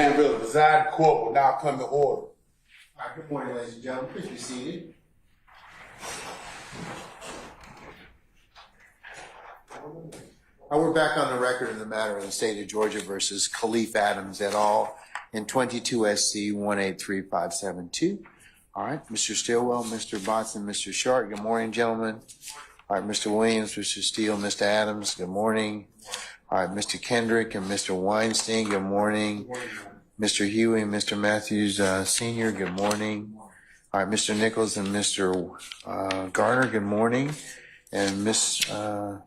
The presiding court will now come to order. All right, good morning, ladies and gentlemen. Please be seated. We're back on the record in the matter of the state of Georgia versus Khalif Adams et al. In 22 SC 183572. All right, Mr. Stillwell, Mr. Botson, Mr. Sharp, good morning, gentlemen. All right, Mr. Williams, Mr. Steele, Mr. Adams, good morning. All right, Mr. Kendrick and Mr. Weinstein, good morning. Mr. Huey and Mr. Matthews, Sr., good morning. All right, Mr. Nichols and Mr. Garner, good morning. And Mr.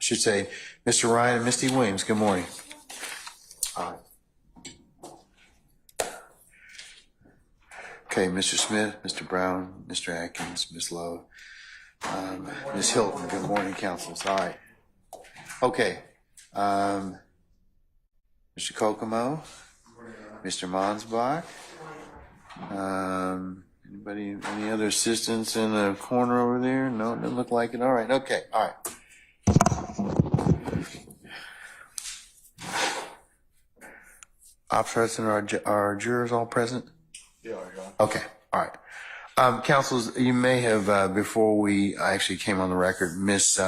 Ryan and Misty Williams, good morning. All right. Okay, Mr. Smith, Mr. Brown, Mr. Atkins, Ms. Lowe, Ms. Hilton, good morning, councils. All right. Okay. Mr. Kokomo, Mr. Monsbach, anybody, any other assistants in the corner over there? No, it doesn't look like it. All right, okay, all right. Officers and our jurors all present? Yeah. Okay, all right. Councils, you may have, before we actually came on the record, Miss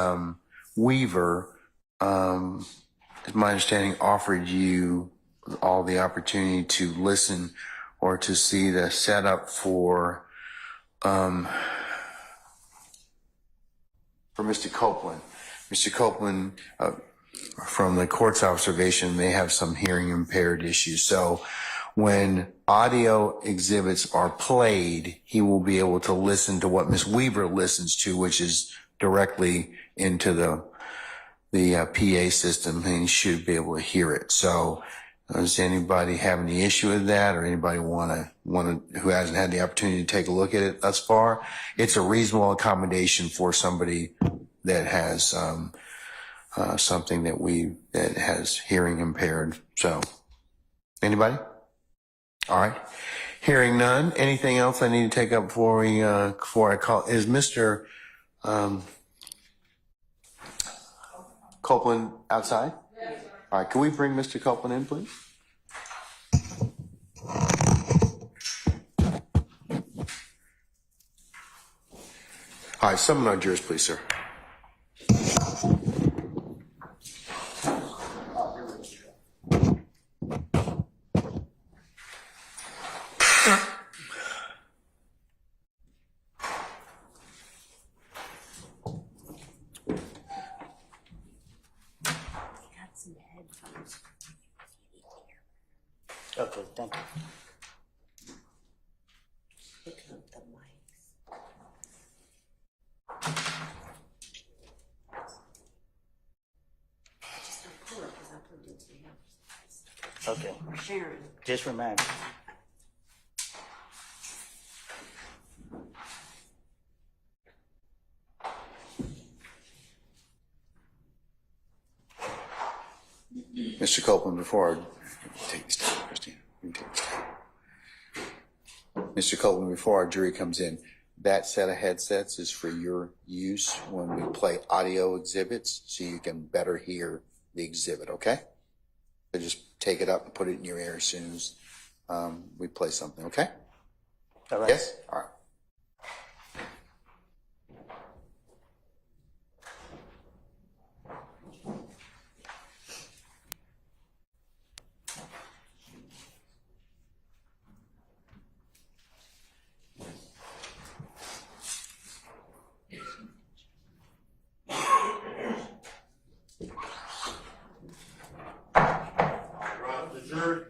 Weaver, is my understanding, offered you all the opportunity to listen or to see the setup for Mr. Copeland. Mr. Copeland, from the court's observation, may have some hearing impaired issues. So when audio exhibits are played, he will be able to listen to what Ms. Weaver listens to, which is directly into the PA system, and he should be able to hear it. So does anybody have any issue with that, or anybody who hasn't had the opportunity to take a look at it thus far? It's a reasonable accommodation for somebody that has something that has hearing impaired. So anybody? All right. Hearing none. Anything else I need to take up before I call? Is Mr. Copeland outside? Yes, sir. All right. Can we bring Mr. Copeland in, please? All right. Summon our jurors, please, sir. Okay, thank you. Pick up the mics. Just don't pull it because I put it into the Okay, We're sharing. just remind me. Mr. Copeland, before I take this down, Christine, you can take this down. Mr. Copeland, before our jury comes in, that set of headsets is for your use when we play audio exhibits, so you can better hear the exhibit, okay? So just take it up and put it in your ear as soon as we play something, okay? All right. Yes? All right. Jury.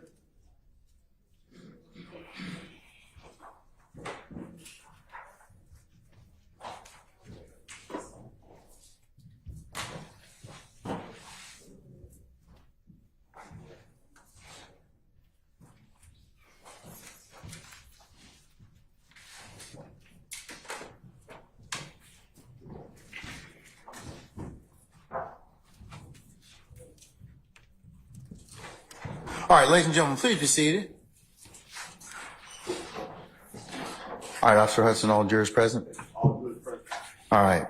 All right, ladies and gentlemen, please be seated. All right, Officer Hudson, all jurors present? All good, President. All right.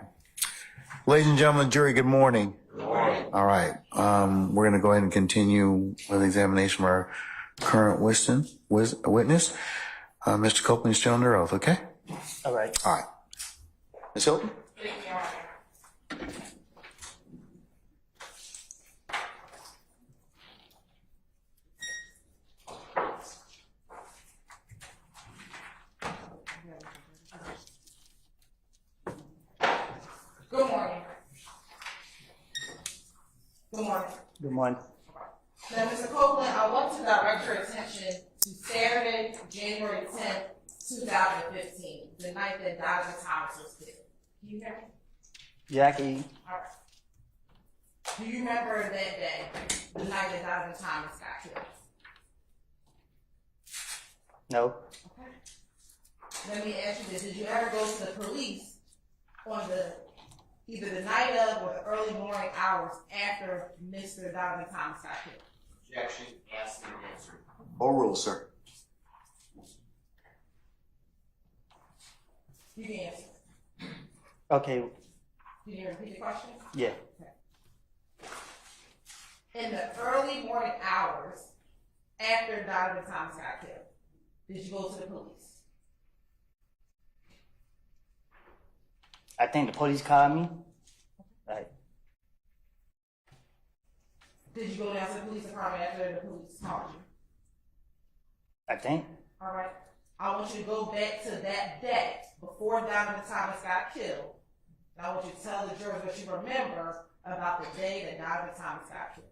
Ladies and gentlemen, jury, good morning. Good morning. All right. We're going to go ahead and continue with the examination of our current witness. Mr. Copeland, still under oath, okay? All right. All right. Ms. Hilton? Good morning. Good morning. Good morning. Now, Mr. Copeland, I want to direct your attention to Saturday, January 10th, 2015, the night that Donovan Thomas was killed. Do you hear me? Jackie, All right. Do you remember that day, the night that Donovan Thomas got killed? no, Okay. Let me ask you this. Did you ever go to the police on either the night of or the early morning hours after Mr. Donovan Thomas got killed? Objection, asked and answered. All rules, sir. You can answer. okay, Can you repeat the question? yeah, In the early morning hours after Donovan Thomas got killed, did you go to the police? I think the police called me. Right. Did you go down to the police department after the police called you? I think. All right. I want you to go back to that day before Donovan Thomas got killed. And I want you to tell the jurors what you remember about the day that Donovan Thomas got killed.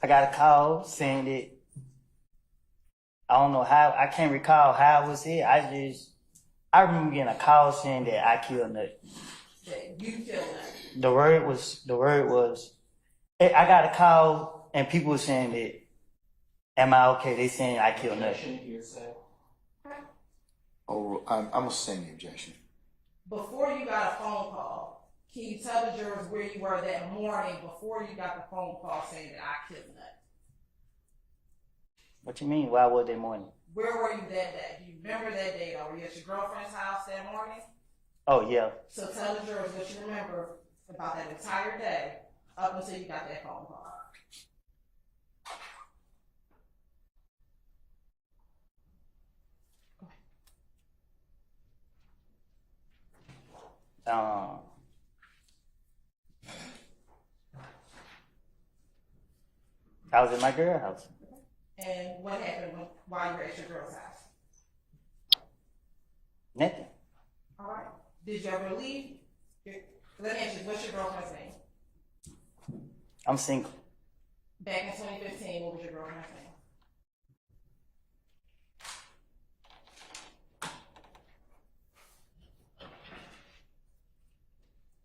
I got a call saying that I don't know how, I can't recall how it was it. I remember getting a call saying that I killed Nut. That you killed him. The word was, I got a call and people were saying that, am I okay? They saying I killed Nut. Objection, hearsay. Oh, I'm gonna sustain the objection. Before you got a phone call, can you tell the jurors where you were that morning before you got the phone call saying that I killed Nut? What you mean? Why was that morning? Where were you that day? Do you remember that day though? Were you at your girlfriend's house that morning? Oh yeah, So tell the jurors what you remember about that entire day up until you got that phone call. I was in my girl house. And what happened while you were at your girl's house? Nothing. All right. Did you ever leave? Let me ask you, what's your girlfriend's name? I'm single. Back in 2015, what was your girlfriend's name?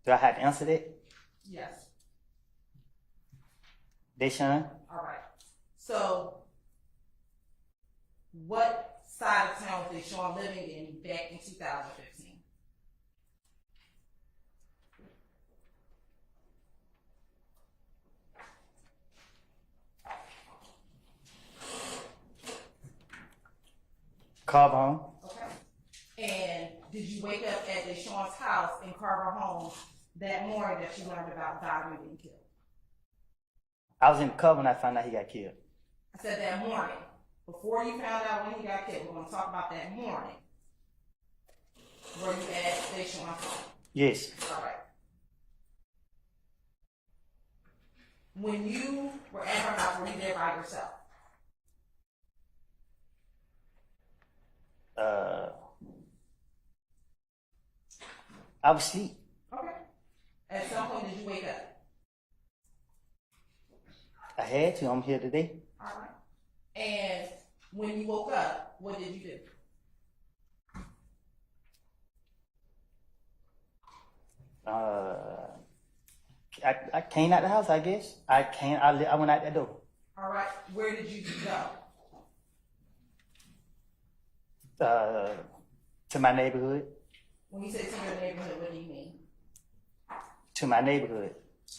Do I have to answer that? Yes. Deshaun? All right. So, what side of town was Deshaun living in back in 2015? Carver home? Okay. And did you wake up at Deshaun's house in Carver Home that morning that you learned about Donovan being killed? I was in the car when I found out he got killed. I said that morning. Before you found out when he got killed, we're going to talk about that morning. Were you at Deshaun's home? Yes. All right. When you were at her house, were you there by yourself? I was asleep. Okay. At some point, did you wake up? I had to. I'm here today. All right. And when you woke up, what did you do? I came out the house, I guess. I went out that door. All right. Where did you go? To my neighborhood. When you say to your neighborhood, what do you mean? To my neighborhood. Is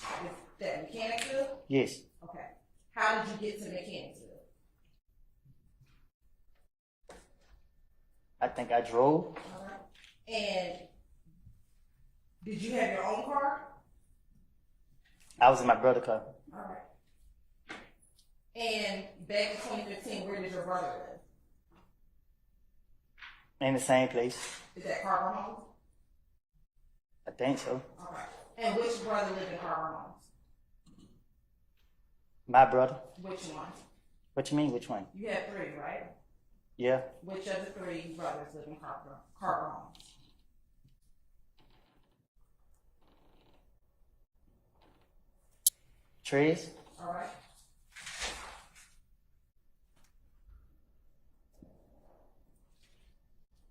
that Mechanicsville? Yes. Okay. How did you get to Mechanicsville? I think I drove. Alright. And did you have your own car? I was in my brother's car. Alright. And back in 2015, where did your brother live? In the same place. Is that Carver Homes? I think so. Okay. And which brother lived in Carver Homes? My brother. Which one? What you mean, which one? You have three, right? Yeah. Which of the three brothers live in Carver Homes? Trez? All right.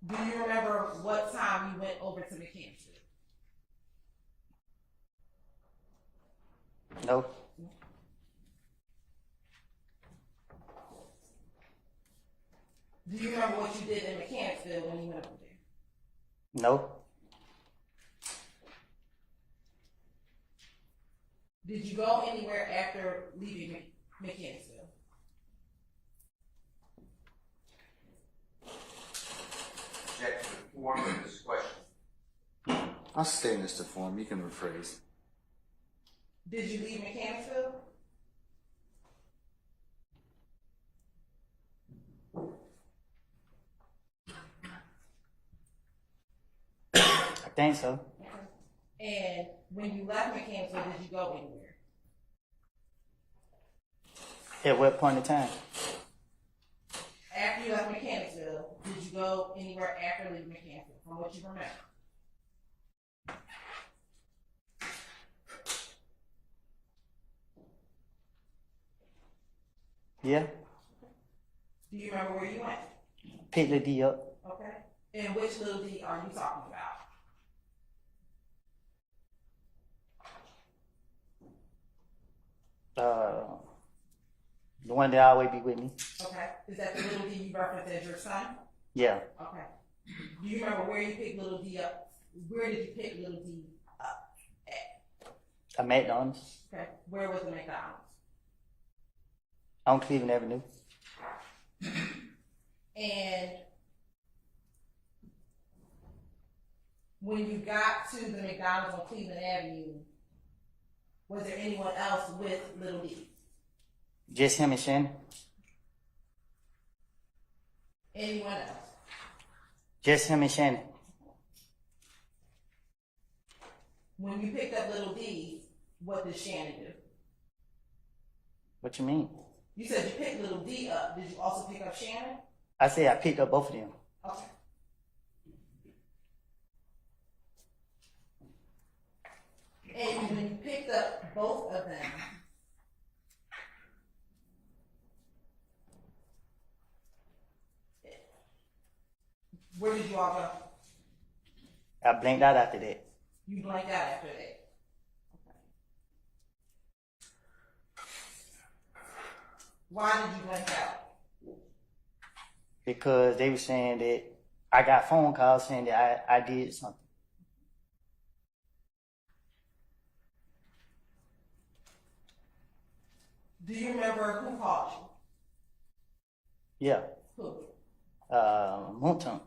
Do you remember what time you went over to Mechanicsville? No. Do you remember what you did in Mechanicsville when you went over there? No. Did you go anywhere after leaving Mechanicsville? Object to the form of this question. I'll stay, Mr. Form. You can rephrase. Did you leave Mechanicsville? I think so. And when you left Mechanicsville, did you go anywhere? At what point in time? After you left Mechanicsville, did you go anywhere after leaving Mechanicsville, from what you remember? Yeah. Do you remember where you went? Pick the D up. Okay. And which little D are you talking about? The one that always be with me. Okay. Is that the little D you referenced as your son? Yeah. Okay. Do you remember where you picked little D up? Where did you pick little D up at? I McDonald's Okay. Where was the McDonald's? on Cleveland Avenue. And when you got to the McDonald's on Cleveland Avenue, was there anyone else with little D? Just him and Shannon. Anyone else? Just him and Shannon. When you picked up little D, what did Shannon do? What you mean? You said you picked little D up. Did you also pick up Shannon? I said I picked up both of them. Okay. And when you picked up both of them, where did you all go? I blinked out after that. You blanked out after that. Okay. Why did you blank out? Because they were saying that I got phone calls saying that I did something. Do you remember who called Yeah. you? Who? Fulton.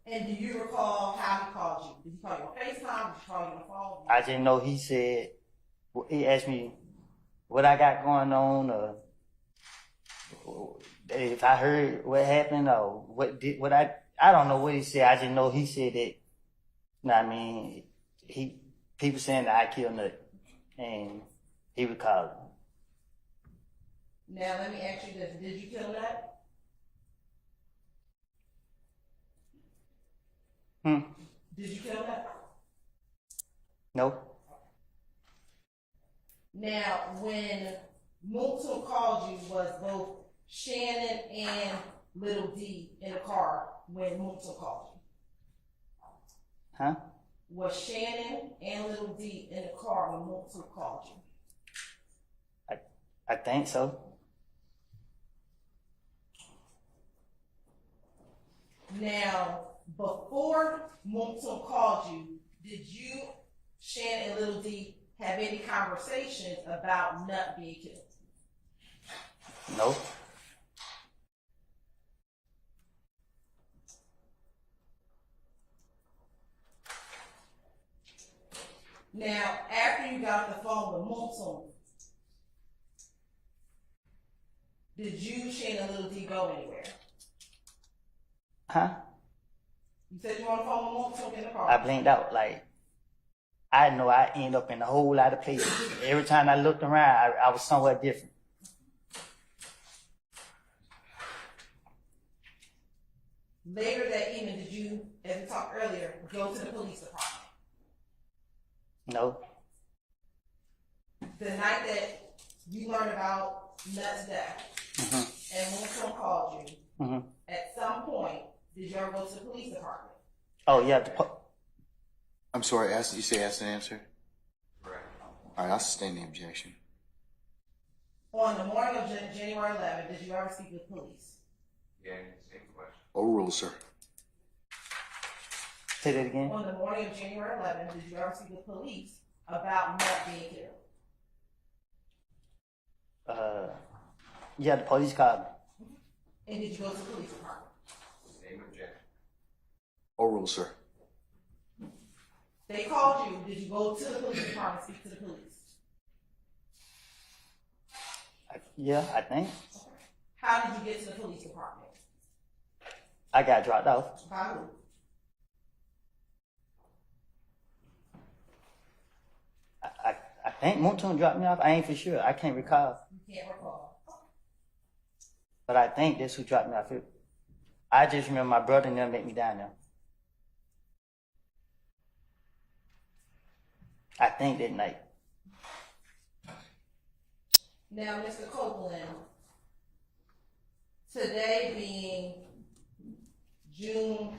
And do you recall how he called you? Did he call you on FaceTime? Did he call you on the phone? I just know he said, he asked me what I got going on, or if I heard what happened, or I don't know what he said. I just know he said that, you know what I mean, people saying that I killed Nut, and he would call him. Now let me ask you this: did you kill Nut? Did you kill Nut? No. Now, when Moulton called you, was both Shannon and Little D in the car when Moulton called you? Huh? Was Shannon and Little D in the car when Moulton called you? I think so. Now, before Moulton called you, did you, Shannon and Little D, have any conversations about Nut being killed? No. Now, after you got off the phone with Moulton, did you, Shannon and Little D, go anywhere? Huh? You said you were on the phone with Moulton in the car. I blinked out. Like, I know I end up in a whole lot of places. Every time I looked around, I was somewhere different. Later that evening, did you, as we talked earlier, go to the police department? No. The night that you learned about Nut's death, and Moulton called you, at some point, did you ever go to the police department? Oh, yeah. I'm sorry, you say ask and answer? Correct. All right, I'll sustain the objection. On the morning of January 11th, did you ever speak with police? Yeah, same question. Overruled, sir. Say that again. On the morning of January 11th, did you ever speak with police about Nut being killed? Yeah, the police called me. And did you go to the police department? Same objection. Overruled, sir. They called you, did you go to the police department, speak to the police? Yeah, I think. How did you get to the police department? I got dropped off. By who? I think Moulton dropped me off. I ain't for sure. I can't recall. You can't recall. But I think that's who dropped me off. I just remember my brother and them let me down there. I think that night. Now, Mr. Copeland, today being June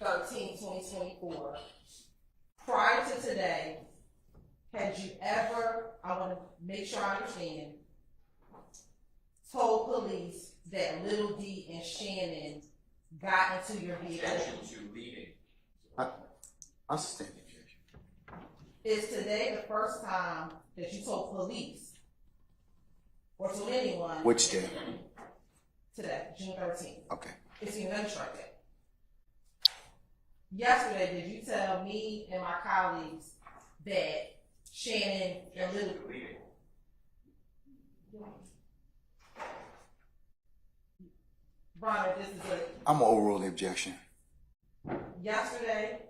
13, 2024, prior to today, had you ever, I want to make sure I understand, told police that Little D and Shannon got into your vehicle? Objection to leading. I'll sustain the objection. Is today the first time that you told police or to anyone? Which day? Today, June 13th. Okay. It's your strike day. Yesterday, did you tell me and my colleagues that Shannon and Little Objection to leading. Bronner, this is I'm gonna overrule the objection. yesterday,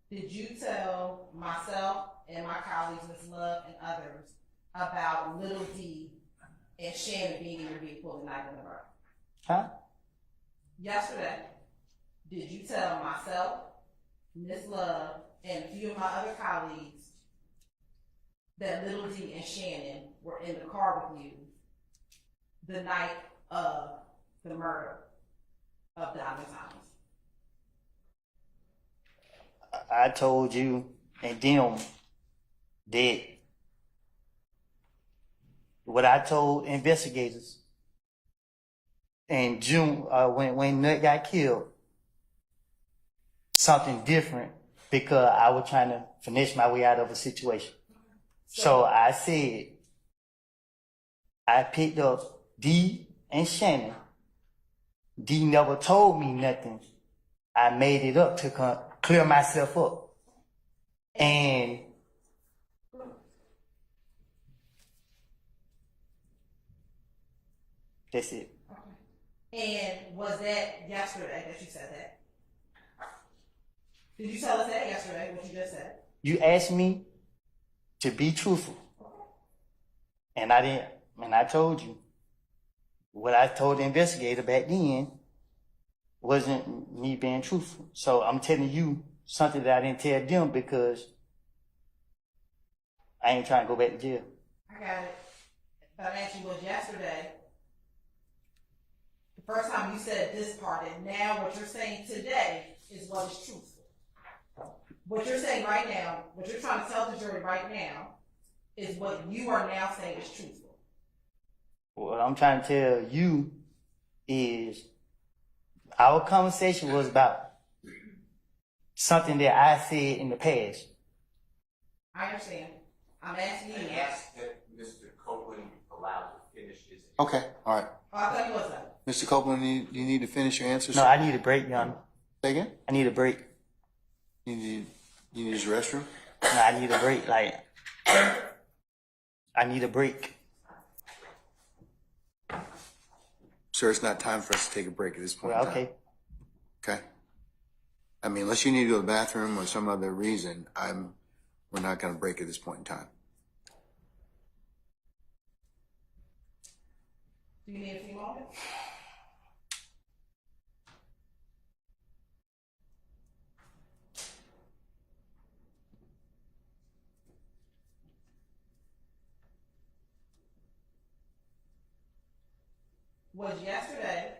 did you tell myself and my colleagues, Ms. Love and others, about Little D and Shannon being in your vehicle the night of the murder? Huh? Yesterday, did you tell myself, Ms. Love, and a few of my other colleagues that Little D and Shannon were in the car with you the night of the murder of Donovan Thomas? I told you and them that what I told investigators in June, when Nut got killed, something different, because I was trying to finish my way out of a situation. So I said, I picked up D and Shannon. D never told me nothing. I made it up to clear myself up. And that's it. And was that yesterday that you said that? Did you tell us that yesterday, what you just said? You asked me to be truthful. And I didn't, and I told you. What I told the investigator back then wasn't me being truthful. So I'm telling you something that I didn't tell them because I ain't trying to go back to jail. I got it. But I asked you was yesterday, the first time you said this part, and now what you're saying today is what is truthful. What you're saying right now, what you're trying to tell the jury right now, is what you are now saying is truthful. What I'm trying to tell you is Our conversation was about something that I said in the past. I understand. I'm asking you. I asked that Mr. Copeland allowed to finish his. Okay, all right. Oh, I thought you was done. Mr. Copeland, you need to finish your answers? No, I need a break, young. Say again? I need a break. You need to use the restroom? No, I need a break. Like, I need a break. Sir, it's not time for us to take a break at this point in Well, time. okay. Okay. I mean, unless you need to go to the bathroom or some other reason, we're not going to break at this point in time. Do you need a few moments? Was yesterday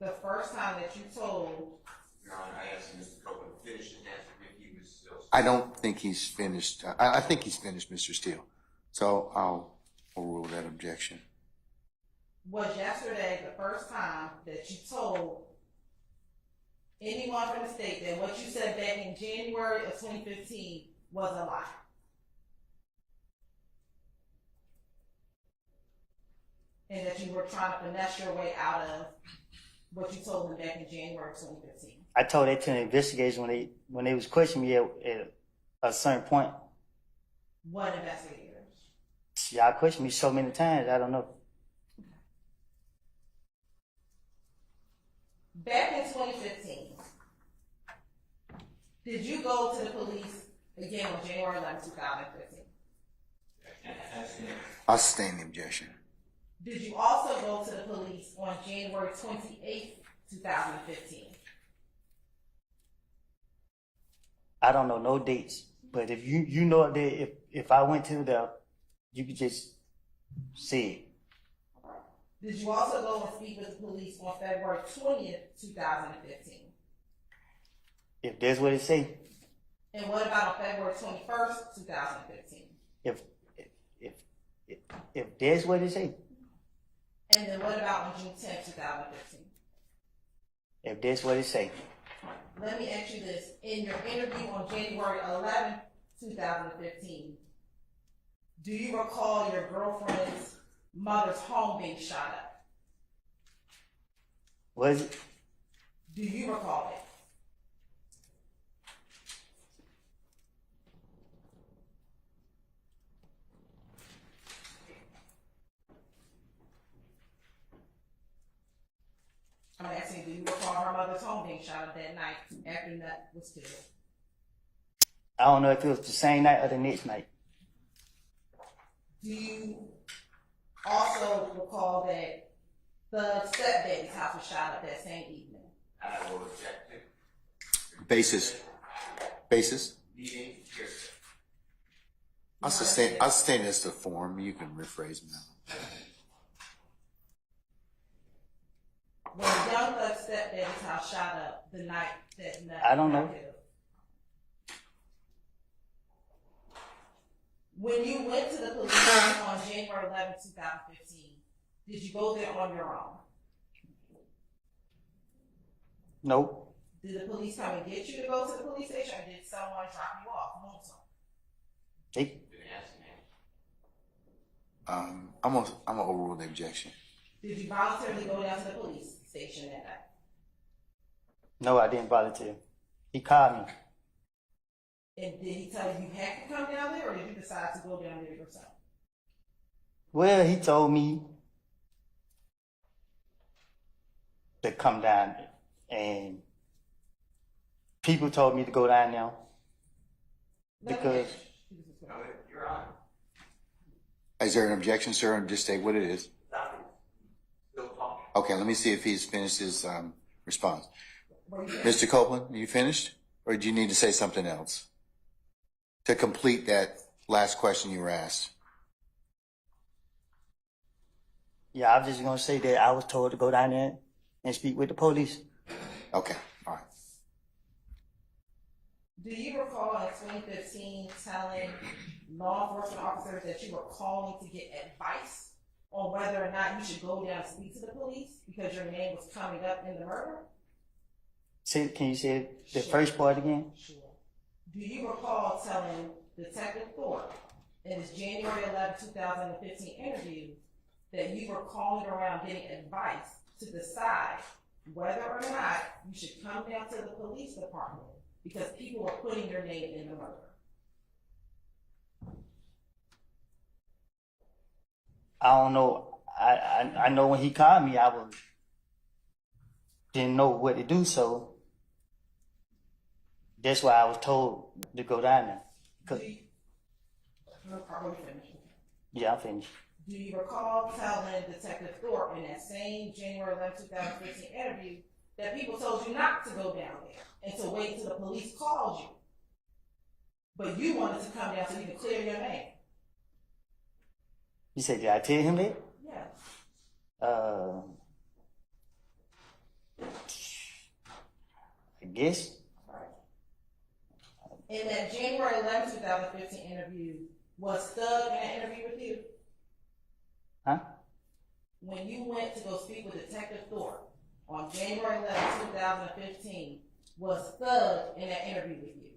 the first time that you told? Your Honor, I asked Mr. Copeland to finish his answer if he was still. I don't think he's finished. I think he's finished, Mr. Steele. So I'll overrule that objection. Was yesterday the first time that you told anyone from the state that what you said back in January of 2015 was a lie? And that you were trying to finesse your way out of what you told them back in January of 2015? I told that to the investigators when they was questioning me at a certain point. What investigators? Y'all questioned me so many times, I don't know. Back in 2015, did you go to the police again on January 11, 2015? I'll sustain the objection. Did you also go to the police on January 28, 2015? I don't know no dates, but if you know that if I went to the, you could just see it. Did you also go and speak with the police on February 20th, 2015? If that's what it say, And what about on February 21st, 2015? if that's what it say, And then what about on June 10th, 2015? if that's what it say, Let me ask you this. In your interview on January 11th, 2015, do you recall your girlfriend's mother's home being shot up? was it? Do you recall it? I'm asking, do you recall her mother's home being shot up that night after Nut was killed? I don't know if it was the same night or the next night. Do you also recall that the stepdaddy's house was shot up that same evening? I will object to Basis. meeting here. I'll sustain this to form. You can rephrase me. When young Thug's stepdaddy's house shot up the night that Nut I don't got know. killed. When you went to the police on January 11, 2015, did you go there on your own? Nope. Did the police come and get you to go to the police station, or did someone drop you off home? They, Didn't ask me. I'm gonna overrule the objection. Did you voluntarily go down to the police station that night? no, I didn't volunteer. He called me. And did he tell you you had to come down there, or did you decide to go down there yourself? Well, he told me to come down there, and people told me to go down there because No, you're on. Is there an objection, sir? And just state what it is. Nothing. Still talking. Okay, let me see if he's finished his response. were you there? Mr. Copeland, are you finished? Or do you need to say something else to complete that last question you were asked? yeah, I was just gonna say that I was told to go down there and speak with the police. Okay, all right. Do you recall in 2015 telling law enforcement officers that you were calling to get advice on whether or not you should go down and speak to the police because your name was coming up in the murder? Can you say the first part again? Sure. Do you recall telling Detective Thorpe in his January 11, 2015 interview that you were calling around getting advice to decide whether or not you should come down to the police department because people were putting your name in the murder? I don't know. I know when he called me, didn't know what to do, so that's why I was told to go down there. Yeah, I'm finished. Do you recall telling Detective Thorpe in that same January 11, 2015 interview that people told you not to go down there and to wait till the police called you? But you wanted to come down so you could clear your name. You said, did I tell him that? Yes. I guess. In that January 11, 2015 interview, was Thug in that interview with you? Huh? When you went to go speak with Detective Thorpe on January 11, 2015, was Thug in that interview with you?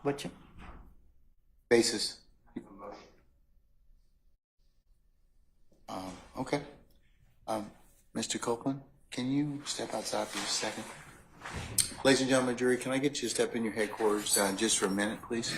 What you? Basis. Okay. Mr. Copeland, can you step outside for just a second? Ladies and gentlemen, jury, can I get you to step in your headquarters just for a minute, please?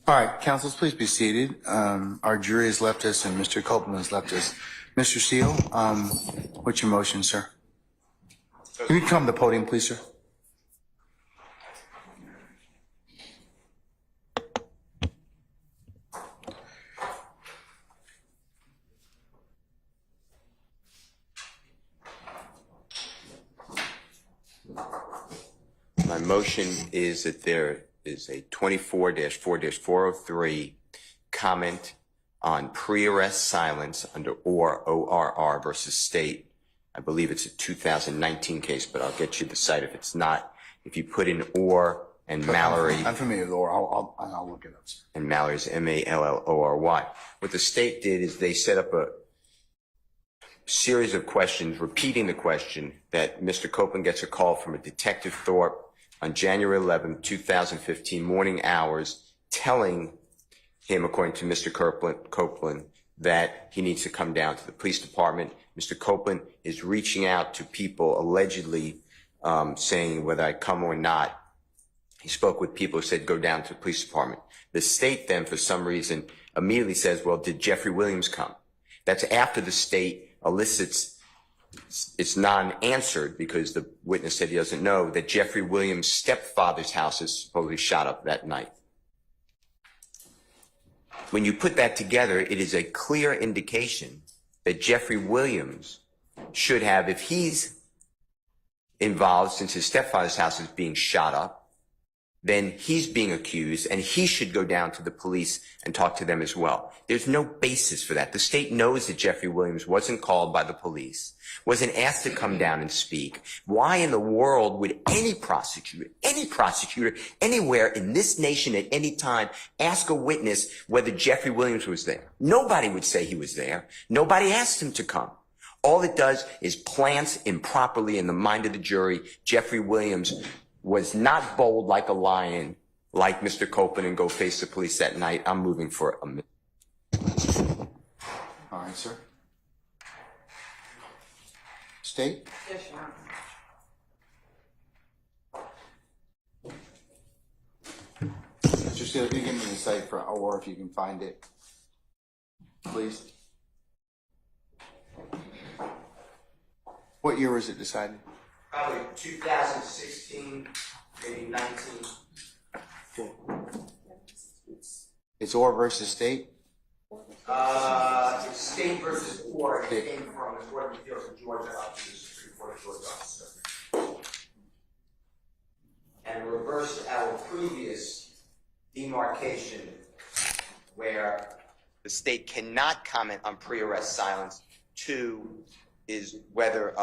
All right, councils, please be seated. Our jury has left us and Mr. Copeland has left us. Mr. Steele, what's your motion, sir? Can you come to the podium, please, sir? My motion is that there is a 24-4-403 comment on pre-arrest silence under ORR versus state. I believe it's a 2019 case, but I'll get you the site if it's not. If you put in or and Mallory. I'm familiar with or. I'll look it up, sir. And Mallory's Mallory. What the state did is they set up a series of questions, repeating the question that Mr. Copeland gets a call from a Detective Thorpe on January 11, 2015, morning hours, telling him, according to Mr. Copeland, that he needs to come down to the police department. Mr. Copeland is reaching out to people allegedly saying whether I come or not. He spoke with people who said go down to the police department. The state then, for some reason, immediately says, well, did Jeffrey Williams come? That's after the state elicits, it's non-answered because the witness said he doesn't know, that Jeffrey Williams' stepfather's house is supposedly shot up that night. When you put that together, it is a clear indication that Jeffrey Williams should have, if he's involved since his stepfather's house is being shot up, then he's being accused and he should go down to the police and talk to them as well. There's no basis for that. The state knows that Jeffrey Williams wasn't called by the police, wasn't asked to come down and speak. Why in the world would any prosecutor anywhere in this nation at any time ask a witness whether Jeffrey Williams was there? Nobody would say he was there. Nobody asked him to come. All it does is plants improperly in the mind of the jury. Jeffrey Williams was not bold like a lion, like Mr. Copeland, and go face the police that night. I'm moving for a minute. All right, sir. State? Yes, Your Honor. Mr. Steele, if you give me the site for or if you can find it, please. What year was it decided? Probably 2016, maybe 19. It's Orr versus State? State versus Orr, it came from the Court of Appeals of Georgia up to the Supreme Court of Georgia. And reversed our previous demarcation where the state cannot comment on pre-arrest silence. Two is whether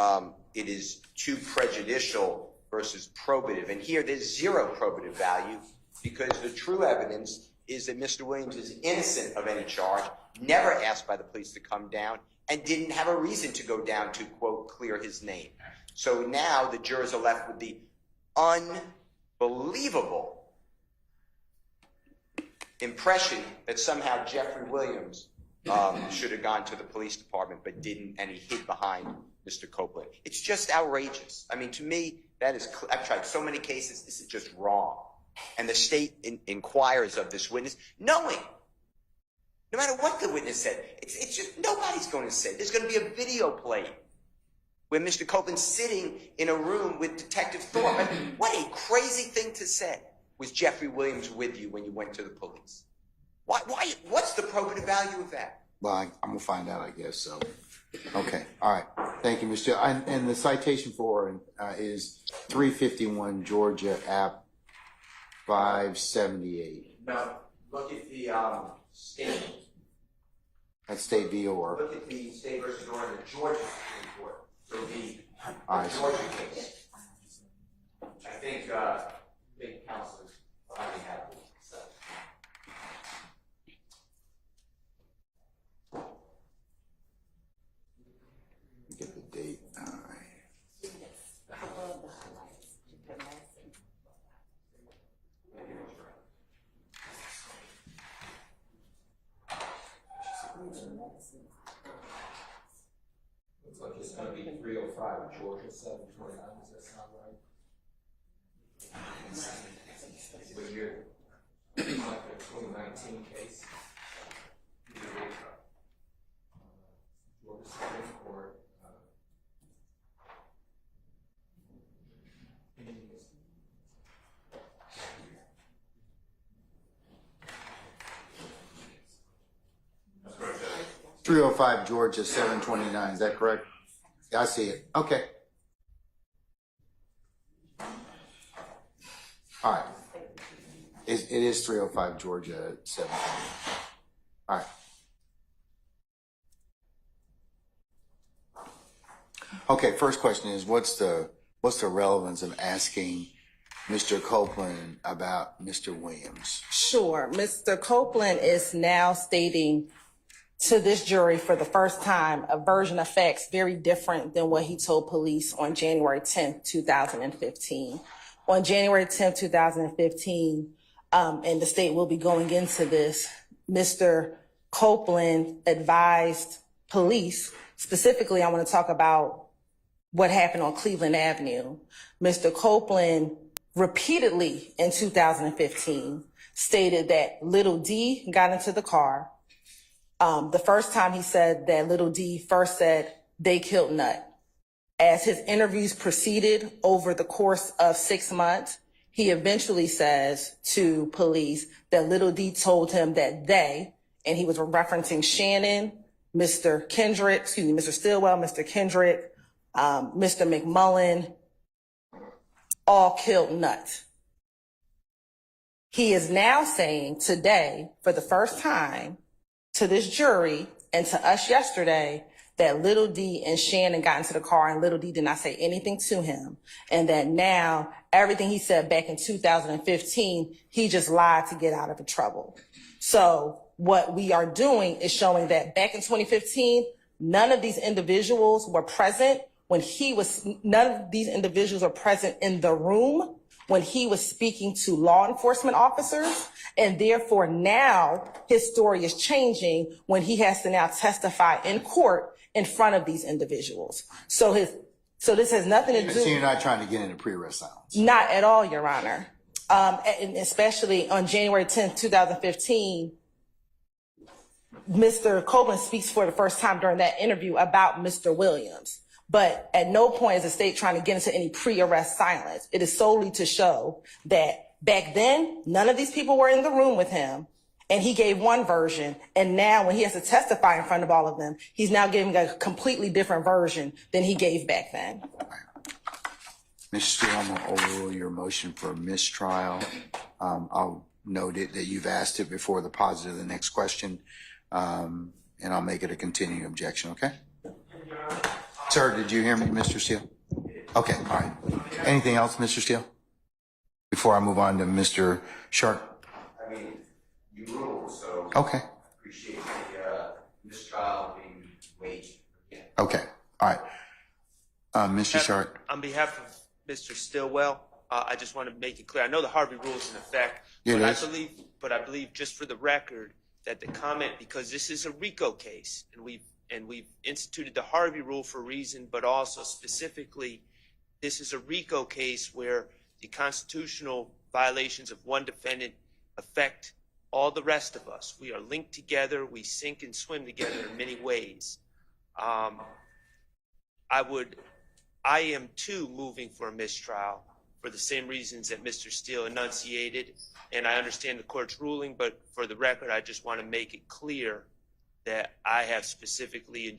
it is too prejudicial versus probative. And here there's zero probative value because the true evidence is that Mr. Williams is innocent of any charge, never asked by the police to come down, and didn't have a reason to go down to, quote, clear his name. So now the jurors are left with the unbelievable impression that somehow Jeffrey Williams should have gone to the police department but didn't, and he hid behind Mr. Copeland. It's just outrageous. I mean, to me, that is, I've tried so many cases, this is just wrong. And the state inquires of this witness, knowing, no matter what the witness said, it's just, nobody's going to say. There's going to be a video played where Mr. Copeland's sitting in a room with Detective Thorpe. I mean, what a crazy thing to say. Was Jeffrey Williams with you when you went to the police? Why, what's the probative value of that? Well, I'm going to find out, I guess, so. Okay, all right. Thank you, Mr. And the citation for is 351 Georgia App 578. No, look at the state. That's State v. Orr. Look at the state versus Orr in the Georgia Supreme Court. So All the right. Georgia case. I think big counselors already have it. So. Get the date. All right. Looks like it's gonna be 305 Georgia 729, does that sound right? What year? Like a 2019 case. Georgia Supreme Court. That's correct, Judge. 305 Georgia 729. Is that correct? Yeah, I see it. Okay. All right. It is 305 Georgia 729. All right. Okay, first question is what's the relevance of asking Mr. Copeland about Mr. Williams? Sure. Mr. Copeland is now stating to this jury for the first time a version of facts very different than what he told police on January 10th, 2015. On January 10th, 2015, and the state will be going into this, Mr. Copeland advised police, specifically I want to talk about what happened on Cleveland Avenue. Mr. Copeland repeatedly in 2015 stated that Little D got into the car. The first time he said that Little D first said they killed Nut. As his interviews proceeded over the course of 6 months, he eventually says to police that Little D told him that they, and he was referencing Shannon, Mr. Stillwell, Mr. Kendrick, Mr. McMullen, all killed Nut. He is now saying today, for the first time, to this jury and to us yesterday, that Little D and Shannon got into the car and Little D did not say anything to him. And that now everything he said back in 2015, he just lied to get out of the trouble. So what we are doing is showing that back in 2015, none of these individuals were present none of these individuals are present in the room when he was speaking to law enforcement officers. And therefore now his story is changing when he has to now testify in court in front of these individuals. So this has nothing to do. So you're not trying to get into pre-arrest silence? Not at all, Your Honor. And especially on January 10th, 2015, Mr. Copeland speaks for the first time during that interview about Mr. Williams. But at no point is the state trying to get into any pre-arrest silence. It is solely to show that back then, none of these people were in the room with him. and he gave one version. And now when he has to testify in front of all of them, he's now giving a completely different version than he gave back then. Mr. Steele, I'm going to overrule your motion for mistrial. I'll note it that you've asked it before the positive of the next question, and I'll make it a continuing objection, okay? Sir, did you hear me, Mr. Steele? Okay, all right. Anything else, Mr. Steele? Before I move on to Mr. Sharp? I mean, you ruled, so Okay, appreciate the mistrial being waged. okay, all right. Mr. Sharp? On behalf of Mr. Stillwell, I just want to make it clear. I know the Harvey Rule is in effect, It but is. I believe just for the record that the comment, because this is a RICO case, and we've instituted the Harvey Rule for a reason, but also specifically, this is a RICO case where the constitutional violations of one defendant affect all the rest of us. We are linked together. We sink and swim together in many ways. I am too moving for a mistrial for the same reasons that Mr. Steele enunciated, and I understand the court's ruling, but for the record, I just want to make it clear that I have specifically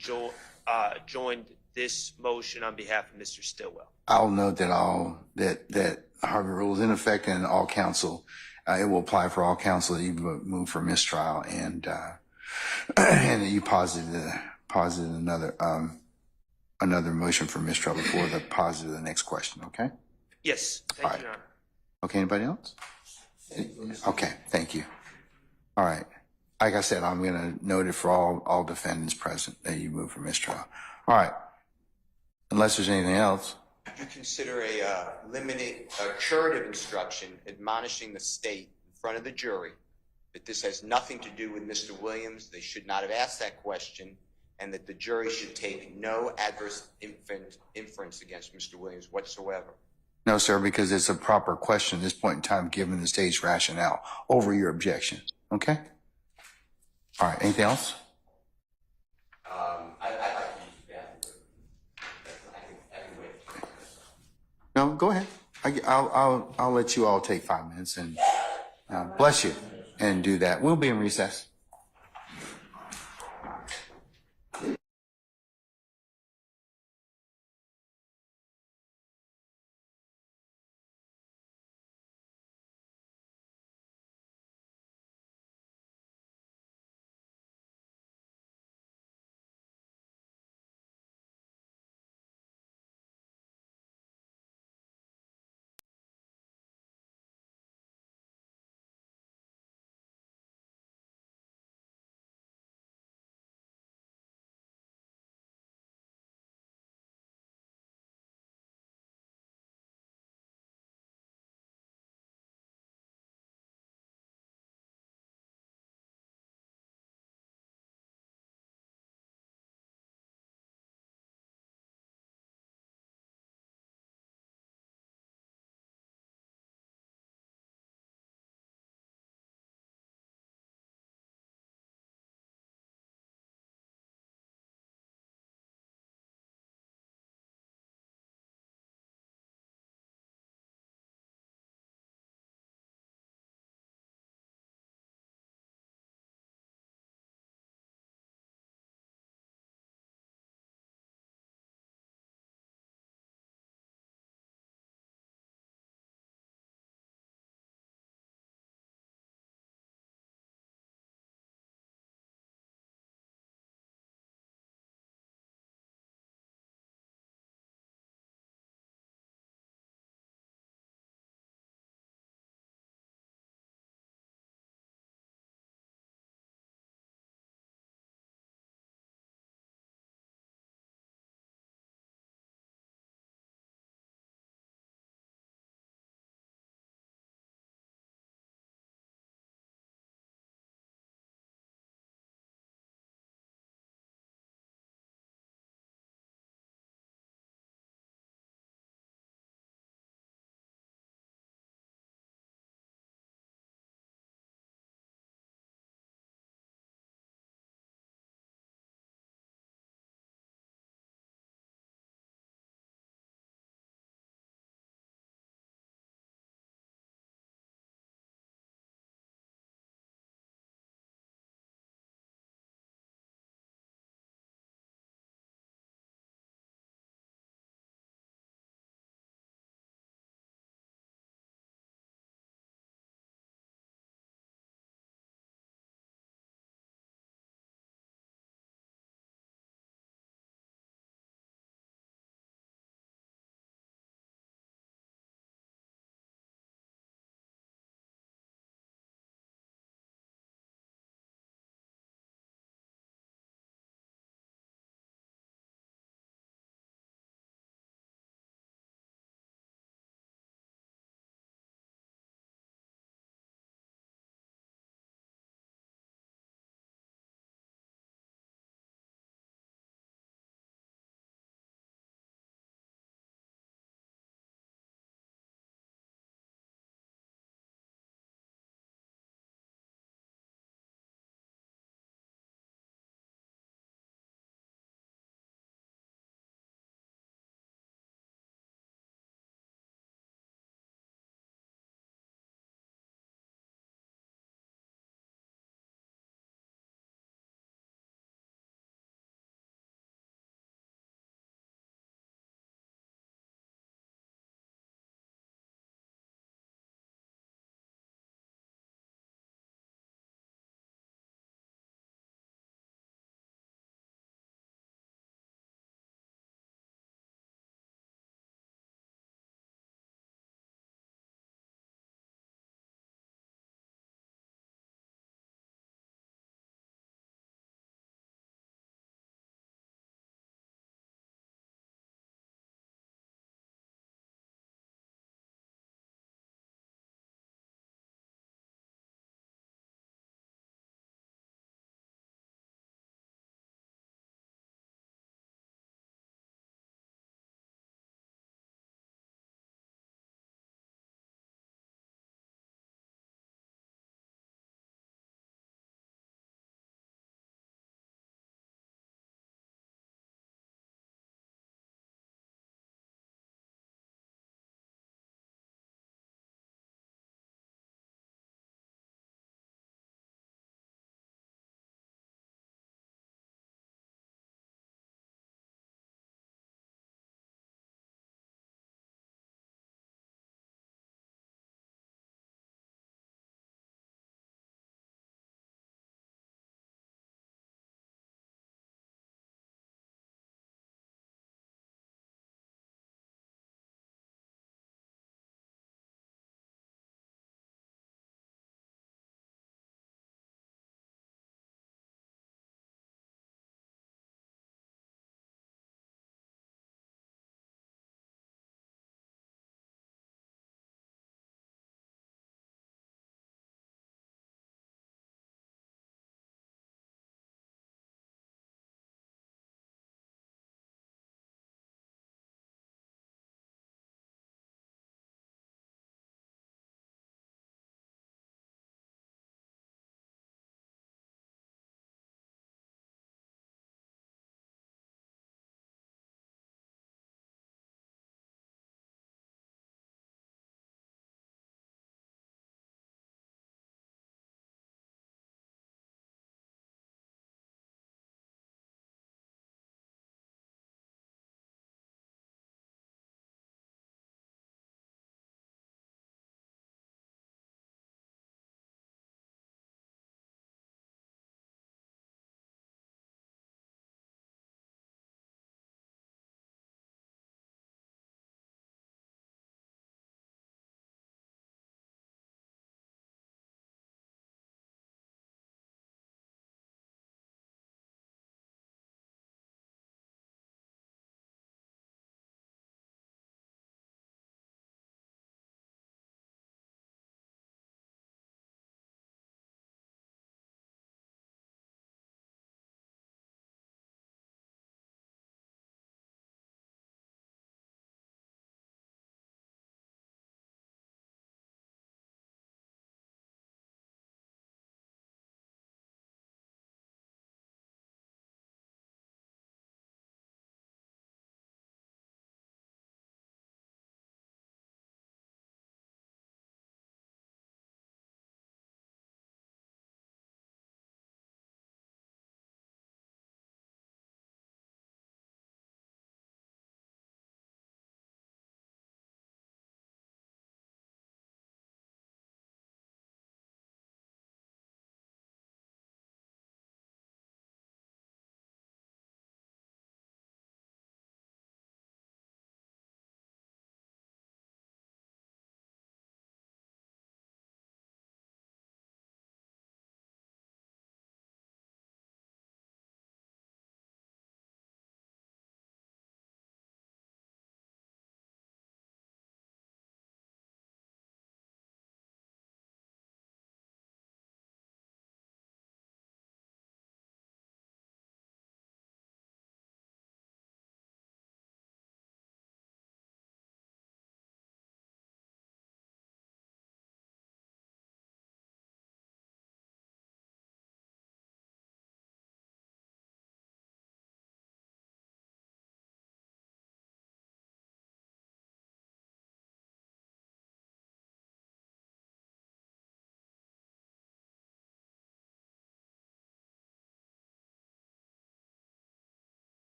joined this motion on behalf of Mr. Stillwell. I'll note that Harvey Rule is in effect and all counsel, it will apply for all counsel that you move for mistrial and that you posited another motion for mistrial before the positive of the next question, okay? Yes, thank All right. you, Your Honor. Okay, anybody else? Okay, thank you. All right. Like I said, I'm going to note it for all defendants present that you move for mistrial. All right. Unless there's anything else. Would you consider a curative instruction admonishing the state in front of the jury that this has nothing to do with Mr. Williams, they should not have asked that question, and that the jury should take no adverse inference against Mr. Williams whatsoever? No, sir, because it's a proper question at this point in time, given the state's rationale over your objection. Okay? All right. Anything else? I'd like to use that, but I can wait. No, go ahead. I'll let you all take 5 minutes and bless you and do that. We'll be in recess.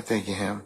thank you, Ham.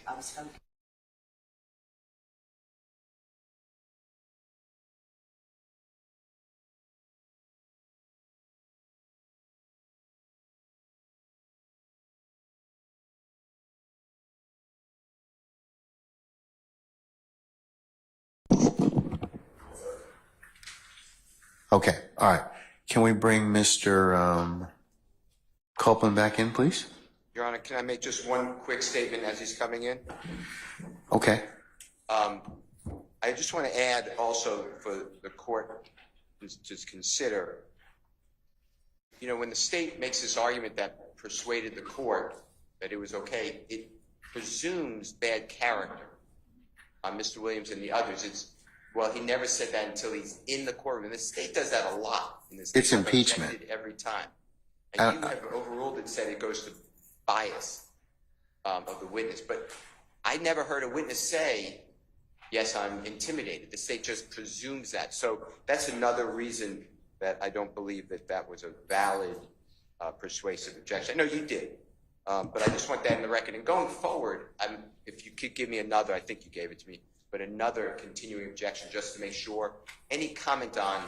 I was hoping. Okay, all right. Can we bring Mr. Copeland back in, please? Your Honor, can I make just one quick statement as he's coming in? Okay. I just want to add also for the court to consider, you know, when the state makes this argument that persuaded the court that it was okay, it presumes bad character on Mr. Williams and the others. It's, well, he never said that until he's in the courtroom. And the state does that a lot in this case. It's impeachment. I've objected every time. And you have overruled it, said it goes to bias of the witness. But I never heard a witness say, yes, I'm intimidated. The state just presumes that. So that's another reason that I don't believe that that was a valid persuasive objection. I know you did, but I just want that in the record. And going forward, if you could give me another, I think you gave it to me, but another continuing objection just to make sure any comment on,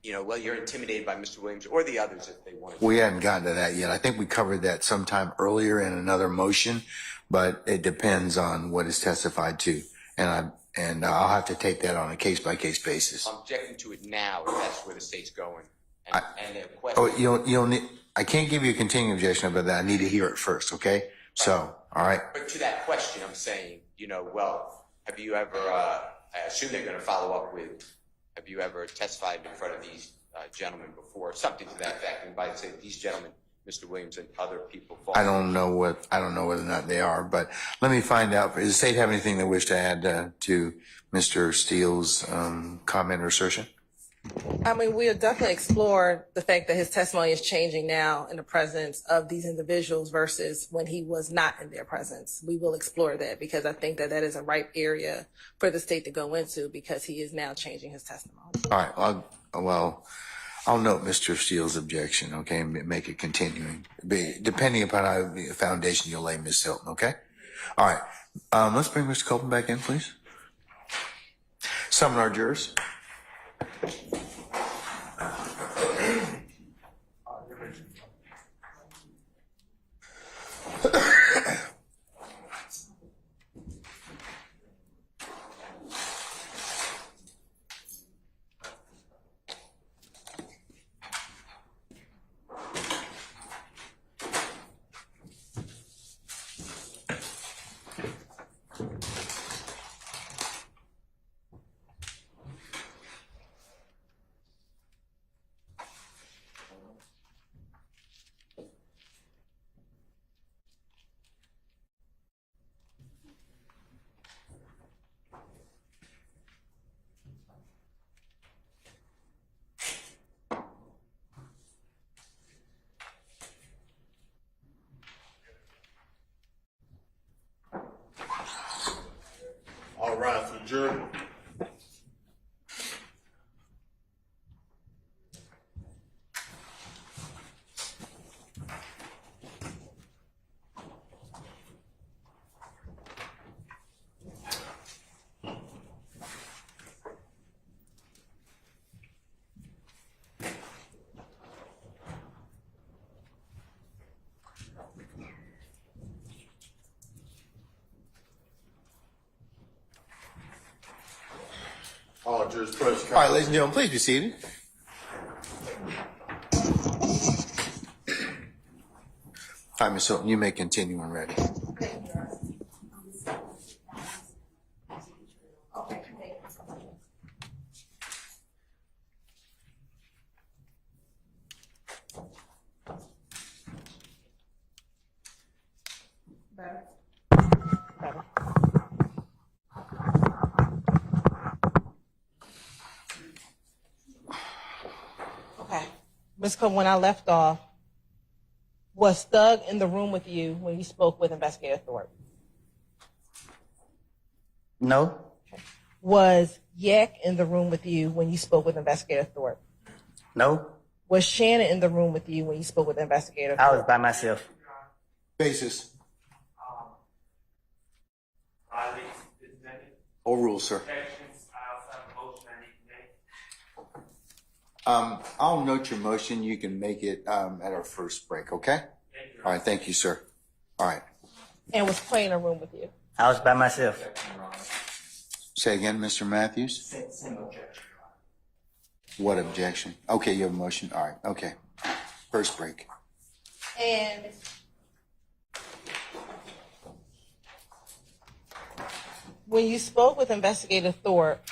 you know, well, you're intimidated by Mr. Williams or the others if they want to. We hadn't gotten to that yet. I think we covered that sometime earlier in another motion, but it depends on what is testified to. And I'll have to take that on a case-by-case basis. I'm objecting to it now if that's where the state's going. And the question. Oh, you'll need, I can't give you a continuing objection about that. I need to hear it first, okay? So, all right. But to that question, I'm saying, you know, well, have you ever, I assume they're going to follow up with, have you ever testified in front of these gentlemen before? Something to that effect. And by saying these gentlemen, Mr. Williams and other people. I don't know whether or not they are, but let me find out. Does the state have anything they wish to add to Mr. Steele's comment or assertion? I mean, we'll definitely explore the fact that his testimony is changing now in the presence of these individuals versus when he was not in their presence. We will explore that because I think that that is a ripe area for the state to go into because he is now changing his testimony. All right. I'll note Mr. Steele's objection, okay, and make it continuing, depending upon how the foundation you'll lay, Ms. Hilton, okay? All right. Let's bring Mr. Copeland back in, please. Summon our jurors. All jurisprudence. All right, ladies and gentlemen, please be seated. All right, Ms. Hilton, you may continue when ready. Better? Okay. Ms. Copeland, when I left off, was Thug in the room with you when you spoke with Investigator Thorpe? No, Was Yak in the room with you when you spoke with Investigator Thorpe? no, Was Shannon in the room with you when you spoke with Investigator I Thorpe? was by myself. Basis. Violations is amended. Overruled, sir. Objections, I also have a motion I need to make. I'll note your motion. You can make it at our first break, okay? Thank you. All right, thank you, sir. All right. And was Quay in the room with you? I was by myself. Say again, Mr. Matthews? Same objection. What objection? Okay, you have a motion. All right, okay. First break. And when you spoke with Investigator Thorpe,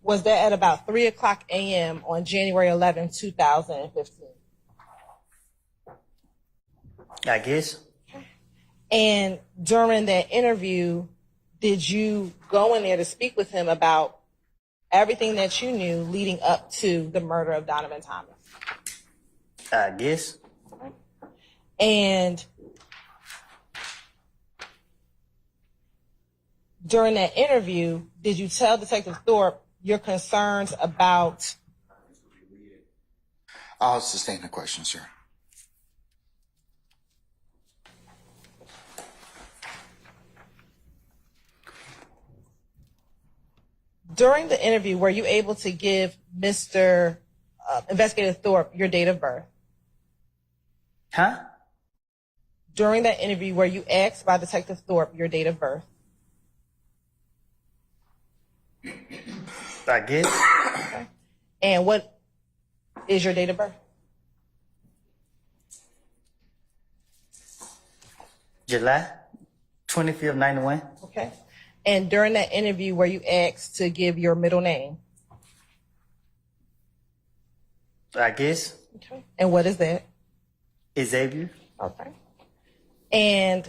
was that at about 3:00 a.m. on January 11, 2015? I guess. And during that interview, did you go in there to speak with him about everything that you knew leading up to the murder of Donovan Thomas? I guess. And during that interview, did you tell Detective Thorpe your concerns about? I'll sustain the question, sir. During the interview, were you able to give Mr. Investigator Thorpe your date of birth? Huh? During that interview, were you asked by Detective Thorpe your date of birth? I guess. And what is your date of birth? July 25th, 91. Okay. And during that interview, were you asked to give your middle name? I guess. Okay. And what is that? Xavier. Okay. And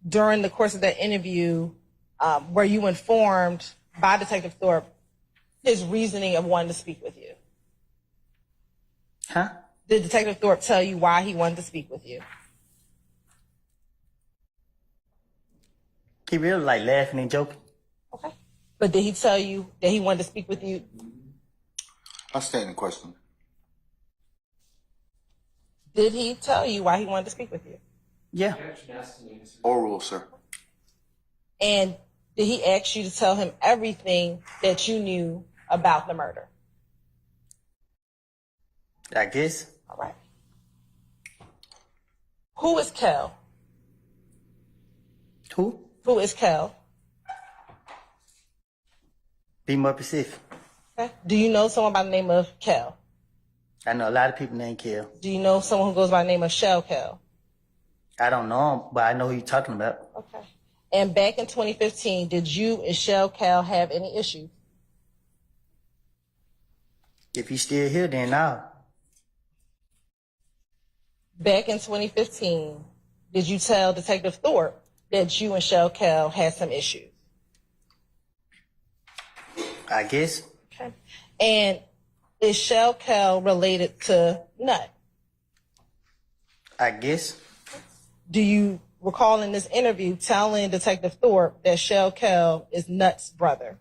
during the course of that interview, were you informed by Detective Thorpe his reasoning of wanting to speak with you? Huh? Did Detective Thorpe tell you why he wanted to speak with you? He really like laughing and joking. Okay. But did he tell you that he wanted to speak with you? I'll sustain the question. Did he tell you why he wanted to speak with you? Yeah. Overruled, sir. And did he ask you to tell him everything that you knew about the murder? I guess. All right. Who is Kel? Who? Who is Kel? Be more specific. Okay. Do you know someone by the name of Kel? I know a lot of people named Kel. Do you know someone who goes by the name of Shell Kel? I don't know him, but I know who you're talking about. Okay. And back in 2015, did you and Shell Cal have any issues? If he's still here, then no. Back in 2015, did you tell Detective Thorpe that you and Shell Cal had some issues? I guess. Okay. And is Shell Cal related to Nut? I guess. Do you recall in this interview telling Detective Thorpe that Shell Cal is Nut's brother?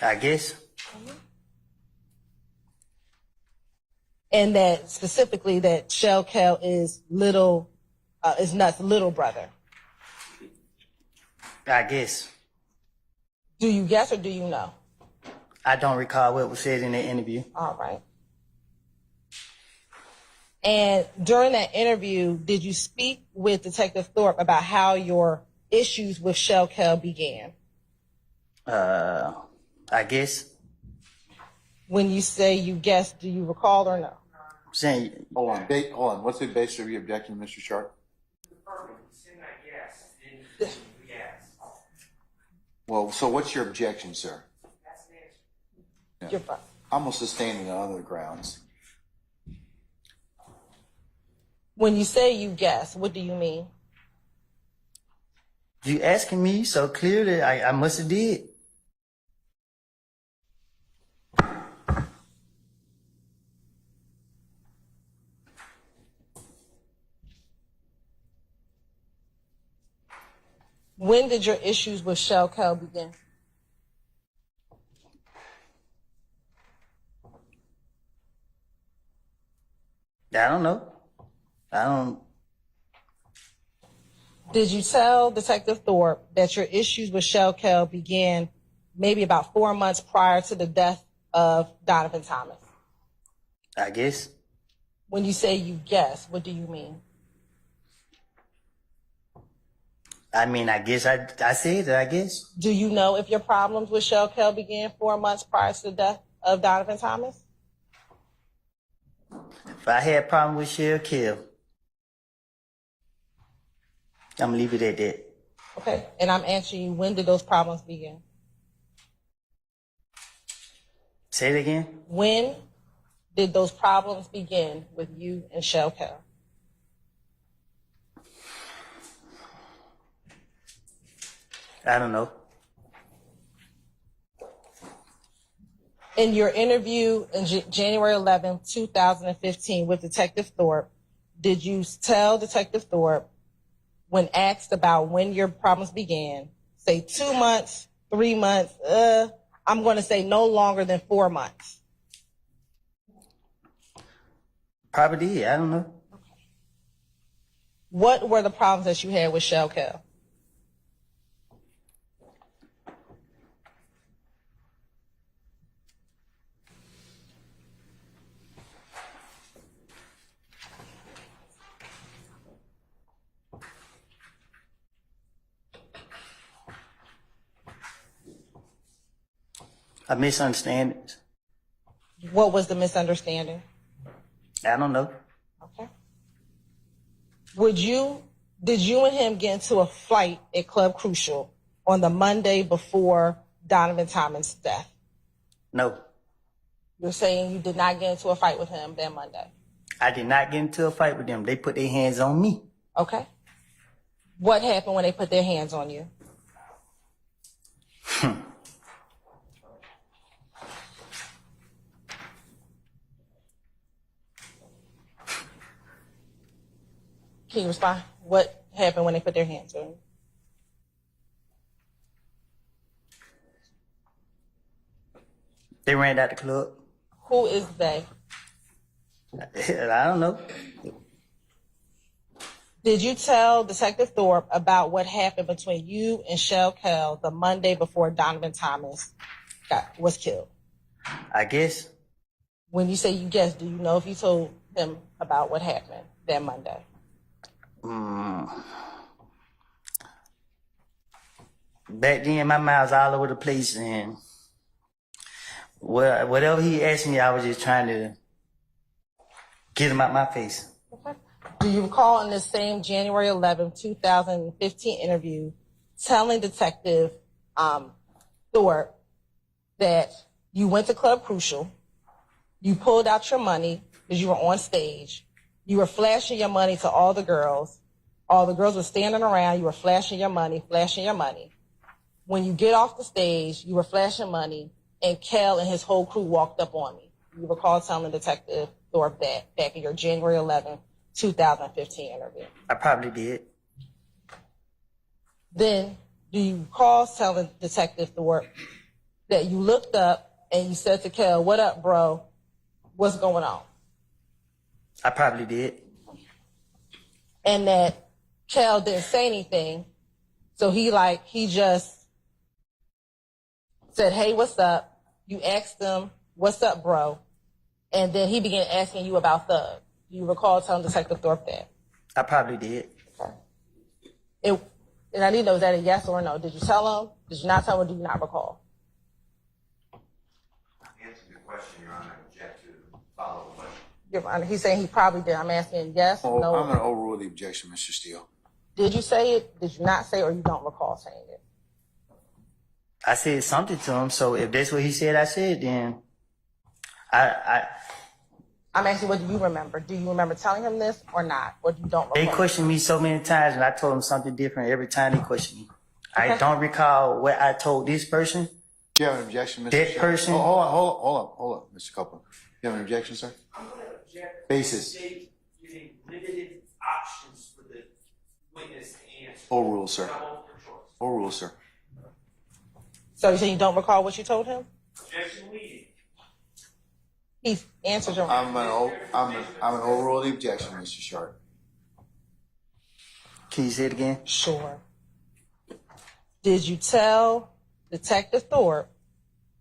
I guess. And that specifically that Shell Cal is Nut's little brother? I guess. Do you guess or do you know? I don't recall what was said in the interview. All right. And during that interview, did you speak with Detective Thorpe about how your issues with Shell Cal began? I guess. When you say you guess, do you recall or no? I'm saying, Hold on. What's the basis of your objection, Mr. Sharp? Perfect. Saying that yes, then yes. Well, so what's your objection, sir? That's an answer. You're fine. I'm gonna sustain it on other grounds. When you say you guess, what do you mean? you asking me so clearly, I must have did. When did your issues with Shell Cal begin? I don't know. I don't. Did you tell Detective Thorpe that your issues with Shell Cal began maybe about 4 months prior to the death of Donovan Thomas? I guess. When you say you guess, what do you mean? I mean, I guess I said it, I guess. Do you know if your problems with Shell Cal began 4 months prior to the death of Donovan Thomas? If I had a problem with Shell Kill, I'm gonna leave it at that. Okay, and I'm asking you, when did those problems begin? Say it again. When did those problems begin with you and Shell Cal? I don't know. In your interview in January 11, 2015 with Detective Thorpe, did you tell Detective Thorpe, when asked about when your problems began, say 2 months, 3 months, I'm going to say no longer than 4 months? Probably did. I don't know. What were the problems that you had with Shell Cal? A misunderstanding. What was the misunderstanding? I don't know. Okay. Did you and him get into a fight at Club Crucial on the Monday before Donovan Thomas' death? No. You're saying you did not get into a fight with him that Monday? I did not get into a fight with them. They put their hands on me. Okay. What happened when they put their hands on you? Can you respond? What happened when they put their hands on you? They ran out the club. Who is they? I don't know. Did you tell Detective Thorpe about what happened between you and Shell Cal the Monday before Donovan Thomas was killed? I guess. When you say you guess, do you know if you told him about what happened that Monday? Back then, my mouth was all over the place, and whatever he asked me, I was just trying to get him out my face. Okay. Do you recall in the same January 11, 2015 interview telling Detective Thorpe that you went to Club Crucial, you pulled out your money because you were on stage, you were flashing your money to all the girls were standing around, you were flashing your money. When you get off the stage, you were flashing money, and Cal and his whole crew walked up on me. You recall telling Detective Thorpe that back in your January 11, 2015 interview? I probably did. Then, do you recall telling Detective Thorpe that you looked up and you said to Cal, "What up, bro? What's going on?" I probably did. And that Cal didn't say anything, so he just said, "Hey, what's up?" You asked him, "What's up, bro?" And then he began asking you about Thug. Do you recall telling Detective Thorpe that? I probably did. It And I need to know, is that a yes or a no? Did you tell him? Did you not tell him, or do you not recall? Answer the question, Your Honor. I object to the follow-up question. Your Honor, he's saying he probably did. I'm asking yes, Oh, no. I'm going to overrule the objection, Mr. Steele. Did you say it? Did you not say it, or you don't recall saying it? I said something to him, so if that's what he said, I said, then I'm asking, what do you remember? Do you remember telling him this or not? Or you don't recall? they questioned me so many times, and I told them something different every time they questioned me. I Okay. don't recall what I told this person. Do you have an objection, Mr. That Steele? person- Oh, hold on, Mr. Copeland. You have an objection, sir? I'm going to object. Basis. To state giving limited options for the witness to answer. Overrule, sir. Not multiple choice. Overrule, sir. So you say you don't recall what you told him? Objection leading. He answered your I'm gonna overrule the objection, Mr. Sharp. Can you say it again? Sure. Did you tell Detective Thorpe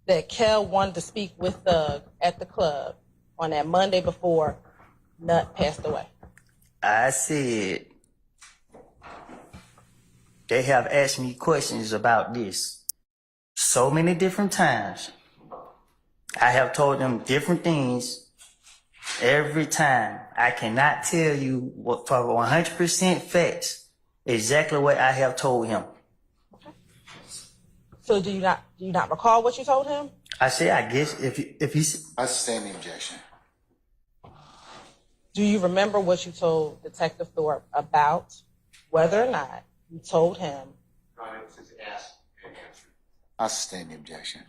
that Kel wanted to speak with Thug at the club on that Monday before Nut passed away? I said they have asked me questions about this so many different times. I have told them different things every time. I cannot tell you what, for 100% facts exactly what I have told him. So do you not recall what you told him? I said, I guess if he's I sustain the objection. Do you remember what you told Detective Thorpe about whether or not you told him? Your Honor, this is asked and answered. I sustain the objection.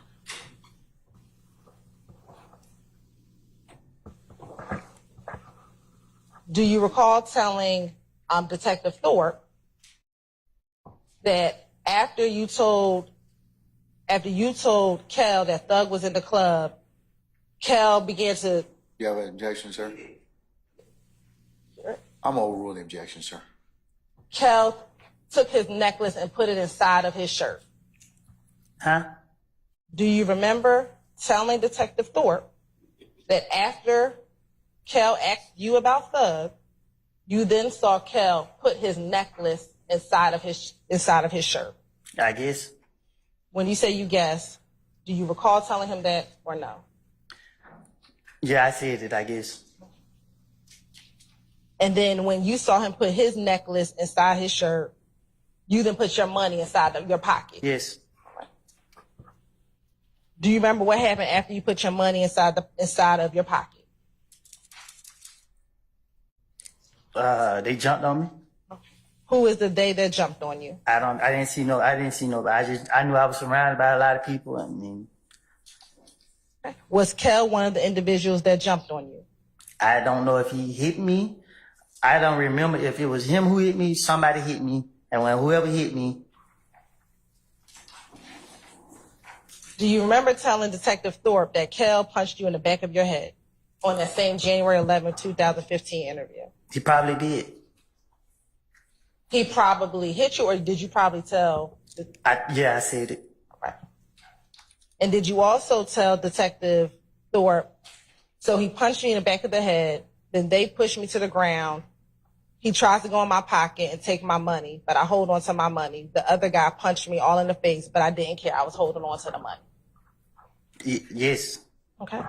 Do you recall telling Detective Thorpe that after you told Kel that Thug was in the club, Kel began to... You have an objection, sir? I'm overruling the objection, sir. Kel took his necklace and put it inside of his shirt. huh? Do you remember telling Detective Thorpe that after Kel asked you about Thug, you then saw Kel put his necklace inside of his shirt? I guess. When you say you guess, do you recall telling him that or no? Yeah, I said it, I guess. And then when you saw him put his necklace inside his shirt, you then put your money inside of your pocket. Yes. Do you remember what happened after you put your money inside of your pocket? They jumped on me. Who is the they that jumped on you? I didn't see no, I knew I was surrounded by a lot of people. I mean, Was Kel one of the individuals that jumped on you? I don't know if he hit me. I don't remember if it was him who hit me, somebody hit me, and when whoever hit me. Do you remember telling Detective Thorpe that Kel punched you in the back of your head on that same January 11, 2015 interview? He probably did. He probably hit you, or did you probably tell? Yeah, I said it. Right. And did you also tell Detective Thorpe, so he punched me in the back of the head, then they pushed me to the ground. He tries to go in my pocket and take my money, but I hold on to my money. The other guy punched me all in the face, but I didn't care. I was holding on to the money. Yes. Okay.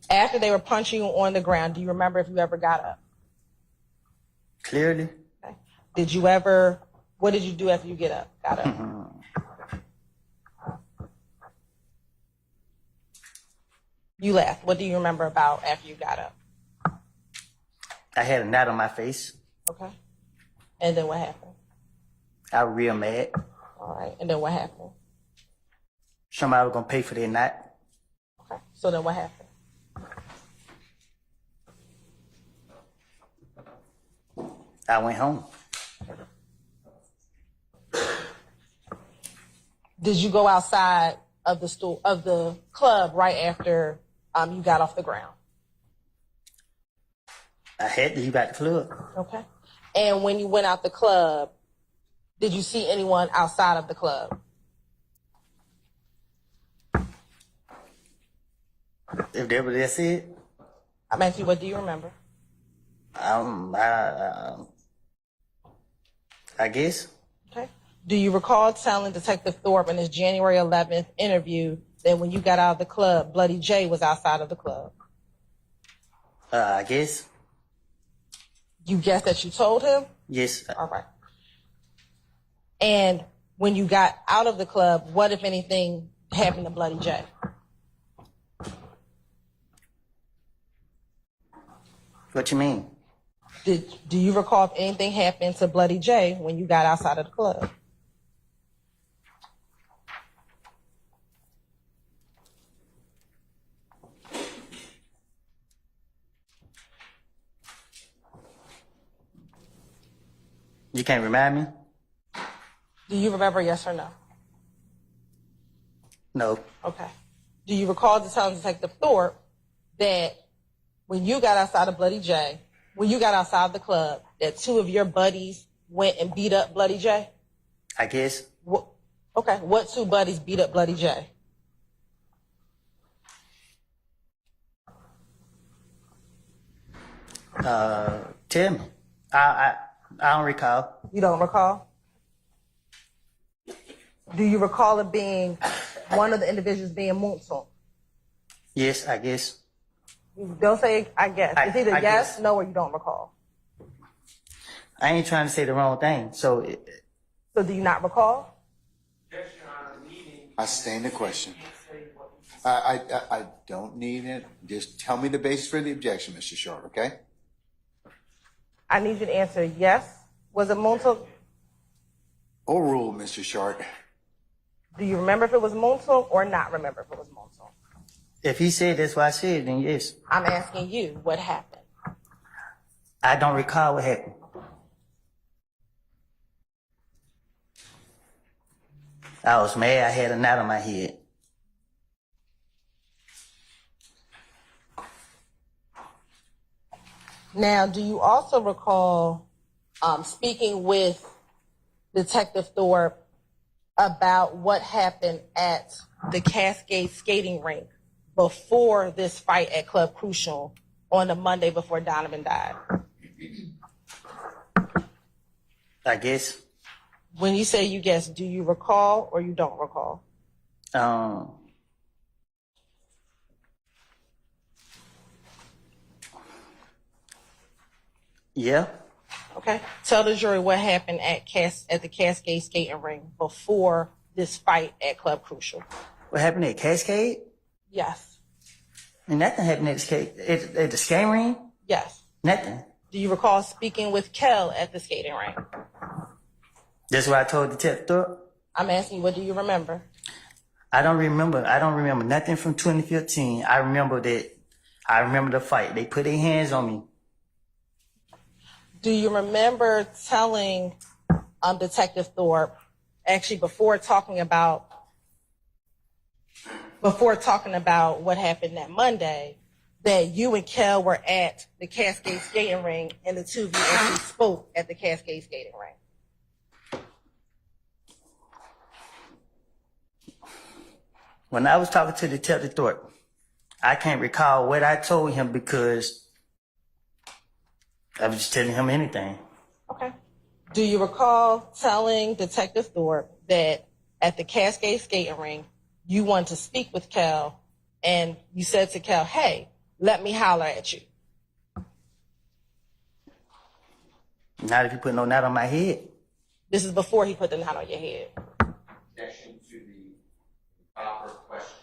After they were punching you on the ground, do you remember if you ever got up? Clearly. Okay. What did you do after you got up? You laughed. What do you remember about after you got up? I had a knot on my face. Okay. And then what happened? I was real mad. All right. And then what happened? Somebody was going to pay for their knot. Okay. So then what happened? I went home. Did you go outside of the club right after you got off the ground? I had to leave out the club. Okay. And when you went out the club, did you see anyone outside of the club? If that's what they said, I'm asking you, what do you remember? I guess. Okay. Do you recall telling Detective Thorpe in his January 11th interview that when you got out of the club, Bloody J was outside of the club? I guess. You guess that you told him? Yes. All right. And when you got out of the club, what, if anything, happened to Bloody J? What you mean? Do you recall if anything happened to Bloody J when you got outside of the club? You can't remind me? Do you remember, yes or no? No. Okay. Do you recall telling Detective Thorpe that when you got outside of Bloody J, when you got outside the club, that two of your buddies went and beat up Bloody J? I guess. Okay. What two buddies beat up Bloody J? Tell me. I don't recall. You don't recall? Do you recall it being one of the individuals being Moonson? Yes, I guess. Don't say I guess. It's either I yes, guess. no, or you don't recall. I ain't trying to say the wrong thing. So So do you not recall? I stand the question. I don't need it. Just tell me the basis for the objection, Mr. Sharp, okay? I need you to answer yes. Was it Moonson? Overruled, Mr. Sharp. Do you remember if it was Moonson or not remember if it was Moonson? if he said that's what I said, then yes. I'm asking you what happened. I don't recall what happened. I was mad. I had a knot on my head. Now, do you also recall speaking with Detective Thorpe about what happened at the Cascade skating rink before this fight at Club Crucial on the Monday before Donovan died? I guess. When you say you guess, do you recall or you don't recall? Yeah. Okay. Tell the jury what happened at the Cascade skating rink before this fight at Club Crucial. What happened at Cascade? Yes. And nothing happened at the skating rink? Yes. Nothing. Do you recall speaking with Kel at the skating rink? That's what I told Detective Thorpe. I'm asking you, what do you remember? I don't remember nothing from 2015. I remember the fight. They put their hands on me. Do you remember telling Detective Thorpe, actually before talking about what happened that Monday, that you and Kel were at the Cascade skating ring and the two of you actually spoke at the Cascade skating ring? When I was talking to Detective Thorpe, I can't recall what I told him because I was just telling him anything. Okay. Do you recall telling Detective Thorpe that at the Cascade skating ring, you wanted to speak with Kel and you said to Kel, hey, let me holler at you? Not if you put no knot on my head. This is before he put the knot on your head. Objection to the proper question.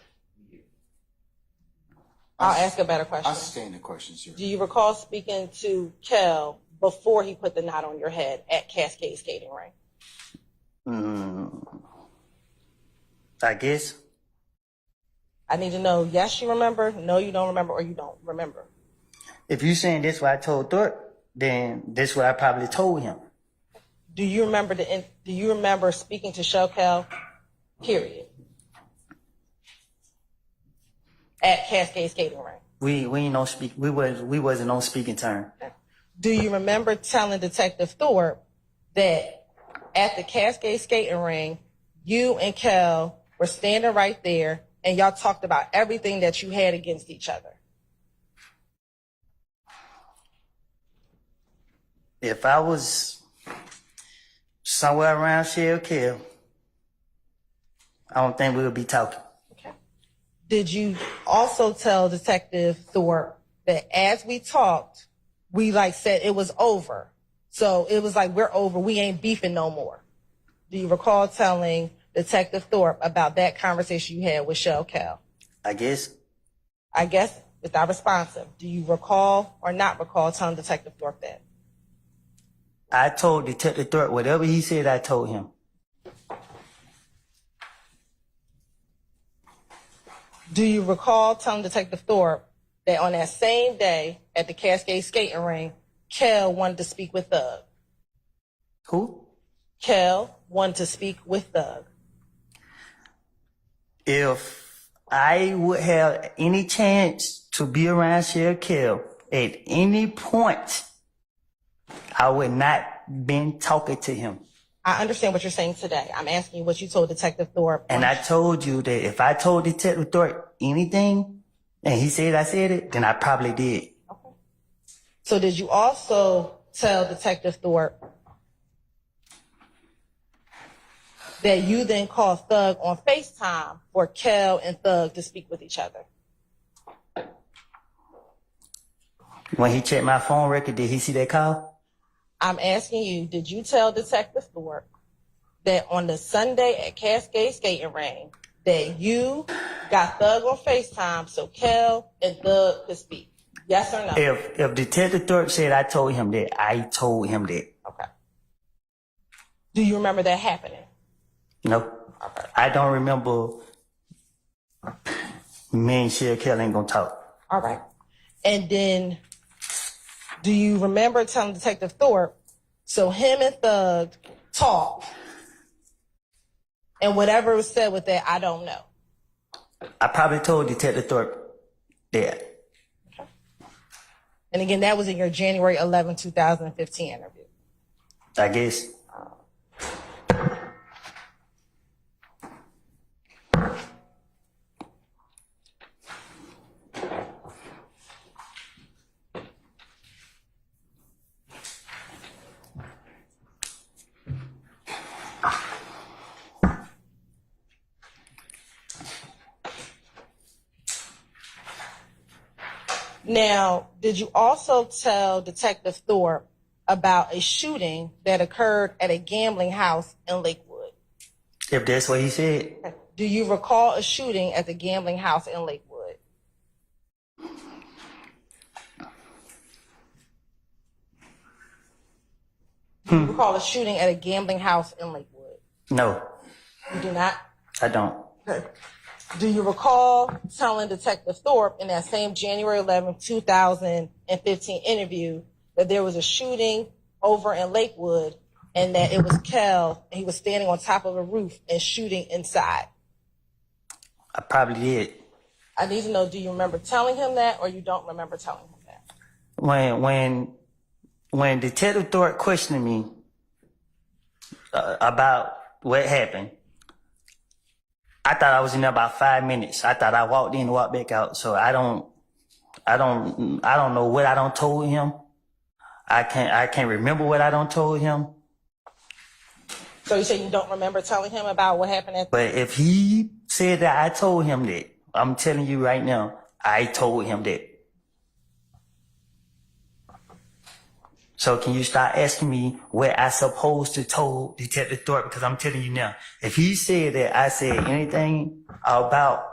I'll ask a better question. I stand the question, sir. Do you recall speaking to Kel before he put the knot on your head at Cascade skating ring? I guess. I need to know, yes, you remember, no, you don't remember, or you don't remember. If you saying this what I told Thorpe, then this what I probably told him. Do you remember speaking to Shokel, period, at Cascade skating ring? We ain't no speak. We wasn't on speaking term. Do you remember telling Detective Thorpe that at the Cascade skating ring, you and Kel were standing right there and y'all talked about everything that you had against each other? If I was somewhere around Shell Kill, I don't think we would be talking. Did you also tell Detective Thorpe that as we talked, we like said it was over? So it was like, we're over, we ain't beefing no more. Do you recall telling Detective Thorpe about that conversation you had with Shell Cal? I guess. It's not responsive. Do you recall or not recall telling Detective Thorpe that? I told Detective Thorpe whatever he said, I told him. Do you recall telling Detective Thorpe that on that same day at the Cascade skating ring, Kel wanted to speak with Thug? Who? Kel wanted to speak with Thug. If I would have any chance to be around Shell Kill at any point, I would not been talking to him. I understand what you're saying today. I'm asking you what you told Detective Thorpe. And I told you that if I told Detective Thorpe anything and he said I said it, then I probably did. Okay. So did you also tell Detective Thorpe that you then called Thug on FaceTime for Kel and Thug to speak with each other? When he checked my phone record, did he see that call? I'm asking you, did you tell Detective Thorpe that on the Sunday at Cascade Skating Ring that you got Thug on FaceTime so Kel and Thug could speak? Yes or no? If Detective Thorpe said I told him that, I told him that. Okay. Do you remember that happening? No. Okay. I don't remember me and Shell Kill ain't gonna talk. All right. And then do you remember telling Detective Thorpe so him and Thug talked and whatever was said with that, I don't know? I probably told Detective Thorpe that. Okay. And again, that was in your January 11, 2015 interview. I guess. Now, did you also tell Detective Thorpe about a shooting that occurred at a gambling house in Lakewood? If that's what he said. Do you recall a shooting at the gambling house in Lakewood? Do you recall a shooting at a gambling house in Lakewood? No, You do not? I don't. Okay. Do you recall telling Detective Thorpe in that same January 11, 2015 interview that there was a shooting over in Lakewood and that it was Kel and he was standing on top of a roof and shooting inside? I probably did. I need to know, do you remember telling him that or you don't remember telling him that? When Detective Thorpe questioned me about what happened, I thought I was in there about 5 minutes. I thought I walked in and walked back out. So I don't know what I don't told him. I can't remember what I don't told him. So you say you don't remember telling him about what happened at? But if he said that I told him that, I'm telling you right now, I told him that. So can you start asking me what I supposed to told Detective Thorpe? Because I'm telling you now, if he said that I said anything about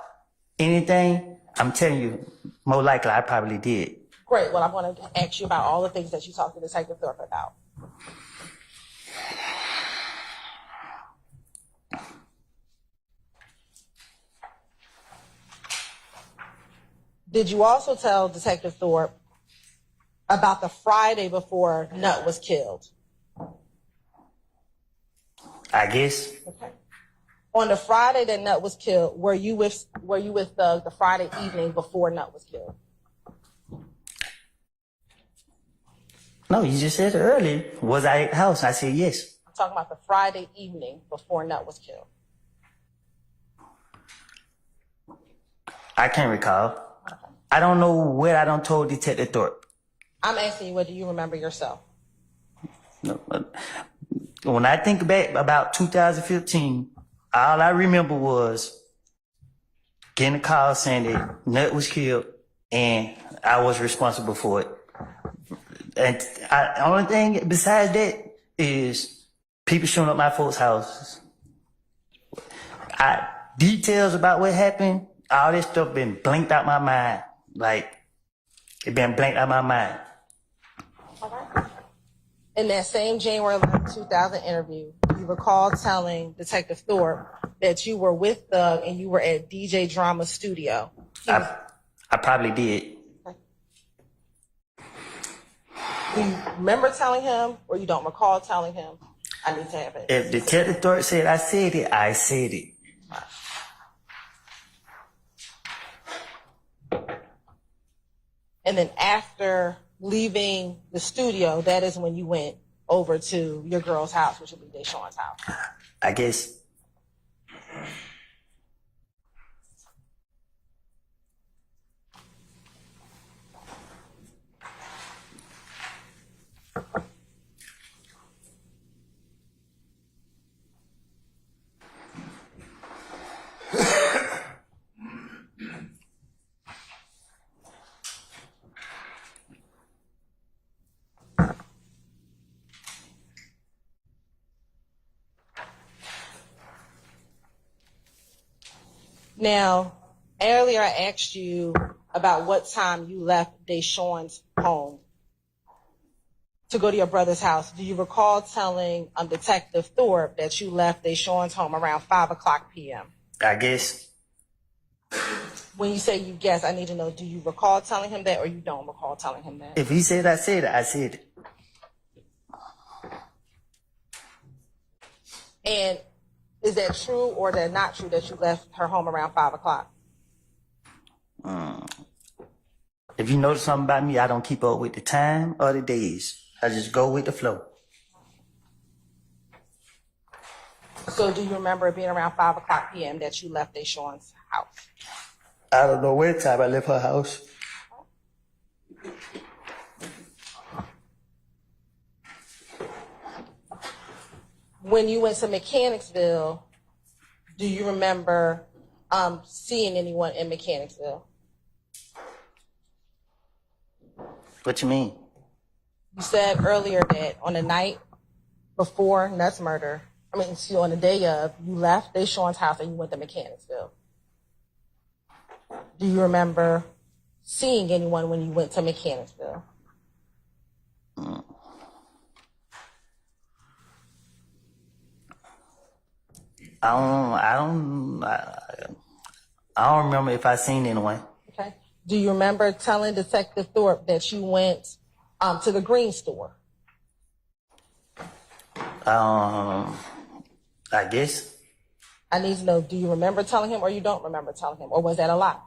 anything, I'm telling you, more likely I probably did. Great. Well, I want to ask you about all the things that you talked to Detective Thorpe about. Did you also tell Detective Thorpe about the Friday before Nut was killed? I guess. Okay. On the Friday that Nut was killed, were you with Thug the Friday evening before Nut was killed? No, you just said it earlier. Was I at the house? I said yes. I'm talking about the Friday evening before Nut was killed. I can't recall. I don't know what I done told Detective Thorpe. I'm asking you, what do you remember yourself? When I think back about 2015, all I remember was getting a call saying that Nut was killed and I was responsible for it. And only thing besides that is people showing up my folks' houses. Details about what happened, all this stuff been blanked out my mind. Like, it been blanked out my mind. In that same January 11, 2000 interview, you recall telling Detective Thorpe that you were with Thug and you were at DJ Drama's studio. I probably did. Do you remember telling him, or you don't recall telling him? I need to have it. If Detective Thorpe said I said it, I said it. And then after leaving the studio, that is when you went over to your girl's house, which would be Deshaun's house. I guess. Now, earlier I asked you about what time you left Deshaun's home to go to your brother's house. Do you recall telling Detective Thorpe that you left Deshaun's home around 5:00 p.m.? I guess. When you say you guess, I need to know, do you recall telling him that or you don't recall telling him that? If he said I said it, I said it. And is that true or that not true that you left her home around 5:00? If you notice something about me, I don't keep up with the time or the days. I just go with the flow. So do you remember it being around 5:00 p.m. that you left Deshaun's house? I don't know what time I left her house. When you went to Mechanicsville, do you remember seeing anyone in Mechanicsville? What you mean? You said earlier that on the night before Nutt's murder, on the day of, you left Deshaun's house and you went to Mechanicsville. Do you remember seeing anyone when you went to Mechanicsville? I don't remember if I seen anyone. Okay. Do you remember telling Detective Thorpe that you went to the green store? I guess. I need to know, do you remember telling him or you don't remember telling him? Or was that a lie?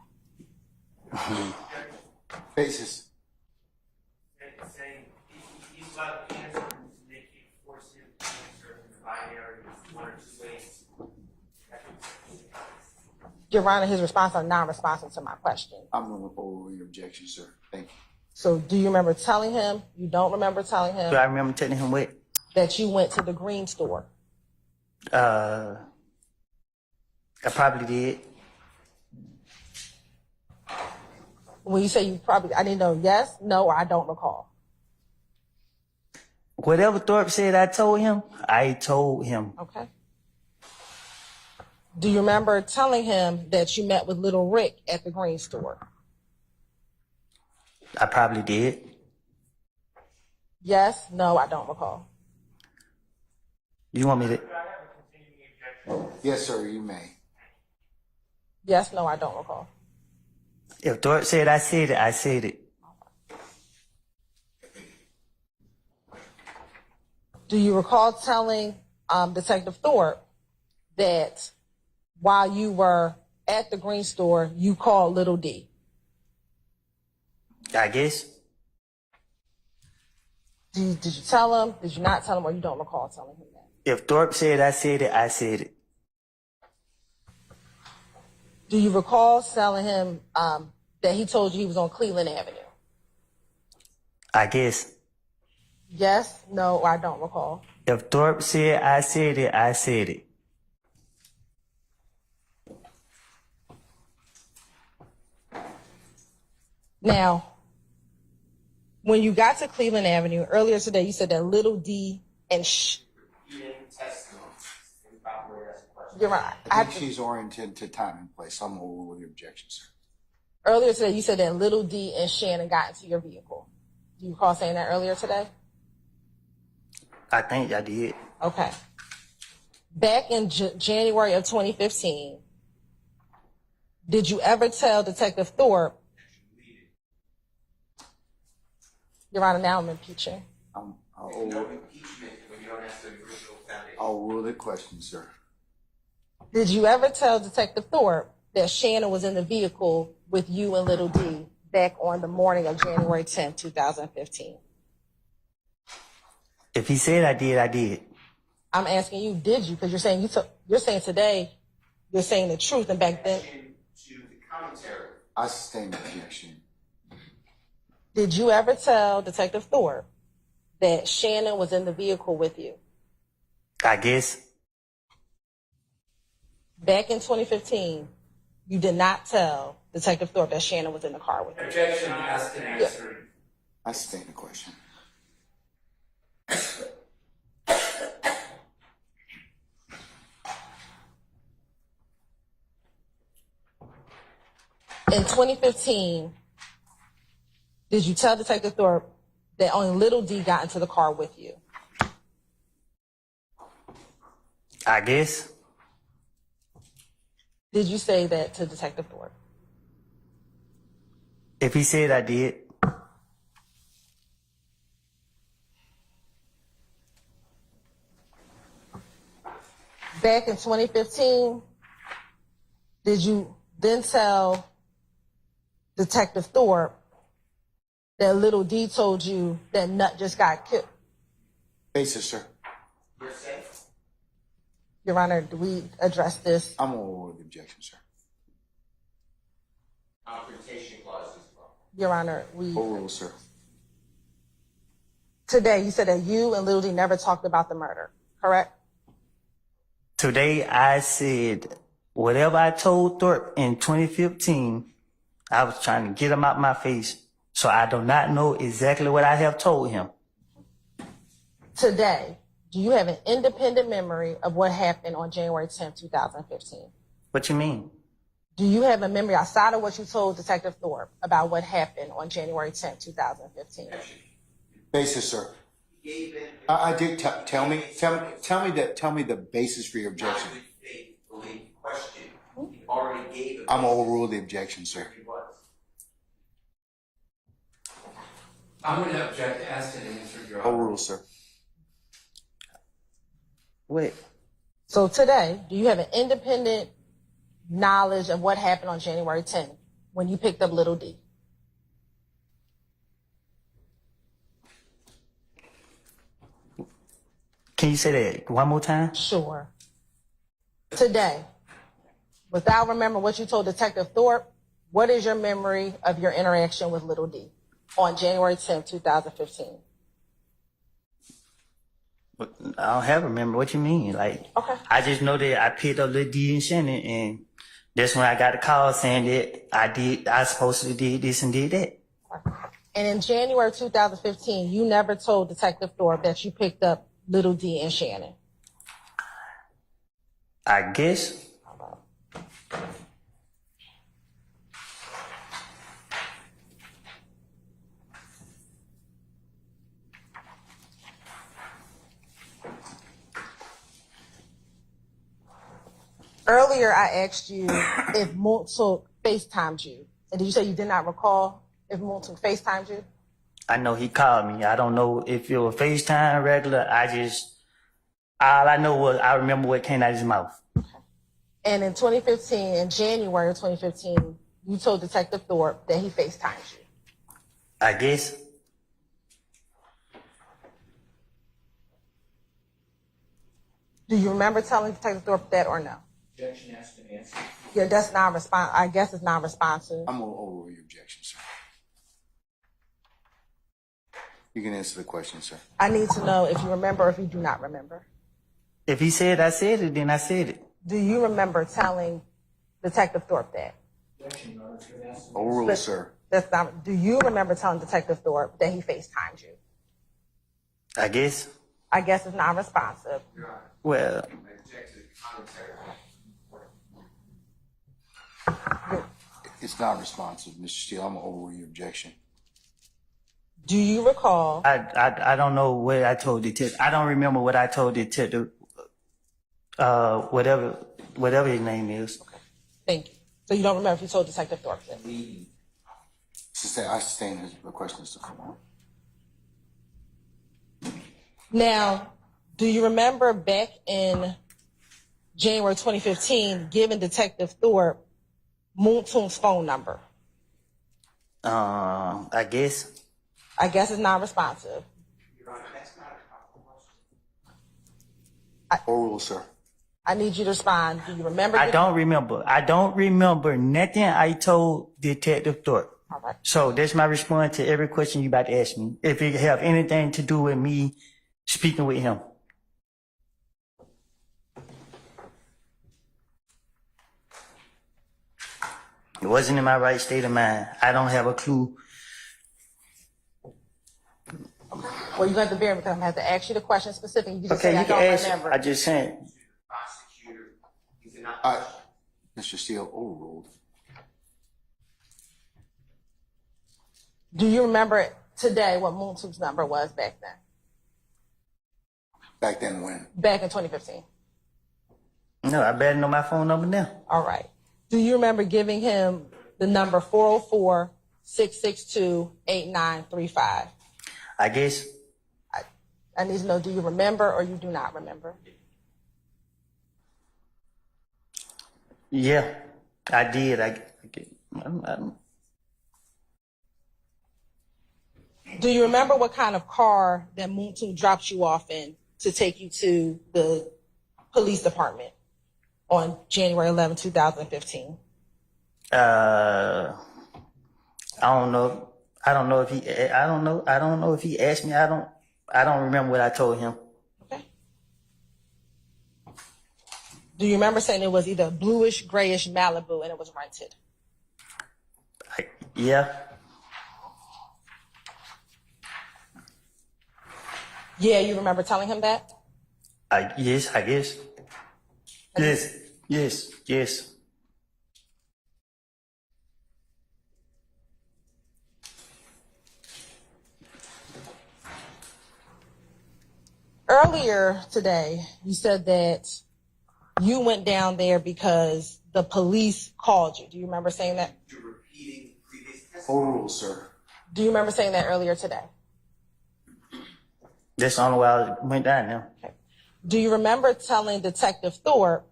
Faces. Saying he's allowed to answer and make you force him to answer in the binary one or two ways. Your Honor, his response are non-responsive to my question. I'm going to forward your objection, sir. Thank you. So do you remember telling him? You don't remember telling him Do I remember telling him what? that you went to the green store? I probably did. When you say you probably, I need to know yes, no, or I don't recall. Whatever Thorpe said I told him, I told him. Okay. Do you remember telling him that you met with Little Rick at the green store? I probably did. Yes, no, I don't recall. You want me to? Yes, sir, you may. Yes, no, I don't recall. If Thorpe said I said it, I said it. Do you recall telling Detective Thorpe that while you were at the green store, you called Little D? I guess. Did you tell him? Did you not tell him, or you don't recall telling him that? If Thorpe said I said it, I said it. Do you recall telling him that he told you he was on Cleveland Avenue? I guess. Yes, no, or I don't recall. If Thorpe said I said it, I said it. Now, when you got to Cleveland Avenue earlier today, you said that Little D and You didn't test them. Probably that's a question. you're right. I think she's oriented to time and place. I'm over with the objection, sir. Earlier today, you said that Little D and Shannon got into your vehicle. Do you recall saying that earlier today? I think I did. Okay. Back in January of 2015, did you ever tell Detective Thorpe? Your Honor, now I'm impeaching. I'll No impeachment when you don't have the original foundation. rule the question, sir. Did you ever tell Detective Thorpe that Shannon was in the vehicle with you and Little D back on the morning of January 10th, 2015? If he said I did, I did. I'm asking you, did you? Because you're saying you're saying today, you're saying the truth, and back then, To the commentary. I sustain the objection. did you ever tell Detective Thorpe that Shannon was in the vehicle with you? I guess. Back in 2015, you did not tell Detective Thorpe that Shannon was in the car with you. Objection asked and answered. I sustain the question. In 2015, did you tell Detective Thorpe that only Little D got into the car with you? I guess. Did you say that to Detective Thorpe? If he said I did. Back in 2015, did you then tell Detective Thorpe that Little D told you that Nut just got killed? Basis, sir. You're safe. Your Honor, do we address this? I'm over with the objection, sir. Confrontation clause as well. Your Honor, Overruled, sir. today you said that you and Little D never talked about the murder, correct? Today I said whatever I told Thorpe in 2015, I was trying to get him out my face. So I do not know exactly what I have told him. Today, do you have an independent memory of what happened on January 10th, 2015? What you mean? Do you have a memory outside of what you told Detective Thorpe about what happened on January 10th, 2015? Basis, sir. I did tell me the basis for your objection. Question. He already gave it. I'm overruled the objection, sir. I'm going to object to ask and answer your honor. Overruled, sir. Wait. So today, do you have an independent knowledge of what happened on January 10th when you picked up Little D? Can you say that one more time? Sure. Today, without remembering what you told Detective Thorpe, what is your memory of your interaction with Little D on January 10th, 2015? I don't have a memory. What you mean? Like, Okay. I just know that I picked up Lil D and Shannon, and that's when I got a call saying that I supposedly did this and did that. And in January 2015, you never told Detective Thorpe that you picked up Little D and Shannon. I guess. Earlier, I asked you if Moontook FaceTimed you. And did you say you did not recall if Moontook FaceTimed you? I know he called me. I don't know if it was FaceTime regular. All I know was I remember what came out of his mouth. And in 2015, in January of 2015, you told Detective Thorpe that he FaceTimed you. I guess. Do you remember telling Detective Thorpe that or no? Objection asked and answered. Yeah, that's non-responsive. I guess it's non-responsive. I'm over your objection, sir. You can answer the question, sir. I need to know if you remember or if you do not remember. If he said I said it, then I said it. Do you remember telling Detective Thorpe that? Overruled, sir. That's not, do you remember telling Detective Thorpe that he FaceTimed you? I guess. I guess it's non-responsive. Well, It's not responsive, Mr. Steele. I'm gonna overrule your objection. Do you recall? I don't know what I told detective. I don't remember what I told detective. Whatever his name is. Thank you. So you don't remember if you told Detective Thorpe that? I sustain his request, Mr. Copeland. Now, do you remember back in January 2015 giving Detective Thorpe Moontoon's phone number? I guess. I guess it's non-responsive. Overruled, sir. I need you to respond. Do you remember? I don't remember. I don't remember nothing I told Detective Thorpe. All right. So that's my response to every question you about to ask me. If it have anything to do with me speaking with him. It wasn't in my right state of mind. I don't have a clue. Well, you're going to bear because I'm going to have to ask you the question specifically. You just Okay, say I you can don't ask. remember. I just said. Prosecutor, is it not? Mr. Steele, overruled. Do you remember today what Moontoon's number was back then? Back then when? Back in 2015. No, I better know my phone number now. All right. Do you remember giving him the number 404-662-8935? I guess. I need to know, do you remember or you do not remember? Yeah, I did. I Do you remember what kind of car that Moontoon dropped you off in to take you to the police department on January 11, 2015? I don't know. I don't know if he. I don't know. I don't know if he asked me. I don't remember what I told him. Okay. Do you remember saying it was either bluish, grayish Malibu and it was rented? Yeah. Yeah, you remember telling him that? Yes, I guess. Yes. Earlier today, you said that you went down there because the police called you. Do you remember saying that? You're repeating previous testimony. Overruled, sir. Do you remember saying that earlier today? That's the only way I went down there. Okay. Do you remember telling Detective Thorpe,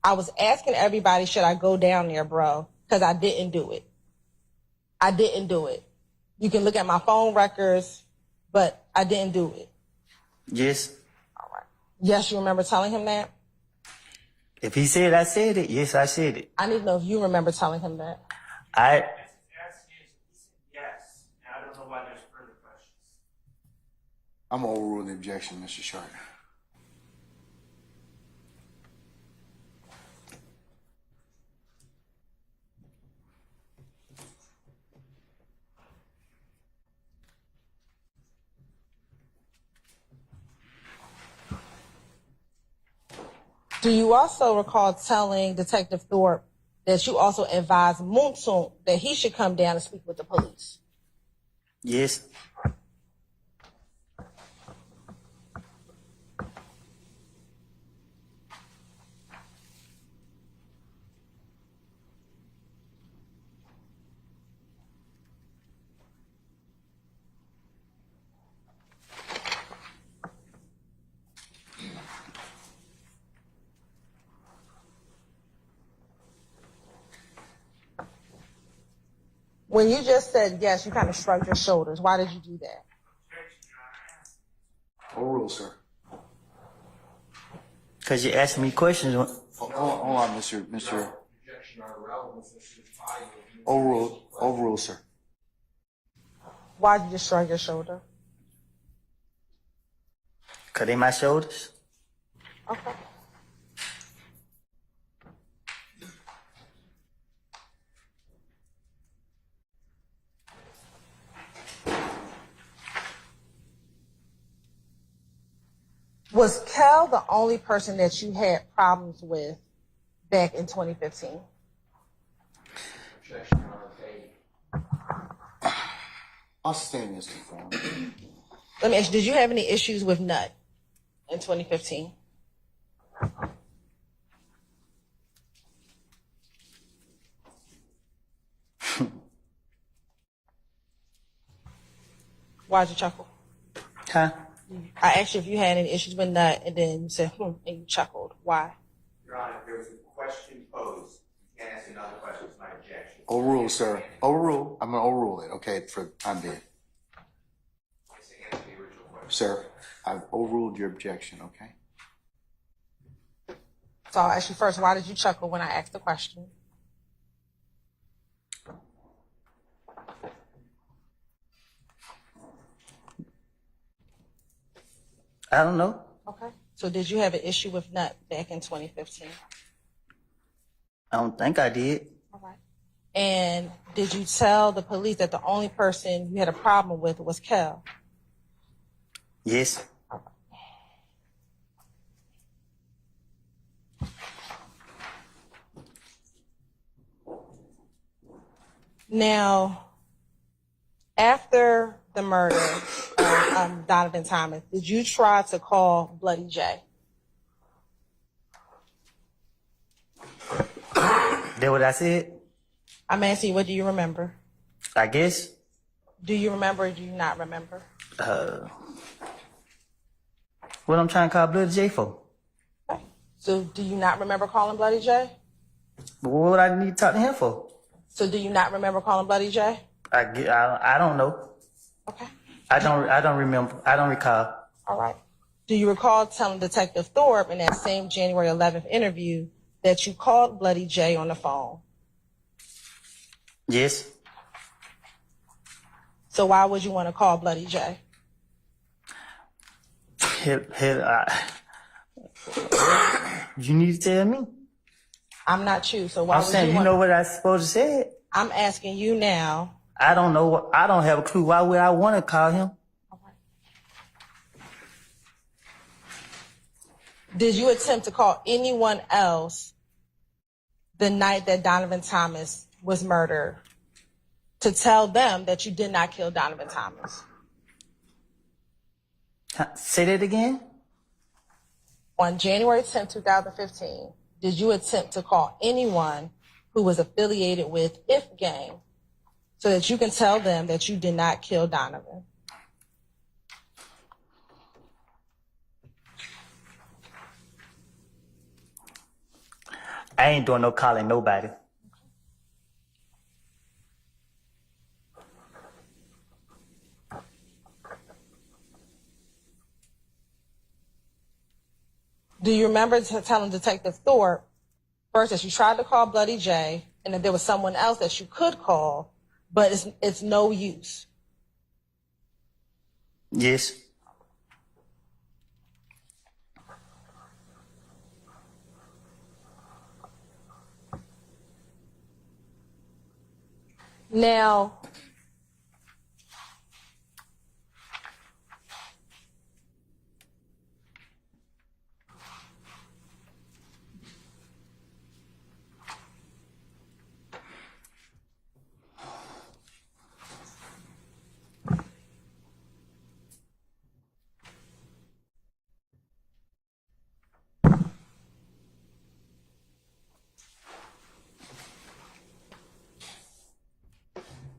I was asking everybody, should I go down there, bro? Because I didn't do it. I didn't do it. You can look at my phone records, but I didn't do it. Yes. All right. Yes, you remember telling him that? If he said I said it, yes, I said it. I need to know if you remember telling him that. I Yes, and I don't know why there's further questions. I'm gonna overrule the objection, Mr. Sharp. Do you also recall telling Detective Thorpe that you also advised Moontoon that he should come down and speak with the police? yes. When you just said yes, you kind of shrugged your shoulders. Why did you do that? Overruled, sir. Because you asked me questions. Hold on, Mr. Objection on relevance, this is five. Overruled, sir. Why did you just shrug your shoulder? 'Cause they my shoulders. Okay. Was Kel the only person that you had problems with back in 2015? Objection, Your Honor, paid. I'll stand this form. Let me ask you, did you have any issues with Nut in 2015? Why'd you chuckle? Huh? I asked you if you had any issues with Nut, and then you said, and you chuckled. Why? Your Honor, there was a question posed. You can't ask another question. It's my objection. Overrule, sir. Overrule. I'm going to overrule it, okay, for the time being. It's to answer the original question. Sir, I've overruled your objection, okay? So I'll ask you first, why did you chuckle when I asked the question? I don't know. Okay. So did you have an issue with Nut back in 2015? I don't think I did. All right. And did you tell the police that the only person you had a problem with was Kel? Yes. Now, after the murder of Donovan Thomas, did you try to call Bloody J? That what I said? I'm asking you, what do you remember? I guess. Do you remember or do you not remember? What I'm trying to call Bloody J for? Okay. So do you not remember calling Bloody J? But what would I need to talk to him for? So do you not remember calling Bloody J? I don't know. Okay. I don't remember. I don't recall. All right. Do you recall telling Detective Thorpe in that same January 11th interview that you called Bloody J on the phone? Yes. So why would you want to call Bloody J? You need to tell me. I'm not you, so why I'm would saying, you you want... know what I supposed to say? I'm asking you now. I don't know. I don't have a clue. Why would I want to call him? Did you attempt to call anyone else the night that Donovan Thomas was murdered to tell them that you did not kill Donovan Thomas? Say that again? On January 10, 2015, did you attempt to call anyone who was affiliated with If Gang so that you can tell them that you did not kill Donovan? I ain't doing no calling nobody. Do you remember telling Detective Thorpe first that you tried to call Bloody J and that there was someone else that you could call, but it's no use? Yes. Now,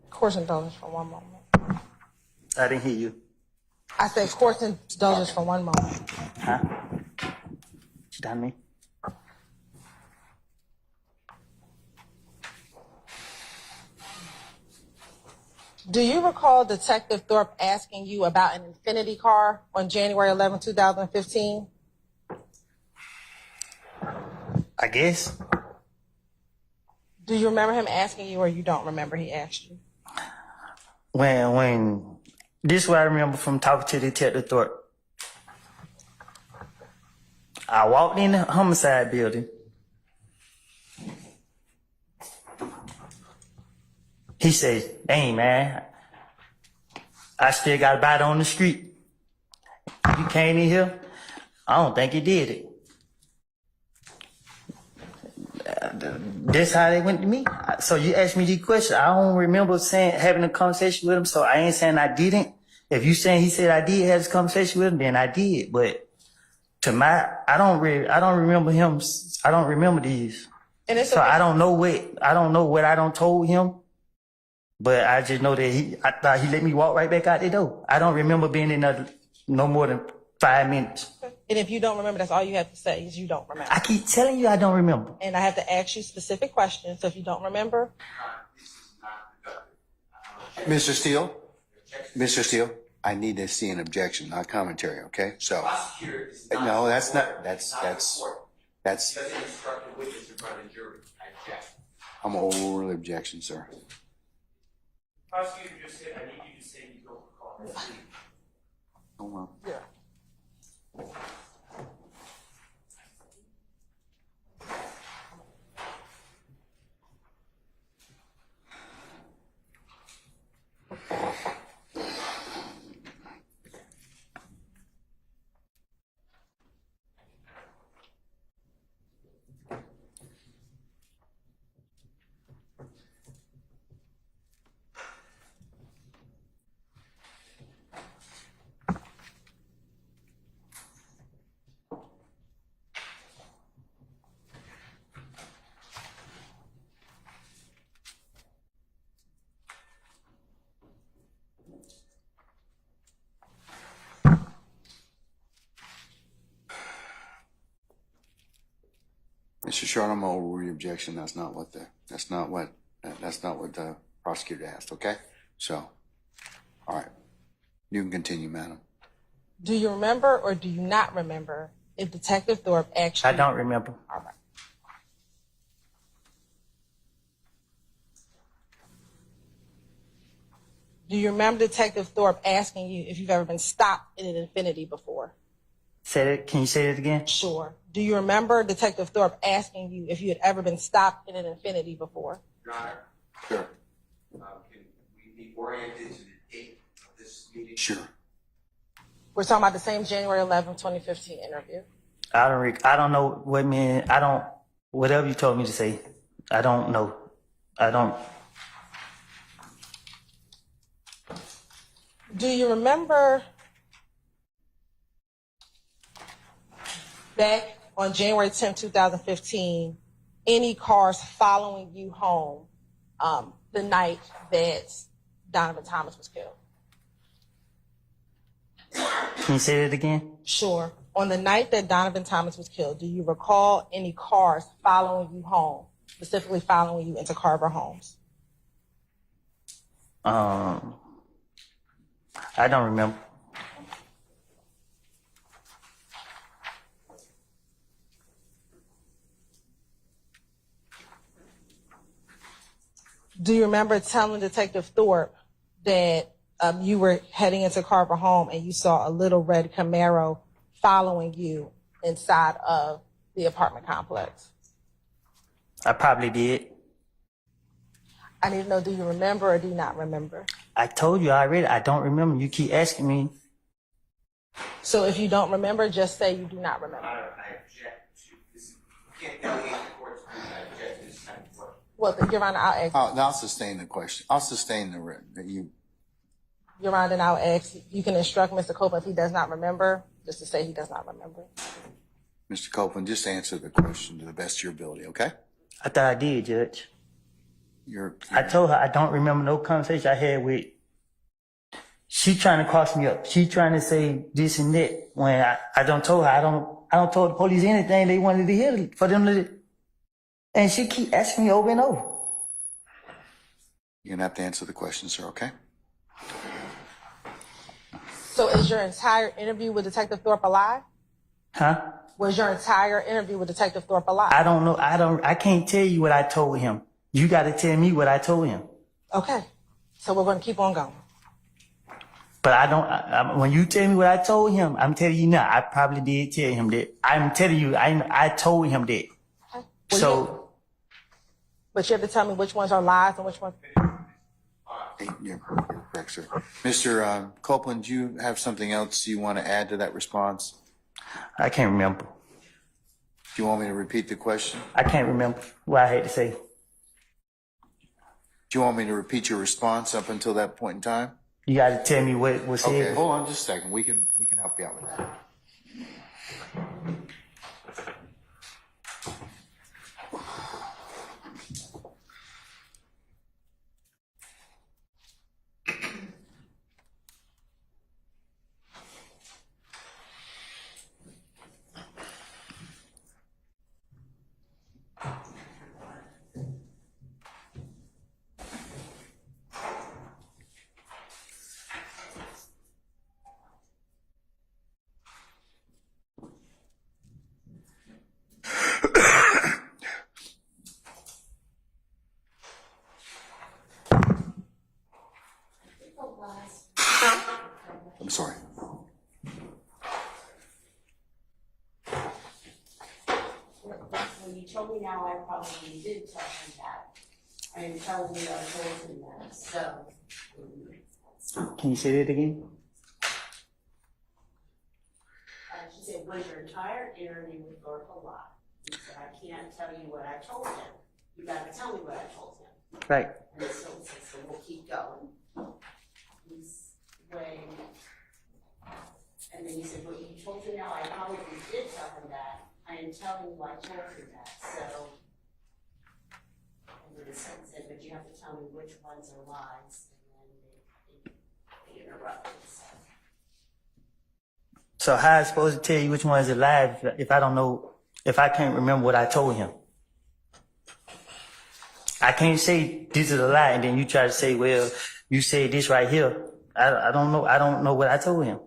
course indulgence for one moment. I didn't hear you. I said course indulgence for one moment. Huh? You done me? Do you recall Detective Thorpe asking you about an Infinity car on January 11, 2015? I guess. Do you remember him asking you, or you don't remember he asked you? When this is what I remember from talking to Detective Thorpe. I walked in the homicide building. He says, "Hey man, I still got a body on the street. You came in here? I don't think you did it." That's how they went to me. So you asked me these questions. I don't remember having a conversation with him, so I ain't saying I didn't. If you saying he said I did have this conversation with him, then I did. But I don't remember him. I don't remember these. And it's So okay. I don't know what I don't told him. But I just know that I thought he let me walk right back out the door. I don't remember being in there no more than 5 minutes. And if you don't remember, that's all you have to say is you don't remember. I keep telling you I don't remember. And I have to ask you specific questions. So if you don't remember, Mr. Steele? Mr. Steele, I need to see an objection, not commentary, okay? So, Prosecutor is not. no, that's not, He doesn't instruct the witness in front of the jury. I object. I'm gonna overrule the objection, sir. Prosecutor just said, I need you to say you don't recall. Oh, well. yeah. Mr. Short, I'm gonna overrule your objection. That's not what the prosecutor asked, okay? So, all right. You can continue, madam. Do you remember or do you not remember if Detective Thorpe actually? I don't remember. All right. Do you remember Detective Thorpe asking you if you've ever been stopped in an infinity before? Can you say it again? Sure. Do you remember Detective Thorpe asking you if you had ever been stopped in an infinity before? Your Honor, Sure. can we be oriented to the date of this meeting? Sure. We're talking about the same January 11, 2015 interview. I don't know what man. Whatever you told me to say, I don't know. I don't. Do you remember back on January 10, 2015, any cars following you home the night that Donovan Thomas was killed? Can you say it again? Sure. On the night that Donovan Thomas was killed, do you recall any cars following you home, specifically following you into Carver Homes? I don't remember. Do you remember telling Detective Thorpe that you were heading into Carver Home and you saw a little red Camaro following you inside of the apartment complex? I probably did. I need to know, do you remember or do you not remember? I told you already. I don't remember. You keep asking me. So if you don't remember, just say you do not remember. Your Honor, I object to this. You can't delegate the court's ruling. I object to this type of work. Well, Your Honor, I'll ask. I'll sustain the question. I'll sustain the written that you. Your Honor, then I'll ask. You can instruct Mr. Copeland if he does not remember, just to say he does not remember. Mr. Copeland, just answer the question to the best of your ability, okay? I thought I did, Judge. You're I told her I don't remember no conversation I had with. She trying to cross me up. She trying to say this and that when I don't told her I don't tell the police anything they wanted to hear for them to. And she keep asking me over and over. gonna have to answer the question, sir, okay? So is your entire interview with Detective Thorpe a lie? Huh? Was your entire interview with Detective Thorpe a lie? I don't know. I can't tell you what I told him. You got to tell me what I told him. Okay. So we're going to keep on going. But I don't. When you tell me what I told him, I'm telling you now. I probably did tell him that. I'm telling you, I told him that. Well, So, but you have to tell me which ones are lies and which ones. You're correct, sir. Mr. Copeland, do you have something else you want to add to that response? I can't remember. Do you want me to repeat the question? I can't remember what I had to say. Do you want me to repeat your response up until that point in time? You got to tell me what was said. Okay, hold on just a second. We can help you out with that. I'm sorry. When you told me now, I probably did tell him that. I am telling you, I told him that, so. Can you say that again? She said, was your entire interview with Thorpe a lie? He said, I can't tell you what I told him. You gotta tell me what I told him. Right. And so he said, so we'll keep going. He's weighing. And then he said, well, you told me now, I probably did tell him that. I am telling you I told him that, so. And then he said, but you have to tell me which ones are lies. And then they interrupted, so. So how I supposed to tell you which one is a lie if I don't know, if I can't remember what I told him? I can't say this is a lie and then you try to say, well, you said this right here. I don't know. I don't know what I told him.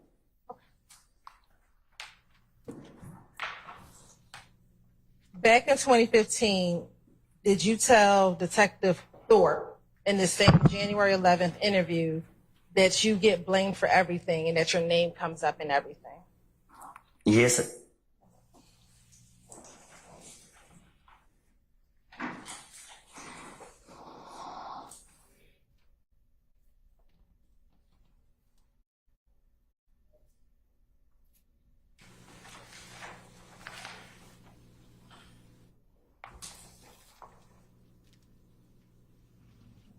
Back in 2015, did you tell Detective Thorpe in the same January 11th interview that you get blamed for everything and that your name comes up in everything? Yes, sir.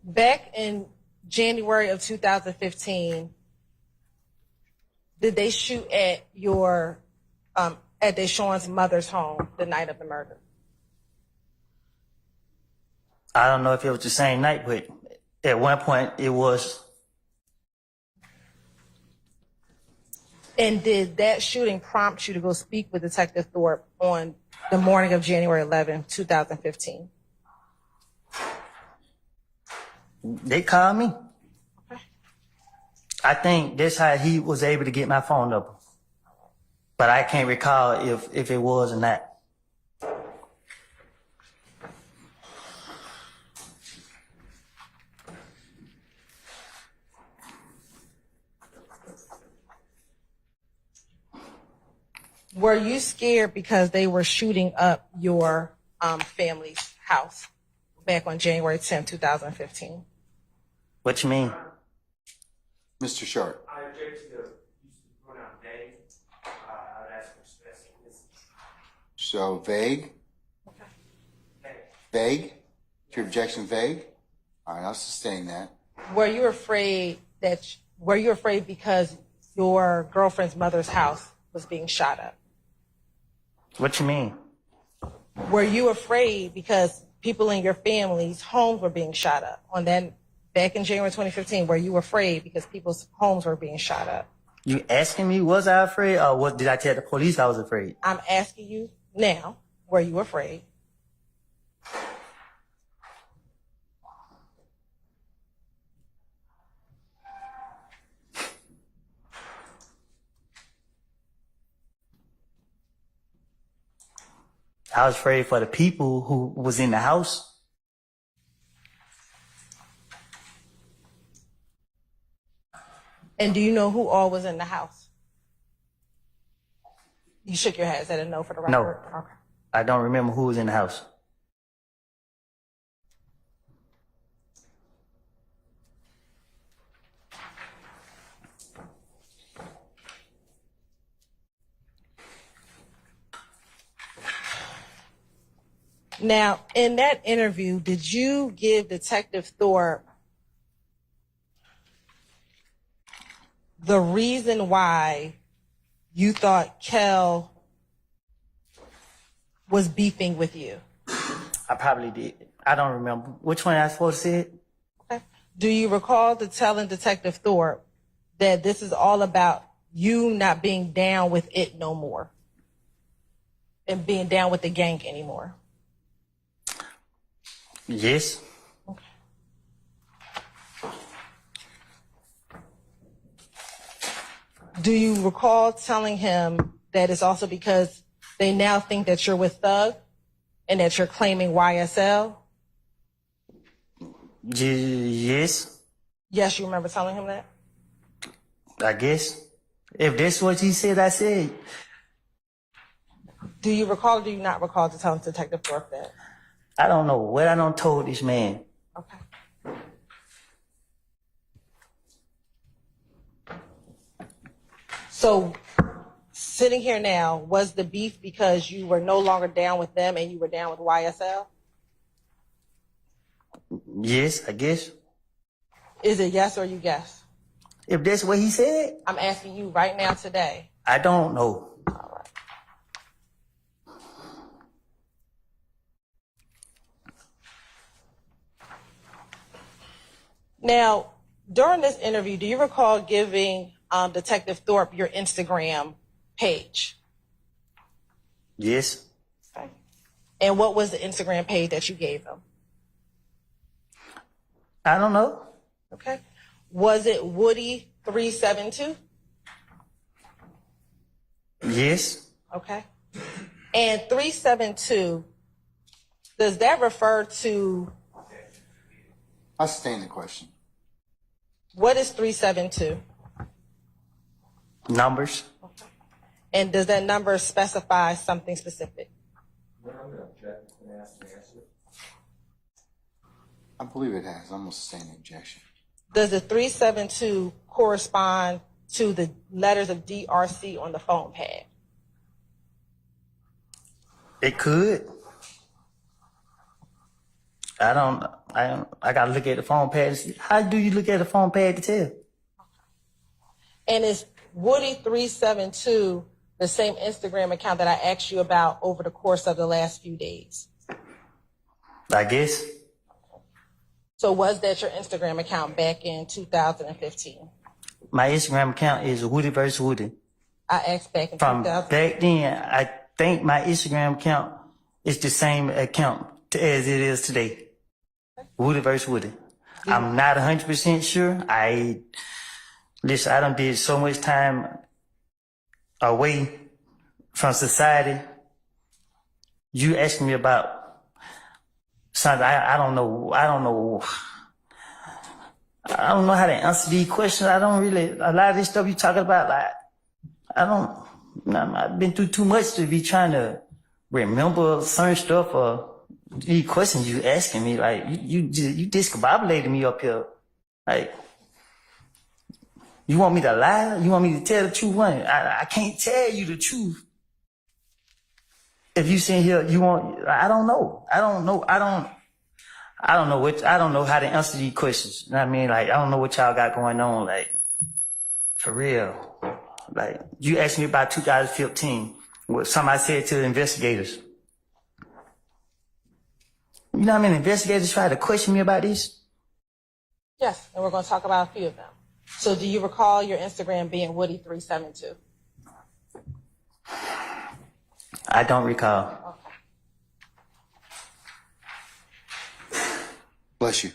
Back in January of 2015, did they shoot at your at Deshaun's mother's home the night of the murder? I don't know if it was the same night, but at one point it was. And did that shooting prompt you to go speak with Detective Thorpe on the morning of January 11th, 2015? They called me. I think that's how he was able to get my phone number. But I can't recall if it was or not. Were you scared because they were shooting up your family's house back on January 10th, 2015? What you mean? Mr. Sharp. I object to the use of the pronoun they. I would ask for specificity. So vague? They. Vague? Is your objection vague? All right, I'll sustain that. Were you afraid because your girlfriend's mother's house was being shot up? What you mean? Were you afraid because people in your family's homes were being shot up on that back in January 2015? Were you afraid because people's homes were being shot up? You asking me, was I afraid, or what did I tell the police I was afraid? I'm asking you now, were you afraid? I was afraid for the people who was in the house. And do you know who all was in the house? You shook your head. Is that a no for the record? No. Okay. I don't remember who was in the house. Now, in that interview, did you give Detective Thorpe the reason why you thought Kel was beefing with you? I probably did. I don't remember. Which one I was supposed to say it? Okay. Do you recall telling Detective Thorpe that this is all about you not being down with it no more and being down with the gang anymore? Yes. Okay. Do you recall telling him that it's also because they now think that you're with Thug and that you're claiming YSL? Yes. Yes, you remember telling him that? I guess. If that's what he said, I said. Do you recall or do you not recall to telling Detective Thorpe that? I don't know what I done told this man. Okay. So, sitting here now, was the beef because you were no longer down with them and you were down with YSL? Yes, I guess. Is it yes or you guess? If that's what he said, I'm asking you right now today. I don't know. All right. Now, during this interview, do you recall giving Detective Thorpe your Instagram page? Yes. Okay. And what was the Instagram page that you gave him? I don't know. Okay. Was it Woody372? Yes. Okay. And 372, does that refer to, I stand the question. what is 372? Numbers. And does that number specify something specific? I'm gonna object and ask the answer. I believe it has. I'm going to sustain the objection. Does the 372 correspond to the letters of DRC on the phone pad? It could. I gotta look at the phone pad to see. How do you look at the phone pad to tell? And is Woody372 the same Instagram account that I asked you about over the course of the last few days? I guess. So was that your Instagram account back in 2015? My Instagram account is Woody vs. Woody. I asked back in From 2000. back then, I think my Instagram account is the same account as it is today. Woody vs. Woody. I'm not 100% sure. I done did so much time away from society. You asking me about something I don't know. I don't know how to answer these questions. A lot of this stuff you talking about, like, I've been through too much to be trying to remember certain stuff or these questions you asking me. Like, you discombobulated me up here. Like, you want me to lie? You want me to tell the truth? I can't tell you the truth. If you sit here, I don't know. I don't know how to answer these questions. You know what I mean? Like, I don't know what y'all got going on. Like, for real. Like, you asked me about 2015, what somebody said to the investigators. You know how many investigators tried to question me about this? Yes, and we're going to talk about a few of them. So do you recall your Instagram being Woody372? I don't recall. Okay. Bless you.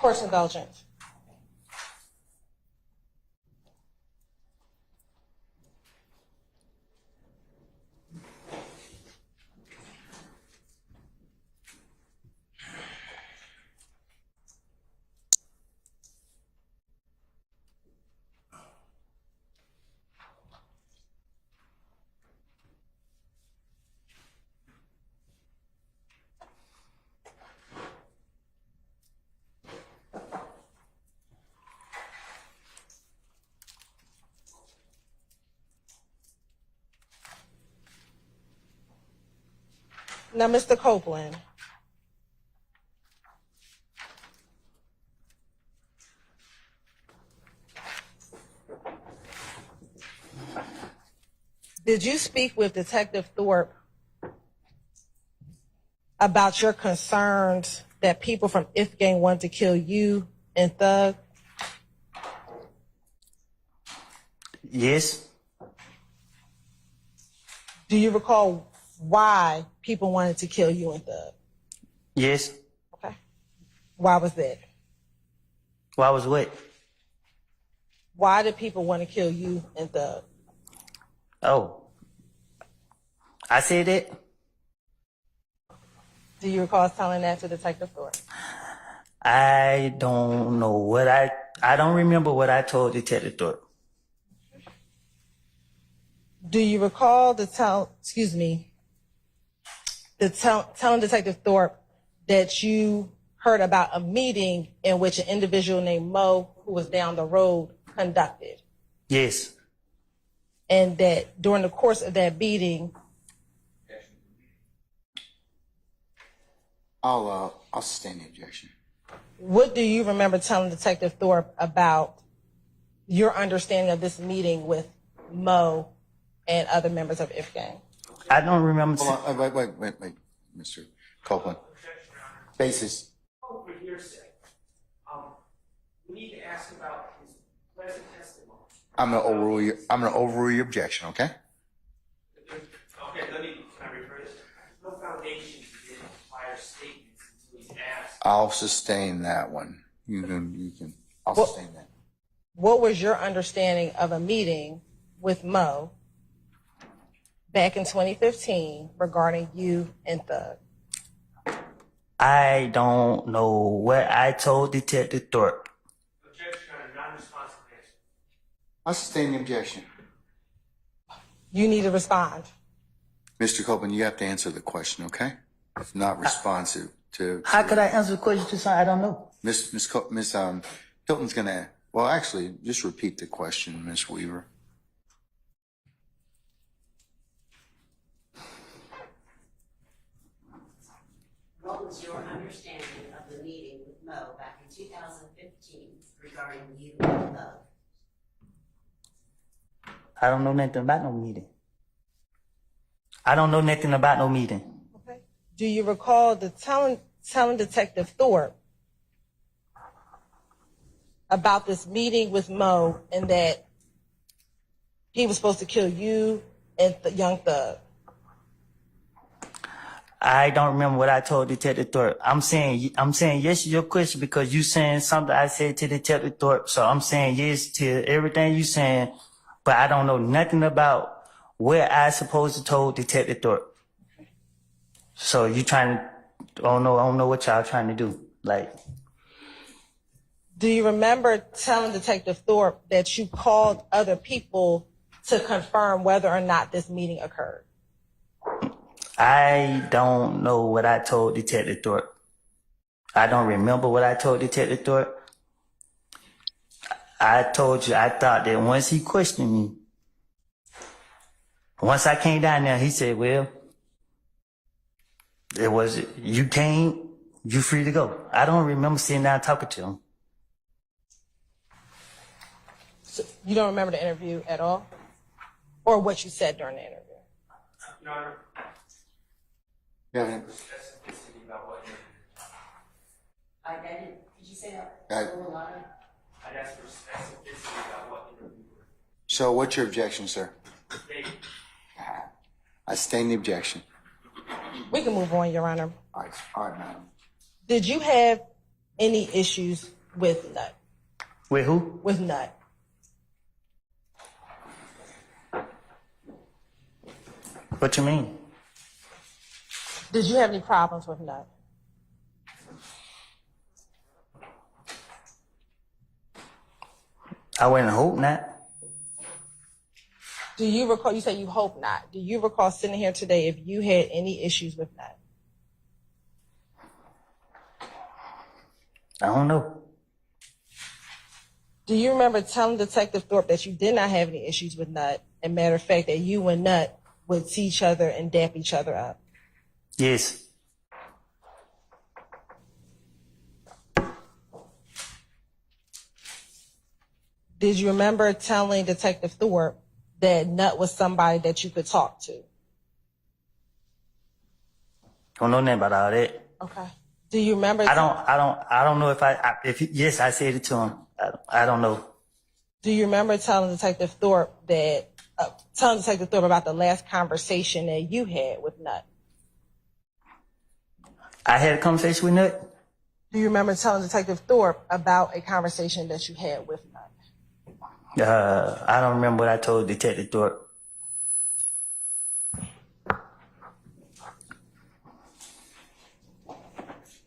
Court's indulgence. Now, Mr. Copeland, did you speak with Detective Thorpe about your concerns that people from If Gang wanted to kill you and Thug? Yes. Do you recall why people wanted to kill you and Thug? Yes. Okay. Why was that? Why was what? Why did people want to kill you and Thug? Oh. I said it. Do you recall telling that to Detective Thorpe? I don't know what I don't remember what I told Detective Thorpe. Do you recall telling Detective Thorpe that you heard about a meeting in which an individual named Mo, who was down the road, conducted? Yes. And that during the course of that meeting, I'll sustain the objection. what do you remember telling Detective Thorpe about your understanding of this meeting with Mo and other members of If Gang? I don't remember. Hold on, wait, Mr. Copeland. Basis. For hearsay, we need to ask about his present testimony. I'm gonna overrule your objection, okay? Okay, can I rephrase? There's no foundation to give prior statements until he's asked. I'll sustain that one. I'll sustain that. What was your understanding of a meeting with Mo back in 2015 regarding you and Thug? I don't know what I told Detective Thorpe. Objection on a non-responsive answer. I'll sustain the objection. You need to respond. Mr. Copeland, you have to answer the question, okay? It's not responsive to. How could I answer the question to something I don't know? Miss Hilton's gonna. Well, actually, just repeat the question, Miss Weaver. What was your understanding of the meeting with Mo back in 2015 regarding you and Thug? I don't know nothing about no meeting. I don't know nothing about no meeting. Okay. Do you recall telling Detective Thorpe about this meeting with Mo and that he was supposed to kill you and young Thug? I don't remember what I told Detective Thorpe. I'm saying yes to your question because you saying something I said to Detective Thorpe. So I'm saying yes to everything you saying, but I don't know nothing about where I supposed to told Detective Thorpe. So you trying to, I don't know what y'all trying to do. Like, do you remember telling Detective Thorpe that you called other people to confirm whether or not this meeting occurred? I don't know what I told Detective Thorpe. I don't remember what I told Detective Thorpe. I told you, I thought that once he questioned me, once I came down there, he said, well, you came, you free to go. I don't remember sitting down talking to him. So you don't remember the interview at all? Or what you said during the interview? Your Honor, Yeah. specificity about what I didn't, did you say that? I- I'd ask for specificity about what interview. So what's your objection, sir? Maybe. I sustain the objection. We can move on, Your Honor. All right, madam. Did you have any issues with Nut? With who? With Nut. What you mean? Did you have any problems with Nut? I wouldn't hope not. Do you recall, you say you hope not. Do you recall sitting here today if you had any issues with Nut? I don't know. Do you remember telling Detective Thorpe that you did not have any issues with Nut? And matter of fact, that you and Nut would see each other and dap each other up? Yes. Did you remember telling Detective Thorpe that Nut was somebody that you could talk to? Don't know nothing about all that. Okay. Do you remember? I don't know if yes, I said it to him. I don't know. Do you remember telling Detective Thorpe about the last conversation that you had with Nut? I had a conversation with Nut. Do you remember telling Detective Thorpe about a conversation that you had with Nut? I don't remember what I told Detective Thorpe.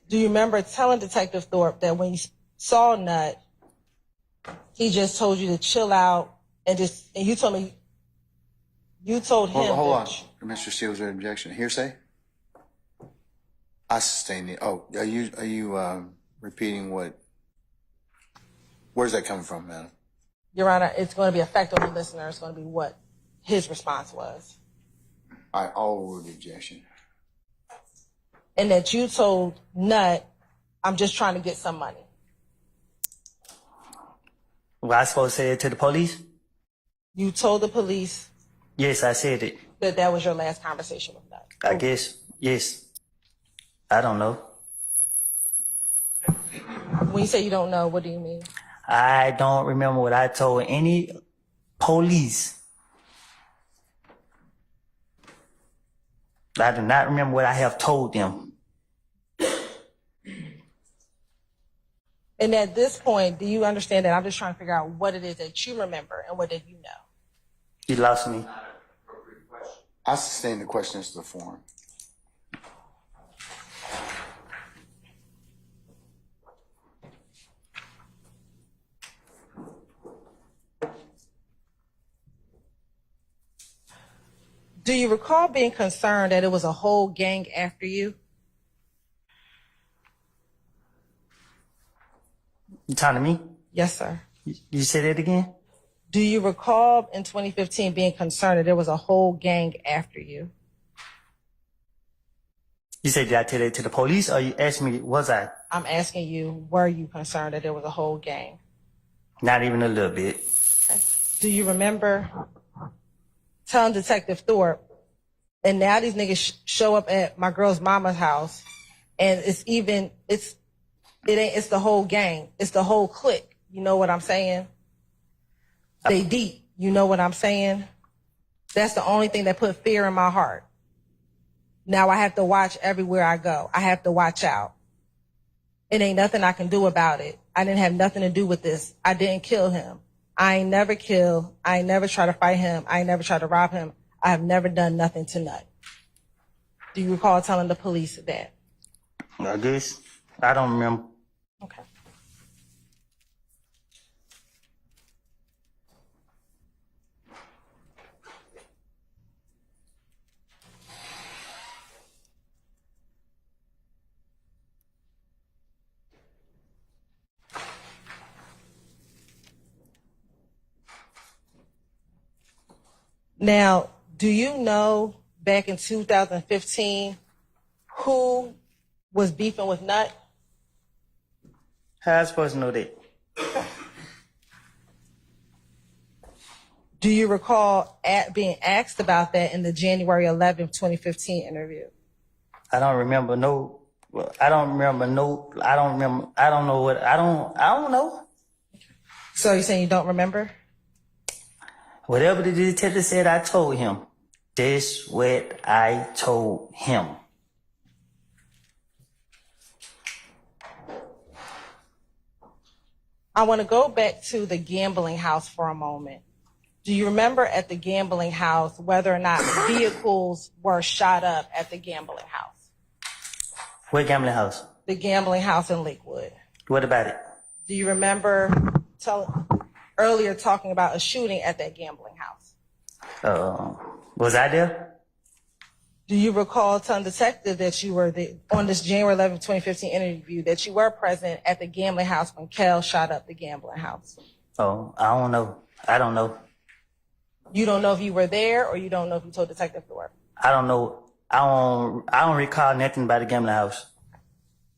Do you remember telling Detective Thorpe that when you saw Nut, he just told you to chill out and you told him. Hold on, Mr. Steele's objection. Hearsay? I sustain it. Oh, are you repeating what? Where's that coming from, madam? Your Honor, it's going to be effective on the listener. It's going to be what his response was. I'll overrule the objection. And that you told Nut, I'm just trying to get some money. Was I supposed to say it to the police? You told the police Yes, I said it. that was your last conversation with Nut. I guess, yes. I don't know. When you say you don't know, what do you mean? I don't remember what I told any police. I do not remember what I have told them. And at this point, do you understand that I'm just trying to figure out what it is that you remember and what did you know? You lost me. I sustain the question as to the form. Do you recall being concerned that it was a whole gang after you? You talking to me? Yes, sir. You say that again? Do you recall in 2015 being concerned that there was a whole gang after you? You said, did I tell that to the police, or you asked me, was I? I'm asking you, were you concerned that there was a whole gang? Not even a little bit. Okay. Do you remember telling Detective Thorpe, and now these niggas show up at my girl's mama's house, and it's the whole gang. It's the whole clique. You know what I'm saying? They deep. You know what I'm saying? That's the only thing that put fear in my heart. Now I have to watch everywhere I go. I have to watch out. It ain't nothing I can do about it. I didn't have nothing to do with this. I didn't kill him. I ain't never killed. I ain't never tried to fight him. I ain't never tried to rob him. I have never done nothing to Nut. Do you recall telling the police that? I guess. I don't remember. Okay. Now, do you know back in 2015 who was beefing with Nut? How I supposed to know that? Do you recall being asked about that in the January 11th, 2015 interview? I don't remember no. I don't know what. So you're saying you don't remember? Whatever the detective said, I told him. That's what I told him. I want to go back to the gambling house for a moment. Do you remember at the gambling house whether or not vehicles were shot up at the gambling house? What gambling house? The gambling house in Lakewood. What about it? Do you remember earlier talking about a shooting at that gambling house? Was I there? Do you recall telling the detective that you were on this January 11, 2015 interview that you were present at the gambling house when Kel shot up the gambling house? Oh, I don't know. I don't know. You don't know if you were there, or you don't know if you told Detective Thorpe? I don't know. I don't recall nothing about the gambling house.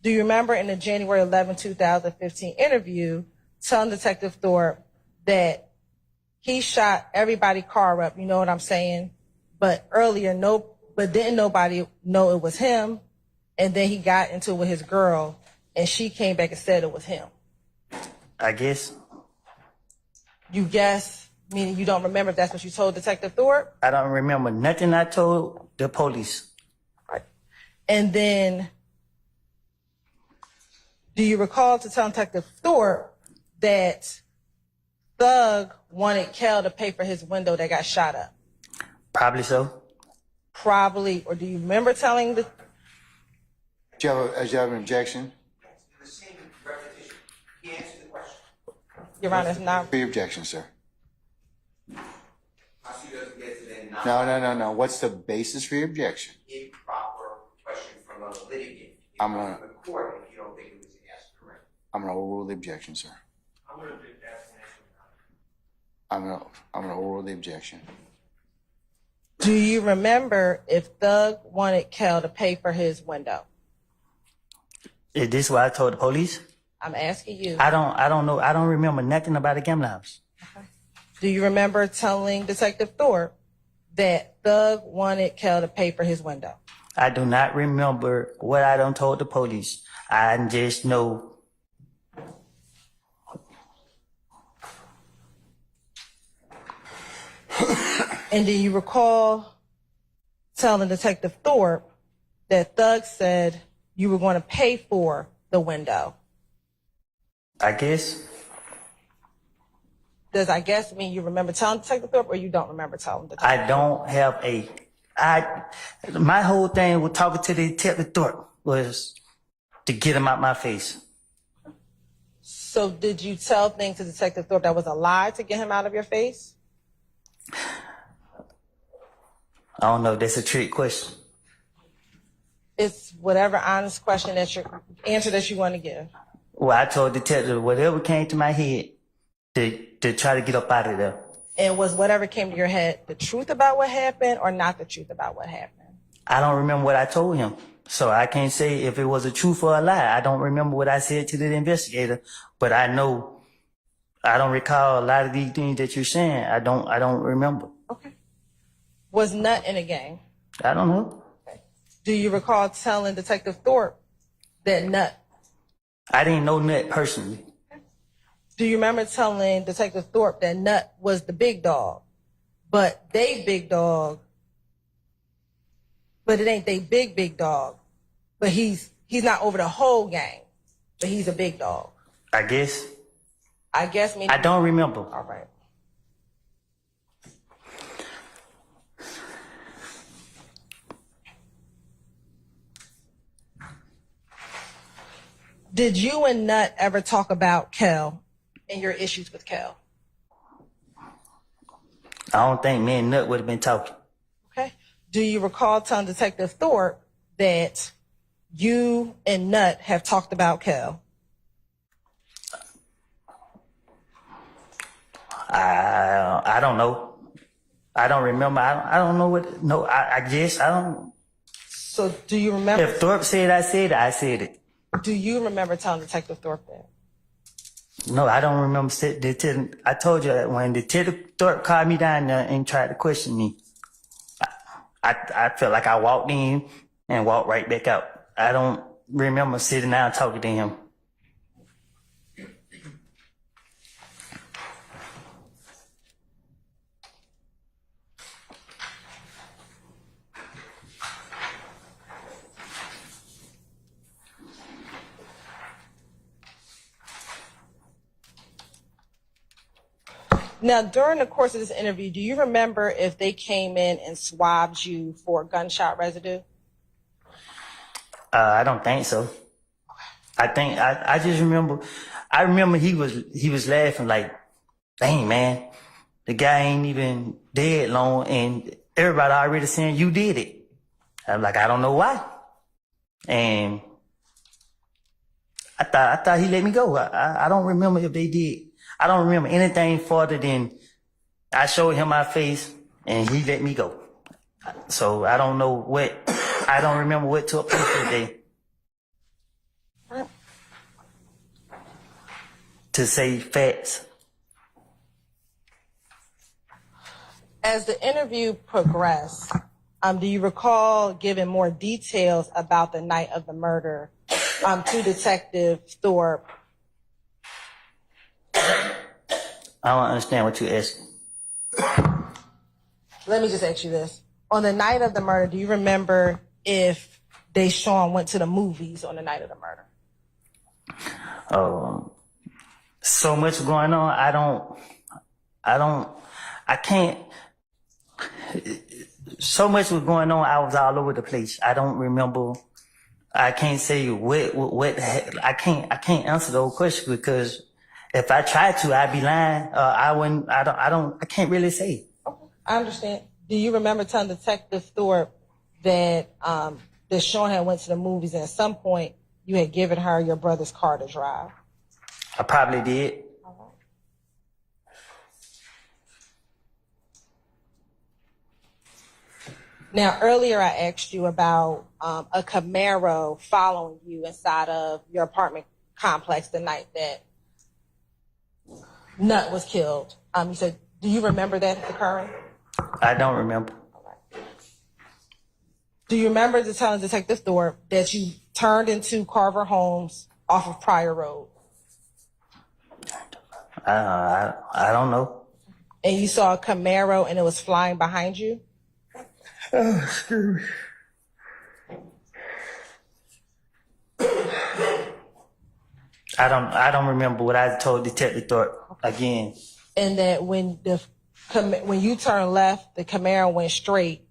Do you remember in the January 11, 2015 interview telling Detective Thorpe that he shot everybody's car up, you know what I'm saying? But didn't nobody know it was him, and then he got into it with his girl, and she came back and said it was him. I guess. You guess, meaning you don't remember if that's what you told Detective Thorpe? I don't remember nothing I told the police. Right. And then, do you recall to tell Detective Thorpe that Thug wanted Kel to pay for his window that got shot up? Probably so. Probably, or do you remember telling the... Do you have an objection? The same repetition. He answered the question. Your Honor, it's not... For your objection, sir. Prosecutor doesn't get to then No. What's the basis for your objection? improper question from a litigant. I'm gonna- From the court if you don't think it was asked correctly. I'm going to overrule the objection, sir. I'm gonna do that explanation. I'm going to overrule the objection. Do you remember if Thug wanted Kel to pay for his window? Is this what I told the police? I'm asking you. I don't know. I don't remember nothing about the gambling house. Do you remember telling Detective Thorpe that Thug wanted Kel to pay for his window? I do not remember what I done told the police. I just know. And do you recall telling Detective Thorpe that Thug said you were going to pay for the window? I guess. Does I guess mean you remember telling Detective Thorpe, or you don't remember telling Detective I don't have my whole thing with talking to the Detective Thorpe was to get him out my face. So did you tell things to Detective Thorpe that was a lie to get him out of your face? I don't know. That's a trick question. It's whatever honest question answer that you want to give. Well, I told the detective whatever came to my head to try to get up out of there. And was whatever came to your head the truth about what happened, or not the truth about what happened? I don't remember what I told him. So I can't say if it was a truth or a lie. I don't remember what I said to the investigator, but I know I don't recall a lot of these things that you're saying. I don't remember. Okay. Was Nut in a gang? I don't know. Okay. Do you recall telling Detective Thorpe that Nut? I didn't know Nut personally. Do you remember telling Detective Thorpe that Nut was the big dog, but they big dog, but it ain't they big dog, but he's not over the whole gang, but he's a big dog? I guess. I guess meaning. I don't remember. All right. Did you and Nut ever talk about Kel and your issues with Kel? I don't think me and Nut would have been talking. Okay. Do you recall telling Detective Thorpe that you and Nut have talked about Kel? I don't know. I don't remember. I don't know what. No, I guess I don't. So do you remember? If Thorpe said I said it, I said it. Do you remember telling Detective Thorpe that? No, I don't remember. I told you that when Detective Thorpe called me down there and tried to question me, I felt like I walked in and walked right back out. I don't remember sitting down talking to him. Now, during the course of this interview, do you remember if they came in and swabbed you for gunshot residue? I don't think so. I just remember, he was laughing like, dang man, the guy ain't even dead long and everybody already saying you did it. I'm like, I don't know why. And I thought he let me go. I don't remember if they did. I don't remember anything further than I showed him my face and he let me go. So I don't remember what took place that day. To say facts. As the interview progressed, do you recall giving more details about the night of the murder to Detective Thorpe? I don't understand what you're asking. Let me just ask you this. On the night of the murder, do you remember if Deshaun went to the movies on the night of the murder? So much going on. I can't. So much was going on. I was all over the place. I don't remember. I can't say what. I can't answer those questions because if I tried to, I'd be lying. I wouldn't. I can't really say. Okay, I understand. Do you remember telling Detective Thorpe that Deshaun had went to the movies and at some point you had given her your brother's car to drive? I probably did. Now, earlier I asked you about a Camaro following you inside of your apartment complex the night that Nut was killed. You said, do you remember that occurring? I don't remember. Do you remember telling Detective Thorpe that you turned into Carver Homes off of Pryor Road? I don't know. And you saw a Camaro and it was flying behind you? Oh, excuse me. I don't remember what I told Detective Thorpe again. And that when you turned left, the Camaro went straight,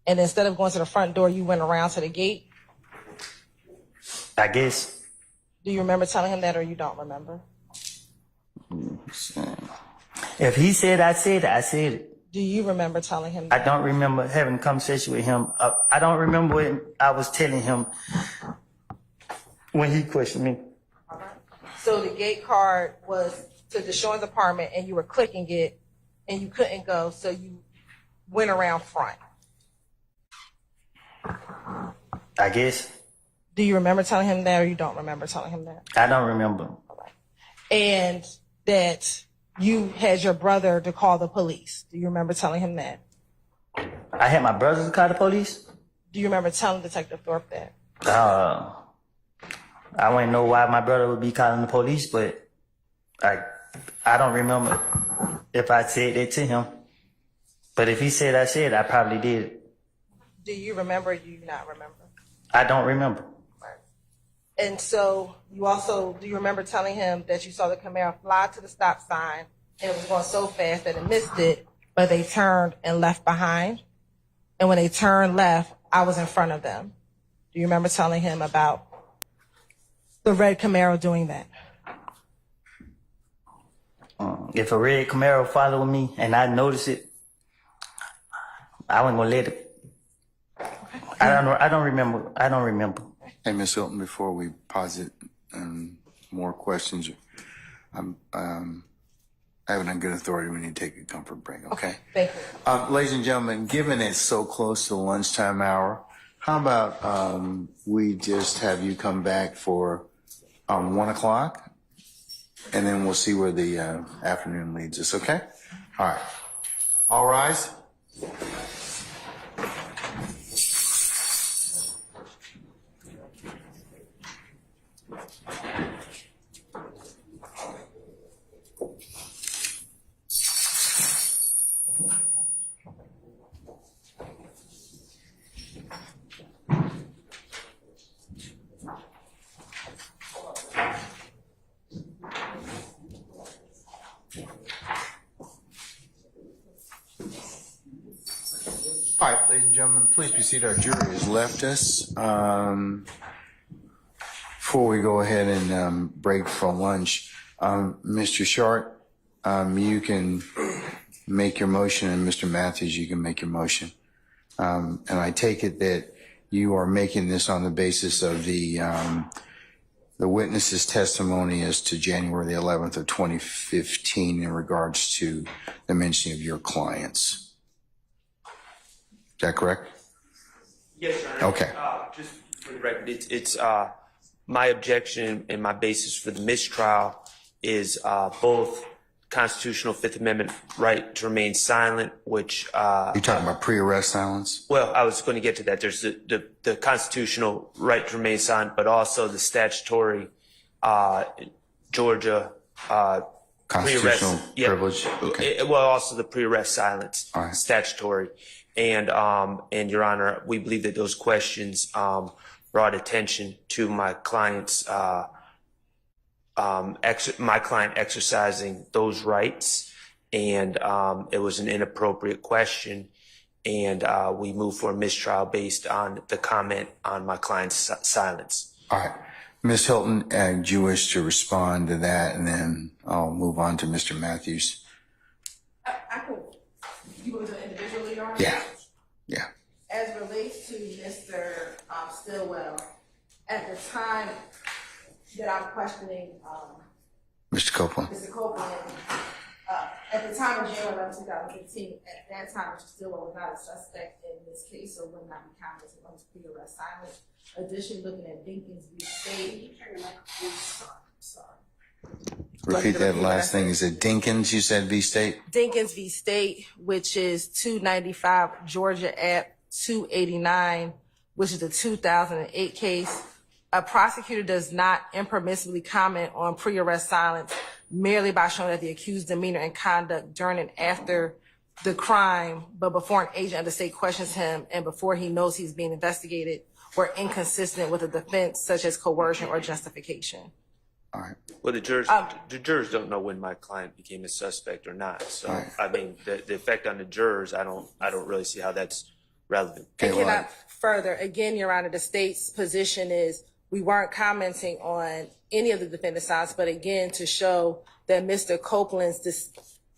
and instead of going to the front door, you went around to the gate? I guess. Do you remember telling him that, or you don't remember? If he said I said it, I said it. Do you remember telling him that? I don't remember having a conversation with him. I don't remember what I was telling him when he questioned me. All right. So the gate card was to Deshaun's apartment and you were clicking it and you couldn't go, so you went around front. I guess. Do you remember telling him that, or you don't remember telling him that? I don't remember. All right. And that you had your brother to call the police. Do you remember telling him that? I had my brother to call the police? Do you remember telling Detective Thorpe that? I wouldn't know why my brother would be calling the police, but I don't remember if I said that to him. But if he said I said, I probably did. Do you remember or do you not remember? I don't remember. And so do you remember telling him that you saw the Camaro fly to the stop sign and it was going so fast that it missed it, but they turned and left behind? And when they turned left, I was in front of them. Do you remember telling him about the red Camaro doing that? If a red Camaro followed me and I noticed it, I wasn't gonna let it. I don't remember. Hey, Ms. Hilton, before we posit more questions, I have a good authority. We need to take a comfort break, okay? Thank you. Ladies and gentlemen, given it's so close to the lunchtime hour, how about we just have you come back for 1 o'clock, and then we'll see where the afternoon leads us, okay? All right. All rise. All right, ladies and gentlemen, please be seated. Our jury has left us. Before we go ahead and break for lunch, Mr. Short, you can make your motion, and Mr. Matthews, you can make your motion. And I take it that you are making this on the basis of the witness's testimony as to January the 11th of 2015 in regards to the mentioning of your clients. Is that correct? Yes, Your Honor. Okay. Just for the record, it's my objection and my basis for the mistrial is both constitutional Fifth Amendment right to remain silent, which You're talking about pre-arrest silence? well, I was going to get to that. There's the constitutional right to remain silent, but also the statutory Georgia Constitutional pre-arrest, yeah, privilege? Okay. well, also the pre-arrest silence, All right. statutory. And Your Honor, we believe that those questions brought attention to my client's my client exercising those rights, and it was an inappropriate question, and we moved for a mistrial based on the comment on my client's silence. All right. Ms. Hilton, do you wish to respond to that, and then I'll move on to Mr. Matthews? I can, you want to do it individually, Your Honor? Yeah. Yeah. As relates to Mr. Stillwell, at the time that I'm questioning Mr. Copeland. Mr. Copeland, at the time of January 11, 2015, at that time, Mr. Stillwell was not a suspect in this case, so would not be counted as his pre-arrest silence. Additionally, looking at Dinkins v. State. Sorry. Repeat that last thing. Is it Dinkins, you said, v. State? Dinkins v. State, which is 295 Georgia App 289, which is a 2008 case. A prosecutor does not impermissibly comment on pre-arrest silence merely by showing that the accused demeanor and conduct during and after the crime, but before an agent of the state questions him and before he knows he's being investigated, were inconsistent with a defense such as coercion or justification. All right. Well, the jurors don't know when my client became a suspect or not. So, Right. I mean, the effect on the jurors, I don't really see how that's relevant. Okay, And well, cannot further, again, Your Honor, the state's position is we weren't commenting on any of the defendant's sides, but again, to show that Mr. Copeland's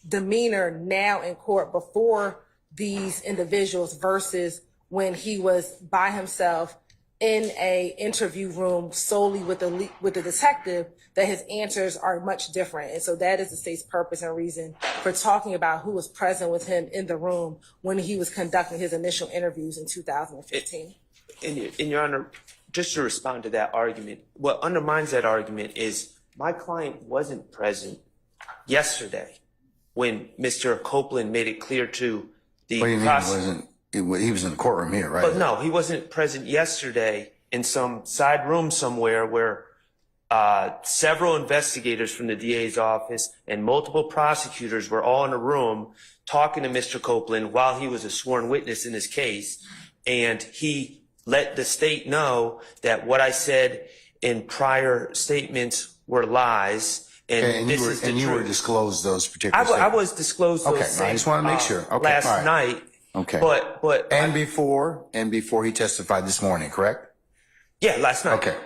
demeanor now in court before these individuals versus when he was by himself in a interview room solely with the detective, that his answers are much different. And so that is the state's purpose and reason for talking about who was present with him in the room when he was conducting his initial interviews in 2015. And Your Honor, just to respond to that argument, what undermines that argument is my client wasn't present yesterday when Mr. Copeland made it clear to the What do you mean he was in the courtroom here, right? But no, he wasn't present yesterday in some side room somewhere where several investigators from the DA's office and multiple prosecutors were all in a room talking to Mr. Copeland while he was a sworn witness in his case. And he let the state know that what I said in prior statements were lies. And this is the truth. You were disclosed those particular I statements? was disclosed those Okay, same, I just want to make sure. Okay, last all right. night. Okay. But And before he testified this morning, correct? yeah, last night. Okay.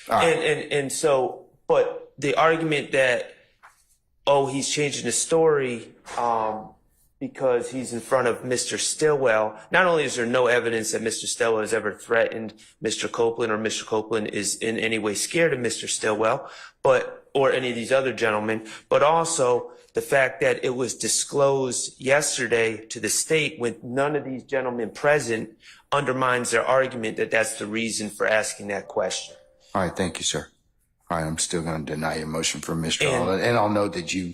All right. And so, but the argument that, oh, he's changing his story because he's in front of Mr. Stillwell. Not only is there no evidence that Mr. Stillwell has ever threatened Mr. Copeland or Mr. Copeland is in any way scared of Mr. Stillwell, or any of these other gentlemen, but also the fact that it was disclosed yesterday to the state with none of these gentlemen present undermines their argument that that's the reason for asking that question. All right, thank you, sir. All right, I'm still going to deny your motion for mistrial. And I'll note that you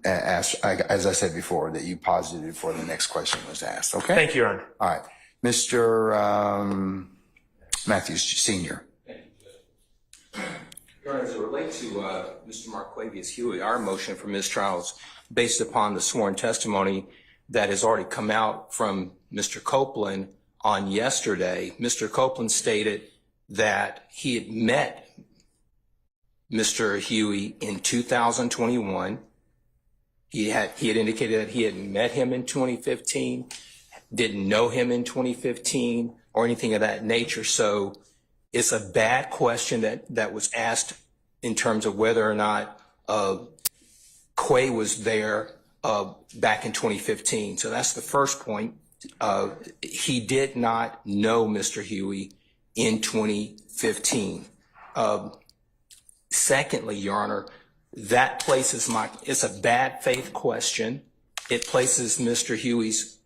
asked, as I said before, that you posited before the next question was asked, okay? Thank you, Your Honor. All right. Mr. Matthews, Sr. Your Honor, as it relates to Mr. Marquavius Huey, our motion for mistrial is based upon the sworn testimony that has already come out from Mr. Copeland on yesterday. Mr. Copeland stated that he had met Mr. Huey in 2021. He had indicated that he had met him in 2015, didn't know him in 2015 or anything of that nature. So it's a bad question that was asked in terms of whether or not Quay was there back in 2015. So that's the first point. He did not know Mr. Huey in 2015. Secondly, Your Honor, that places it's a bad faith question. It places Mr. Huey's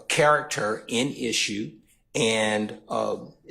character in issue, and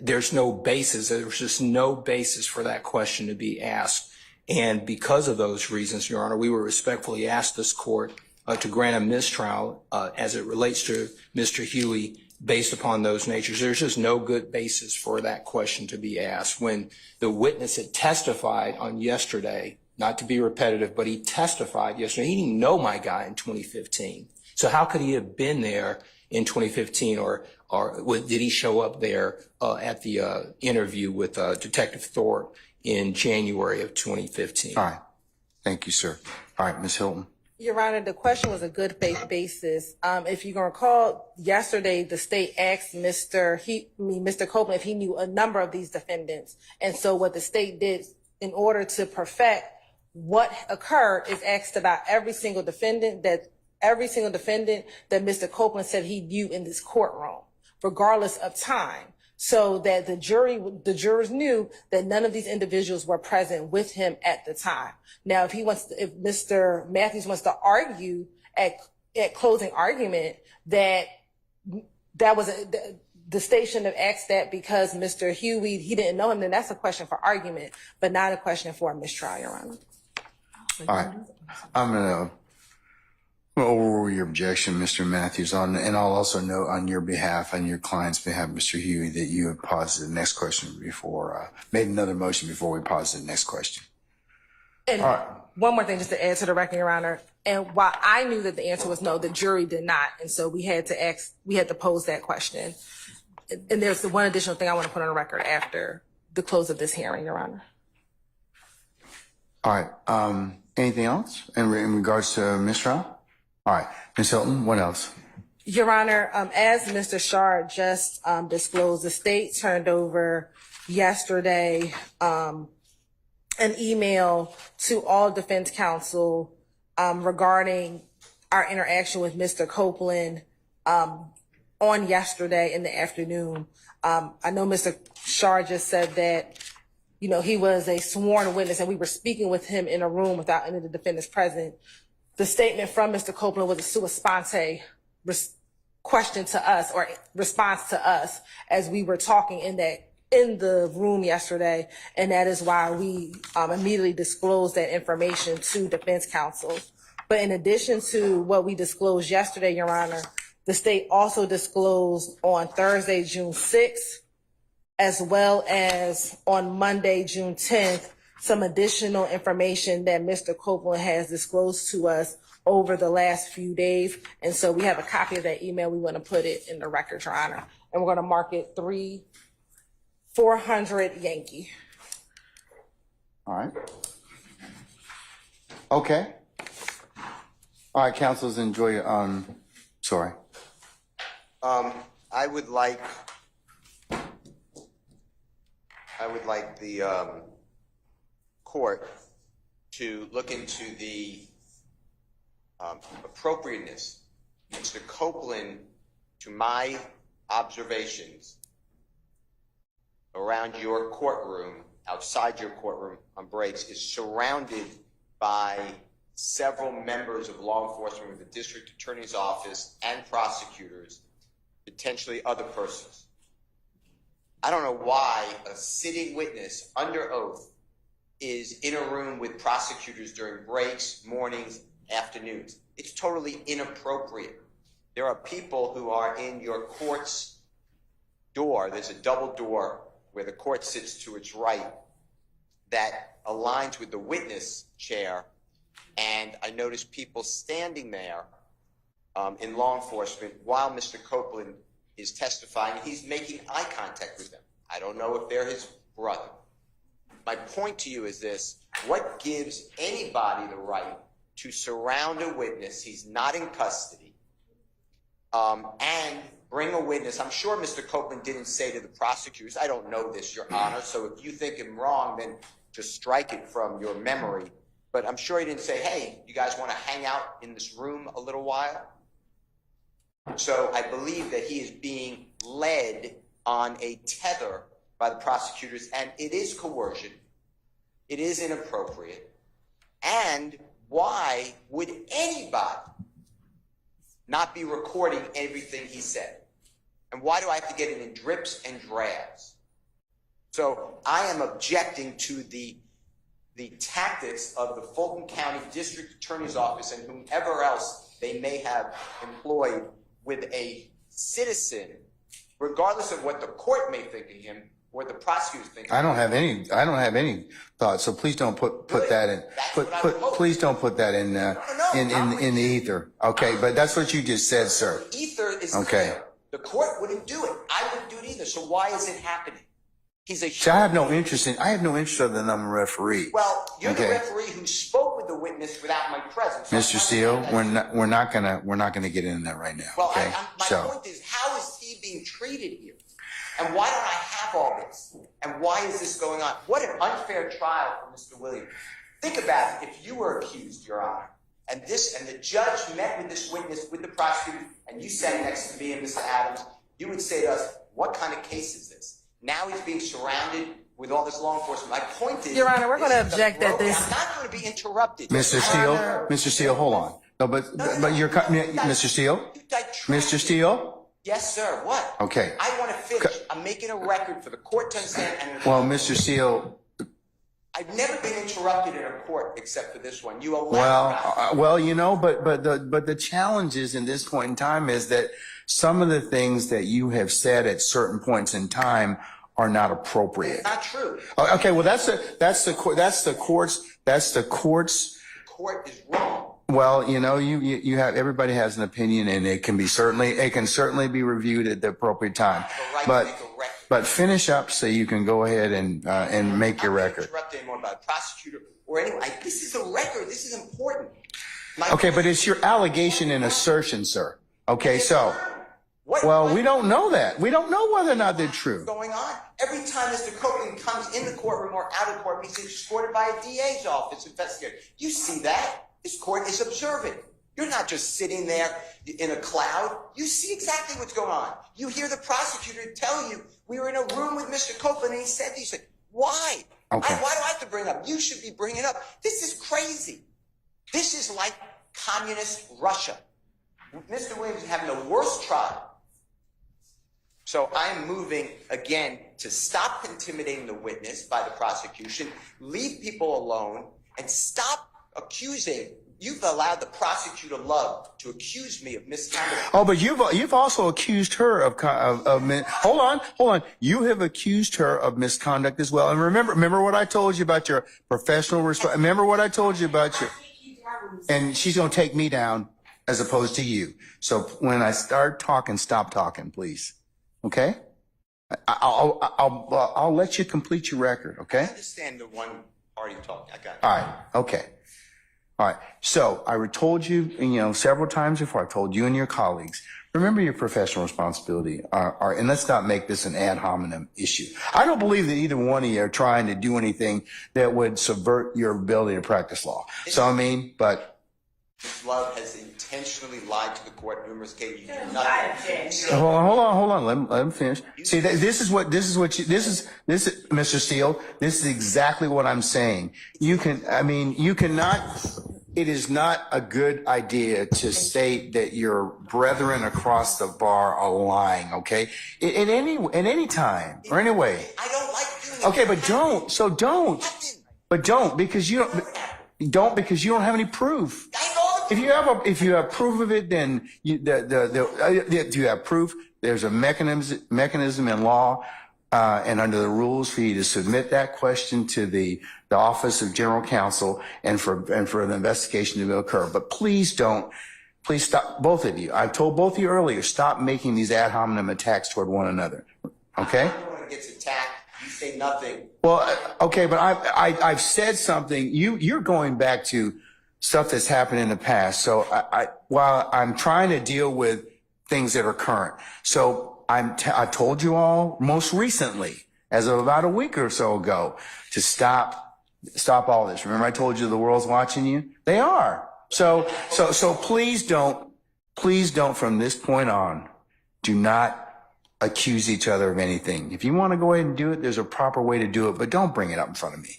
there's no basis. There's just no basis for that question to be asked. And because of those reasons, Your Honor, we would respectfully ask this court to grant a mistrial as it relates to Mr. Huey based upon those natures. There's just no good basis for that question to be asked. When the witness had testified on yesterday, not to be repetitive, but he testified yesterday, he didn't know my guy in 2015. So how could he have been there in 2015, or did he show up there at the interview with Detective Thorpe in January of 2015? All right. Thank you, sir. All right, Ms. Hilton. Your Honor, the question was a good faith basis. If you can recall, yesterday the state asked Mr. Copeland if he knew a number of these defendants. And so what the state did in order to perfect what occurred is asked about every single defendant that Mr. Copeland said he knew in this courtroom, regardless of time, so that the jurors knew that none of these individuals were present with him at the time. Now, if Mr. Matthews wants to argue at closing argument that was the state shouldn't have asked that because Mr. Huey, he didn't know him, then that's a question for argument, but not a question for a mistrial, Your Honor. All right. I'm going to overrule your objection, Mr. Matthews, and I'll also note on your behalf, on your client's behalf, Mr. Huey, that you have paused the next question before, made another motion before we paused the next question. And all right. One more thing just to add to the record, Your Honor. And while I knew that the answer was no, the jury did not. And so we had to pose that question. And there's the one additional thing I want to put on the record after the close of this hearing, Your Honor. All right. Anything else in regards to mistrial? All right. Ms. Hilton, what else? Your Honor, as Mr. Shard just disclosed, the state turned over yesterday an email to all defense counsel regarding our interaction with Mr. Copeland on yesterday in the afternoon. I know Mr. Shard just said that, you know, he was a sworn witness and we were speaking with him in a room without any of the defendants present. The statement from Mr. Copeland was a sua sponte question to us, or response to us, as we were talking in the room yesterday, and that is why we immediately disclosed that information to defense counsel. But in addition to what we disclosed yesterday, Your Honor, the state also disclosed on Thursday, June 6th, as well as on Monday, June 10th, some additional information that Mr. Copeland has disclosed to us over the last few days. And so we have a copy of that email. We want to put it in the record, Your Honor. And we're going to mark it 400 Yankee. All right. Okay. All right, counsels, enjoy. Sorry. I would like the court to look into the appropriateness, Mr. Copeland, to my observations around your courtroom, outside your courtroom on breaks, is surrounded by several members of law enforcement with the district attorney's office and prosecutors, potentially other persons. I don't know why a sitting witness under oath is in a room with prosecutors during breaks, mornings, afternoons. It's totally inappropriate. There are people who are in your court's door. There's a double door where the court sits to its right that aligns with the witness chair. And I noticed people standing there in law enforcement while Mr. Copeland is testifying. He's making eye contact with them. I don't know if they're his brother. My point to you is this: what gives anybody the right to surround a witness? He's not in custody, and bring a witness. I'm sure Mr. Copeland didn't say to the prosecutors, I don't know this, Your Honor, so if you think I'm wrong, then just strike it from your memory. But I'm sure he didn't say, hey, you guys want to hang out in this room a little while? So I believe that he is being led on a tether by the prosecutors, and it is coercion. It is inappropriate. And why would anybody not be recording everything he said? And why do I have to get it in drips and drabs? So I am objecting to the tactics of the Fulton County District Attorney's Office and whomever else they may have employed with a citizen, regardless of what the court may think of him or the prosecutors think. I don't have any thoughts. So please don't put that in. Please don't put that in in the ether. Okay, but that's what you just said, sir. Ether is okay. Clear. The court wouldn't do it. I wouldn't do it either. So why is it happening? He's a. See, I have no interest other than I'm a referee. Well, you're the referee who spoke with the witness without my presence. Mr. Steele, we're not gonna get into that right now. Well, okay? my point is, how is he being treated here? And why don't I have all this? And why is this going on? What an unfair trial for Mr. Williams. Think about it. If you were accused, Your Honor, and the judge met with this witness, with the prosecutor, and you sat next to me and Mr. Adams, you would say to us, what kind of case is this? Now he's being surrounded with all this law enforcement. My point is, Your Honor, we're going to object that this. I'm not going to be interrupted. Mr. Steele, hold on. No, but you're Mr. Steele? Mr. Steele? Yes, sir. What? Okay. I want to finish. I'm making a record for the court to understand. Well, Mr. Steele. I've never been interrupted in a court except for this one. You allow. Well, you know, but the challenges in this point in time is that some of the things that you have said at certain points in time are not appropriate. It's not true. Okay. Well, that's the court's. The court is wrong. Well, you know, you have, everybody has an opinion, and it can certainly be reviewed at the appropriate time. But finish up so you can go ahead and make your record. I'm not interrupt anymore about a prosecutor or anyone. This is a record. This is important. Okay, but it's your allegation and assertion, sir. Okay, so. Well, we don't know that. We don't know whether or not they're true. What's going on? Every time Mr. Copeland comes in the courtroom or out of court, he's escorted by a DA's office investigator. You see that? This court is observant. You're not just sitting there in a cloud. You see exactly what's going on. You hear the prosecutor tell you, we were in a room with Mr. Copeland and he said these things. Why? Okay. Why do I have to bring it up? You should be bringing it up. This is crazy. This is like communist Russia. Mr. Williams is having the worst trial. So I'm moving, again, to stop intimidating the witness by the prosecution, leave people alone, and stop accusing. You've allowed the prosecutor Love to accuse me of misconduct. Oh, but you've also accused her of hold on. You have accused her of misconduct as well. And remember what I told you about your professional responsibility. Remember what I told you about your. And she's going to take me down as opposed to you. So when I start talking, stop talking, please. Okay? I'll let you complete your record. Okay? I understand the one party talking. I got it. All right. Okay. All right. So I told you, several times before, I told you and your colleagues, remember your professional responsibility. And let's not make this an ad hominem issue. I don't believe that either one of you are trying to do anything that would subvert your ability to practice law. But. Ms. Love has intentionally lied to the court numerous cases. You do nothing. Hold on. Let him finish. See, this is Mr. Steele. This is exactly what I'm saying. You cannot. It is not a good idea to state that your brethren across the bar are lying. Okay, in any time or any way. I don't like doing it. Okay, but don't. So don't. But don't because you don't. Don't because you don't have any proof. If you have proof of it, then you have proof. There's a mechanism in law and under the rules for you to submit that question to the Office of General Counsel and for the investigation to occur. But please stop, both of you. I told both of you earlier, stop making these ad hominem attacks toward one another. Okay? Everyone gets attacked. You say nothing. Well, okay, but I've said something. You're going back to stuff that's happened in the past. So while I'm trying to deal with things that are current. So I told you all most recently, as of about a week or so ago, to stop all this. Remember I told you the world's watching you? They are. So please don't from this point on, do not accuse each other of anything. If you want to go ahead and do it, there's a proper way to do it, but don't bring it up in front of me.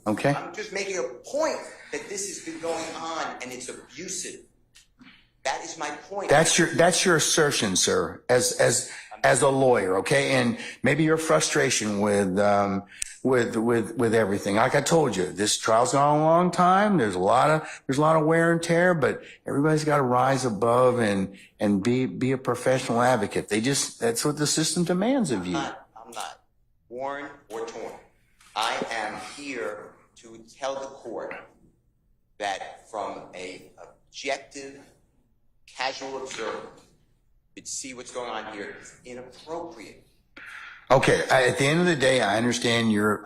Okay? I'm just making a point that this has been going on and it's abusive. That is my point. That's your assertion, sir, as a lawyer, okay? And maybe your frustration with everything. Like I told you, this trial's gone a long time. There's a lot of wear and tear, but everybody's got to rise above and be a professional advocate. That's what the system demands of you. I'm not worn or torn. I am here to tell the court that from a objective, casual observer, could see what's going on here is inappropriate. Okay. At the end of the day, I understand your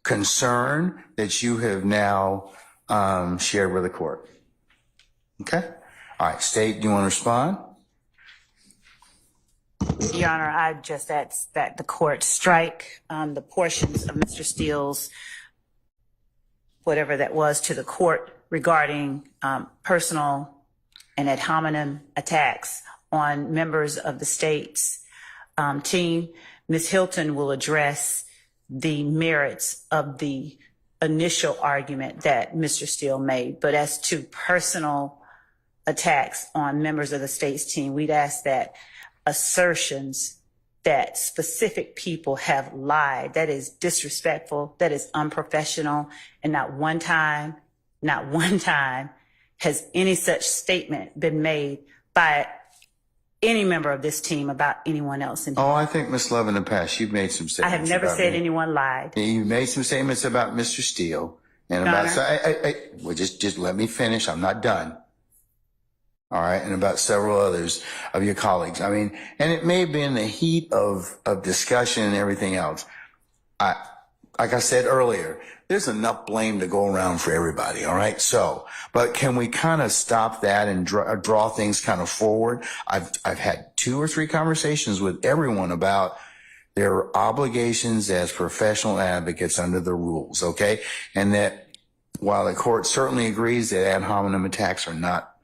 concern that you have now shared with the court. Okay. All right. State, do you want to respond? Your Honor, I just ask that the court strike the portions of Mr. Steele's, whatever that was, to the court regarding personal and ad hominem attacks on members of the state's team. Ms. Hilton will address the merits of the initial argument that Mr. Steele made. But as to personal attacks on members of the state's team, we'd ask that assertions that specific people have lied, that is disrespectful, that is unprofessional, and not one time has any such statement been made by any member of this team about anyone else. Oh, I think, Ms. Love, in the past, you've made some statements. I have never about said me. anyone lied. You made some statements about Mr. Steele and Your about, Honor. well, just let me finish. I'm not done. All right. And about several others of your colleagues. I mean, and it may have been the heat of discussion and everything else. Like I said earlier, there's enough blame to go around for everybody. All right. So, but can we kind of stop that and draw things kind of forward? I've had 2 or 3 conversations with everyone about their obligations as professional advocates under the rules. Okay. And that while the court certainly agrees that ad hominem attacks are not,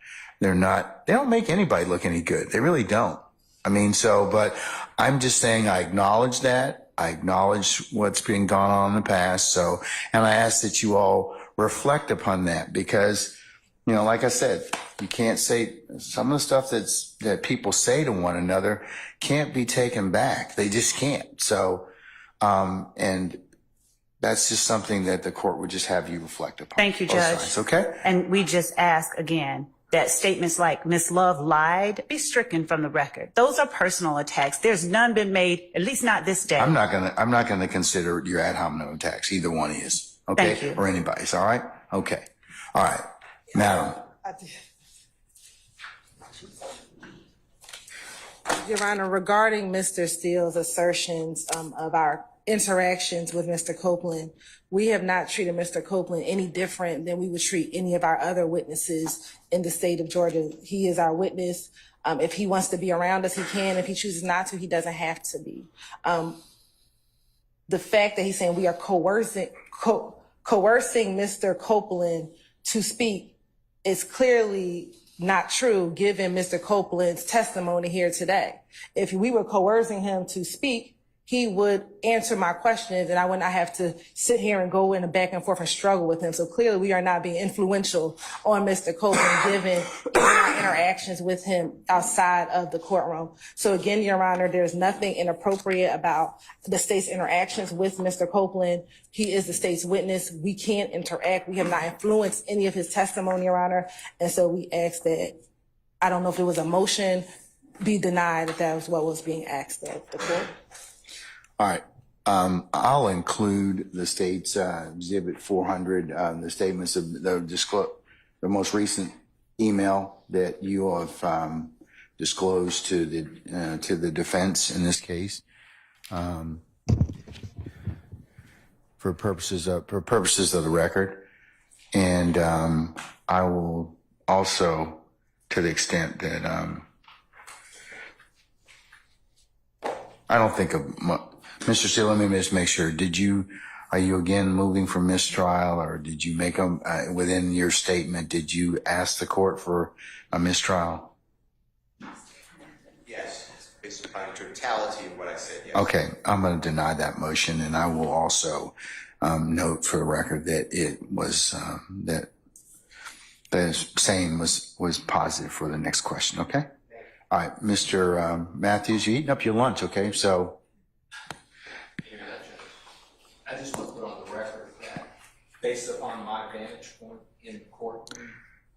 they don't make anybody look any good. They really don't. I mean, but I'm just saying I acknowledge that. I acknowledge what's been gone on in the past. So, and I ask that you all reflect upon that because, like I said, you can't say some of the stuff that people say to one another can't be taken back. They just can't. So, and that's just something that the court would just have you reflect upon. Thank you, Judge. Sides, okay? And we just ask again that statements like Ms. Love lied be stricken from the record. Those are personal attacks. There's none been made, at least not this day. I'm not gonna consider your ad hominem attacks. Either one is. Okay? Thank you. Or anybody's. All right? Okay. All right. Madam. Your Honor, regarding Mr. Steele's assertions of our interactions with Mr. Copeland, we have not treated Mr. Copeland any different than we would treat any of our other witnesses in the state of Georgia. He is our witness. If he wants to be around us, he can. If he chooses not to, he doesn't have to be. The fact that he's saying we are coercing Mr. Copeland to speak is clearly not true given Mr. Copeland's testimony here today. If we were coercing him to speak, he would answer my questions and I would not have to sit here and go in a back and forth and struggle with him. So clearly we are not being influential on Mr. Copeland given our interactions with him outside of the courtroom. So again, Your Honor, there's nothing inappropriate about the state's interactions with Mr. Copeland. He is the state's witness. We can't interact. We have not influenced any of his testimony, Your Honor. And so we ask that, I don't know if there was a motion, be denied that that was what was being asked of the court. All right. I'll include the state's Exhibit 400, the statements of the most recent email that you have disclosed to the defense in this case, for purposes of the record, and I will also to the extent that, I don't think of, Mr. Steele, let me just make sure, are you again moving for mistrial, or did you make them, within your statement, did you ask the court for a mistrial? Yes, based upon the totality of what I said, yes. Okay, I'm going to deny that motion, and I will also note for the record that it was, that the same was positive for the next question, okay? All right, Mr. Matthews, you're eating up your lunch, okay? So. I just want to put on the record that based upon my vantage point in the courtroom,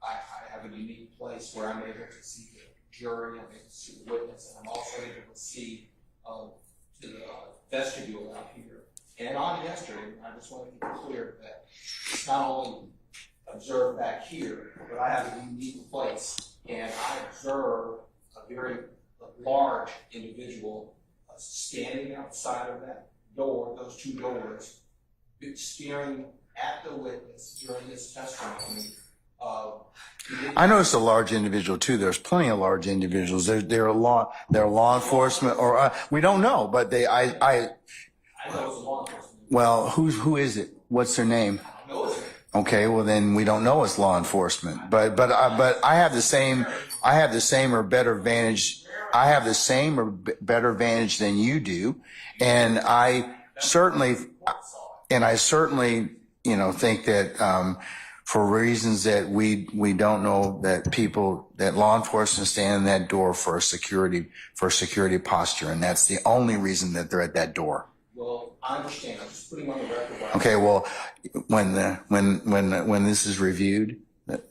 I have a unique place where I'm able to see the jury, I'm able to see the witness, and I'm also able to see to the vestibule out here. And on yesterday, I just want to make it clear that it's not only observed back here, but I have a unique place, and I observe a very large individual standing outside of that door, those two doors, staring at the witness during this testimony. I noticed a large individual too. There's plenty of large individuals. They're law enforcement, or we don't know, but I know it's a law enforcement. Well, who is it? What's their name? I don't know it's Okay, well then we don't know it's law enforcement. But I have the same or better vantage. I have the same or better vantage than you do, and I certainly, think that for reasons that we don't know, that law enforcement stand in that door for security posture, and that's the only reason that they're at that door. Well, I understand. I'm just putting on the record. Okay, well, when this is reviewed,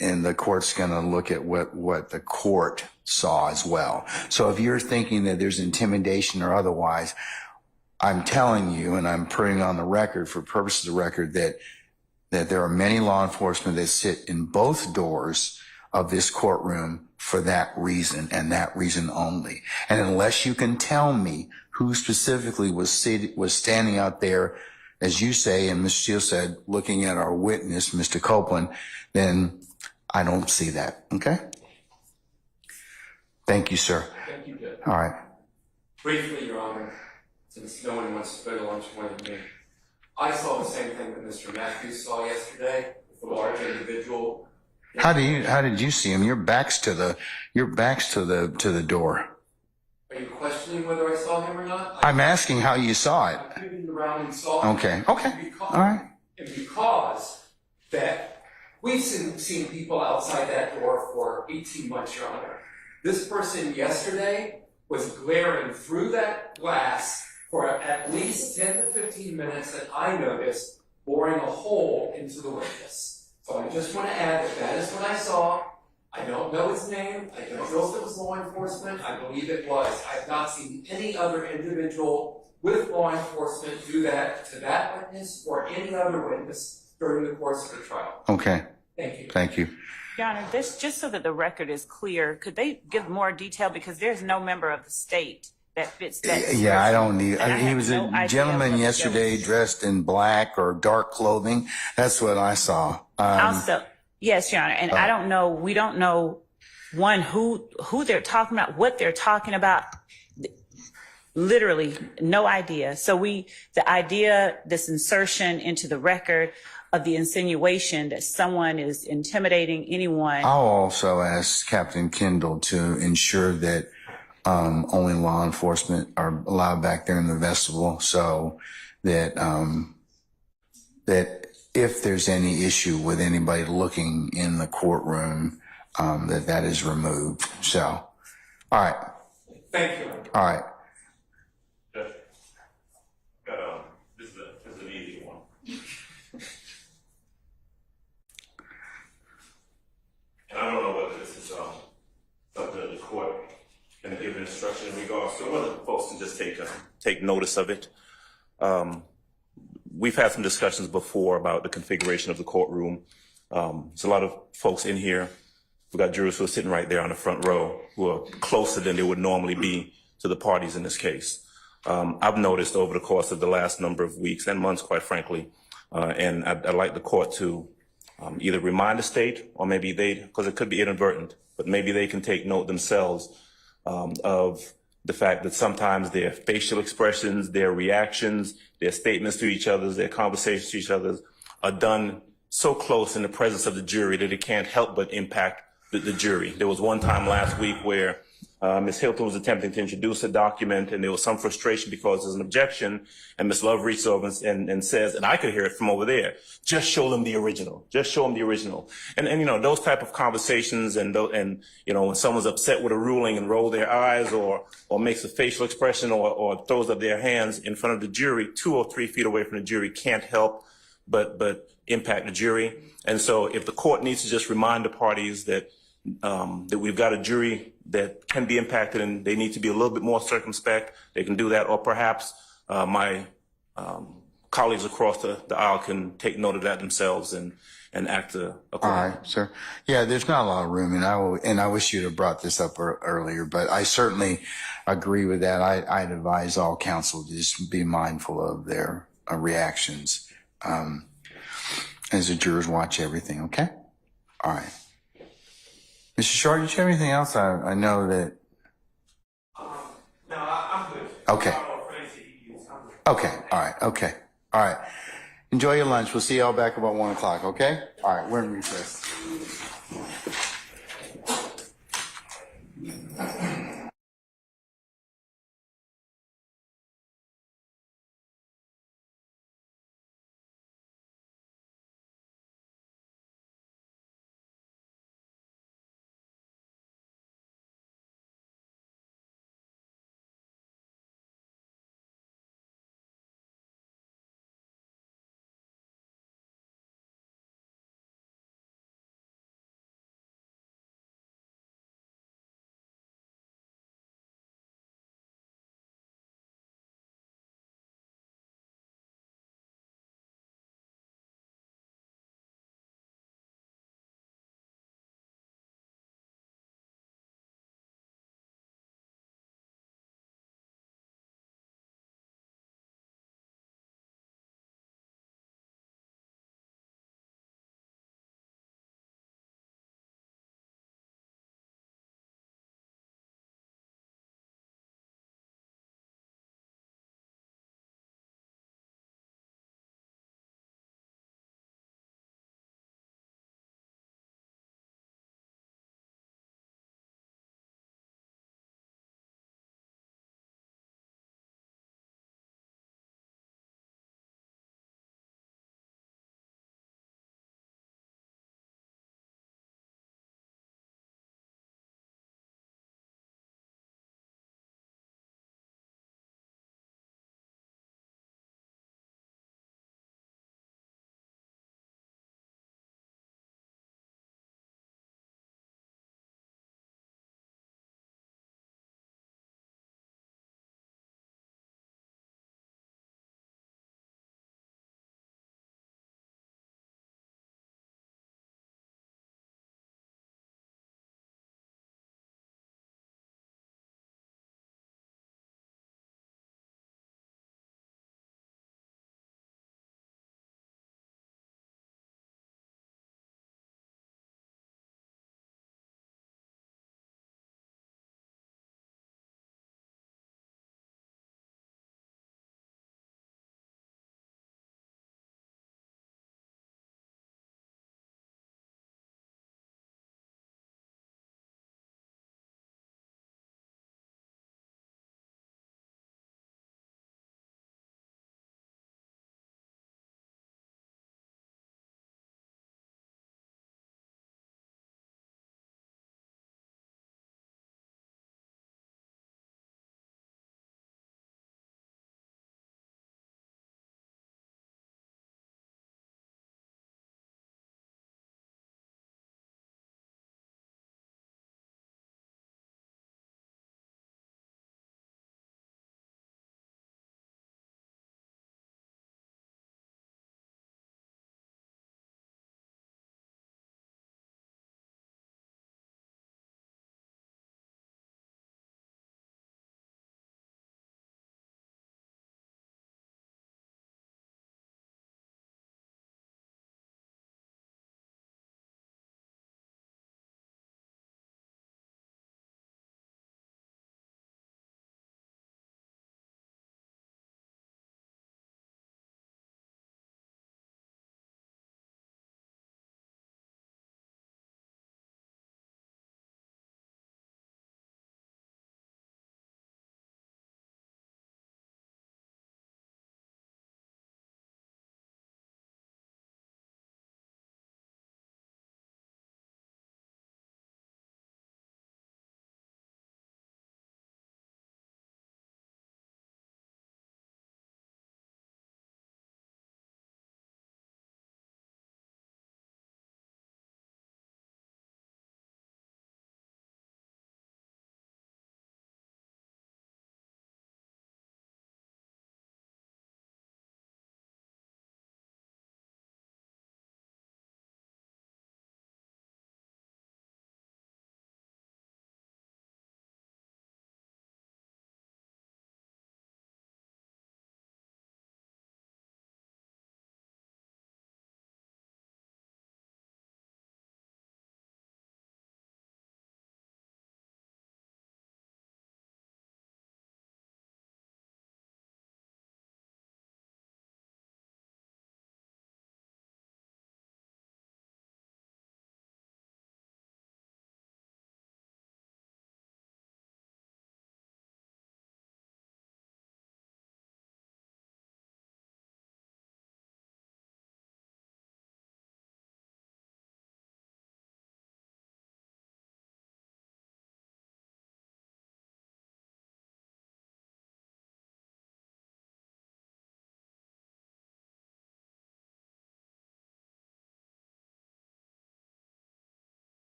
and the court's going to look at what the court saw as well. So if you're thinking that there's intimidation or otherwise, I'm telling you, and I'm putting on the record for purposes of the record, that there are many law enforcement that sit in both doors of this courtroom for that reason and that reason only. And unless you can tell me who specifically was standing out there, as you say, and Ms. Steele said, looking at our witness, Mr. Copeland, then I don't see that. Okay? Thank you, sir. Thank you, Judge. All right. Briefly, Your Honor, since no one wants to go to lunch more than me, I saw the same thing that Mr. Matthews saw yesterday, with the large individual. How did you see him? Your back's to the door. Are you questioning whether I saw him or not? I'm asking how you saw it. I pivoted around and saw him. Okay. All right. And because that we've seen people outside that door for 18 months, Your Honor. This person yesterday was glaring through that glass for at least 10 to 15 minutes that I noticed, boring a hole into the witness. So I just want to add that is what I saw. I don't know his name. I don't know if it was law enforcement. I believe it was. I've not seen any other individual with law enforcement do that to that witness or any other witness during the course of the trial. Okay. Thank you. Thank you. Your Honor, this, just so that the record is clear, could they give more detail, because there's no member of the state that fits that. Yeah, I don't need. He was no a idea gentleman what yesterday that was. dressed in black or dark clothing. That's what I saw. Also, yes, Your Honor, and I don't know. We don't know who they're talking about, what they're talking about. Literally, no idea. So the idea, this insertion into the record of the insinuation that someone is intimidating anyone. I'll also ask Captain Kendall to ensure that only law enforcement are allowed back there in the vestibule, so that that if there's any issue with anybody looking in the courtroom, that is removed. So, all right. Thank you. All right. This is an easy one. And I don't know whether this is something that the court can give an instruction in regards to, whether folks can just take notice of it. We've had some discussions before about the configuration of the courtroom. There's a lot of folks in here. We've got jurors who are sitting right there on the front row who are closer than they would normally be to the parties in this case. I've noticed over the course of the last number of weeks and months, quite frankly, and I'd like the court to either remind the state, or maybe because it could be inadvertent, but maybe they can take note themselves of the fact that sometimes their facial expressions, their reactions, their statements to each other, their conversations to each other are done so close in the presence of the jury that it can't help but impact the jury. There was one time last week where Ms. Hilton was attempting to introduce a document, and there was some frustration because there's an objection, and Ms. Love reached over and says, and I could hear it from over there, just show them the original. Just show them the original. And you know, those type of conversations and you know, when someone's upset with a ruling and roll their eyes or makes a facial expression or throws up their hands in front of the jury, 2 or 3 feet away from the jury, can't help but impact the jury. And so if the court needs to just remind the parties that we've got a jury that can be impacted and they need to be a little bit more circumspect, they can do that. Or perhaps my colleagues across the aisle can take note of that themselves and act accordingly. All right, sir. Yeah, there's not a lot of room, and I wish you'd have brought this up earlier, but I certainly agree with that. I'd advise all counsel to just be mindful of their reactions as the jurors watch everything, okay? All right. Mr. Short, did you have anything else? I know that. No, I'm good. Okay. I'm Okay. All right. Okay. All right. Enjoy your lunch. We'll see y'all back about 1 o'clock. Okay. All right. We're in recess.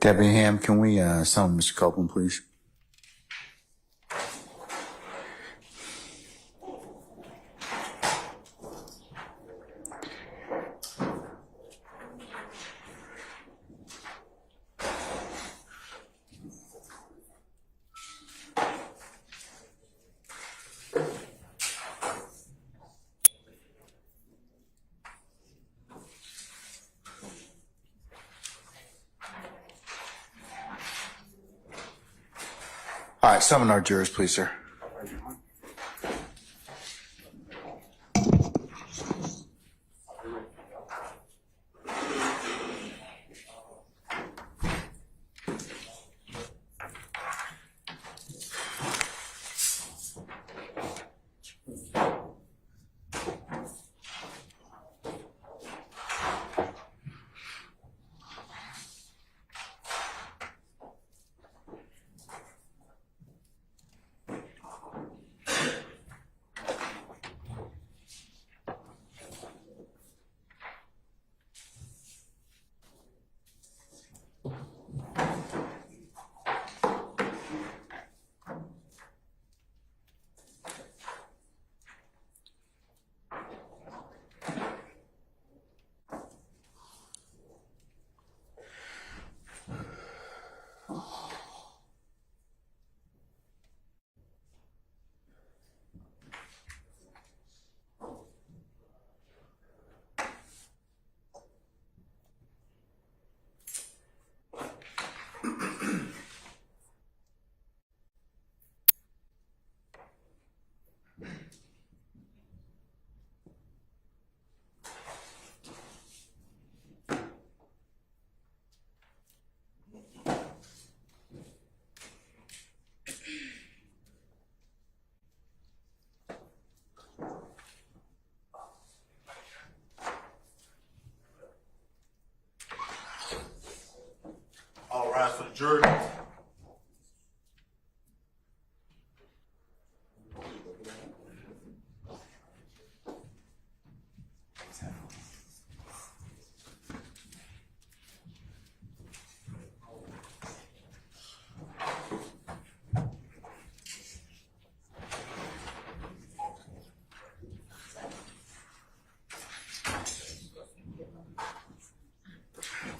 Deputy Ham, can we summon Mr. Copeland, please? All right, summon our jurors, please, sir. All rise for the jury.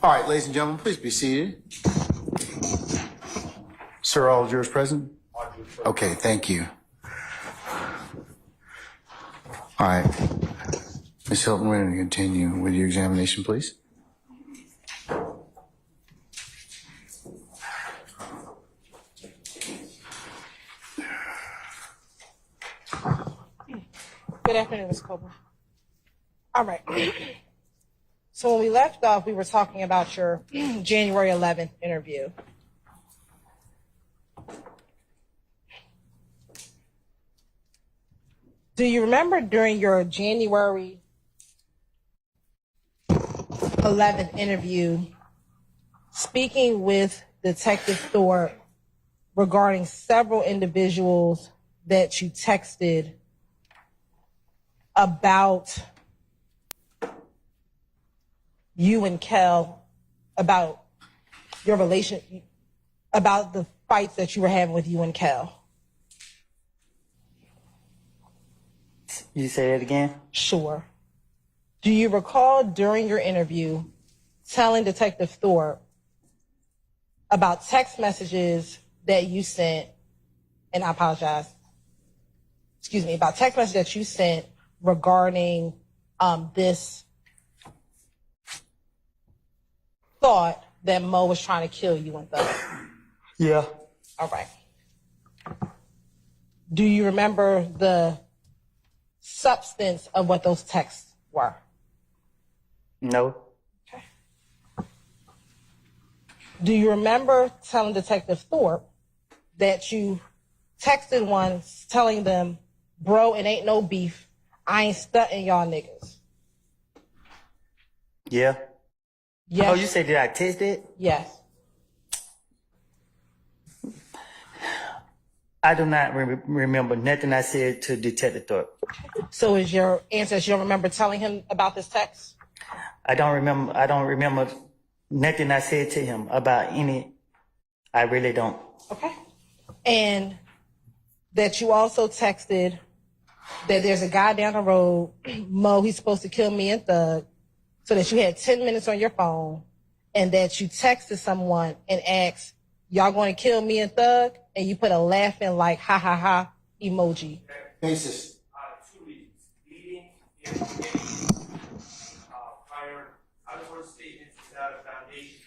All right, ladies and gentlemen, please be seated. Sir, all jurors present? Okay, thank you. All right. Ms. Hilton, we're going to continue with your examination, please. Good afternoon, Ms. Copeland. All right. So when we left off, we were talking about your January 11th interview. Do you remember during your January 11th interview speaking with Detective Thorpe regarding several individuals that you texted about you and Kel, about your relation, about the fights that you were having with you and Kel? You say that again? Sure. Do you recall during your interview telling Detective Thorpe about text messages that you sent, and I apologize, excuse me, about text messages that you sent regarding this thought that Mo was trying to kill you and Thug? Yeah. All right. Do you remember the substance of what those texts were? No. Okay. Do you remember telling Detective Thorpe that you texted one telling them, bro, it ain't no beef. I ain't stunting y'all niggas? Yeah. Yes. Oh, you said did I text it? Yes. I do not remember nothing I said to Detective Thorpe. So is your answer that you don't remember telling him about this text? I don't remember Nothing I said to him about any, I really don't. Okay. And that you also texted that there's a guy down the road, Mo, he's supposed to kill me and Thug, so that you had 10 minutes on your phone, and that you texted someone and asked, y'all going to kill me and Thug? And you put a laughing like ha ha ha emoji. Basis. 2 reasons. Leading in prior out-of-court statements without a foundation.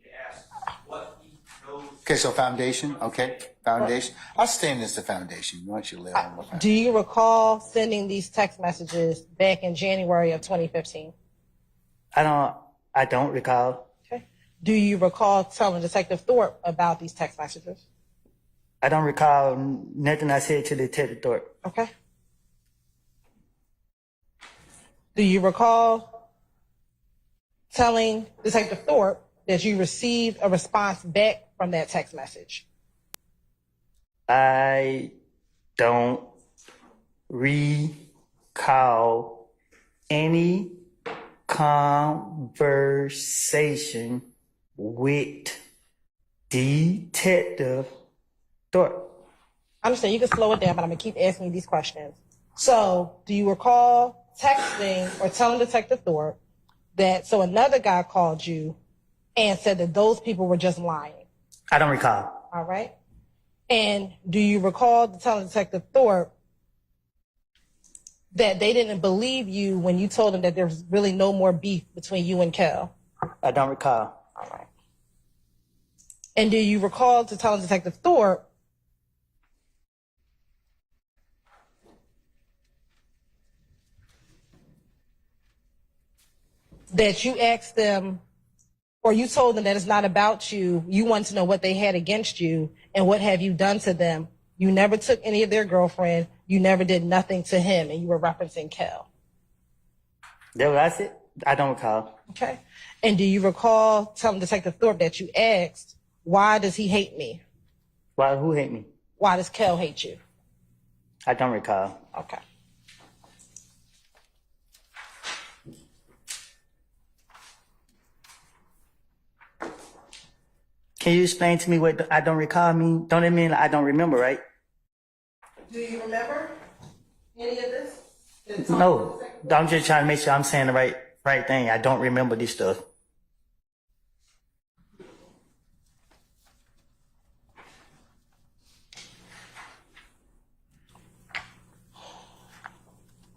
You ask what he knows. Okay, so foundation, okay, foundation. I'll stand as the foundation. Why don't you lay on the foundation? Do you recall sending these text messages back in January of 2015? I don't recall. Okay. Do you recall telling Detective Thorpe about these text messages? I don't recall nothing I said to Detective Thorpe. Okay. Do you recall telling Detective Thorpe that you received a response back from that text message? I don't recall any conversation with Detective Thorpe. I understand you can slow it down, but I'm gonna keep asking you these questions. So, do you recall texting or telling Detective Thorpe that so another guy called you and said that those people were just lying? I don't recall. All right. And do you recall telling Detective Thorpe that they didn't believe you when you told them that there was really no more beef between you and Kel? I don't recall. All right. And do you recall to telling Detective Thorpe that you asked them, or you told them that it's not about you, you wanted to know what they had against you and what have you done to them? You never took any of their girlfriend, you never did nothing to him, and you were referencing Kel. That was it? I don't recall. Okay. And do you recall telling Detective Thorpe that you asked, why does he hate me? Why? Who hate me? Why does Kel hate you? I don't recall. Okay. Can you explain to me what I don't recall mean? Don't it mean I don't remember, right? Do you remember any of this? No. I'm just trying to make sure I'm saying the right thing. I don't remember this stuff.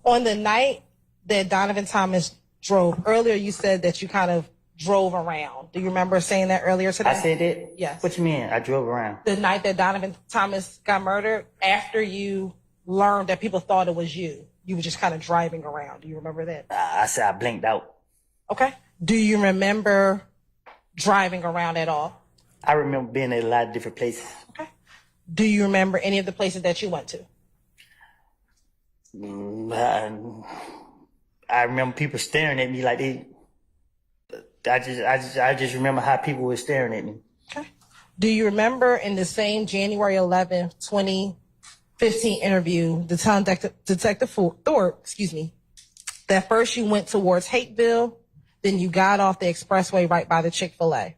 On the night that Donovan Thomas drove, earlier you said that you kind of drove around. Do you remember saying that earlier today? I said it? Yes. What you mean? I drove around. The night that Donovan Thomas got murdered, after you learned that people thought it was you, you were just kind of driving around. Do you remember that? I said I blinked out. Okay. Do you remember driving around at all? I remember being at a lot of different places. Okay. Do you remember any of the places that you went to? I remember people staring at me like they. I just remember how people were staring at me. Okay. Do you remember in the same January 11th, 2015 interview, Detective Thorpe, that first you went towards Hateville, then you got off the expressway right by the Chick-fil-A?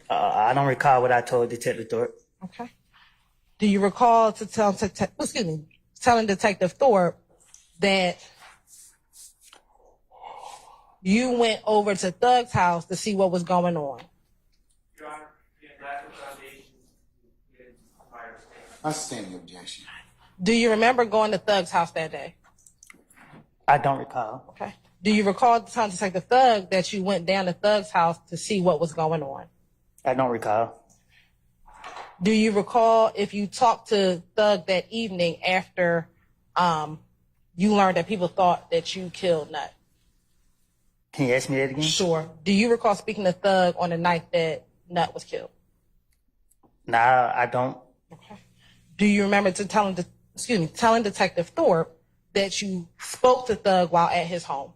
I don't recall what I told Detective Thorpe. Okay. Do you recall to telling Detective Thorpe that you went over to Thug's house to see what was going on? Your Honor, lack of foundation in prior statements. I stand the objection. Do you remember going to Thug's house that day? I don't recall. Okay. Do you recall telling Detective Thug that you went down to Thug's house to see what was going on? I don't recall. Do you recall if you talked to Thug that evening after you learned that people thought that you killed Nut? Can you ask me that again? Sure. Do you recall speaking to Thug on the night that Nut was killed? Nah, I don't. Okay. Do you remember telling Detective Thorpe that you spoke to Thug while at his home?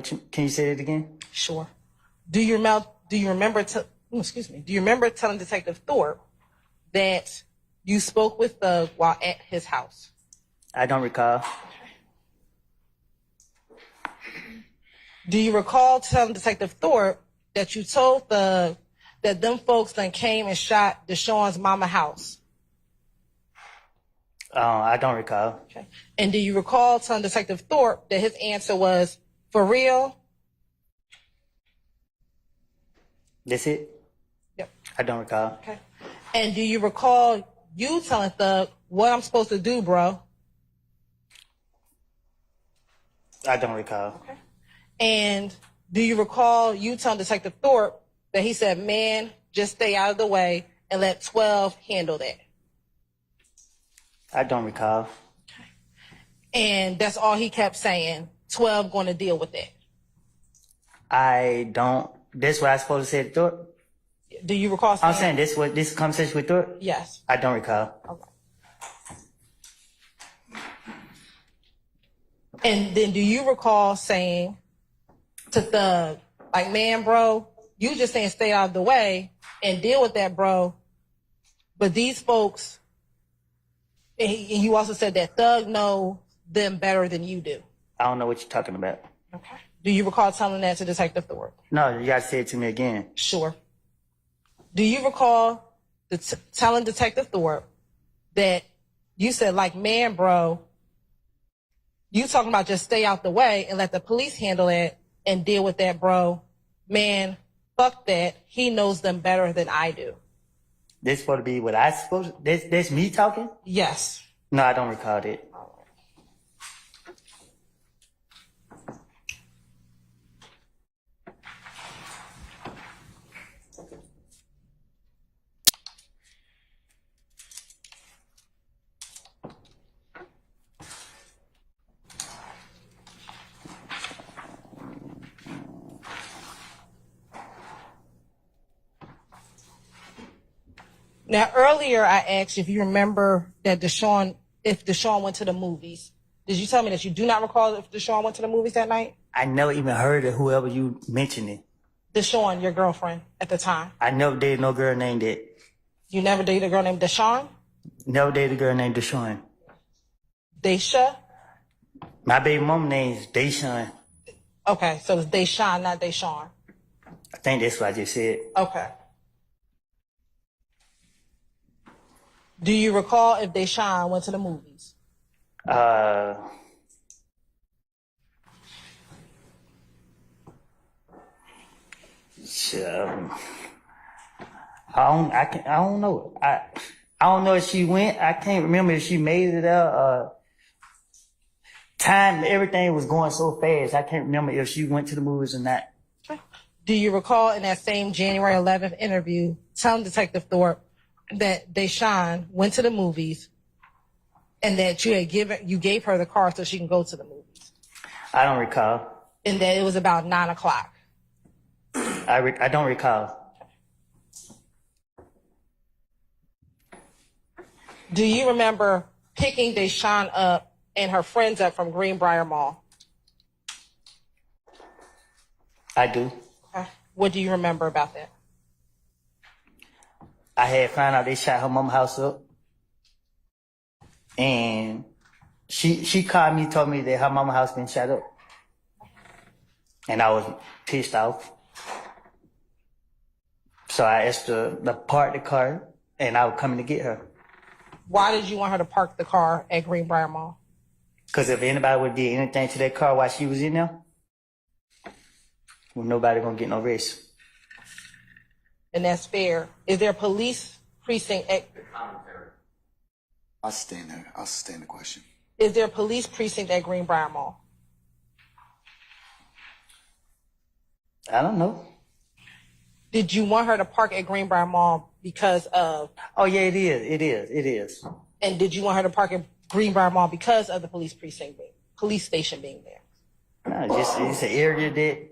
Can you say that again? Sure. Do you remember telling Detective Thorpe that you spoke with Thug while at his house? I don't recall. Do you recall telling Detective Thorpe that you told that them folks then came and shot Deshaun's mama house? I don't recall. Okay. And do you recall telling Detective Thorpe that his answer was, for real? That's it? Yep. I don't recall. Okay. And do you recall you telling Thug what I'm supposed to do, bro? I don't recall. Okay. And do you recall you telling Detective Thorpe that he said, man, just stay out of the way and let 12 handle that? I don't recall. And that's all he kept saying, 12 going to deal with that. I don't. That's what I supposed to say to Thorpe? Do you recall saying? I'm saying this conversation with Thorpe? Yes. I don't recall. Okay. And then do you recall saying to Thug, like, man, bro, you just saying stay out of the way and deal with that, bro. But these folks, and you also said that Thug know them better than you do. I don't know what you're talking about. Okay. Do you recall telling that to Detective Thorpe? No, you gotta say it to me again. Sure. Do you recall telling Detective Thorpe that you said, like, man, bro, you talking about just stay out the way and let the police handle it and deal with that, bro? Man, fuck that. He knows them better than I do. This supposed to be what I supposed to, this me talking? Yes. No, I don't recall that. Now, earlier I asked if you remember that if Deshaun went to the movies. Did you tell me that you do not recall if Deshaun went to the movies that night? I never even heard of whoever you mentioned it. Deshaun, your girlfriend at the time. I never dated no girl named that. You never dated a girl named Deshaun? Never dated a girl named Deshaun. Desha? My baby mom name's Deshaun. Okay, so it's Deshaun, not Deshaun. I think that's what I just said. Okay. Do you recall if Deshaun went to the movies? I don't know. I don't know if she went. I can't remember if she made it out. Time, everything was going so fast. I can't remember if she went to the movies or not. Okay. Do you recall in that same January 11th interview telling Detective Thorpe that Deshaun went to the movies and that you gave her the car so she can go to the movies? I don't recall. And that it was about 9:00. I don't recall. Do you remember picking Deshaun up and her friends up from Greenbrier Mall? I do. Okay. What do you remember about that? I had found out they shot her mama house up. And she called me, told me that her mama house been shot up. And I was pissed off. So I asked her to park the car and I was coming to get her. Why did you want her to park the car at Greenbrier Mall? Because if anybody would do anything to that car while she was in there, well, nobody gonna get no rest. And that's fair. Is there a police precinct at... I'll stand there. I'll stand the question. Is there a police precinct at Greenbrier Mall? I don't know. Did you want her to park at Greenbrier Mall because of... Oh, yeah, it is. And did you want her to park at Greenbrier Mall because of the police station being there? No, it's an area that...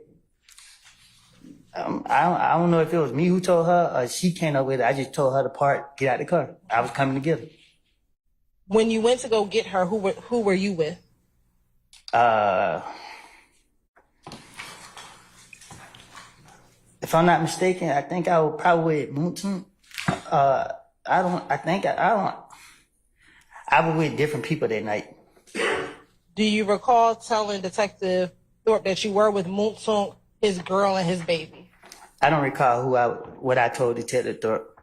I don't know if it was me who told her or she came up with it. I just told her to park, get out the car. I was coming to get her. When you went to go get her, who were you with? If I'm not mistaken, I think I was probably with Moonton. I was with different people that night. Do you recall telling Detective Thorpe that you were with Moonsung, his girl, and his baby? I don't recall what I told Detective Thorpe.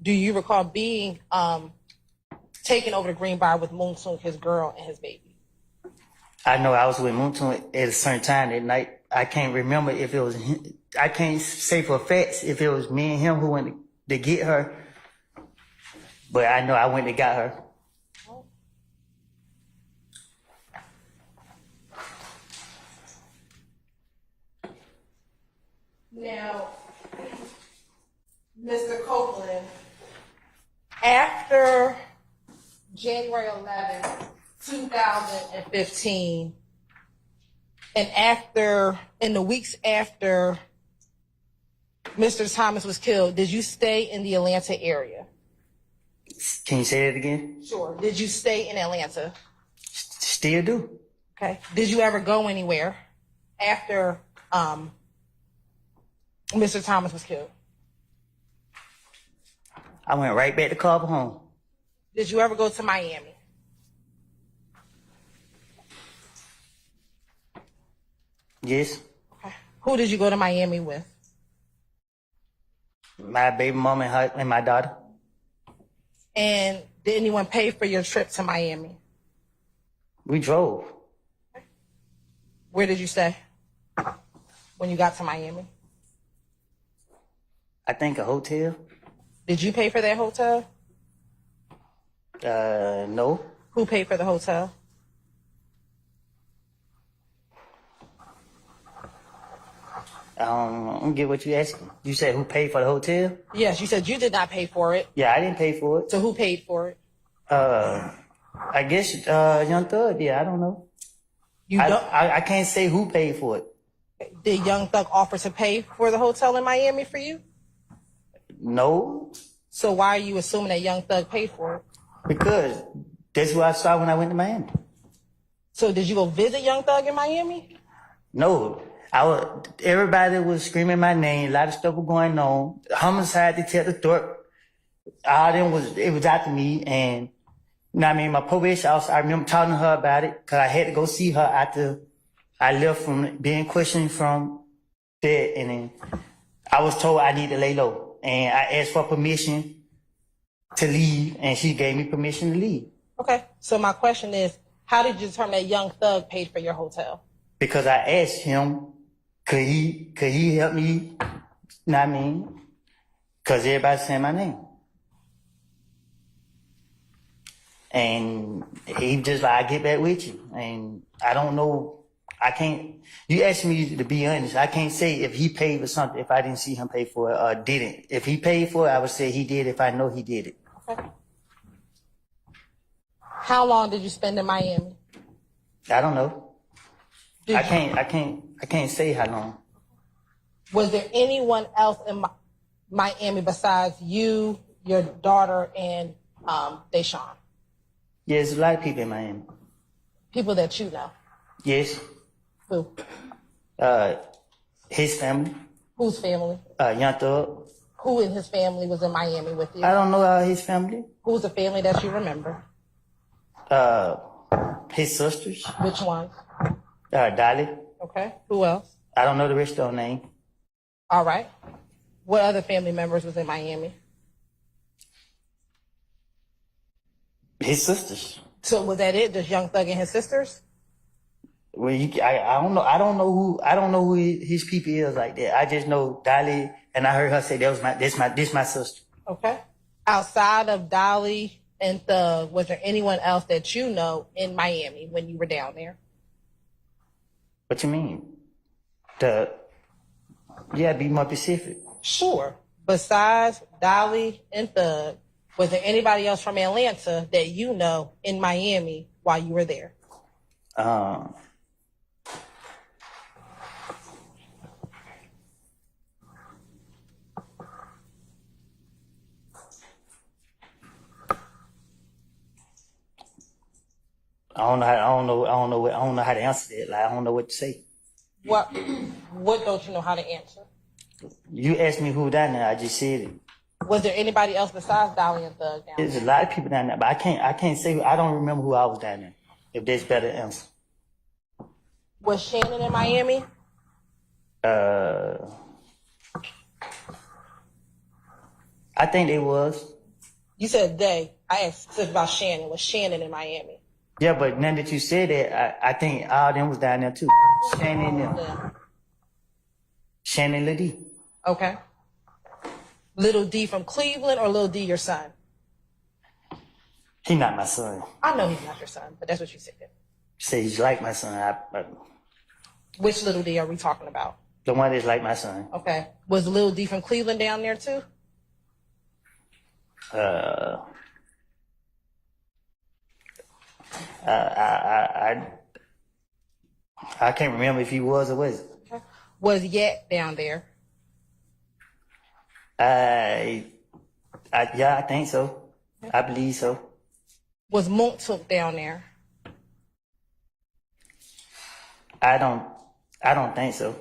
Do you recall being taken over to Greenbrier with Moonsung, his girl, and his baby? I know I was with Moonton at a certain time that night. I can't remember if it was him. I can't say for a fact if it was me and him who went to get her, but I know I went to got her. Now, Mr. Copeland, after January 11th, 2015, and in the weeks after Mr. Thomas was killed, did you stay in the Atlanta area? Can you say that again? Sure. Did you stay in Atlanta? Still do. Okay. Did you ever go anywhere after Mr. Thomas was killed? I went right back to Carver home. Did you ever go to Miami? Yes. Okay. Who did you go to Miami with? My baby mama and my daughter. And did anyone pay for your trip to Miami? We drove. Where did you stay when you got to Miami? I think a hotel. Did you pay for that hotel? No. Who paid for the hotel? I don't get what you asking. You said who paid for the hotel? Yes, you said you did not pay for it. Yeah, I didn't pay for it. So who paid for it? I guess Young Thug did. I don't know. I can't say who paid for it. Did Young Thug offer to pay for the hotel in Miami for you? No. So why are you assuming that Young Thug paid for it? Because that's what I saw when I went to Miami. So did you go visit Young Thug in Miami? No. Everybody was screaming my name. A lot of stuff was going on. Homicide detective Thorpe, it was after me. And, you know what I mean? My probation officer, I remember talking to her about it because I had to go see her after I left from being questioned from that. And then I was told I need to lay low. And I asked for permission to leave, and she gave me permission to leave. Okay. So my question is, how did you determine that Young Thug paid for your hotel? Because I asked him, could he help me? You know what I mean? Because everybody's saying my name. And he just like, I get back with you. And I don't know, you asked me to be honest, I can't say if he paid for something if I didn't see him pay for it or didn't. If he paid for it, I would say he did if I know he did it. Okay. How long did you spend in Miami? I don't know. I can't say how long. Was there anyone else in Miami besides you, your daughter, and Deshaun? Yes, a lot of people in Miami. People that you know? Yes. Who? His family. Whose family? Young Thug. Who in his family was in Miami with you? I don't know his family. Who's the family that you remember? His sisters. Which ones? Dolly. Okay. Who else? I don't know the rest of their name. All right. What other family members was in Miami? His sisters. So was that it? Just Young Thug and his sisters? Well, I don't know. I don't know who his people is like that. I just know Dolly, and I heard her say this my sister. Okay. Outside of Dolly and Thug, was there anyone else that you know in Miami when you were down there? What you mean? Be more specific. Sure. Besides Dolly and Thug, was there anybody else from Atlanta that you know in Miami while you were there? I don't know how to answer that. Like, I don't know what to say. What don't you know how to answer? You asked me who down there, I just said it. Was there anybody else besides Dolly and Thug down there? There's a lot of people down there, but I can't say, I don't remember who I was down there, if that's better answer. Was Shannon in Miami? I think they was. You said they. I asked about Shannon. Was Shannon in Miami? Yeah, but now that you said that, I think all them was down there too. Shannon and them. Shannon Liddy. Okay. Little D from Cleveland or Little D your son? He not my son. I know he's not your son, but that's what you said. Say he's like my son. Which Little D are we talking about? The one that's like my son. Okay. Was Little D from Cleveland down there too? I can't remember if he was or wasn't. Okay. Was Yak down there? Yeah, I think so. Okay. I believe so. Was Montauk down there? I don't think so.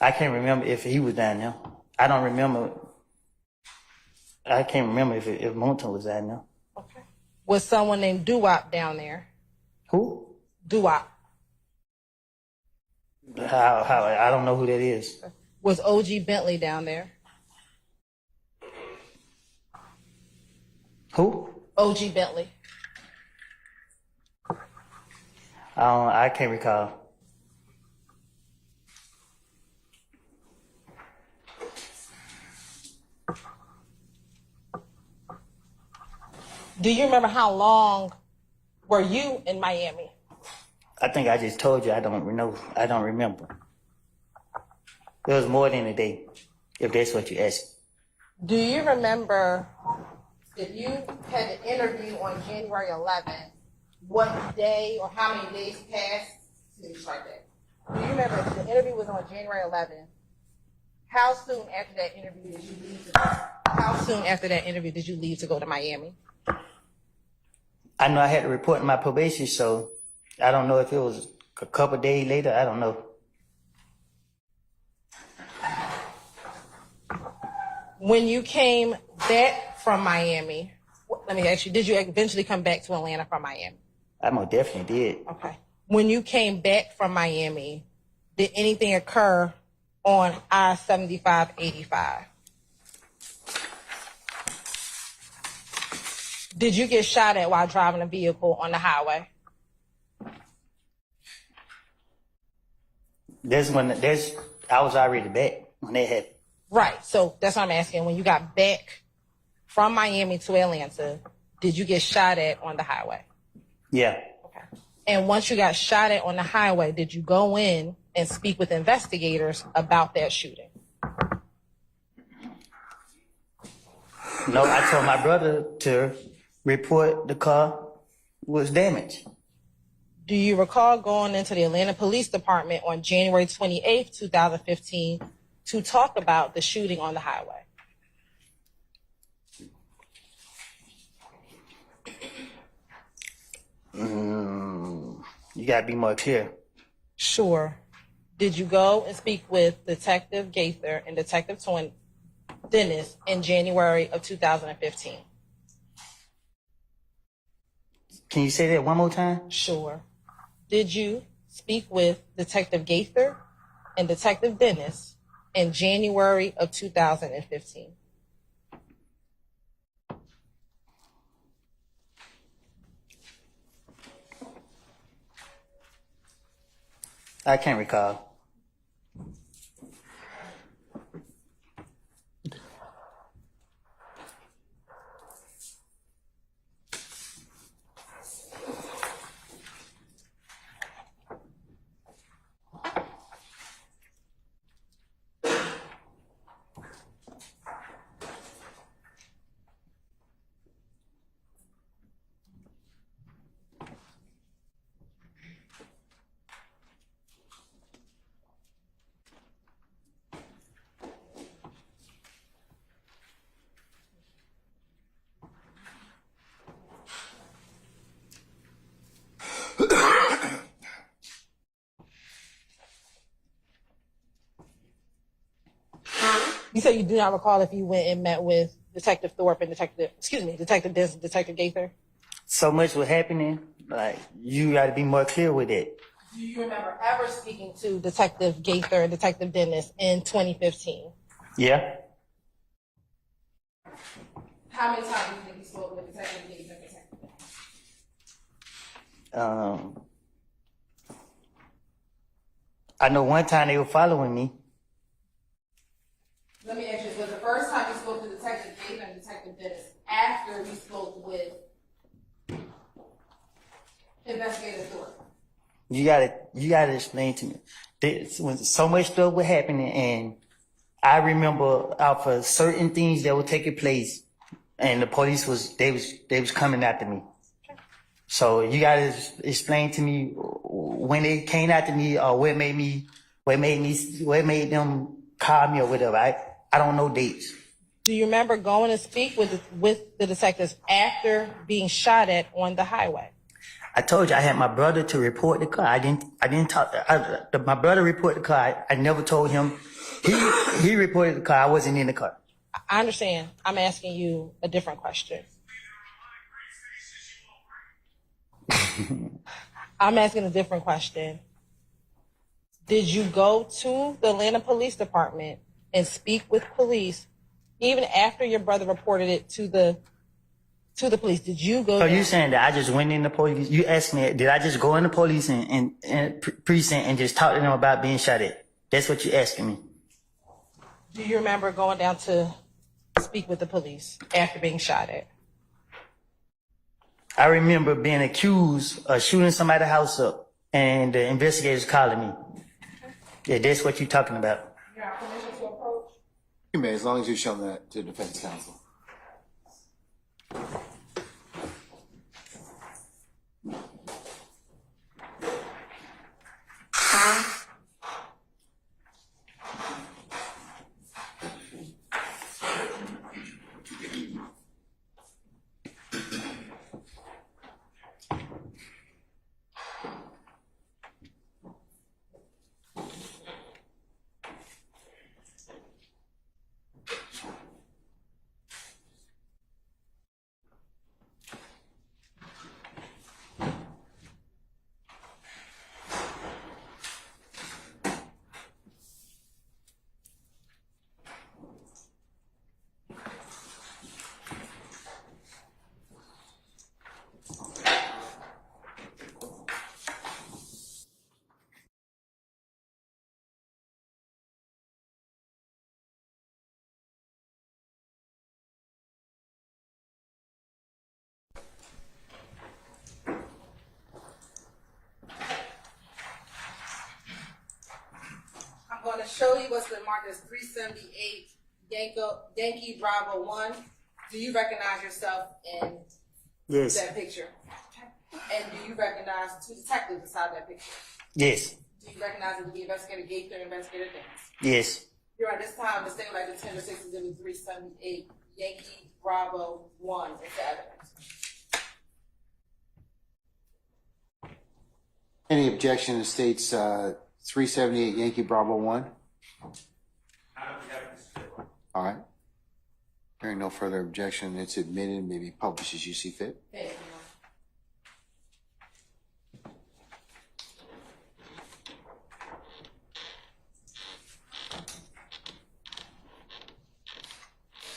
I can't remember if he was down there. I don't remember. I can't remember if Montauk was down there. Okay. Was someone named Doo-Wop down there? Who? Doo-Wop. How? I don't know who that is. Okay. Was OG Bentley down there? Who? OG Bentley. I can't recall. Do you remember how long were you in Miami? I think I just told you I don't know. I don't remember. It was more than a day, if that's what you asked. Do you remember if you had an interview on January 11th, what day or how many days passed? Do you remember if the interview was on January 11th? How soon after that interview did you leave? How soon after that interview did you leave to go to Miami? I know I had to report in my probation, so I don't know if it was a couple days later. I don't know. When you came back from Miami, let me ask you, did you eventually come back to Atlanta from Miami? I most definitely did. Okay. When you came back from Miami, did anything occur on I-75/85? Did you get shot at while driving a vehicle on the highway? I was already back when that happened. Right. So that's what I'm asking. When you got back from Miami to Atlanta, did you get shot at on the highway? Yeah. Okay. And once you got shot at on the highway, did you go in and speak with investigators about that shooting? No, I told my brother to report the car was damaged. Do you recall going into the Atlanta Police Department on January 28th, 2015 to talk about the shooting on the highway? You gotta be more clear. Sure. Did you go and speak with Detective Gaither and Detective Dennis in January of 2015? Can you say that one more time? Sure. Did you speak with Detective Gaither and Detective Dennis in January of 2015? I can't recall. You said you do not recall if you went and met with Detective Thorpe and Detective Dennis and Detective Gaither? So much was happening. Like, you gotta be more clear with it. Do you remember ever speaking to Detective Gaither, Detective Dennis in 2015? Yeah. How many times do you think you spoke with Detective Gaither, Detective Dennis? I know one time they were following me. Let me ask you, was the first time you spoke to Detective Gaither and Detective Dennis after you spoke with Investigator Thorpe? You gotta explain to me. When so much stuff was happening, and I remember out for certain things that were taking place, and the police was coming after me. So you gotta explain to me when they came after me, or what made them call me or whatever. I don't know dates. Do you remember going to speak with the detectives after being shot at on the highway? I told you I had my brother to report the car. I didn't talk. My brother reported the car. I never told him. He reported the car. I wasn't in the car. I understand. I'm asking you a different question. I'm asking a different question. Did you go to the Atlanta Police Department and speak with police even after your brother reported it to the police? Did you go? So you saying that I just went in the police? You asked me, did I just go in the police and precinct and just talk to them about being shot at? That's what you're asking me. Do you remember going down to speak with the police after being shot at? I remember being accused of shooting somebody's house up, and the investigators calling me. Yeah, that's what you're talking about. You have permission to approach? You may, as long as you show that to the defense counsel. I'm going to show you what's been marked as 378 Yankee Bravo 1. Do you recognize yourself in that picture? And do you recognize two detectives inside that picture? Yes. Do you recognize it to be Investigator Gaither and Investigator Dennis? Yes. You're at this time, the state like the 10 to 6 is in 378 Yankee Bravo 1 is the evidence. Any objection to states 378 Yankee Bravo 1? All right. Hearing no further objection, it's admitted, maybe published as you see fit. Thank you.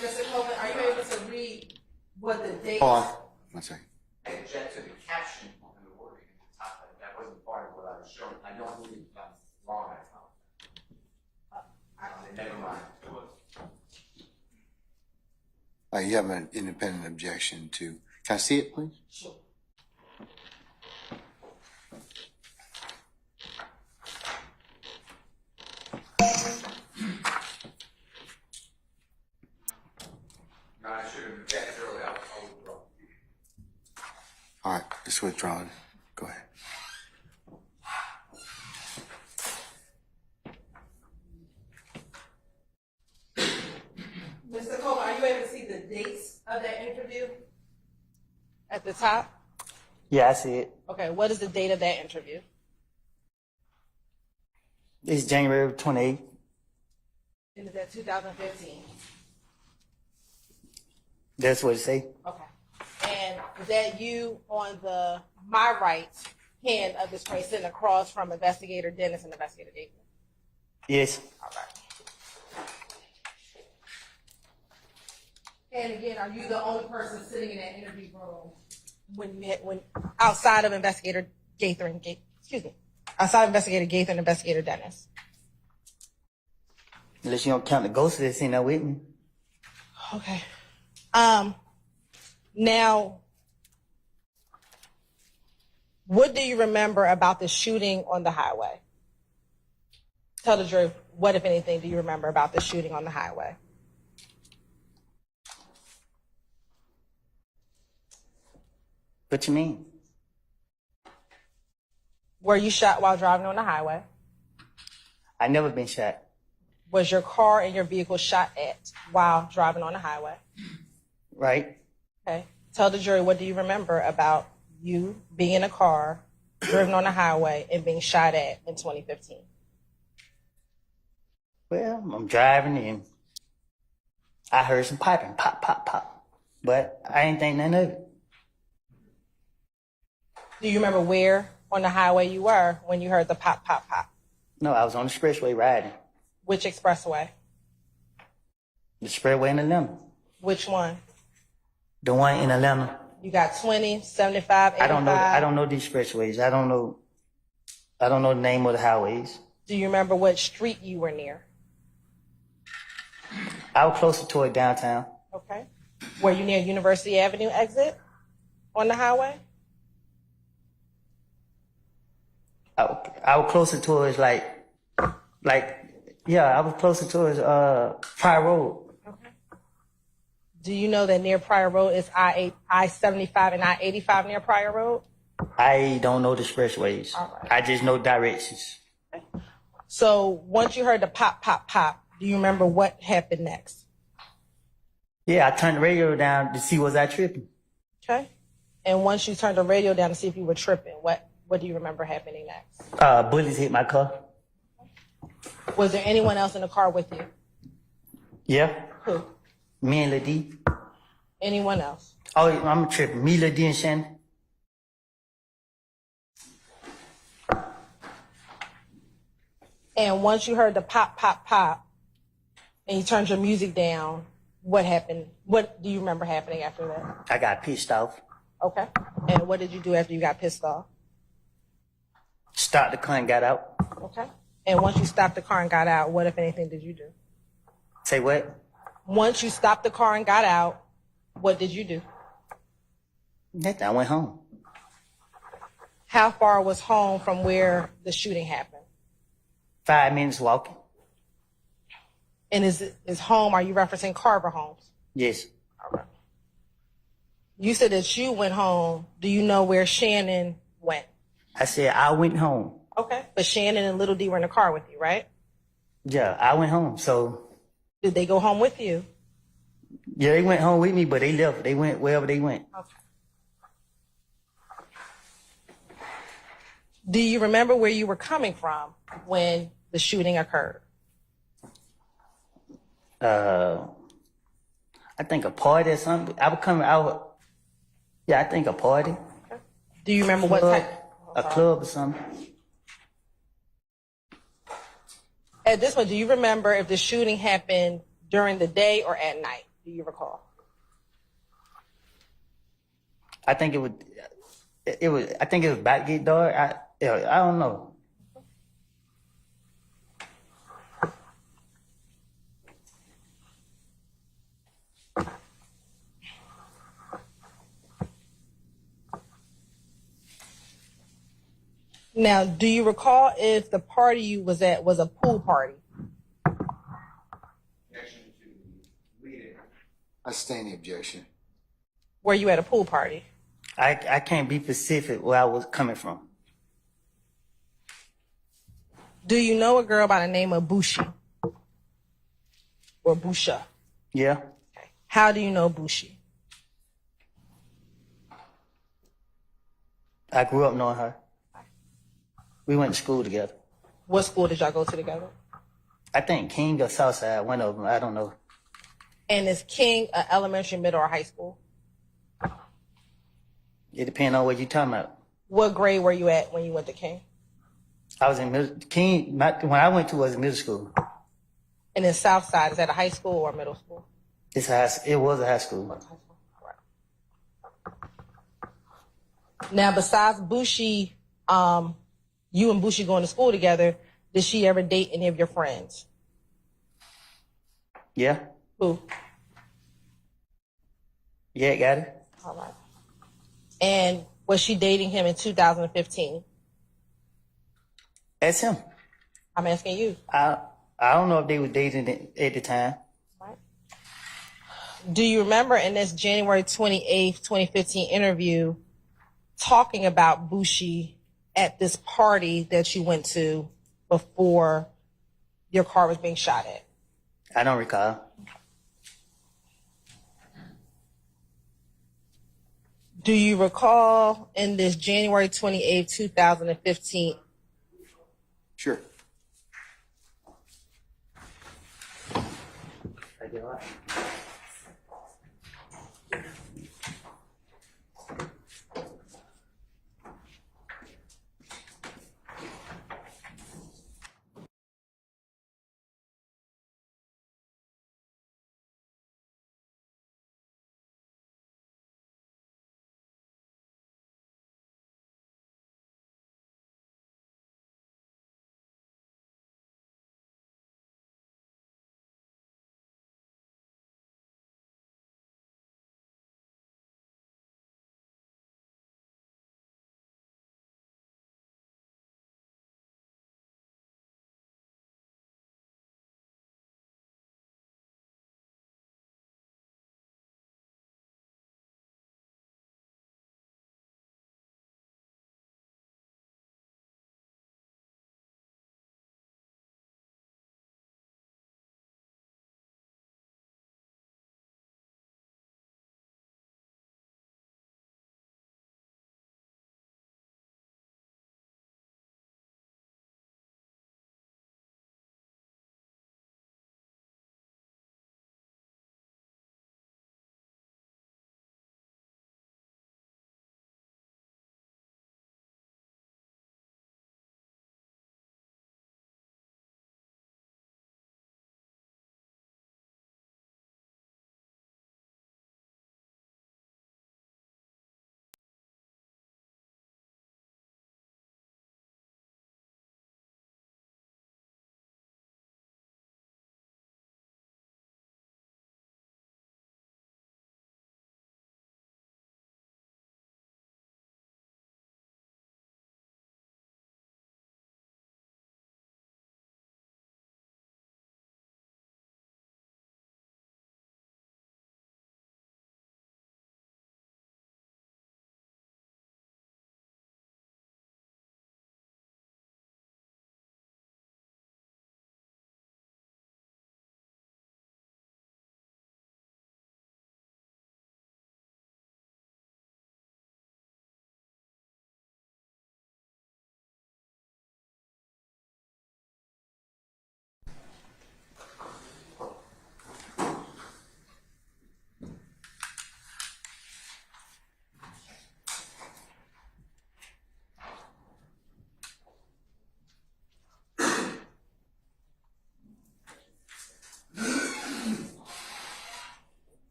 Mr. Copeland, are you able to read what the date? Hold on. 1 second. I object to the caption and the wording at the top. That wasn't part of what I was showing. I don't believe that's wrong. Never mind. You have an independent objection to. Can I see it, please? Sure. No, I should have objected earlier. I'll withdraw. All right, it's withdrawn. Go ahead. Mr. Copeland, are you able to see the dates of that interview at the top? Yeah, I see it. Okay, what is the date of that interview? It's January 28th. And is that 2015? That's what it say. Okay. And is that you on the my right hand of the screen sitting across from Investigator Dennis and Investigator Gateman? Yes. All right. And again, are you the only person sitting in that interview room when outside of Investigator Gaither and outside of Investigator Gaither and Investigator Dennis? Unless you don't count the ghost that's in there with me. Okay. Now, what do you remember about the shooting on the highway? Tell the jury, what, if anything, do you remember about the shooting on the highway? What you mean? Were you shot while driving on the highway? I never been shot. Was your car and your vehicle shot at while driving on the highway? Right? Okay. Tell the jury, what do you remember about you being in a car, driven on the highway, and being shot at in 2015? Well, I'm driving and I heard some piping, pop, pop, pop. But I ain't think nothing of it. Do you remember where on the highway you were when you heard the pop, pop, pop? No, I was on the expressway riding. Which expressway? The expressway in Atlanta. Which one? The one in Atlanta. You got 20, 75, 85? I don't know the expressways. I don't know the name of the highways. Do you remember what street you were near? I was closer toward downtown. Okay. Were you near University Avenue exit on the highway? I was closer towards I was closer towards Pryor Road. Okay. Do you know that near Pryor Road is I-75 and I-85 near Pryor Road? I don't know the expressways. All right. I just know directions. Okay. So once you heard the pop, pop, pop, do you remember what happened next? Yeah, I turned the radio down to see was I tripping. Okay. And once you turned the radio down to see if you were tripping, what do you remember happening next? Bullets hit my car. Was there anyone else in the car with you? Yeah. Who? Me and Ladie. Anyone else? Oh, I'm tripping. Me, Ladie, and Shannon. And once you heard the pop, pop, pop, and you turned your music down, what happened? What do you remember happening after that? I got pissed off. Okay. And what did you do after you got pissed off? Stopped the car and got out. Okay. And once you stopped the car and got out, what, if anything, did you do? Say what? Once you stopped the car and got out, what did you do? Nothing. I went home. How far was home from where the shooting happened? 5 minutes walking. And is home, are you referencing Carver Homes? Yes. All right. You said that you went home. Do you know where Shannon went? I said I went home. Okay. But Shannon and Little D were in the car with you, right? Yeah, I went home. So, Did they go home with you? yeah, they went home with me, but they left. They went wherever they went. Okay. Do you remember where you were coming from when the shooting occurred? I think a party or something. I think a party. Okay. Do you remember what type? A club or something. At this point, do you remember if the shooting happened during the day or at night? Do you recall? I think it was about to get dark. I don't know. Now, do you recall if the party you was at was a pool party? I stand the objection. Were you at a pool party? I can't be specific where I was coming from. Do you know a girl by the name of Bushi? Or Busha? Yeah. Okay. How do you know Bushi? I grew up knowing her. We went to school together. What school did y'all go to together? I think King or Southside, one of them. I don't know. And is King elementary, middle, or high school? It depends on what you're talking about. What grade were you at when you went to King? I was in when I went to was middle school. And in Southside, is that a high school or middle school? It was a high school. Now, besides Bushi, you and Bushi going to school together, did she ever date any of your friends? Yeah. Who? Yeah, got it. All right. And was she dating him in 2015? That's him. I'm asking you. I don't know if they were dating at the time. Right. Do you remember in this January 28th, 2015 interview talking about Bushi at this party that you went to before your car was being shot at? I don't recall. Do you recall in this January 28th, 2015? Sure.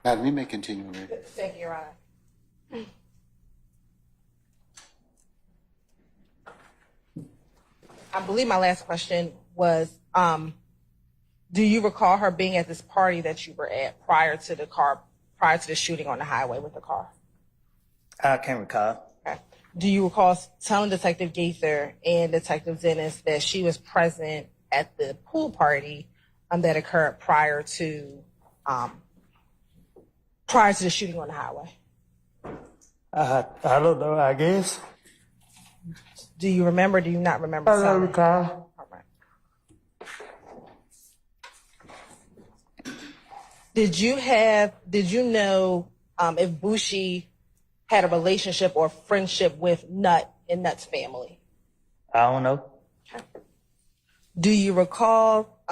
Madam, you may continue. Thank you, Your Honor. I believe my last question was, Do you recall her being at this party that you were at prior to the shooting on the highway with the car? I can't recall. Okay. Do you recall telling Detective Gaither and Detective Dennis that she was present at the pool party that occurred prior to the shooting on the highway? I don't know, I guess. Do you remember? Do you not remember? I don't recall. All right. Did you know if Bushi had a relationship or friendship with Nut and Nut's family? I don't know. Okay. Do you recall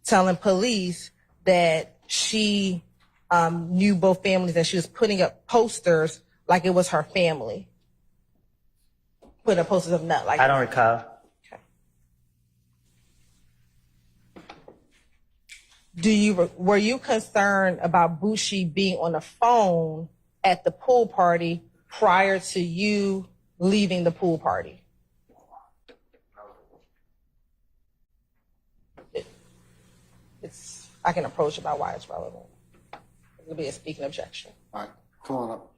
telling police that she knew both families, that she was putting up posters like it was her family? Putting up posters of Nut like I don't recall. Were you concerned about Bushi being on the phone at the pool party prior to you leaving the pool party? I can approach about why it's relevant. It'll be a speaking objection. All right, come on up.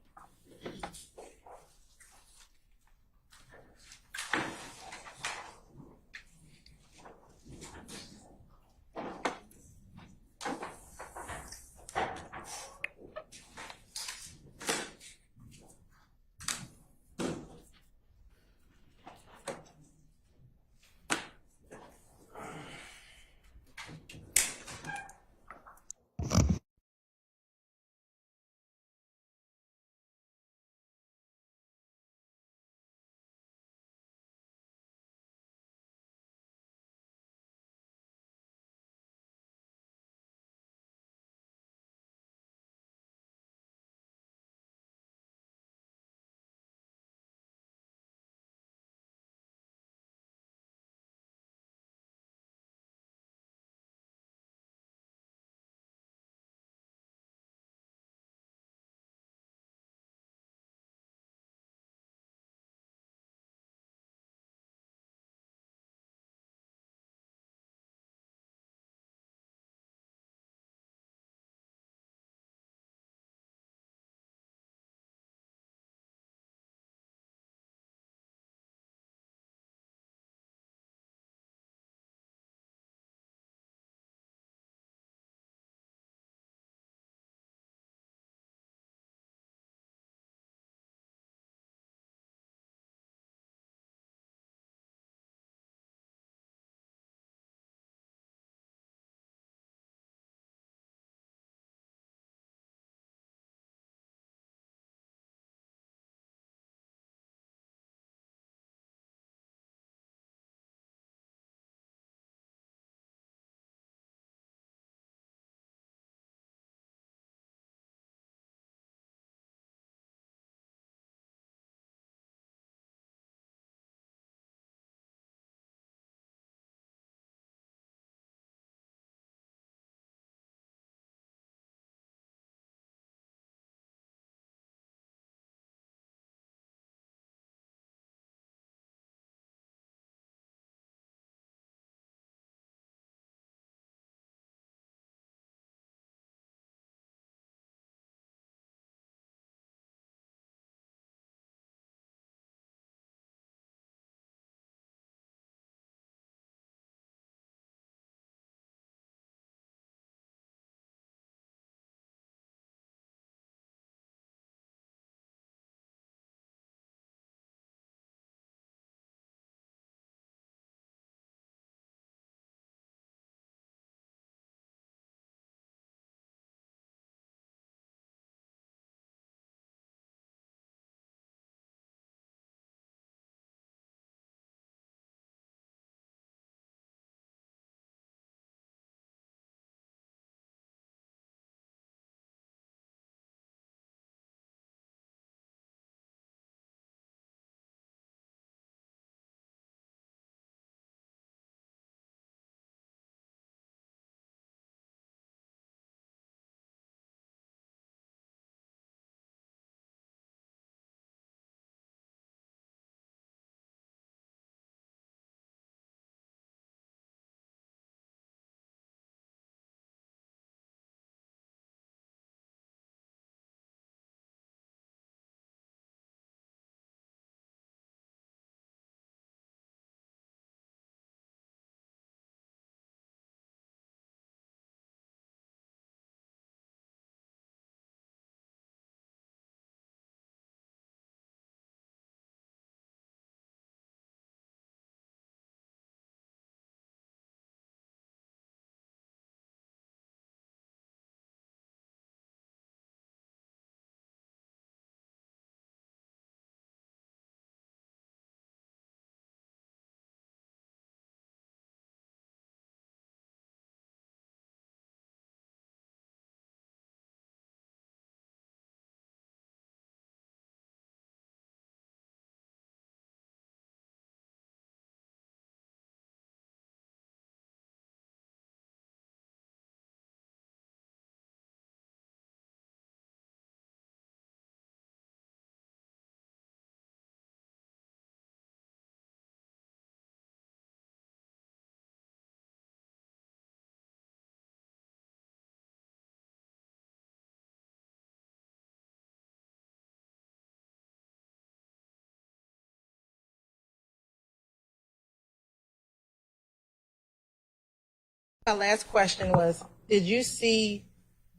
My last question was, did you see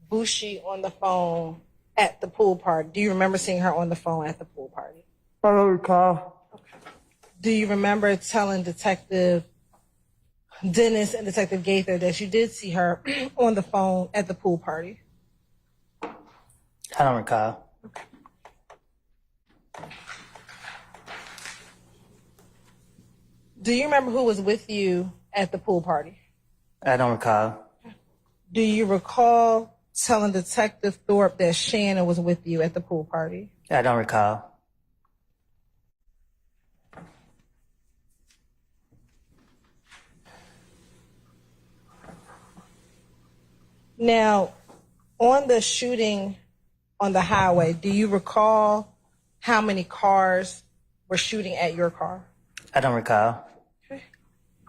Bushi on the phone at the pool party? Do you remember seeing her on the phone at the pool party? I don't recall. Do you remember telling Detective Dennis and Detective Gaither that you did see her on the phone at the pool party? I don't recall. Do you remember who was with you at the pool party? I don't recall. Do you recall telling Detective Thorpe that Shannon was with you at the pool party? I don't recall. Now, on the shooting on the highway, do you recall how many cars were shooting at your car? I don't recall.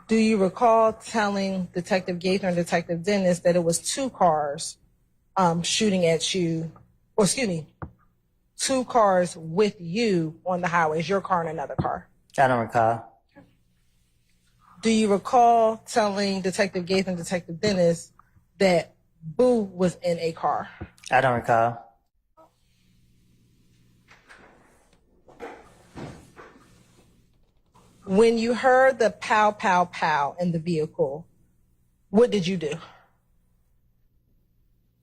Do you recall telling Detective Gaither and Detective Dennis that it was 2 cars shooting at you, or excuse me, 2 cars with you on the highway? Is your car and another car? I don't recall. Do you recall telling Detective Gaither and Detective Dennis that Boo was in a car? I don't recall. When you heard the pow, pow, pow in the vehicle, what did you do?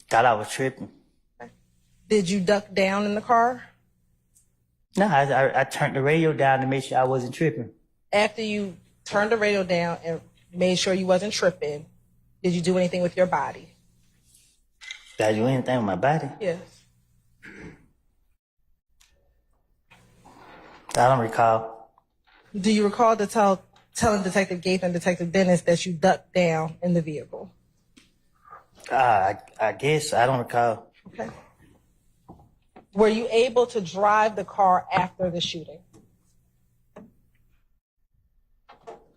Thought I was tripping. Did you duck down in the car? No, I turned the radio down to make sure I wasn't tripping. After you turned the radio down and made sure you wasn't tripping, did you do anything with your body? Did I do anything with my body? Yes. I don't recall. Do you recall telling Detective Gaither and Detective Dennis that you ducked down in the vehicle? I guess. I don't recall. Okay. Were you able to drive the car after the shooting?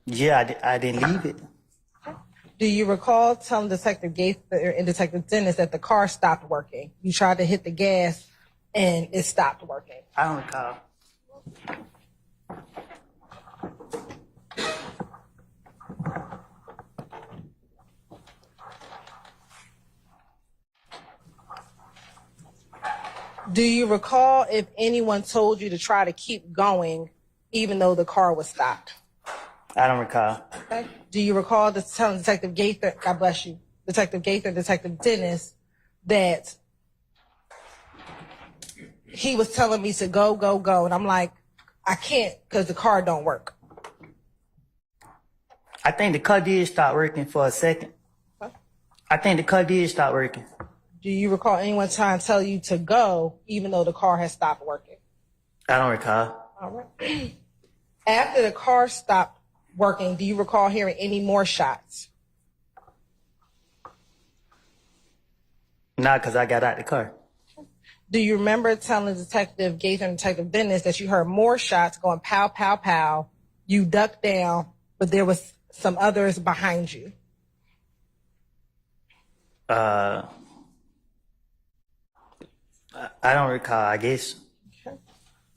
Yeah, I didn't leave it. Do you recall telling Detective Gaither and Detective Dennis that the car stopped working? You tried to hit the gas and it stopped working. I don't recall. Do you recall if anyone told you to try to keep going even though the car was stopped? I don't recall. Okay. Do you recall telling Detective Gaither, God bless you, Detective Gaither and Detective Dennis that he was telling me to go, go, go, and I'm like, I can't because the car don't work? I think the car did stop working for a second. Huh? I think the car did stop working. Do you recall anyone trying to tell you to go even though the car has stopped working? I don't recall. All right. After the car stopped working, do you recall hearing any more shots? Nah, because I got out the car. Do you remember telling Detective Gaither and Detective Dennis that you heard more shots going pow, pow, pow, you ducked down, but there was some others behind you? I don't recall, I guess. Okay.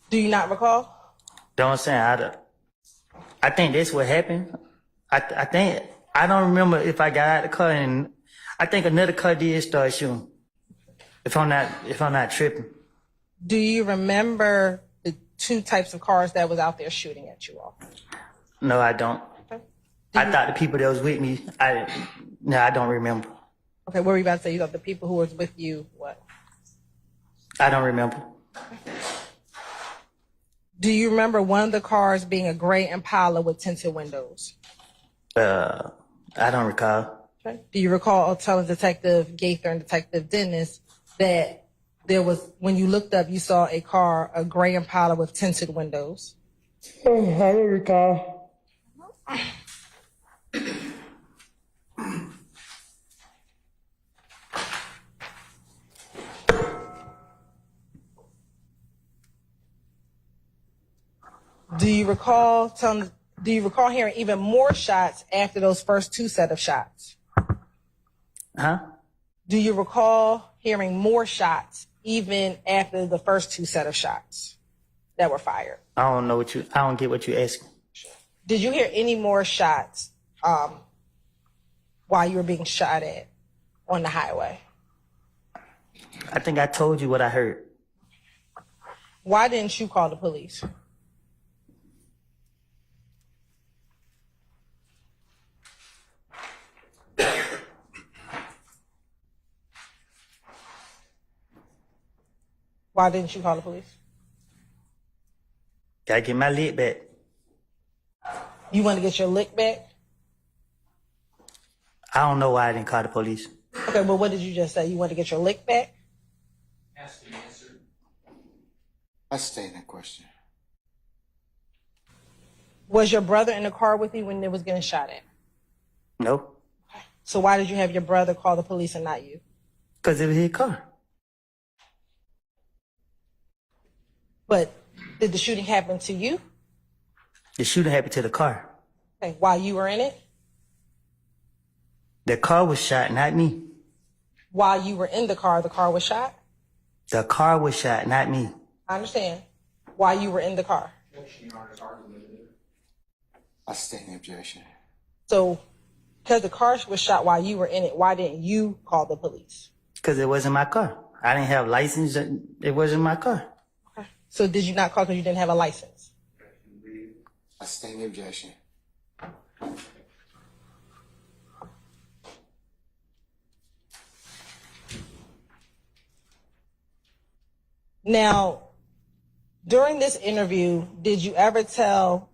Do you not recall? Don't say I think that's what happened. I think, I don't remember if I got out of the car, and I think another car did start shooting. If I'm not tripping. Do you remember the 2 types of cars that was out there shooting at you all? No, I don't. Okay. I thought the people that was with me, I don't remember. Okay, what were you about to say? You thought the people who was with you, what? I don't remember. Do you remember one of the cars being a gray Impala with tinted windows? I don't recall. Okay. Do you recall telling Detective Gaither and Detective Dennis that there was, when you looked up, you saw a car, a gray Impala with tinted windows? Oh, I don't recall. Do you recall hearing even more shots after those first 2 set of shots? Huh? Do you recall hearing more shots even after the first 2 set of shots that were fired? I don't get what you're asking. Did you hear any more shots while you were being shot at on the highway? I think I told you what I heard. Why didn't you call the police? Why didn't you call the police? Gotta get my lid back. You want to get your lick back? I don't know why I didn't call the police. Okay, but what did you just say? You want to get your lick back? Asked and answered. I stay in that question. Was your brother in the car with you when it was getting shot at? No, So why did you have your brother call the police and not you? because it was his car. But did the shooting happen to you? The shooting happened to the car. Okay, while you were in it? The car was shot, not me. While you were in the car was shot? The car was shot, not me. I understand. While you were in the car. I stay in the objection. So, because the car was shot while you were in it, why didn't you call the police? Because it wasn't my car. I didn't have license. It wasn't my car. Okay. So did you not call because you didn't have a license? I stay in the objection. Now, during this interview, did you ever tell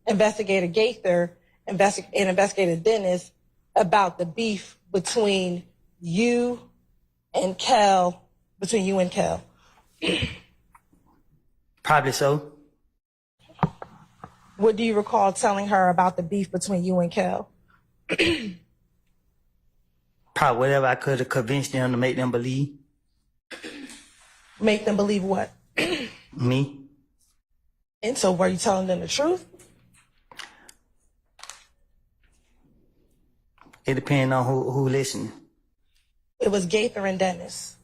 Investigator Gaither and Investigator Dennis about the beef between you and Kel, Probably so. What do you recall telling her about the beef between you and Kel? Probably whatever I could have convinced them to make them believe. Make them believe what? Me. And so were you telling them the truth? It depends on who listening. It was Gaither and Dennis.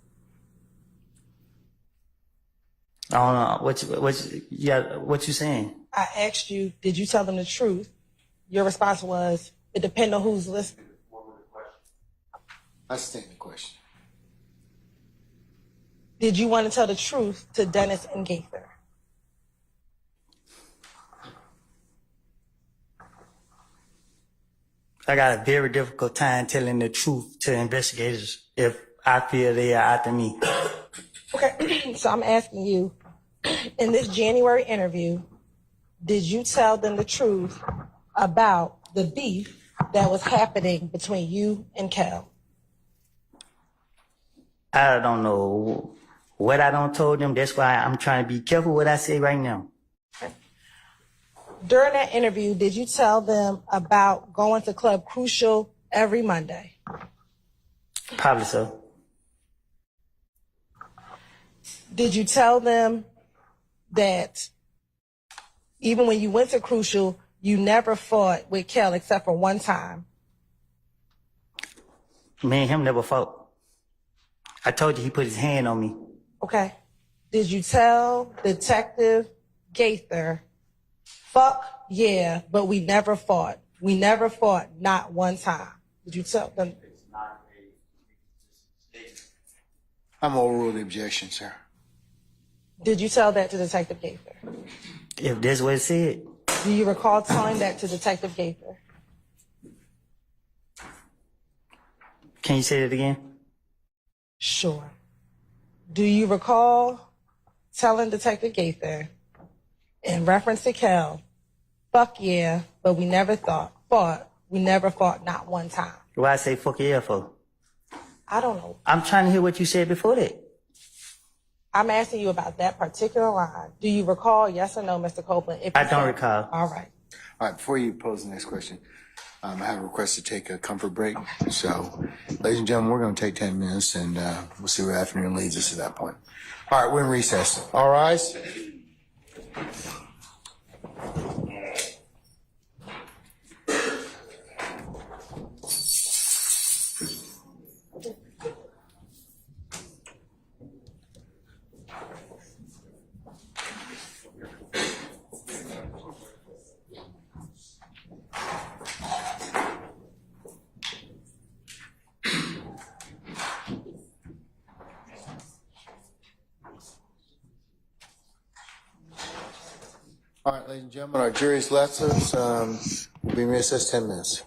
I don't know. What you saying? I asked you, did you tell them the truth? Your response was, it depends on who's listening. I stay in the question. Did you want to tell the truth to Dennis and Gaither? I got a very difficult time telling the truth to investigators if I feel they are after me. Okay, so I'm asking you, in this January interview, did you tell them the truth about the beef that was happening between you and Kel? I don't know what I don't told them. That's why I'm trying to be careful what I say right now. During that interview, did you tell them about going to Club Crucial every Monday? Probably so. Did you tell them that even when you went to Crucial, you never fought with Kel except for one time? Me and him never fought. I told you he put his hand on me. Okay. Did you tell Detective Gaither, fuck yeah, but we never fought? We never fought, not one time. Did you tell them? I'm overruled the objection, sir. Did you tell that to Detective Gaither? If that's what it said. Do you recall telling that to Detective Gaither? Can you say that again? Sure. Do you recall telling Detective Gaither, in reference to Kel, fuck yeah, but we never fought, not one time? Why I say fuck yeah for? I don't know. I'm trying to hear what you said before that. I'm asking you about that particular line. Do you recall, yes or no, Mr. Copeland? If you I don't said- recall. All right. All right, before you pose the next question, I have a request to take a comfort break. So, ladies and gentlemen, we're going to take 10 minutes and we'll see where afternoon leads us at that point. All right, we're in recess. All rise. All right, ladies and gentlemen, our jury's left us. We'll be in recess 10 minutes.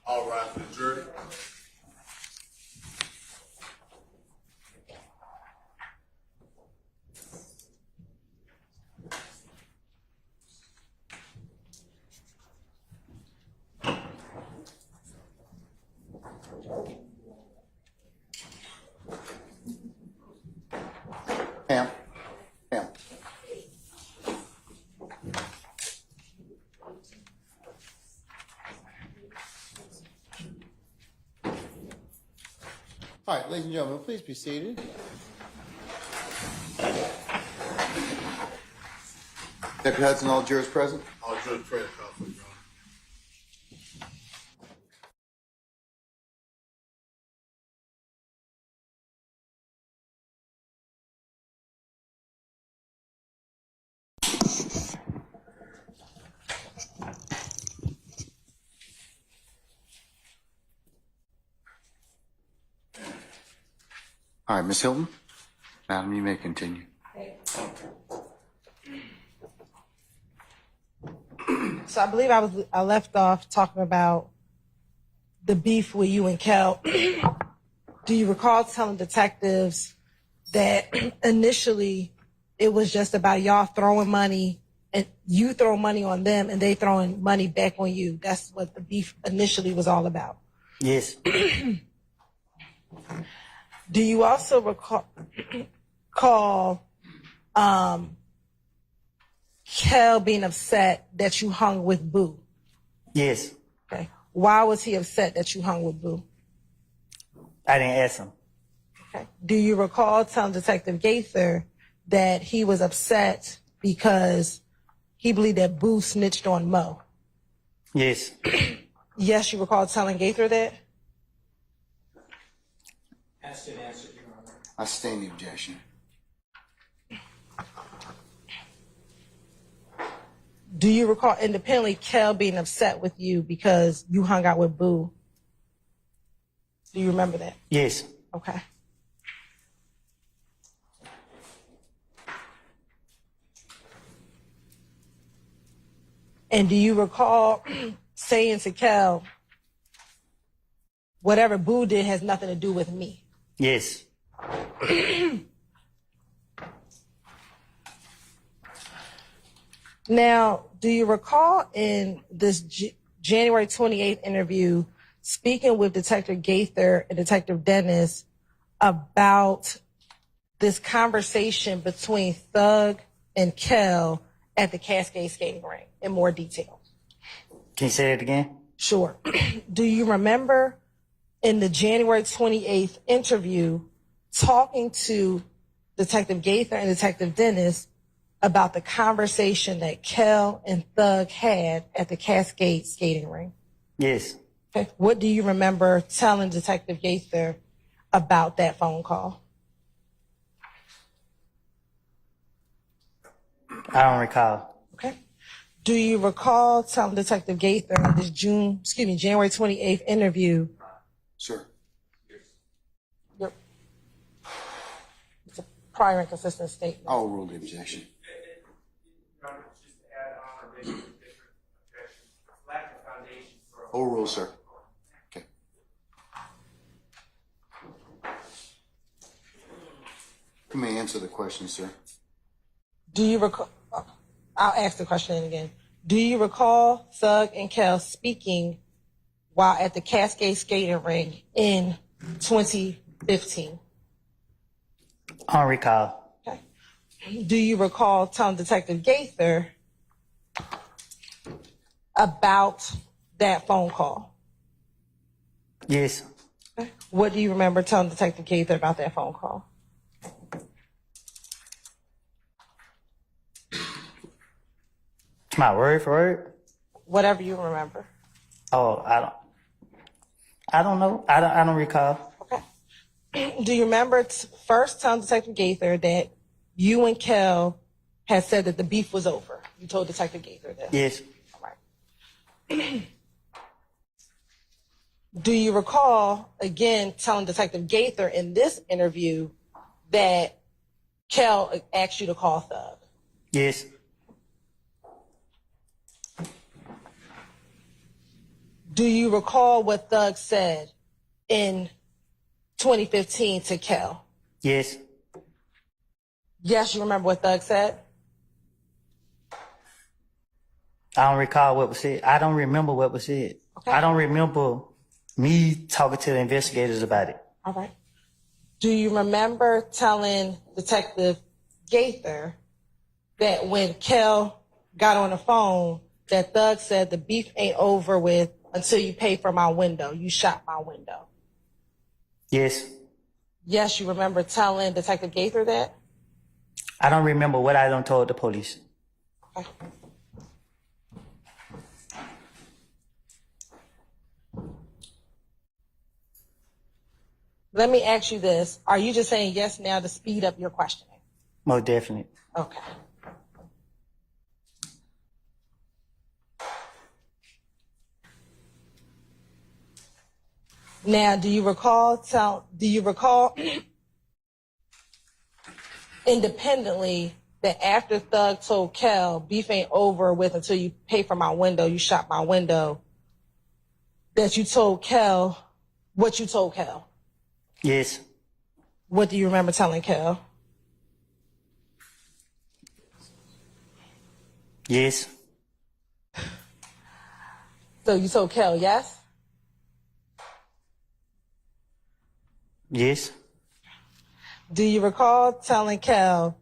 All rise for the jury. Pam. Pam. All right, ladies and gentlemen, please be seated. Deputy Hudson, all jurors present? All jurors present, Counsel, Your Honor. All right, Ms. Hilton. Madam, you may continue. So I believe I left off talking about the beef with you and Kel. Do you recall telling detectives that initially it was just about y'all throwing money and you throw money on them and they throwing money back on you? That's what the beef initially was all about. Yes. Do you also recall Kel being upset that you hung with Boo? Yes. Okay. Why was he upset that you hung with Boo? I didn't ask him. Okay. Do you recall telling Detective Gaither that he was upset because he believed that Boo snitched on Mo? Yes. Yes, you recall telling Gaither that? Asked and answered, Your Honor. I sustain the objection. Do you recall independently Kel being upset with you because you hung out with Boo? Do you remember that? Yes. Okay. And do you recall saying to Kel, whatever Boo did has nothing to do with me? Yes. Now, do you recall in this January 28th interview speaking with Detective Gaither and Detective Dennis about this conversation between Thug and Kel at the Cascade skating rink in more detail? Can you say it again? Sure. Do you remember in the January 28th interview talking to Detective Gaither and Detective Dennis about the conversation that Kel and Thug had at the Cascade skating rink? Yes. Okay. What do you remember telling Detective Gaither about that phone call? I don't recall. Okay. Do you recall telling Detective Gaither in this January 28th interview? Sir. Yep. It's a prior and consistent statement. I'll rule the objection. Your Honor, just to add on or maybe a different objection, lack of foundation for. Overrule, sir. Okay. You may answer the question, sir. Do you recall? I'll ask the question again. Do you recall Thug and Kel speaking while at the Cascade skating rink in 2015? I don't recall. Okay. Do you recall telling Detective Gaither about that phone call? Yes. Okay. What do you remember telling Detective Gaither about that phone call? My word for word? Whatever you remember. Oh, I don't know. I don't recall. Okay. Do you remember first telling Detective Gaither that you and Kel had said that the beef was over? You told Detective Gaither that. Yes. All right. Do you recall, again, telling Detective Gaither in this interview that Kel asked you to call Thug? Yes. Do you recall what Thug said in 2015 to Kel? Yes. Yes, you remember what Thug said? I don't recall what was said. I don't remember what was said. Okay. I don't remember me talking to the investigators about it. All right. Do you remember telling Detective Gaither that when Kel got on the phone, that Thug said the beef ain't over with until you pay for my window? You shot my window. Yes. Yes, you remember telling Detective Gaither that? I don't remember what I done told the police. Okay. Let me ask you this. Are you just saying yes now to speed up your questioning? Most definitely. Okay. Now, do you recall independently that after Thug told Kel, beef ain't over with until you pay for my window, you shot my window, that you told Kel what you told Kel? Yes. What do you remember telling Kel? Yes. So you told Kel yes? Yes. Do you recall telling Kel,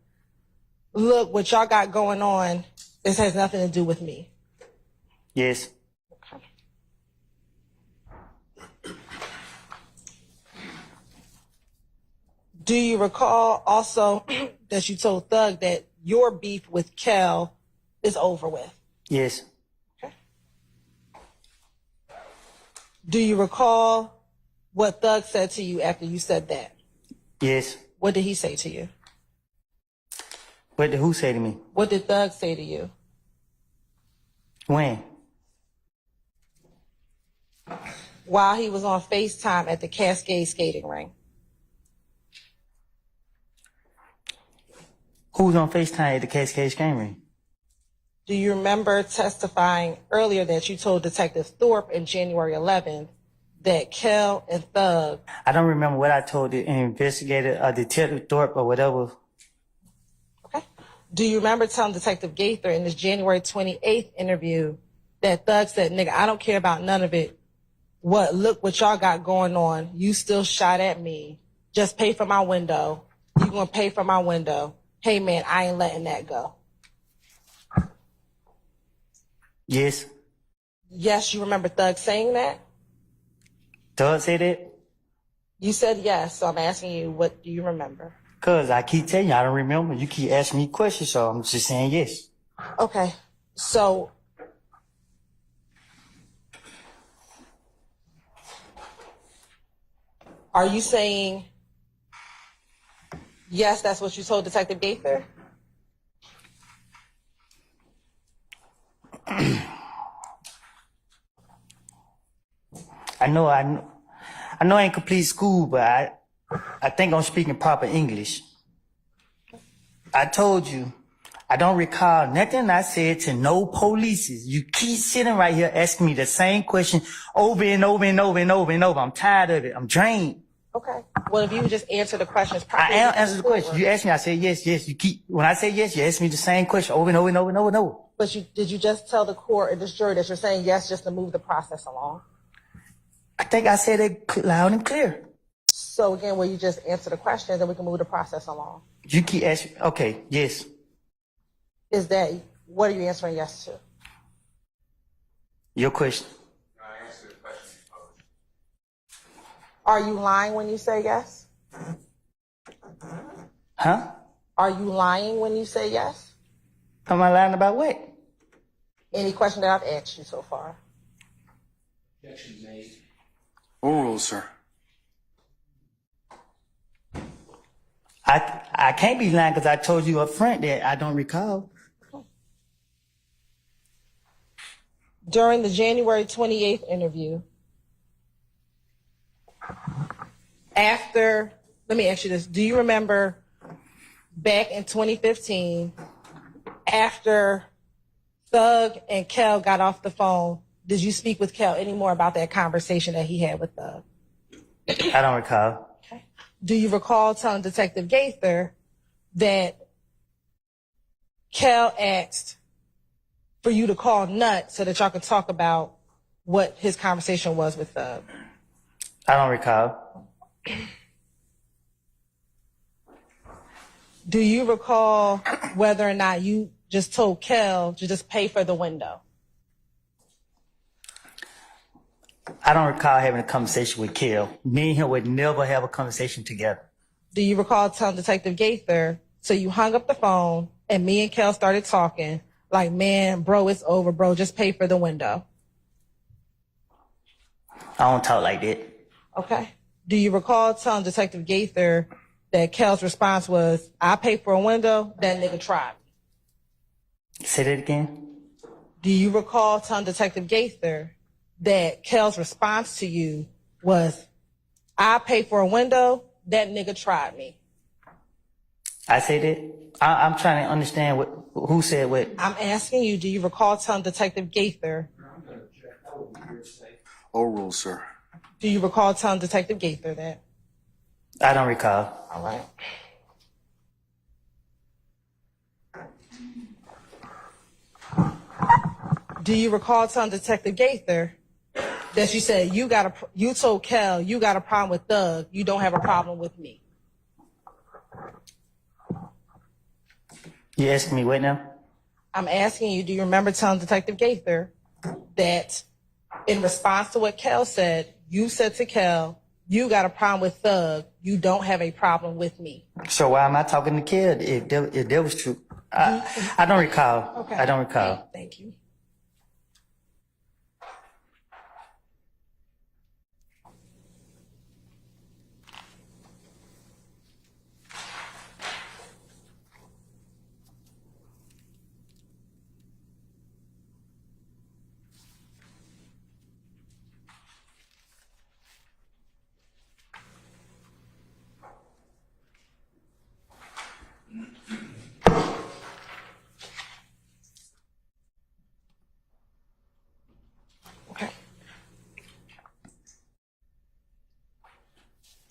look, what y'all got going on, this has nothing to do with me? Yes. Do you recall also that you told Thug that your beef with Kel is over with? Yes. Okay. Do you recall what Thug said to you after you said that? Yes. What did he say to you? What did who say to me? What did Thug say to you? When? While he was on FaceTime at the Cascade skating ring. Who was on FaceTime at the Cascade Game Ring? Do you remember testifying earlier that you told Detective Thorpe in January 11th that Kel and Thug... I don't remember what I told the investigator, Detective Thorpe or whatever. Okay. Do you remember telling Detective Gaither in this January 28th interview that Thug said, nigga, I don't care about none of it. Look what y'all got going on. You still shot at me. Just pay for my window. You gonna pay for my window. Hey man, I ain't letting that go. Yes. Yes, you remember Thug saying that? Thug said that? You said yes, so I'm asking you, what do you remember? Cause I keep telling you, I don't remember. You keep asking me questions, so I'm just saying yes. Okay, so are you saying yes, that's what you told Detective Gaither? I know I ain't complete school, but I think I'm speaking proper English. I told you, I don't recall nothing I said to no polices. You keep sitting right here asking me the same question over and over and over and over and over. I'm tired of it. I'm drained. Okay. Well, if you would just answer the questions I properly. am answering the question. You asked me, I said yes, yes. When I say yes, you ask me the same question over and over and over and over and over. But did you just tell the court or this jury that you're saying yes just to move the process along? I think I said it loud and clear. So again, will you just answer the questions and we can move the process along? You keep asking, okay, yes. Is that, what are you answering yes to? Your question. I answered the question you posed. Are you lying when you say yes? Huh? Are you lying when you say yes? Am I lying about what? Any question that I've asked you so far? Objection made. Overruled, sir. I can't be lying because I told you up front that I don't recall. During the January 28th interview, let me ask you this. Do you remember back in 2015, after Thug and Kel got off the phone, did you speak with Kel any more about that conversation that he had with Thug? I don't recall. Okay. Do you recall telling Detective Gaither that Kel asked for you to call Nut so that y'all could talk about what his conversation was with Thug? I don't recall. Do you recall whether or not you just told Kel to just pay for the window? I don't recall having a conversation with Kel. Me and him would never have a conversation together. Do you recall telling Detective Gaither, so you hung up the phone and me and Kel started talking like, man, bro, it's over, bro, just pay for the window? I don't talk like that. Okay. Do you recall telling Detective Gaither that Kel's response was, I pay for a window, that nigga tried me? Say that again? Do you recall telling Detective Gaither that Kel's response to you was, I pay for a window, that nigga tried me? I say that? I'm trying to understand who said what. I'm asking you, do you recall telling Detective Gaither? Overruled, sir. Do you recall telling Detective Gaither that? I don't recall. All right. Do you recall telling Detective Gaither that you said you told Kel you got a problem with Thug, you don't have a problem with me? You asking me what now? I'm asking you, do you remember telling Detective Gaither that in response to what Kel said, you said to Kel, you got a problem with Thug, you don't have a problem with me? So why am I talking to Kel if that was true? I don't recall. Okay. I don't recall. Thank you. Okay.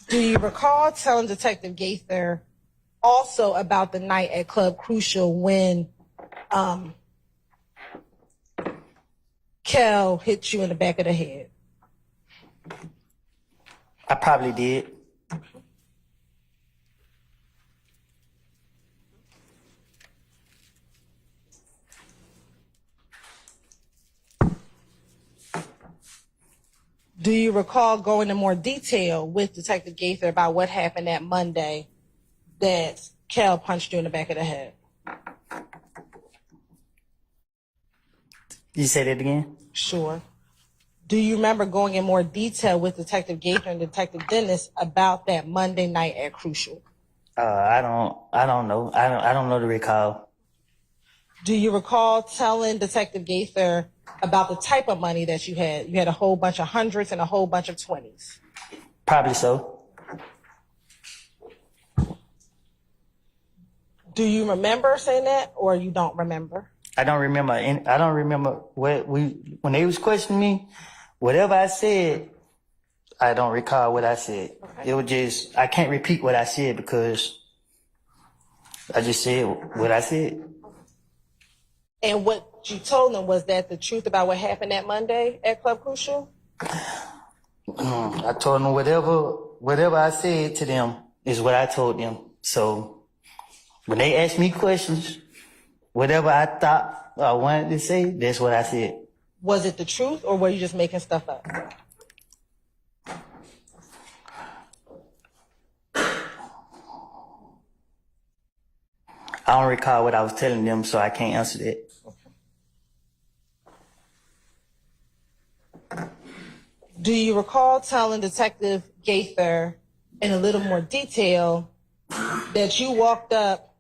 Do you recall telling Detective Gaither also about the night at Club Crucial when Kel hit you in the back of the head? I probably did. Do you recall going into more detail with Detective Gaither about what happened that Monday that Kel punched you in the back of the head? You say that again? Sure. Do you remember going in more detail with Detective Gaither and Detective Dennis about that Monday night at Crucial? I don't know. I don't know the recall. Do you recall telling Detective Gaither about the type of money that you had? You had a whole bunch of hundreds and a whole bunch of 20s. Probably so. Do you remember saying that, or you don't remember? I don't remember. I don't remember when they was questioning me. Whatever I said, I don't recall what I said. Okay. It was just I can't repeat what I said because I just said what I said. And what you told them, was that the truth about what happened that Monday at Club Crucial? I told them whatever I said to them is what I told them. So when they asked me questions, whatever I thought I wanted to say, that's what I said. Was it the truth, or were you just making stuff up? I don't recall what I was telling them, so I can't answer that. Do you recall telling Detective Gaither in a little more detail that you walked up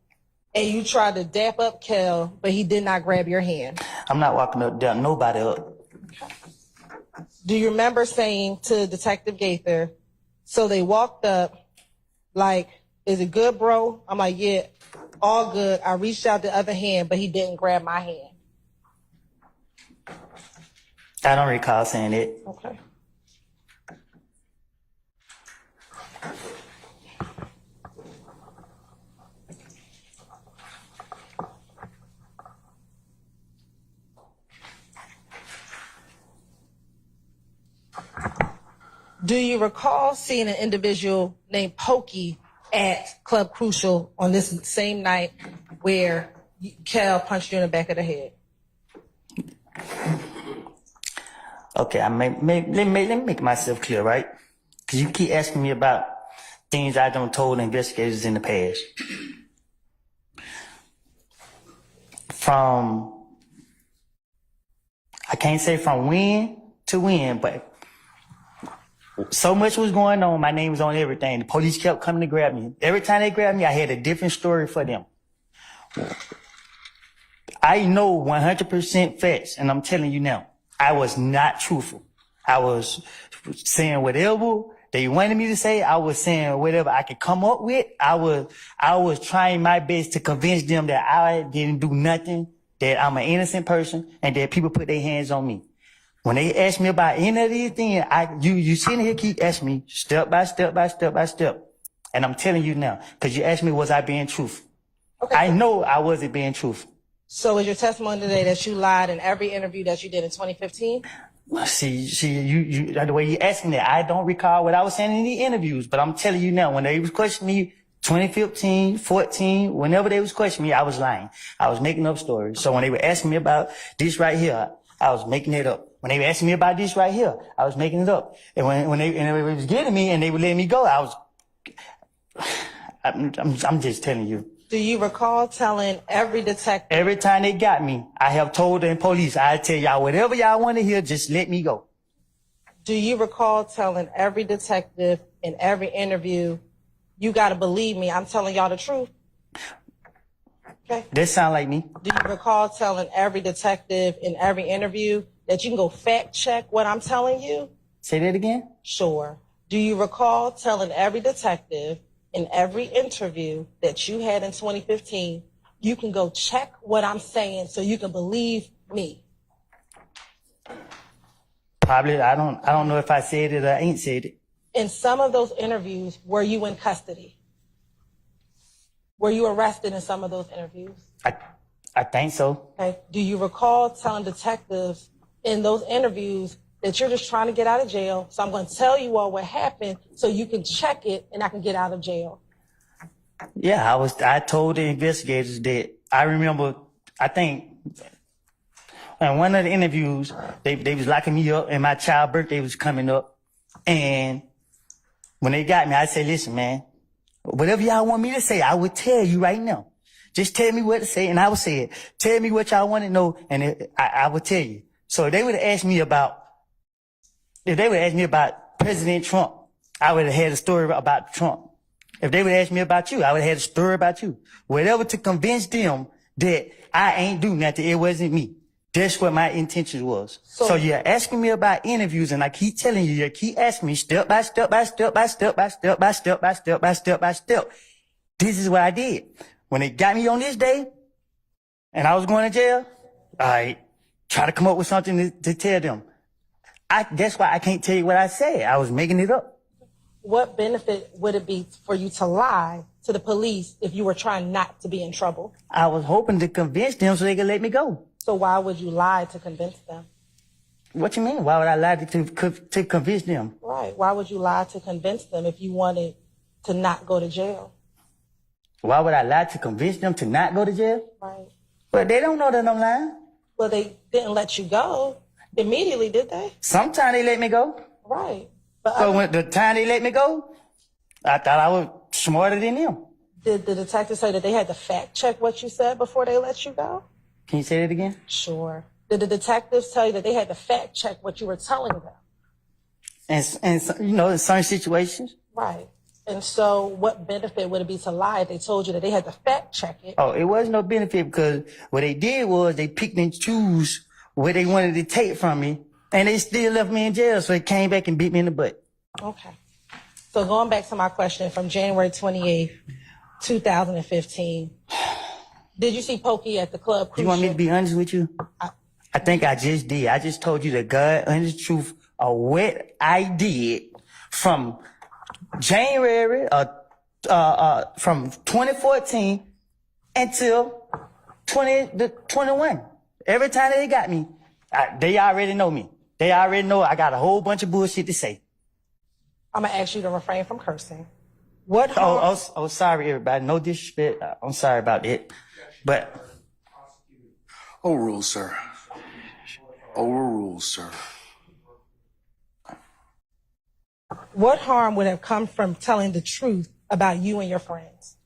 and you tried to dap up Kel, but he did not grab your hand? I'm not walking up, down nobody up. Do you remember saying to Detective Gaither, so they walked up, like, is it good, bro? I'm like, yeah, all good. I reached out the other hand, but he didn't grab my hand. I don't recall saying it. Okay. Do you recall seeing an individual named Pokey at Club Crucial on this same night where Kel punched you in the back of the head? Okay, let me make myself clear, right? Because you keep asking me about things I don't told investigators in the past. I can't say from when to when, but so much was going on. My name was on everything. The police kept coming to grab me. Every time they grabbed me, I had a different story for them. I know 100% facts, and I'm telling you now, I was not truthful. I was saying whatever they wanted me to say. I was saying whatever I could come up with. I was trying my best to convince them that I didn't do nothing, that I'm an innocent person, and that people put their hands on me. When they ask me about any of these things, you sitting here keep asking me step by step by step by step. And I'm telling you now, because you asked me, was I being truthful? Okay. I know I wasn't being truthful. So is your testimony today that you lied in every interview that you did in 2015? See, you the way you asking that, I don't recall what I was saying in the interviews, but I'm telling you now, when they was questioning me 2015, 14, whenever they was questioning me, I was lying. I was making up stories. So when they were asking me about this right here, I was making it up. When they were asking me about this right here, I was making it up. And when they was getting me and they would let me go, I'm just telling you. Do you recall telling every detective? Every time they got me, I have told the police, I tell y'all whatever y'all want to hear, just let me go. Do you recall telling every detective in every interview, you got to believe me, I'm telling y'all the truth? Okay. That sound like me. Do you recall telling every detective in every interview that you can go fact check what I'm telling you? Say that again? Sure. Do you recall telling every detective in every interview that you had in 2015, you can go check what I'm saying so you can believe me? Probably. I don't know if I said it or I ain't said it. In some of those interviews, were you in custody? Were you arrested in some of those interviews? I think so. Okay. Do you recall telling detectives in those interviews that you're just trying to get out of jail, so I'm going to tell you all what happened so you can check it and I can get out of jail? Yeah, I told the investigators that I remember, I think, in one of the interviews, they was locking me up and my child's birthday was coming up. And when they got me, I said, listen, man, whatever y'all want me to say, I would tell you right now. Just tell me what to say and I would say it. Tell me what y'all want to know and I would tell you. So if they would have asked me about President Trump, I would have had a story about Trump. If they would ask me about you, I would have had a story about you. Whatever to convince them that I ain't do nothing, it wasn't me. That's what my intention was. So you're asking me about interviews and I keep telling you keep asking me step by step by step by step by step by step by step by step by step. This is what I did. When they got me on this day and I was going to jail, I try to come up with something to tell them. That's why I can't tell you what I said. I was making it up. What benefit would it be for you to lie to the police if you were trying not to be in trouble? I was hoping to convince them so they could let me go. So why would you lie to convince them? What you mean? Why would I lie to convince them? Right. Why would you lie to convince them if you wanted to not go to jail? Why would I lie to convince them to not go to jail? Right. But they don't know that I'm lying. Well, they didn't let you go immediately, did they? Sometimes they let me go. Right. But so when the time they let me go, I thought I was smarter than them. Did the detective say that they had to fact check what you said before they let you go? Can you say that again? Sure. Did the detectives tell you that they had to fact check what you were telling them? and you know, in certain situations. Right. And so what benefit would it be to lie if they told you that they had to fact check it? Oh, it was no benefit because what they did was they picked and choose where they wanted to take from me, and they still left me in jail. So they came back and beat me in the butt. Okay. So going back to my question from January 28th, 2015, did you see Pokey at the club? You want me to be honest with you? I think I just did. I just told you the God honest truth of what I did from January from 2014 until 2021. Every time they got me, they already know me. They already know I got a whole bunch of bullshit to say. I'm gonna ask you to refrain from cursing. What harm? Oh, sorry, everybody. No disrespect. I'm sorry about it. But Overruled, sir. Overruled, sir. What harm would have come from telling the truth about you and your friends?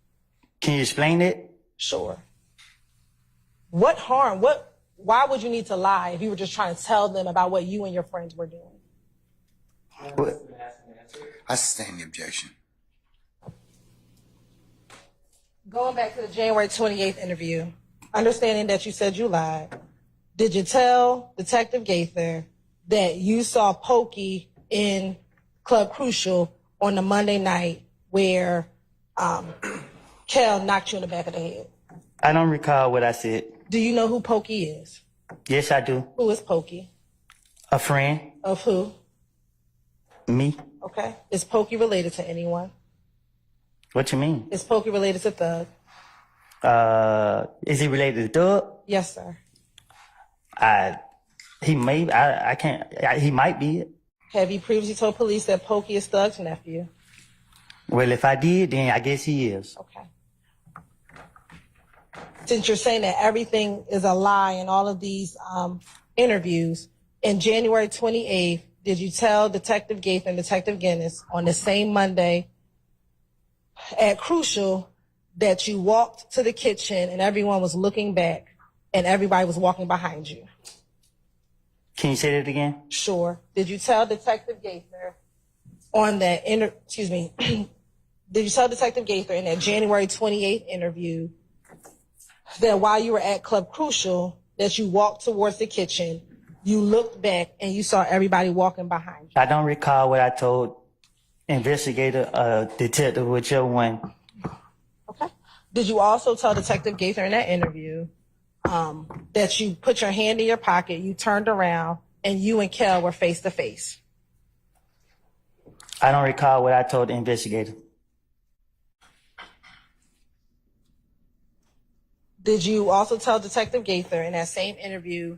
can you explain it? Sure. What harm? Why would you need to lie if you were just trying to tell them about what you and your friends were doing? I sustain the objection. Going back to the January 28th interview, understanding that you said you lied, did you tell Detective Gaither that you saw Pokey in Club Crucial on the Monday night where Kel knocked you in the back of the head? I don't recall what I said. Do you know who Pokey is? Yes, I do. Who is Pokey? A friend. Of who? Me. Okay. Is Pokey related to anyone? What you mean? Is Pokey related to Thug? Is he related to Thug? Yes, sir. He may. I can't. He might be. Have you previously told police that Pokey is Thug's nephew? Well, if I did, then I guess he is. Okay. Since you're saying that everything is a lie in all of these interviews, in January 28th, did you tell Detective Gaither and Detective Guinness on the same Monday at Crucial that you walked to the kitchen and everyone was looking back and everybody was walking behind you? Can you say that again? Sure. Did you tell Detective Gaither on that did you tell Detective Gaither in that January 28th interview that while you were at Club Crucial, that you walked towards the kitchen, you looked back, and you saw everybody walking behind you? I don't recall what I told investigator, detective, whichever one. Okay. Did you also tell Detective Gaither in that interview that you put your hand in your pocket, you turned around, and you and Kel were face to face? I don't recall what I told the investigator. Did you also tell Detective Gaither in that same interview?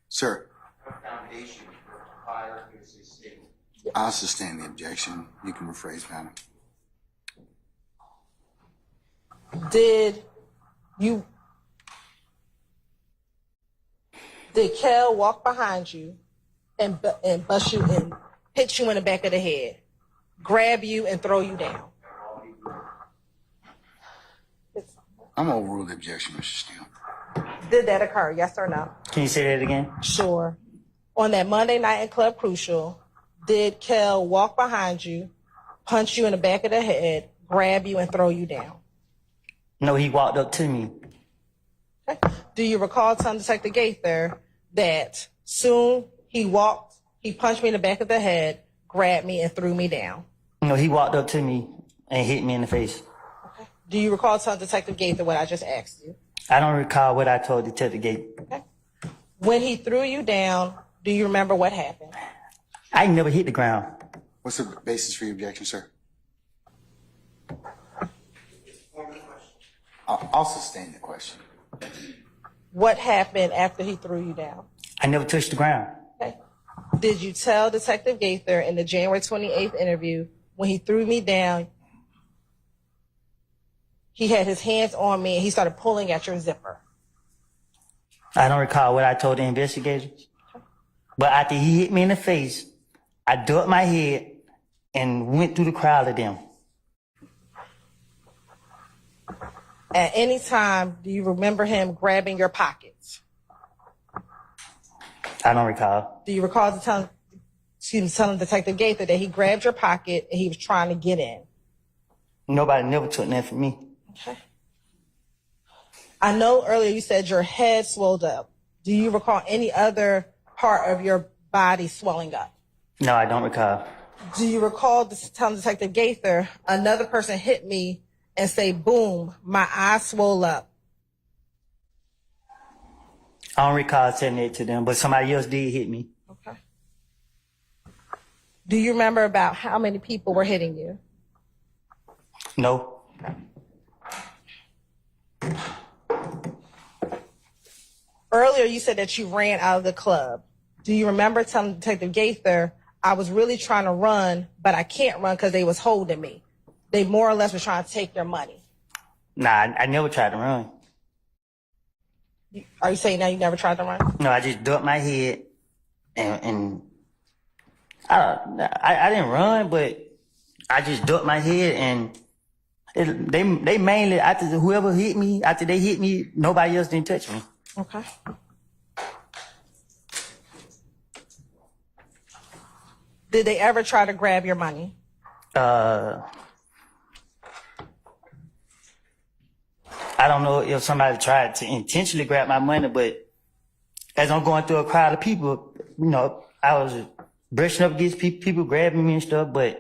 Sir, Foundation for prior hearsay statement. I'll sustain the objection. You can rephrase, madam. Did Kel walk behind you and bust you and hit you in the back of the head, grab you and throw you down? I'm gonna overrule the objection, Mr. Steele. Did that occur, yes or no? Can you say that again? Sure. On that Monday night in Club Crucial, did Kel walk behind you, punch you in the back of the head, grab you and throw you down? No, he walked up to me. Okay. Do you recall telling Detective Gaither that soon he punched me in the back of the head, grabbed me and threw me down? No, he walked up to me and hit me in the face. Okay. Do you recall telling Detective Gaither what I just asked you? I don't recall what I told Detective Gaither. Okay. When he threw you down, do you remember what happened? I never hit the ground. What's the basis for your objection, sir? I'll sustain the question. What happened after he threw you down? I never touched the ground. Okay. Did you tell Detective Gaither in the January 28th interview when he threw me down, he had his hands on me and he started pulling at your zipper? I don't recall what I told the investigators. But after he hit me in the face, I ducked my head and went through the crowd of them. At any time, do you remember him grabbing your pockets? I don't recall. Do you recall telling Detective Gaither that he grabbed your pocket and he was trying to get in. Nobody never took that from me. Okay. I know earlier you said your head swelled up. Do you recall any other part of your body swelling up? No, I don't recall. Do you recall telling Detective Gaither, another person hit me and say, boom, my eye swole up? I don't recall telling it to them, but somebody else did hit me. Okay. Do you remember about how many people were hitting you? No. Earlier, you said that you ran out of the club. Do you remember telling Detective Gaither, I was really trying to run, but I can't run because they was holding me? They more or less were trying to take your money. Nah, I never tried to run. Are you saying now you never tried to run? No, I just ducked my head and I didn't run, but I just ducked my head and they mainly, after whoever hit me, after they hit me, nobody else didn't touch me. Okay. Did they ever try to grab your money? I don't know if somebody tried to intentionally grab my money, but as I'm going through a crowd of people, you know, I was brushing up against people grabbing me and stuff, but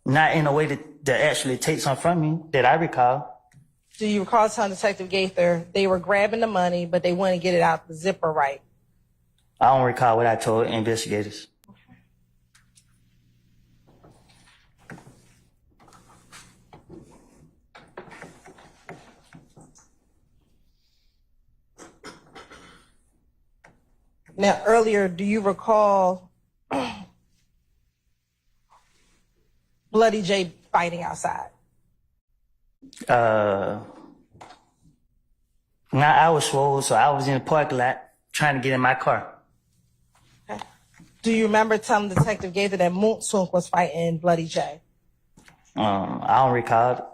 not in a way that actually take something from me that I recall. Do you recall telling Detective Gaither they were grabbing the money, but they wouldn't get it out the zipper right? I don't recall what I told investigators. Now, earlier, do you recall Bloody J fighting outside? Now I was swole, so I was in the parking lot trying to get in my car. Okay. Do you remember telling Detective Gaither that Moonsunk was fighting Bloody J? I don't recall.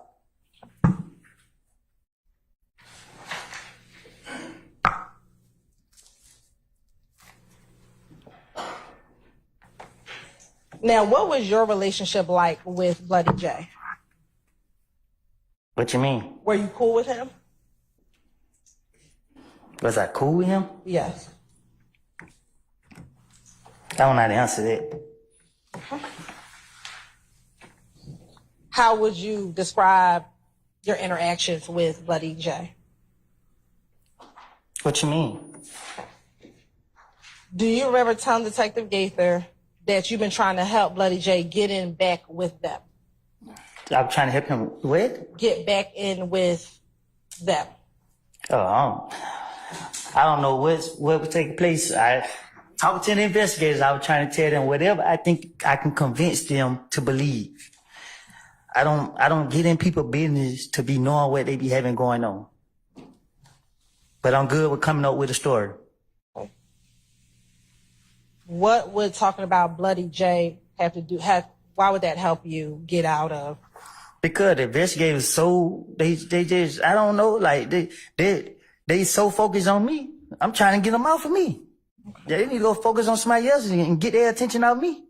Now, what was your relationship like with Bloody J? What you mean? Were you cool with him? Was I cool with him? Yes. I don't know how to answer that. Okay. How would you describe your interactions with Bloody J? What you mean? Do you remember telling Detective Gaither that you've been trying to help Bloody J get in back with them? I'm trying to help him with? Get back in with them. Oh, I don't know what was taking place. I talked to the investigators. I was trying to tell them whatever I think I can convince them to believe. I don't get in people's business to be knowing what they be having going on. But I'm good with coming up with a story. What would talking about Bloody J have to do? Why would that help you get out of? Because the investigators they just, I don't know, like they so focused on me. I'm trying to get them off of me. They need to go focus on somebody else and get their attention off me.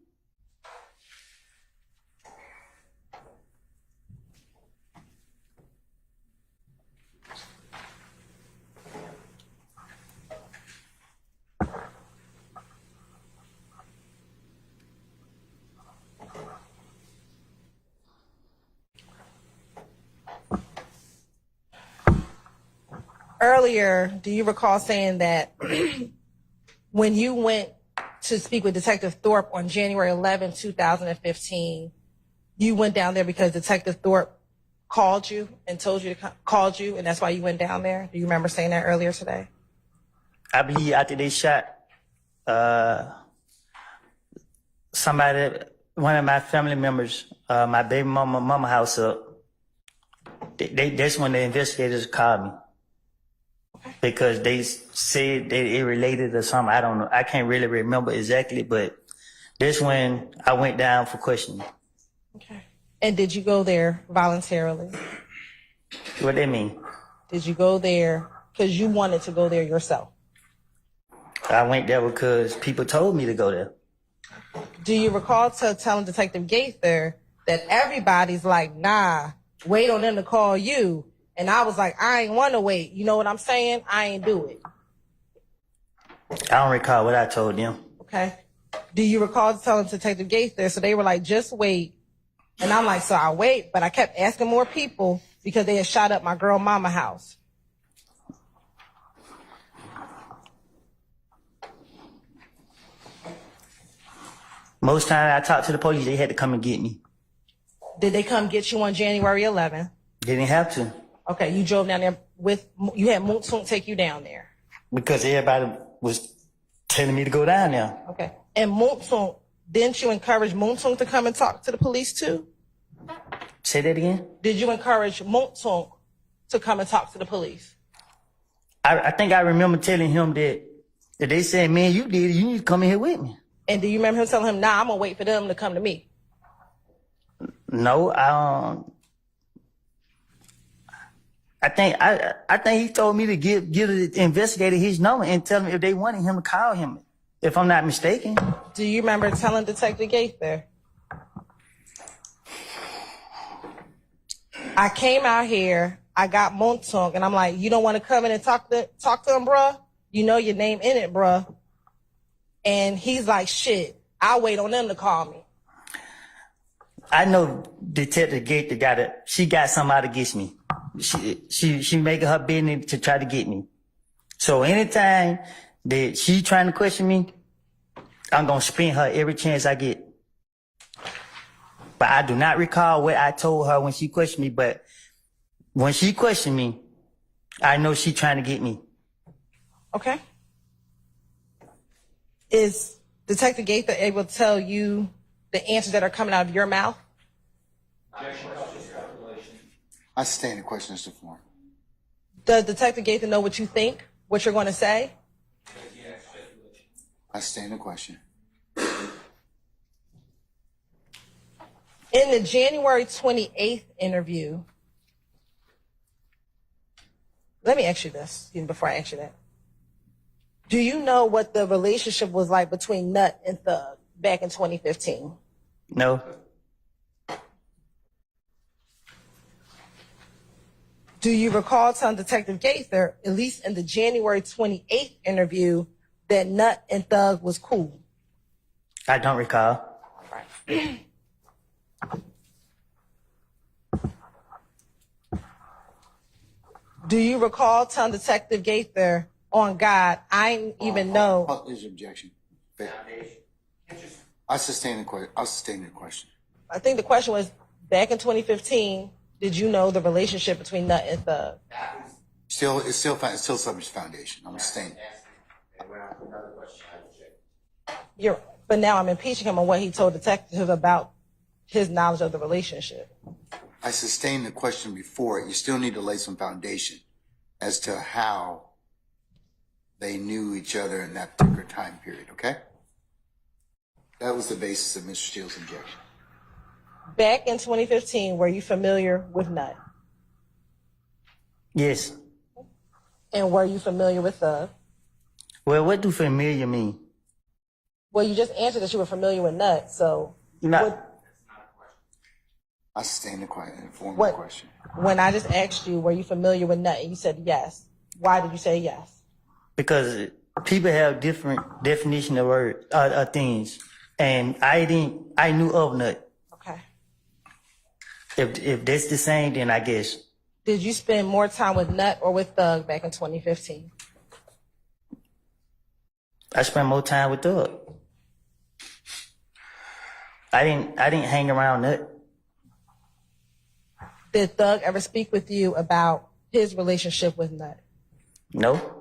Earlier, do you recall saying that when you went to speak with Detective Thorpe on January 11, 2015, you went down there because Detective Thorpe called you and told you to called you, and that's why you went down there? Do you remember saying that earlier today? I believe after they shot somebody, one of my family members, my baby mama house up, that's when the investigators called me. Because they said that it related to something. I don't know. I can't really remember exactly, but that's when I went down for questioning. Okay. And did you go there voluntarily? What they mean? Did you go there because you wanted to go there yourself? I went there because people told me to go there. Do you recall telling Detective Gaither that everybody's like, nah, wait on them to call you? And I was like, I ain't want to wait. You know what I'm saying? I ain't do it. I don't recall what I told them. Okay. Do you recall telling Detective Gaither? So they were like, just wait. And I'm like, so I wait, but I kept asking more people because they had shot up my girl mama house. Most time I talked to the police, they had to come and get me. Did they come get you on January 11th? They didn't have to Okay, you drove down there you had Moonsoon take you down there. because everybody was telling me to go down there. Okay. And Moonsoon, didn't you encourage Moonsoon to come and talk to the police too? Say that again? Did you encourage Moonsoon to come and talk to the police? I think I remember telling him that they said, man, you did it. You need to come in here with me. And do you remember him telling him, nah, I'm going to wait for them to come to me? No, I think he told me to give the investigator his number and tell him if they wanted him to call him, if I'm not mistaken. Do you remember telling Detective Gaither? I came out here, I got Moonsoon, and I'm like, you don't want to come in and talk to him, bruh? You know your name in it, bruh. And he's like, shit, I'll wait on them to call me. I know Detective Gaither she got somebody against me. She making her business to try to get me. So anytime that she trying to question me, I'm gonna spin her every chance I get. But I do not recall what I told her when she questioned me, but when she questioned me, I know she trying to get me. Okay. Is Detective Gaither able to tell you the answers that are coming out of your mouth? I stand the question as the form. Does Detective Gaither know what you think, what you're going to say? I stand the question. In the January 28th interview, let me ask you this before I ask you that. Do you know what the relationship was like between Nut and Thug back in 2015? No. Do you recall telling Detective Gaither, at least in the January 28th interview, that Nut and Thug was cool? I don't recall. Do you recall telling Detective Gaither, on God, I didn't even know? There's an objection. I sustain the question. I'll sustain the question. I think the question was, back in 2015, did you know the relationship between Nut and Thug? It's still subject to foundation. I'm staying. But now I'm impeaching him on what he told detectives about his knowledge of the relationship. I sustained the question before it. You still need to lay some foundation as to how they knew each other in that particular time period, okay? That was the basis of Mr. Steele's objection. Back in 2015, were you familiar with Nut? Yes. And were you familiar with Thug? Well, what do familiar mean? Well, you just answered that you were familiar with Nut, so... No. I sustain the question, the question. When I just asked you, were you familiar with Nut, and you said yes. Why did you say yes? Because people have different definition of words, things. And I knew of Nut. Okay. If that's the same, then I guess. Did you spend more time with Nut or with Thug back in 2015? I spent more time with Thug. I didn't hang around Nut. Did Thug ever speak with you about his relationship with Nut? No.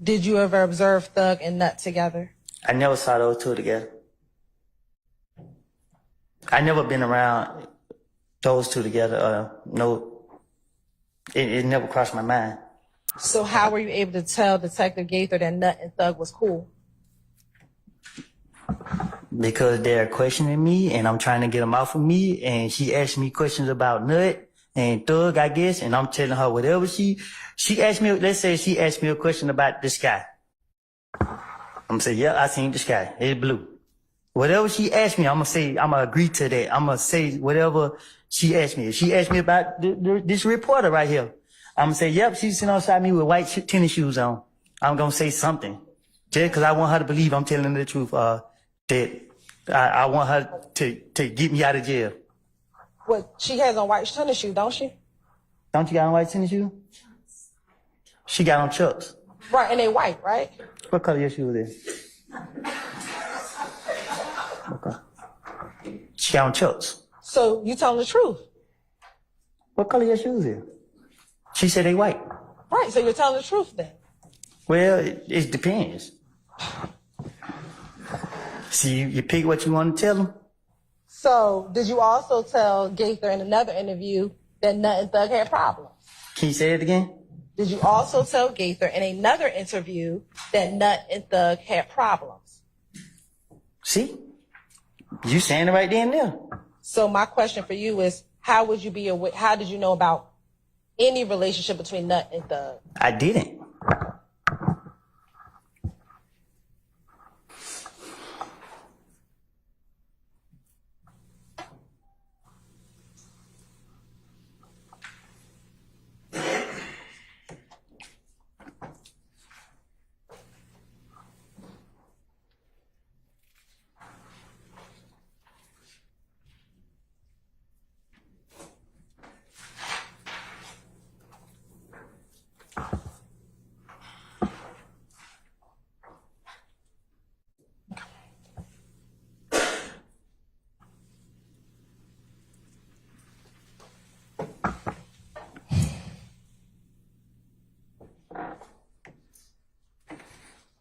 Did you ever observe Thug and Nut together? I never saw those two together. I never been around those two together. No, it never crossed my mind. So how were you able to tell Detective Gaither that Nut and Thug was cool? Because they're questioning me, and I'm trying to get them off of me, and she asked me questions about Nut and Thug, I guess, and I'm telling her whatever she asked me. Let's say she asked me a question about this guy. I'm gonna say, yeah, I seen the sky. It's blue. Whatever she asked me, I'm gonna say, I'm gonna agree to that. I'm gonna say whatever she asked me. If she asked me about this reporter right here, I'm gonna say, yep, she's sitting outside me with white tennis shoes on. I'm gonna say something. Just because I want her to believe I'm telling her the truth, that I want her to get me out of jail. What, she has on white tennis shoes, don't she? Don't you got on white tennis shoes? She got on Chucks. Right, and they white, right? What color your shoes is? Okay. She got on Chucks. So you telling the truth? What color your shoes is? She said they white. Right, so you're telling the truth then? Well, it depends. See, you pick what you want to tell them. So did you also tell Gaither in another interview that Nut and Thug had problems? Can you say it again? Did you also tell Gaither in another interview that Nut and Thug had problems? See? You saying it right there and there. So my question for you is, how would you be aware, how did you know about any relationship between Nut and Thug? I didn't.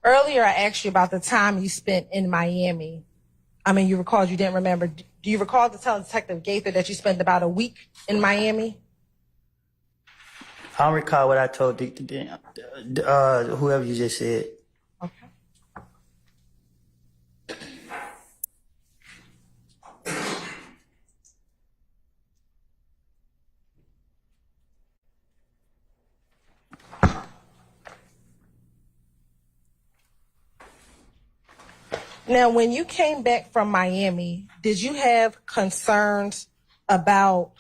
Earlier, I asked you about the time you spent in Miami. I mean, you recalled you didn't remember. Do you recall to tell Detective Gaither that you spent about a week in Miami? I don't recall what I told whoever you just said. Okay. Now, when you came back from Miami, did you have any concern about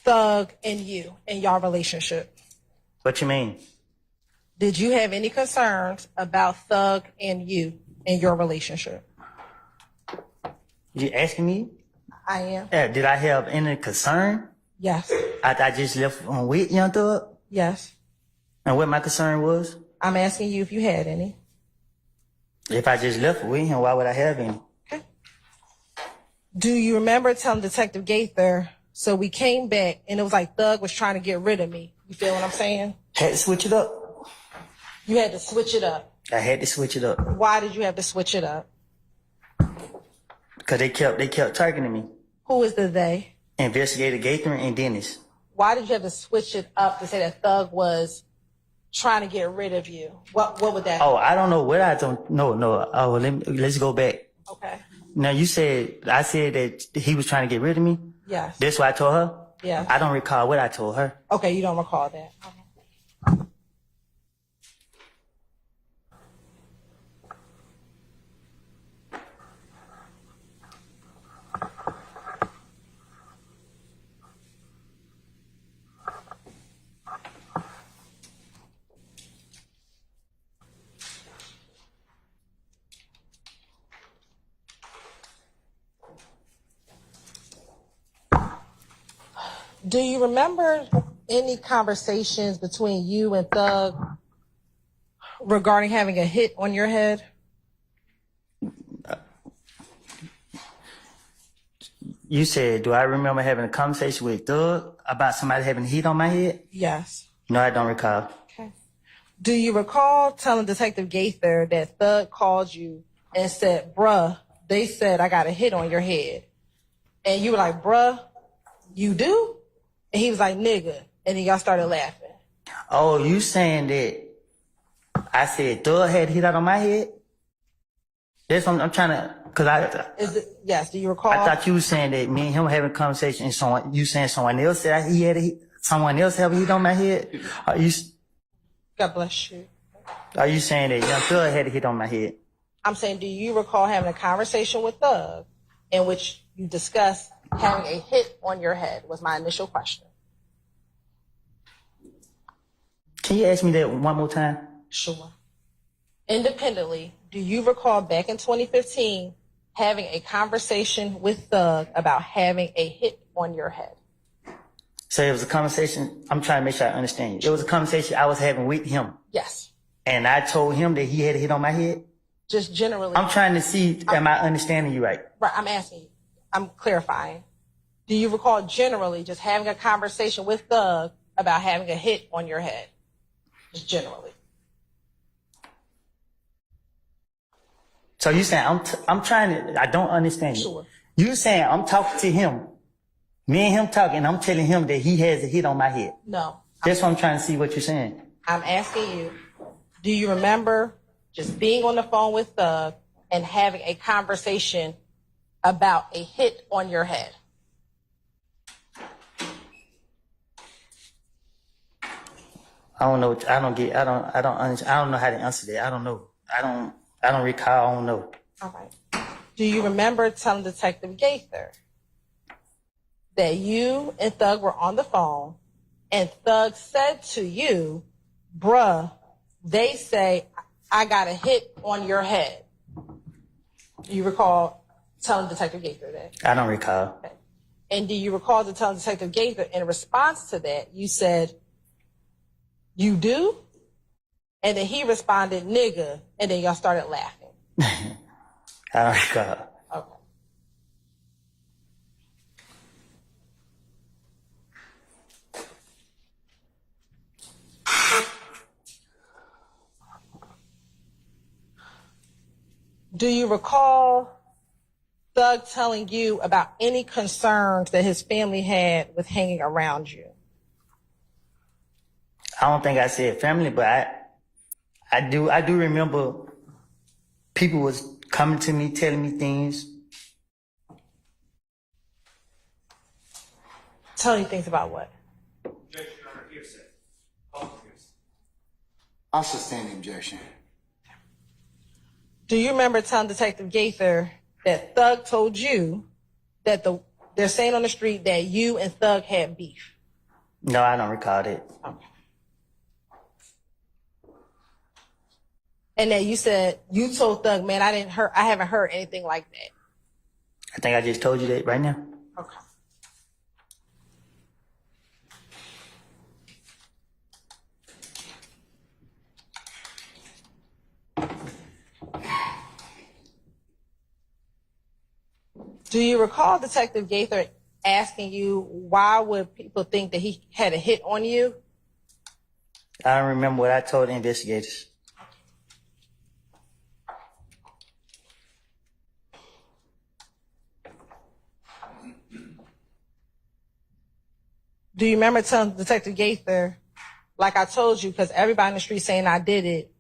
Thug and you and your relationship? What you mean? Did you have any concerns about Thug and you and your relationship? You asking me? I am. Yeah, did I have any concern? Yes. I just left on with Young Thug? Yes. And what my concern was? I'm asking you if you had any. If I just left with him, why would I have any? Okay. Do you remember telling Detective Gaither, so we came back and it was like Thug was trying to get rid of me? You feel what I'm saying? Had to switch it up. You had to switch it up. I had to switch it up. Why did you have to switch it up? Because they kept targeting me. Who is the they? Investigator Gaither and Dennis. Why did you have to switch it up to say that Thug was trying to get rid of you? What would that? Oh, I don't know what I don't. No. Oh, let's go back. Okay. Now I said that he was trying to get rid of me. Yes. That's what I told her. Yeah. I don't recall what I told her. Okay, you don't recall that. Do you remember any conversations between you and Thug regarding having a hit on your head? You said, do I remember having a conversation with Thug about somebody having a hit on my head? Yes. No, I don't recall. Okay. Do you recall telling Detective Gaither that Thug called you and said, bruh, they said I got a hit on your head? And you were like, bruh, you do? And he was like, nigga. And then y'all started laughing. Oh, you saying that I said Thug had hit out on my head? That's what I'm trying to, yes, do you recall? I thought you were saying that me and him having a conversation and you saying someone else said he had someone else have a hit on my head? God bless you. Are you saying that Young Thug had a hit on my head? I'm saying, do you recall having a conversation with Thug in which you discussed having a hit on your head? Was my initial question. Can you ask me that one more time? Sure. Independently, do you recall back in 2015 having a conversation with Thug about having a hit on your head? So it was a conversation. I'm trying to make sure I understand you. It was a conversation I was having with him. Yes. And I told him that he had a hit on my head? Just generally. I'm trying to see, am I understanding you right? Right, I'm asking you. I'm clarifying. Do you recall generally just having a conversation with Thug about having a hit on your head? Just generally. So you saying I'm trying to, I don't understand you. Sure. You saying I'm talking to him, me and him talking, I'm telling him that he has a hit on my head. No. That's what I'm trying to see what you're saying. I'm asking you, do you remember just being on the phone with Thug and having a conversation about a hit on your head? I don't know. I don't understand. I don't know how to answer that. I don't know. I don't recall. I don't know. All right. Do you remember telling Detective Gaither that you and Thug were on the phone and Thug said to you, bruh, they say I got a hit on your head? Do you recall telling Detective Gaither that? I don't recall. Okay. And do you recall telling Detective Gaither in response to that, you said, you do? And then he responded, nigga, and then y'all started laughing. I don't recall. Okay. Do you recall Thug telling you about any concerns that his family had with hanging around you? I don't think I said family, but I do remember people was coming to me, telling me things. Telling you things about what? Objection, Your Honor, hearsay. All hearsay. I'll sustain the objection. Do you remember telling Detective Gaither that Thug told you that they're saying on the street that you and Thug had beef? No, I don't recall that. Okay. And that you said, you told Thug, man, I haven't heard anything like that. I think I just told you that right now. Okay. Do you recall Detective Gaither asking you why would people think that he had a hit on you? I don't remember what I told the investigators. Do you remember telling Detective Gaither, like I told you, because everybody in the street saying I did it,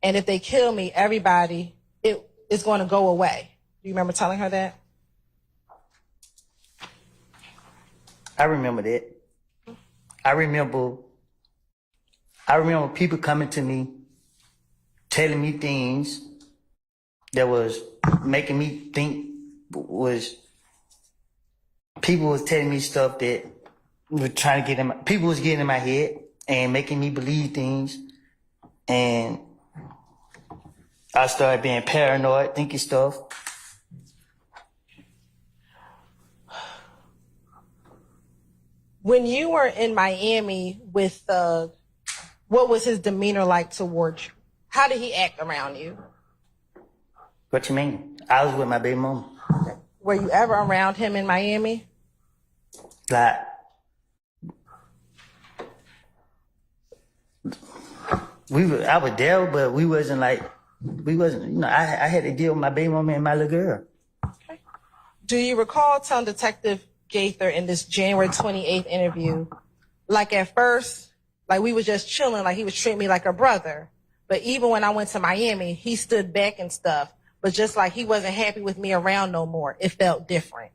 and if they kill me, everybody, it's going to go away. Do you remember telling her that? I remember that. I remember people coming to me, telling me things that was making me think people was telling me stuff that were trying to people was getting in my head and making me believe things. And I started being paranoid, thinking stuff. When you were in Miami with Thug, what was his demeanor like towards you? How did he act around you? What you mean? I was with my baby mama. Were you ever around him in Miami? Like, I was there, but we wasn't, I had to deal with my baby mama and my little girl. Okay. Do you recall telling Detective Gaither in this January 28th interview, like at first, like we was just chilling, like he was treating me like a brother, but even when I went to Miami, he stood back and stuff, but just like he wasn't happy with me around no more. It felt different.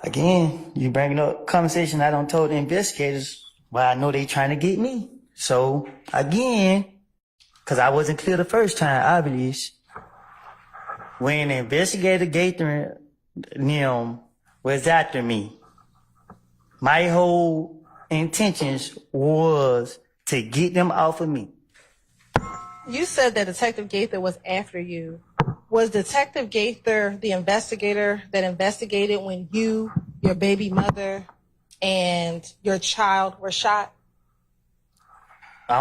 Again, you bringing up conversation I don't told the investigators, well, I know they trying to get me. So again, because I wasn't clear the first time, obviously, when investigator Gaither was after me, my whole intentions was to get them off of me. You said that Detective Gaither was after you. Was Detective Gaither the investigator that investigated when you, your baby mother, and your child were shot? I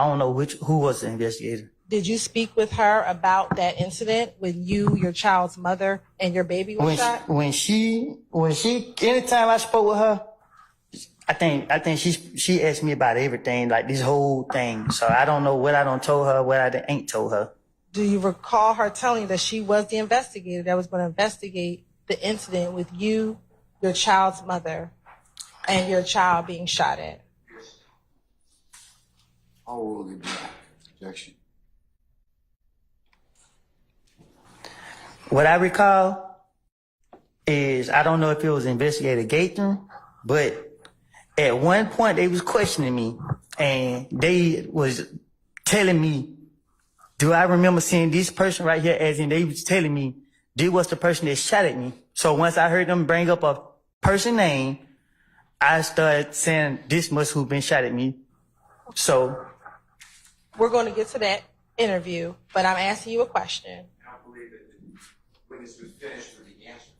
don't know who was the investigator. Did you speak with her about that incident when you, your child's mother, and your baby were shot? When she, anytime I spoke with her, I think she asked me about everything, like this whole thing. So I don't know what I done told her, what I ain't told her. Do you recall her telling you that she was the investigator that was going to investigate the incident with you, your child's mother, and your child being shot at? How will it be? Objection. What I recall is, I don't know if it was Investigator Gaither, but at one point they was questioning me and they was telling me, do I remember seeing this person right here? As in, they was telling me, this was the person that shot at me. So once I heard them bring up a person name, I started saying, this must who been shot at me. So we're going to get to that interview, but I'm asking you a question. I don't believe that the witness was finished with the answer.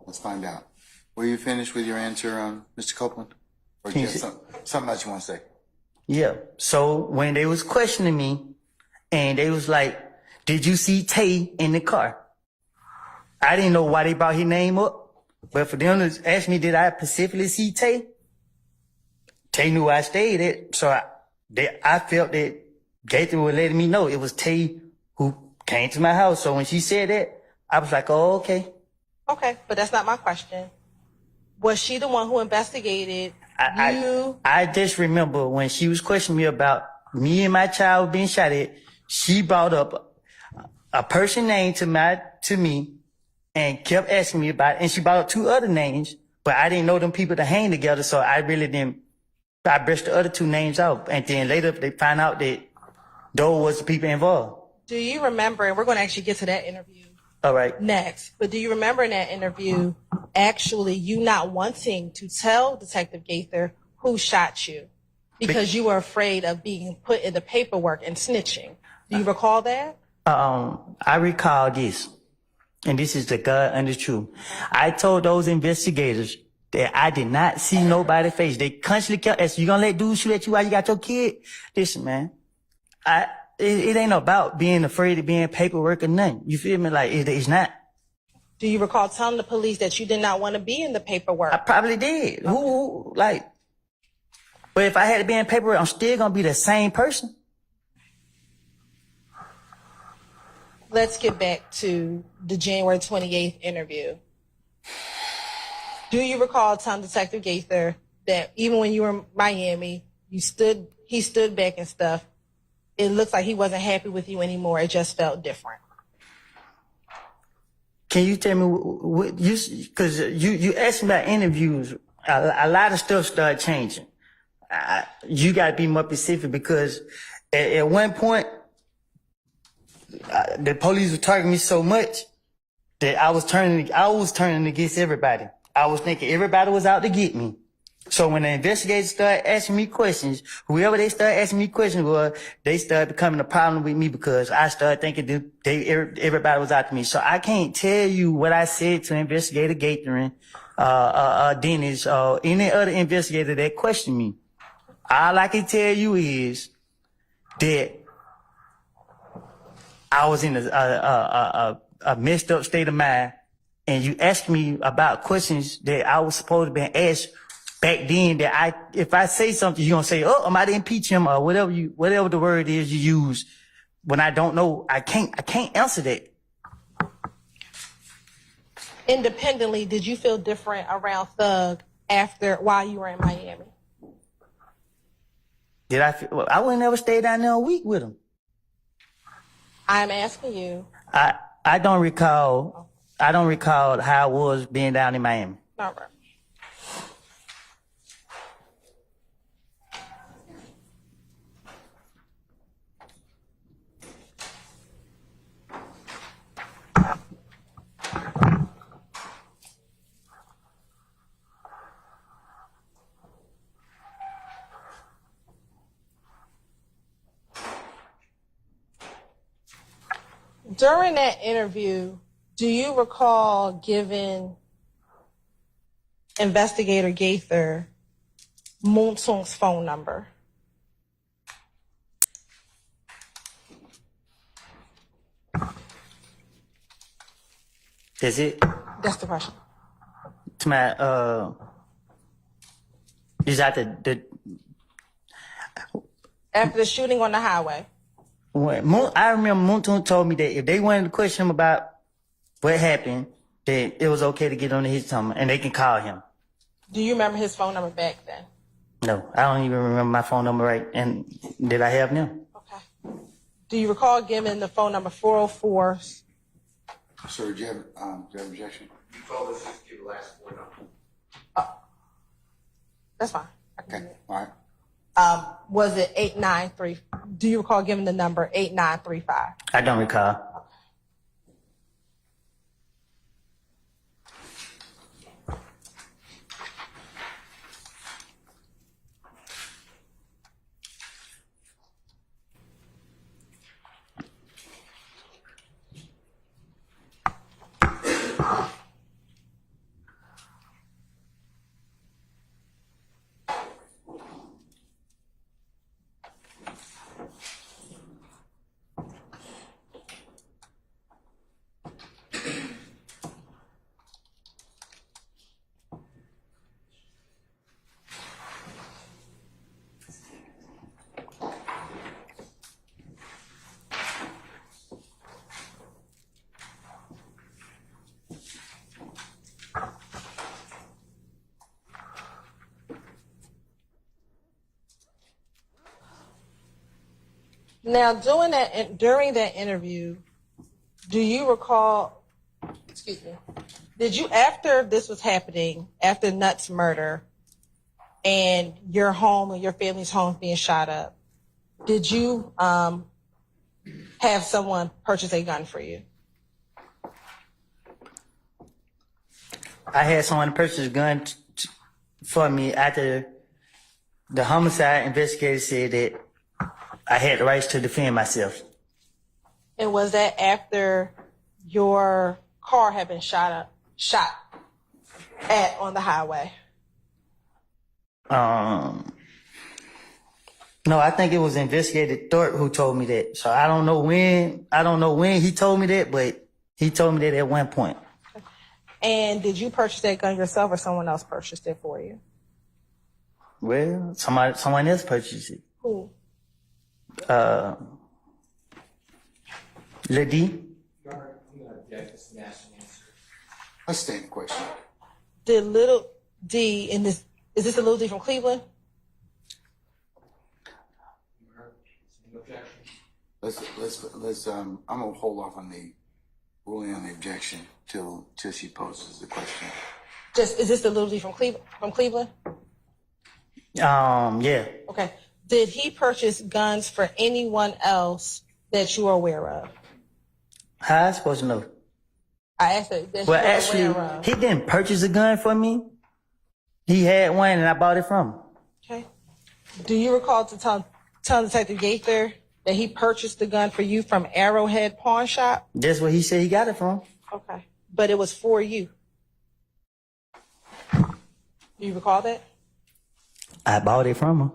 Let's find out. Were you finished with your answer, Mr. Copeland? Or just something else you want to say? yeah. So when they was questioning me, and they was like, did you see Tay in the car? I didn't know why they brought his name up, but for them to ask me, did I specifically see Tay? Tay knew I stayed at, so I felt that Gaither was letting me know it was Tay who came to my house. So when she said that, I was like, oh, okay. Okay, but that's not my question. Was she the one who investigated you? I just remember when she was questioning me about me and my child being shot at, she brought up a person name to me and kept asking me about it. And she brought up two other names, but I didn't know them people to hang together. So I really didn't, I brushed the other two names out. And then later they found out that those was the people involved. Do you remember, and we're going to actually get to that interview All right. next, but do you remember in that interview actually you not wanting to tell Detective Gaither who shot you because you were afraid of being put in the paperwork and snitching? Do you recall that? I recall this, and this is the God honest truth. I told those investigators that I did not see nobody's face. They constantly kept asking, you gonna let dudes shoot at you while you got your kid? Listen, man, it ain't about being afraid of being paperwork or nothing. You feel me? Like, it's not. Do you recall telling the police that you did not want to be in the paperwork? I probably did. But if I had to be in paperwork, I'm still gonna be the same person. Let's get back to the January 28th interview. Do you recall telling Detective Gaither that even when you were in Miami, he stood back and stuff? It looks like he wasn't happy with you anymore. It just felt different. Can you tell me what because you asked me about interviews. A lot of stuff started changing. You got to be more specific because at one point, the police were targeting me so much that I was turning against everybody. I was thinking everybody was out to get me. So when the investigators started asking me questions, whoever they started asking me questions was, they started becoming a problem with me because I started thinking that everybody was out to me. So I can't tell you what I said to Investigator Gaither, Dennis, or any other investigator that questioned me. All I can tell you is that I was in a messed up state of mind, and you asked me about questions that I was supposed to be asked back then. That if I say something, you're gonna say, "Oh, I might impeach him," or whatever the word is you use. When I don't know, I can't answer that. Independently, did you feel different around Thug while you were in Miami? Did I? I would never stay down there a week with him. I'm asking you. I don't recall how I was being down in Miami. All right. During that interview, do you recall giving Investigator Gaither Moonsung's phone number? Is it? That's the question. To my, is that the After the shooting on the highway. I remember Moonton told me that if they wanted to question him about what happened, that it was okay to get on his number and they can call him. Do you remember his phone number back then? No, I don't even remember my phone number right. And did I have them? Okay. Do you recall giving the phone number 404? Sir, do you have objection? You told us just to give the last four numbers. That's fine. Okay, all right. Was it 893? Do you recall giving the number 8935? I don't recall. Now, during that interview, do you recall, excuse me, did you, after this was happening, after Nutt's murder and your home and your family's home being shot up, did you have someone purchase a gun for you? I had someone purchase a gun for me after the homicide investigator said that I had the rights to defend myself. And was that after your car had been shot at on the highway? No, I think it was Investigator Thorpe who told me that. So I don't know when he told me that, but he told me that at one point. And did you purchase that gun yourself or someone else purchased it for you? Well, someone else purchased it. Who? Lady. Let's stay in the question. Did Little D in this, is this a Little D from Cleveland? Let's I'm gonna hold off on the ruling on the objection till she poses the question. Is this the Little D from Cleveland? Yeah. Okay. Did he purchase guns for anyone else that you are aware of? How I supposed to know? I asked that Well, you are actually, aware of. he didn't purchase a gun for me. He had one and I bought it from him. Okay. Do you recall to tell Detective Gaither that he purchased the gun for you from Arrowhead Pawn Shop? That's where he said he got it from. Okay. But it was for you. Do you recall that? I bought it from him.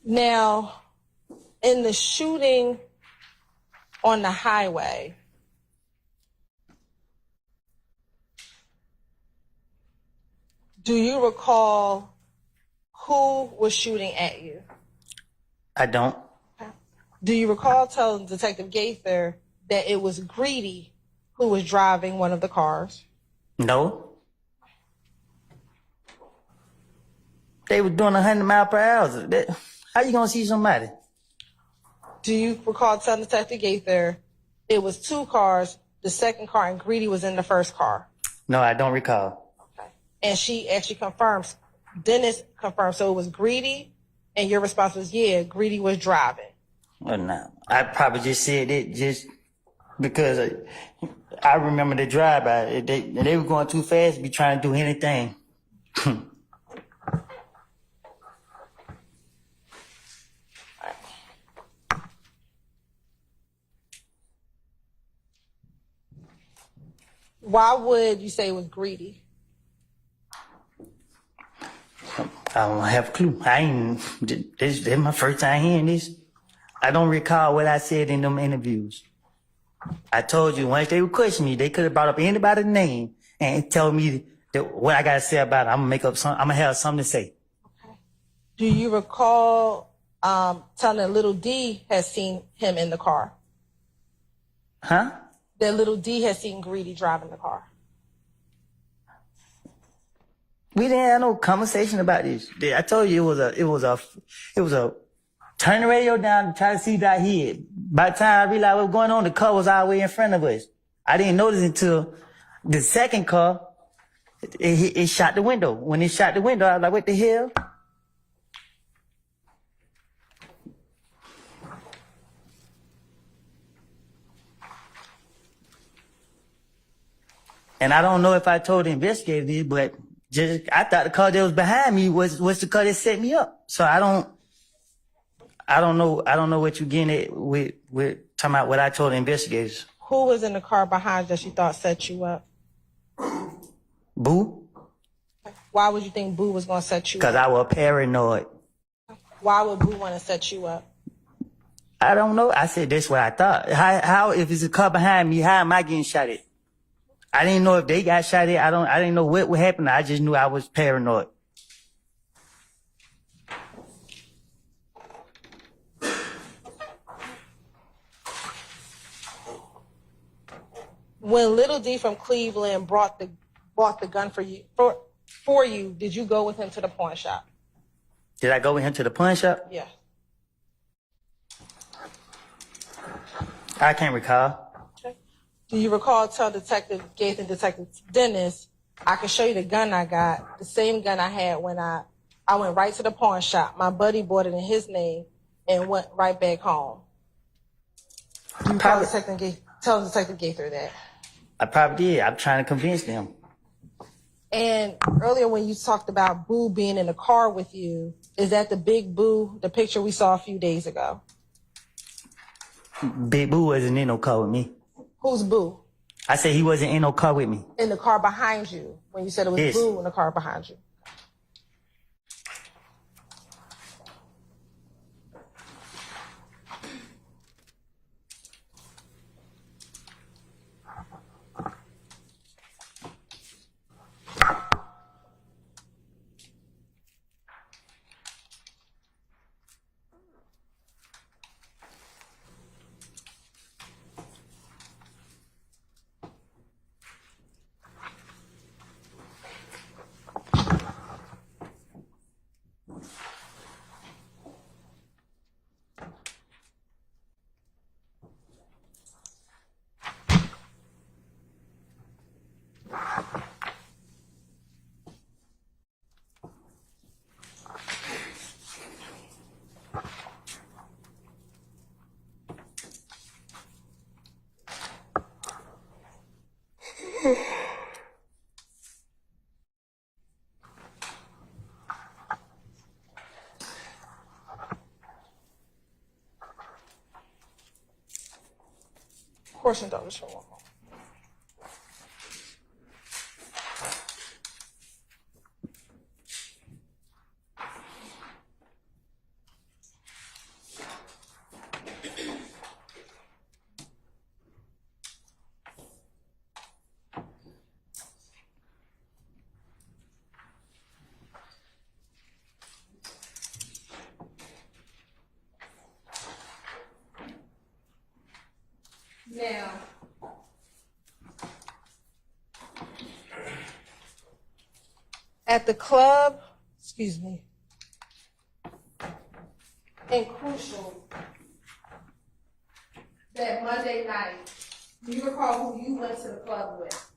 Now, in the shooting on the highway, do you recall who was shooting at you? I don't. Do you recall telling Detective Gaither that it was Greedy who was driving one of the cars? No. They were doing 100 miles per hour. How you gonna see somebody? Do you recall telling Detective Gaither it was two cars, the second car, and Greedy was in the first car? No, I don't recall. Okay. And she actually confirms, Dennis confirmed, so it was Greedy, and your response was, yeah, Greedy was driving. Well, no. I probably just said it just because I remember the drive-by. They were going too fast to be trying to do anything. Why would you say it was greedy? I don't have a clue. This is my first time hearing this. I don't recall what I said in them interviews. I told you once they would question me, they could have brought up anybody's name and tell me that what I got to say about it. I'm gonna have something to say. Okay. Do you recall telling that Little D has seen him in the car? Huh? That Little D has seen Greedy driving the car. We didn't have no conversation about this. I told you it was a turn the radio down and try to see that head. By the time I realized what was going on, the car was all the way in front of us. I didn't notice until the second car, it shot the window. When it shot the window, I was like, what the hell? And I don't know if I told the investigator this, but I thought the car that was behind me was the car that set me up. So I don't know what you're getting at with talking about what I told the investigators. Who was in the car behind that you thought set you up? Boo? Why would you think Boo was going to set you up? Because I was paranoid. Why would Boo want to set you up? I don't know. I said that's what I thought. How if it's a car behind me, how am I getting shot at? I didn't know if they got shot at. I didn't know what would happen. I just knew I was paranoid. When Little D from Cleveland bought the gun for you, did you go with him to the pawn shop? Did I go with him to the pawn shop? Yeah. I can't recall. Okay. Do you recall telling Detective Gaith and Detective Dennis, I can show you the gun I got, the same gun I had when I went right to the pawn shop. My buddy bought it in his name and went right back home. Do you tell Detective Gaither that? I probably did. I'm trying to convince them. And earlier when you talked about Boo being in the car with you, is that the big Boo, the picture we saw a few days ago? Big Boo wasn't in no car with me. Who's Boo? I said he wasn't in no car with me. In the car behind you, when you said it was Yes. Boo in the car behind you. Portion dollars for one. Now, at the club, excuse me, and Crucial, that Monday night, do you recall who you went to the club with?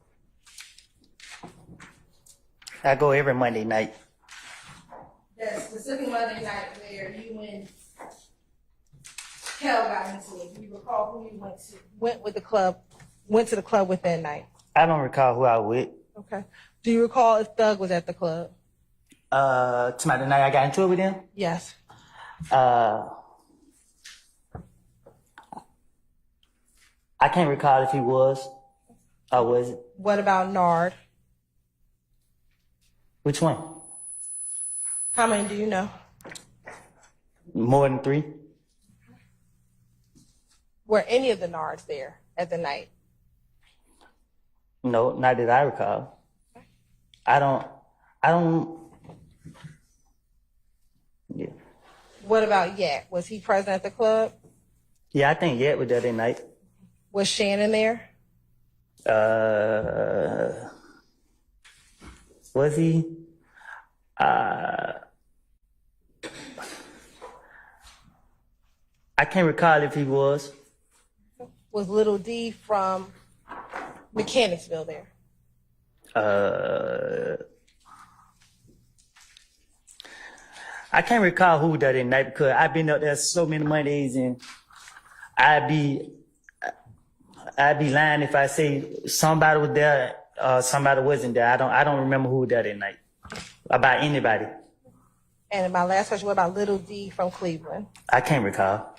I go every Monday night. That specific Monday night where you and Kel got into it. Do you recall who you went to the club with that night? I don't recall who I was with. Okay. Do you recall if Thug was at the club? Tonight the night I got into it with him? Yes. I can't recall if he was. Oh, was it? What about Nard? Which one? How many do you know? More than 3? Were any of the Nards there at the night? No, not that I recall. I don't, yeah. What about Yak? Was he present at the club? Yeah, I think Yet was there that night. Was Shannon there? Was he? I can't recall if he was. Was Little D from Mechanicsville there? I can't recall who that night because I've been up there so many Mondays and I'd be lying if I say somebody was there, somebody wasn't there. I don't remember who was there that night about anybody. And my last question, what about Little D from Cleveland? I can't recall.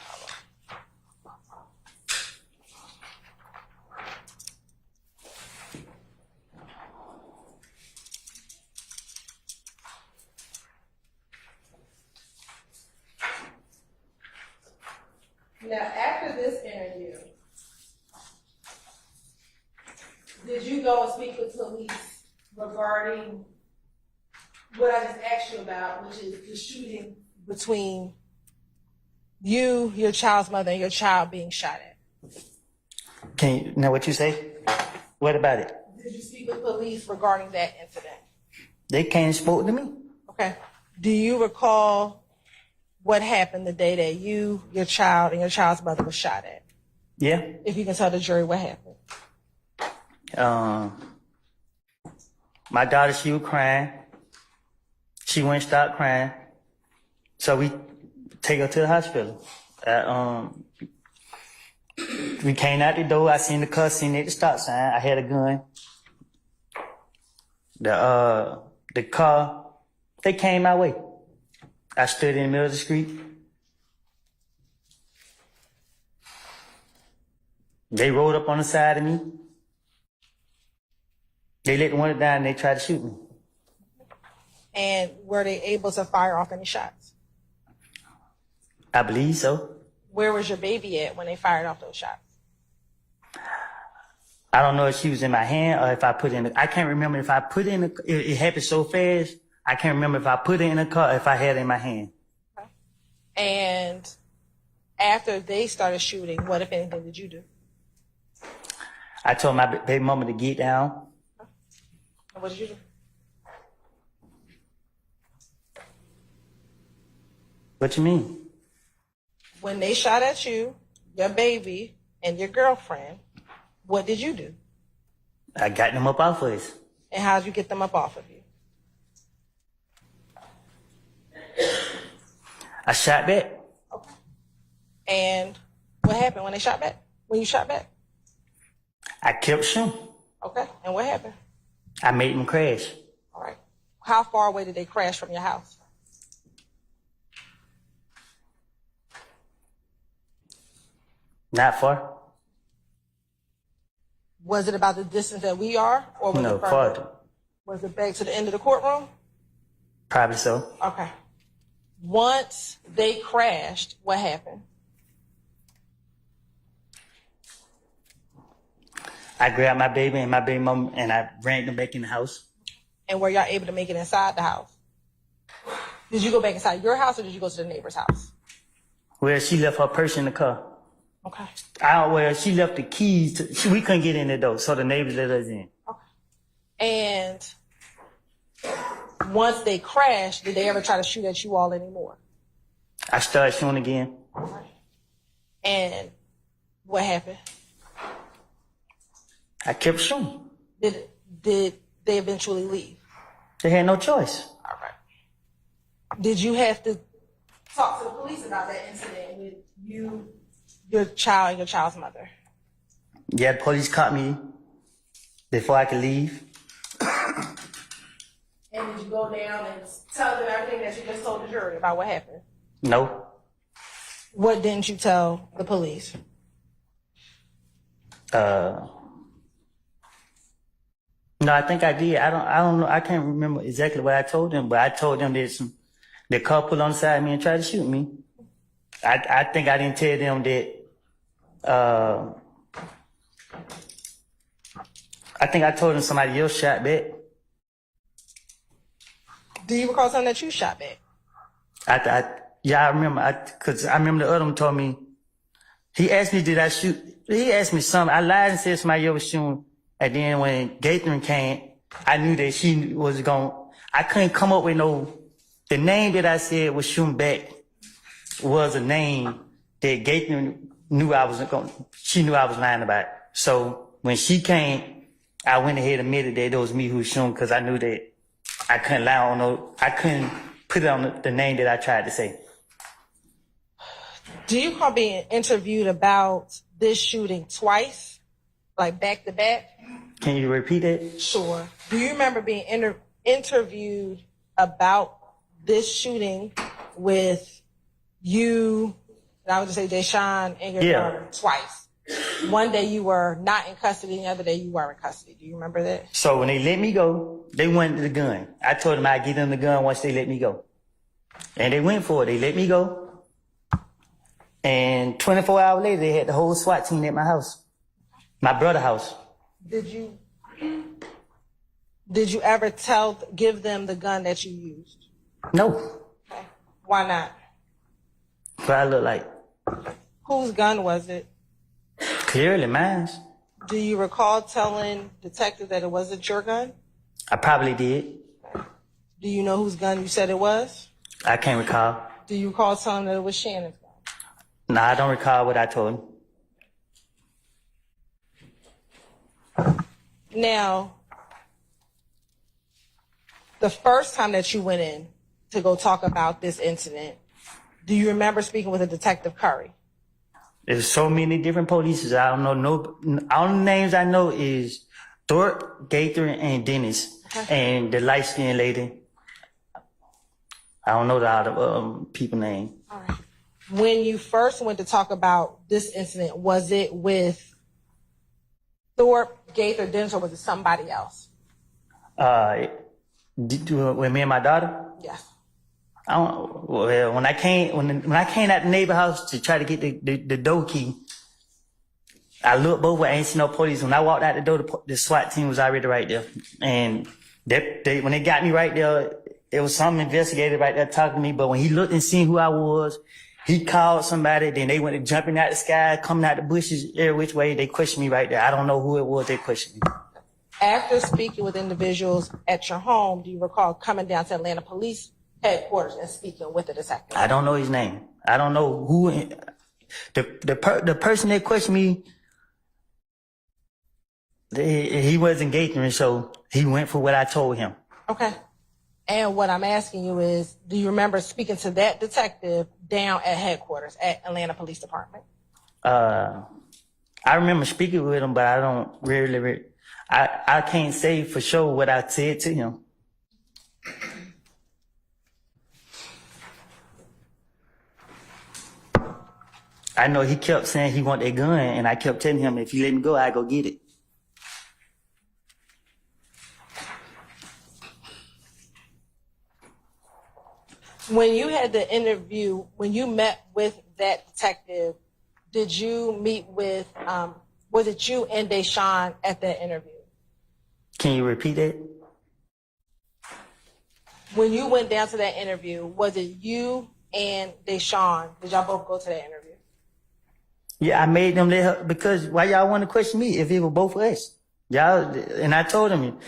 Now, after this interview, did you go and speak with police regarding what I just asked you about, which is the shooting between you, your child's mother, and your child being shot at? Can you know what you say? What about it? Did you speak with police regarding that incident? They came and spoke to me. Okay. Do you recall what happened the day that you, your child, and your child's mother was shot at? Yeah. If you can tell the jury what happened. My daughter, she was crying. She went and stopped crying. So we take her to the hospital. We came out the door. I seen the car, seen it at the stop sign. I had a gun. The car, they came my way. I stood in the middle of the street. They rolled up on the side of me. They let the window down and they tried to shoot me. And were they able to fire off any shots? I believe so. Where was your baby at when they fired off those shots? I don't know if she was in my hand or if I put in. I can't remember if I put in. It happened so fast. I can't remember if I put it in a car or if I had it in my hand. Okay. And after they started shooting, what, if anything, did you do? I told my baby mama to get down. And what did you do? What you mean? When they shot at you, your baby, and your girlfriend, what did you do? I got them up off of us. And how did you get them up off of you? I shot back. Okay. And what happened when they shot back? When you shot back? I kept shooting. Okay. And what happened? I made them crash. All right. How far away did they crash from your house? Not far. Was it about the distance that we are? Or was No, it further? farther. Was it back to the end of the courtroom? Probably so. Okay. Once they crashed, what happened? I grabbed my baby and my baby mom and I ran them back in the house. And were y'all able to make it inside the house? Did you go back inside your house or did you go to the neighbor's house? Well, she left her purse in the car. Okay. She left the keys. We couldn't get in the door, so the neighbors let us in. Okay. And once they crashed, did they ever try to shoot at you all anymore? I started shooting again. Okay. And what happened? I kept shooting. Did they eventually leave? They had no choice. All right. Did you have to talk to the police about that incident with you, your child, and your child's mother? Yeah, the police caught me before I could leave. And did you go down and tell them everything that you just told the jury about what happened? No. What didn't you tell the police? No, I think I did. I don't know. I can't remember exactly what I told them, but I told them that the car pulled on the side of me and tried to shoot me. I think I didn't tell them that, I think I told them somebody else shot back. Do you recall something that you shot back? Yeah, I remember. Cause I remember the other one told me, he asked me, did I shoot? He asked me something. I lied and said somebody else was shooting. And then when Gathering came, I knew that she was I couldn't come up with the name that I said was shooting back was a name that Gathering knew she knew I was lying about. So when she came, I went ahead and admitted that it was me who was shooting because I knew that I couldn't lie on I couldn't put it on the name that I tried to say. Do you recall being interviewed about this shooting twice, like back to back? Can you repeat it? Sure. Do you remember being interviewed about this shooting with you, and I would just say Deshaun and your daughter twice? One day you were not in custody, the other day you were in custody. Do you remember that? So when they let me go, they wanted the gun. I told them I'd give them the gun once they let me go. And they went for it. They let me go. And 24 hours later, they had the whole SWAT team at my house. My brother's house. Did you ever give them the gun that you used? No. Okay. Why not? What I look like. Whose gun was it? Clearly mine. Do you recall telling detective that it wasn't your gun? I probably did. Do you know whose gun you said it was? I can't recall. Do you recall telling them that it was Shannon's gun? No, I don't recall what I told him. Now, the first time that you went in to go talk about this incident, do you remember speaking with a Detective Curry? There's so many different polices. I don't know. All the names I know is Thorpe, Gaither, and Dennis. Okay. And the light-skinned lady. I don't know the other people name. All right. When you first went to talk about this incident, was it with Thorpe, Gaither, Dennis, or was it somebody else? With me and my daughter? Yes. When I came out the neighbor house to try to get the door key, I looked over, I ain't seen no police. When I walked out the door, the SWAT team was already right there. And when they got me right there, there was some investigator right there talking to me. But when he looked and seen who I was, he called somebody. Then they went to jumping out the sky, coming out the bushes, every which way. They questioned me right there. I don't know who it was they questioned me. After speaking with individuals at your home, do you recall coming down to Atlanta Police Headquarters and speaking with the detective? I don't know his name. I don't know who. The person that questioned me, he wasn't Gathering, so he went for what I told him. Okay. And what I'm asking you is, do you remember speaking to that detective down at headquarters at Atlanta Police Department? I remember speaking with him, but I don't really I can't say for sure what I said to him. I know he kept saying he want that gun, and I kept telling him, if you let me go, I go get it. When you had the interview, when you met with that detective, did you meet with, was it you and Deshaun at that interview? Can you repeat that? When you went down to that interview, was it you and Deshaun? Did y'all both go to that interview? Yeah, I made them let her, because why y'all want to question me if it was both of us? Y'all, and I told him,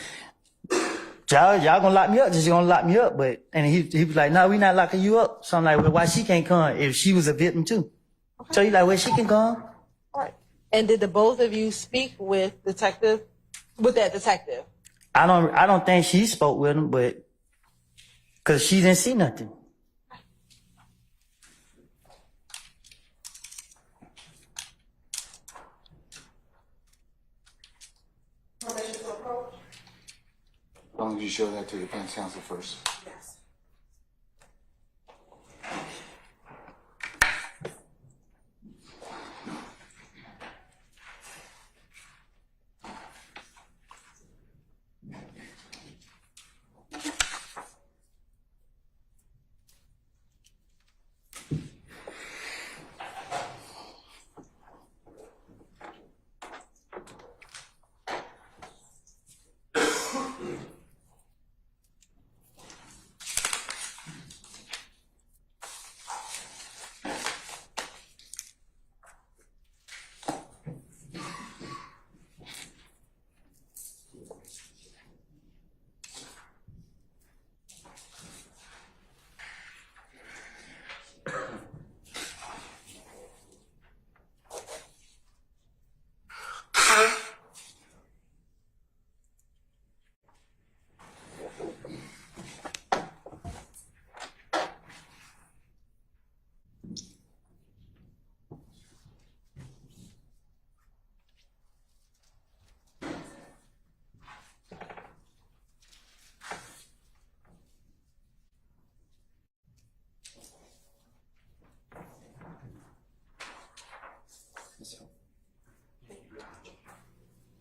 y'all gonna lock me up, just gonna lock me up. And he was like, no, we not locking you up. So I'm like, well, why she can't come if she was a victim too? Okay. So he's like, well, she can come. All right. And did the both of you speak with that detective? I don't think she spoke with him, but because she didn't see nothing. As long as you show that to the defense counsel first. Yes.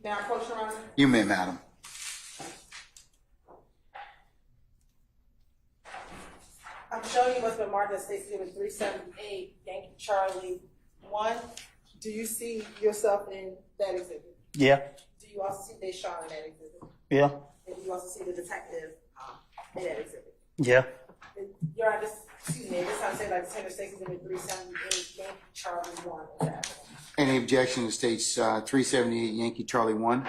Can I approach Your Honor? You may, madam. I'm showing you what's been marked as State Exhibit 378, Yankee Charlie 1. Do you see yourself in that exhibit? Yeah, Do you also see Deshaun in that exhibit? yeah, And do you also see the detective in that exhibit? yeah. Your Honor, excuse me, this time say like Tender State Exhibit 378, Yankee Charlie 1. Is that? Any objection to states 378 Yankee Charlie 1?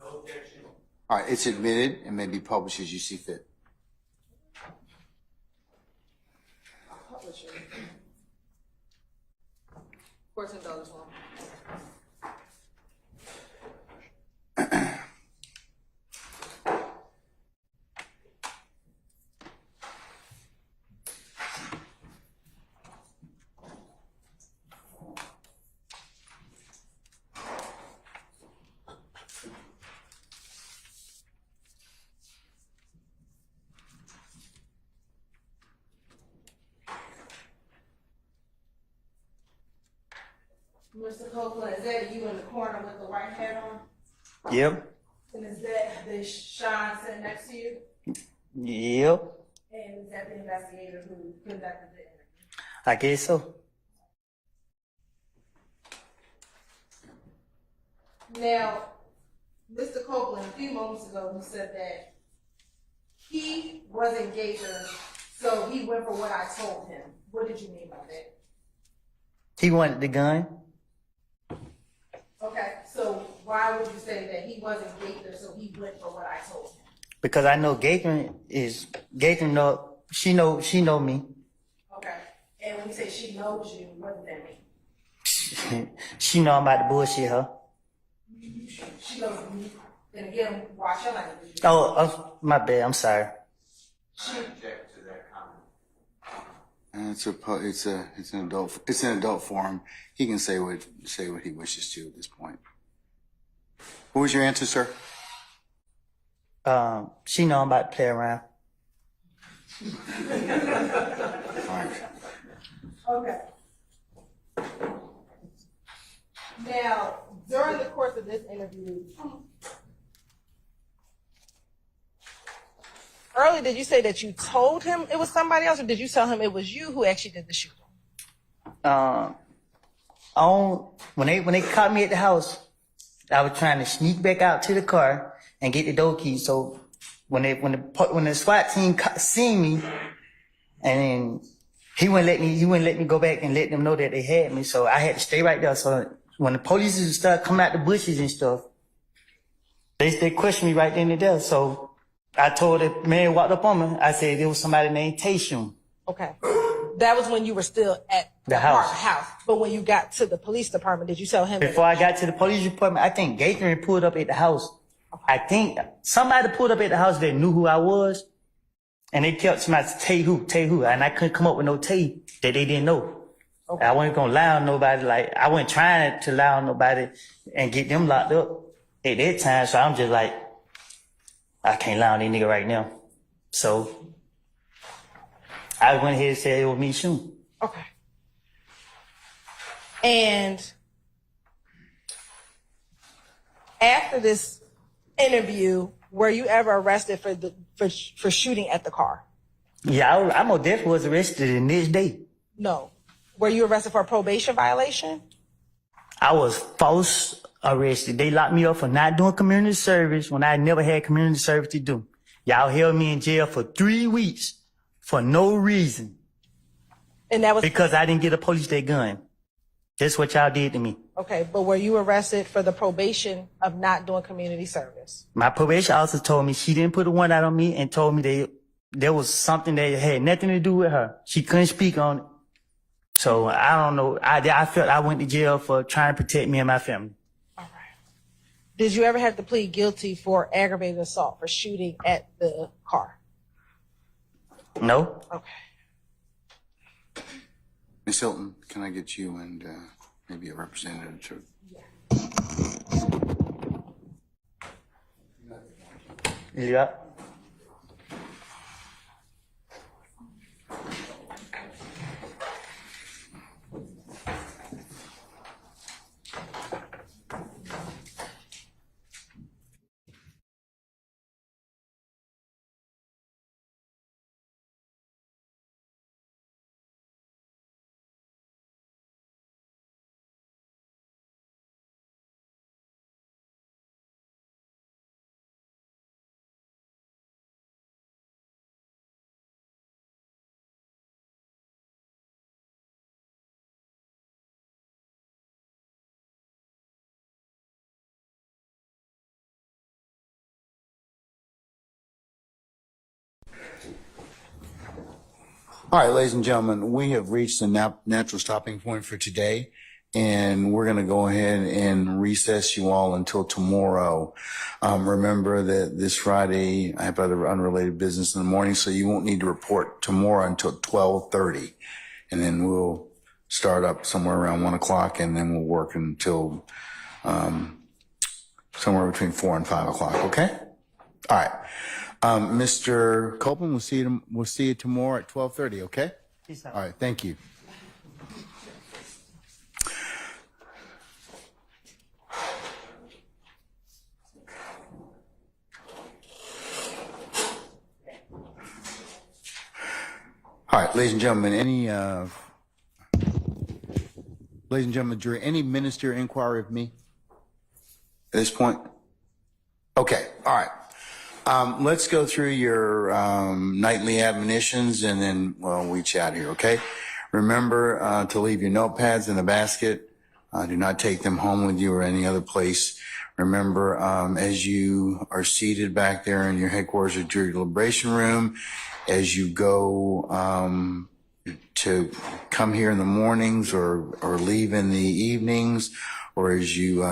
No objection. All right, it's admitted and may be published as you see fit. Publisher. Court's indulgence law. Mr. Copeland, is that you in the corner with the white hat on? Yep, And is that the Sean sitting next to you? yep. And is that the investigator who conducted the interview? I guess so. Now, Mr. Copeland, a few moments ago, you said that he wasn't Gator, so he went for what I told him. What did you mean by that? He wanted the gun. Okay, so why would you say that he wasn't Gator, so he went for what I told him? Because I know Gator know, she know me. Okay, and when you say she knows you, what does that mean? She know I'm about to bullshit her. She knows me. And again, watch your language. Oh, my bad, I'm sorry. I object to that comment. It's an adult forum. He can say what he wishes to at this point. What was your answer, sir? She know I'm about to play around. All right. Okay. Now, during the course of this interview, earlier did you say that you told him it was somebody else, or did you tell him it was you who actually did the shooting? When they caught me at the house, I was trying to sneak back out to the car and get the door key. So when the SWAT team seen me, and then he wouldn't let me go back and let them know that they had me. So I had to stay right there. So when the police started coming out the bushes and stuff, they questioned me right then and there. So I told the man who walked up on me, I said it was somebody named Tayshun. Okay. That was when you were still at The house. But when you got to the police department, did you tell him? Before I got to the police department, I think Gator pulled up at the house. I think somebody pulled up at the house that knew who I was. And they kept somebody, Tay who. And I couldn't come up with no Tay that they didn't know. Okay. I wasn't gonna lie on nobody. Like, I wasn't trying to lie on nobody and get them locked up at that time. So I'm just like, I can't lie on this nigga right now. So I went ahead and said it was me shooting. Okay. And after this interview, were you ever arrested for shooting at the car? Yeah, I most definitely was arrested the next day. No. Were you arrested for a probation violation? I was false arrested. They locked me up for not doing community service when I never had community service to do. Y'all held me in jail for 3 weeks for no reason. And that was because I didn't get a police that gun. That's what y'all did to me. Okay, but were you arrested for the probation of not doing community service? My probation officer told me she didn't put a warrant out on me and told me there was something that had nothing to do with her. She couldn't speak on it. So I don't know. I felt I went to jail for trying to protect me and my family. All right. Did you ever have to plead guilty for aggravated assault for shooting at the car? No. Okay. Ms. Hilton, can I get you and maybe a representative to? Yeah. All right, ladies and gentlemen, we have reached the natural stopping point for today, and we're going to go ahead and recess you all until tomorrow. Remember that this Friday I have other unrelated business in the morning, so you won't need to report tomorrow until 12:30, and then we'll start up somewhere around 1 o'clock, and then we'll work until somewhere between 4 and 5 o'clock. Okay. All right. Mr. Copeland, we'll see you tomorrow at 12:30. Okay. Peace out. All right. Thank you. All right, ladies and gentlemen, jury, any ministerial inquiry of me at this point? Okay, all right. Let's go through your nightly admonitions, and then we chat here, okay? Remember to leave your notepads in the basket. Do not take them home with you or any other place. Remember, as you are seated back there in your headquarters or jury deliberation room, as you go to come here in the mornings or leave in the evenings, or as you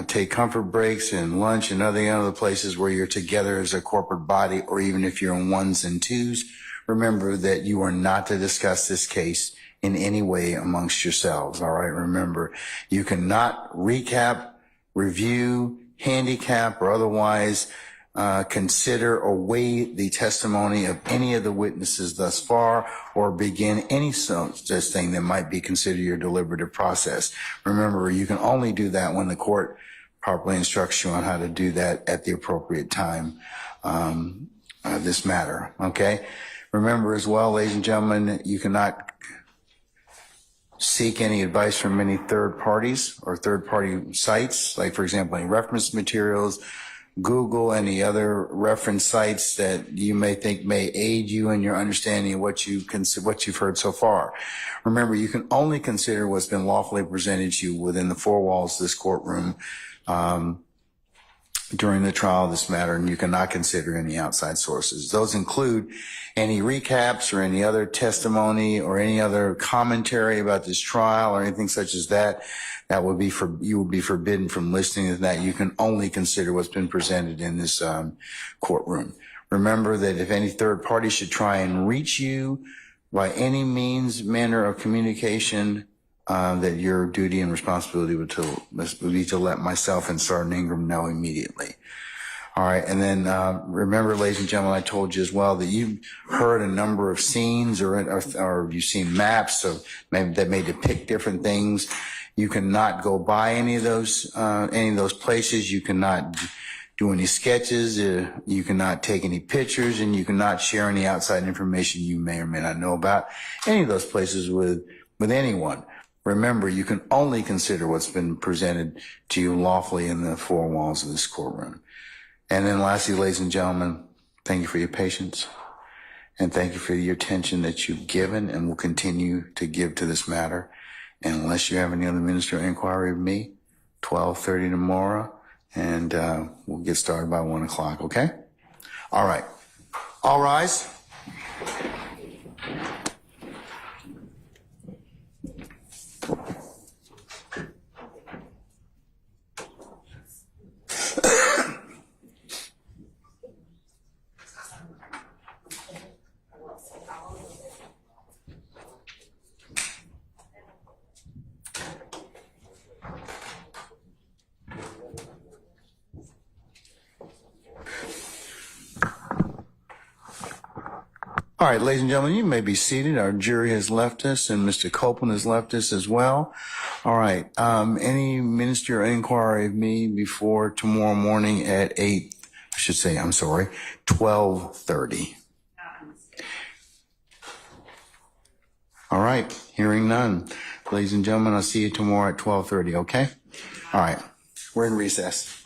take comfort breaks and lunch and other places where you're together as a corporate body, or even if you're in ones and twos, remember that you are not to discuss this case in any way amongst yourselves. All right. Remember, you cannot recap, review, handicap, or otherwise consider or weigh the testimony of any of the witnesses thus far, or begin any such thing that might be considered your deliberative process. Remember, you can only do that when the court properly instructs you on how to do that at the appropriate time, this matter, okay? Remember as well, ladies and gentlemen, you cannot seek any advice from any third parties or third-party sites, like, for example, any reference materials, Google, any other reference sites that you may think may aid you in your understanding of what you've heard so far. Remember, you can only consider what's been lawfully presented to you within the four walls of this courtroom during the trial of this matter, and you cannot consider any outside sources. Those include any recaps or any other testimony or any other commentary about this trial or anything such as that. That would be you would be forbidden from listening to that. You can only consider what's been presented in this courtroom. Remember that if any third party should try and reach you by any means, manner of communication, that your duty and responsibility would be to let myself and Sergeant Ingram know immediately. All right, and then remember, ladies and gentlemen, I told you as well that you've heard a number of scenes or you've seen maps of that may depict different things. You cannot go by any of those places. You cannot do any sketches. You cannot take any pictures, and you cannot share any outside information you may or may not know about any of those places with anyone. Remember, you can only consider what's been presented to you lawfully in the four walls of this courtroom. And then lastly, ladies and gentlemen, thank you for your patience, and thank you for your attention that you've given and will continue to give to this matter. And unless you have any other ministerial inquiry of me, 12:30 tomorrow, and we'll get started by 1 o'clock, okay? All right. All rise. All right, ladies and gentlemen, you may be seated. Our jury has left us, and Mr. Copeland has left us as well. All right. Any ministerial inquiry of me before tomorrow morning at 12:30. All right. Hearing none. Ladies and gentlemen, I'll see you tomorrow at 12:30, okay? All right. We're in recess.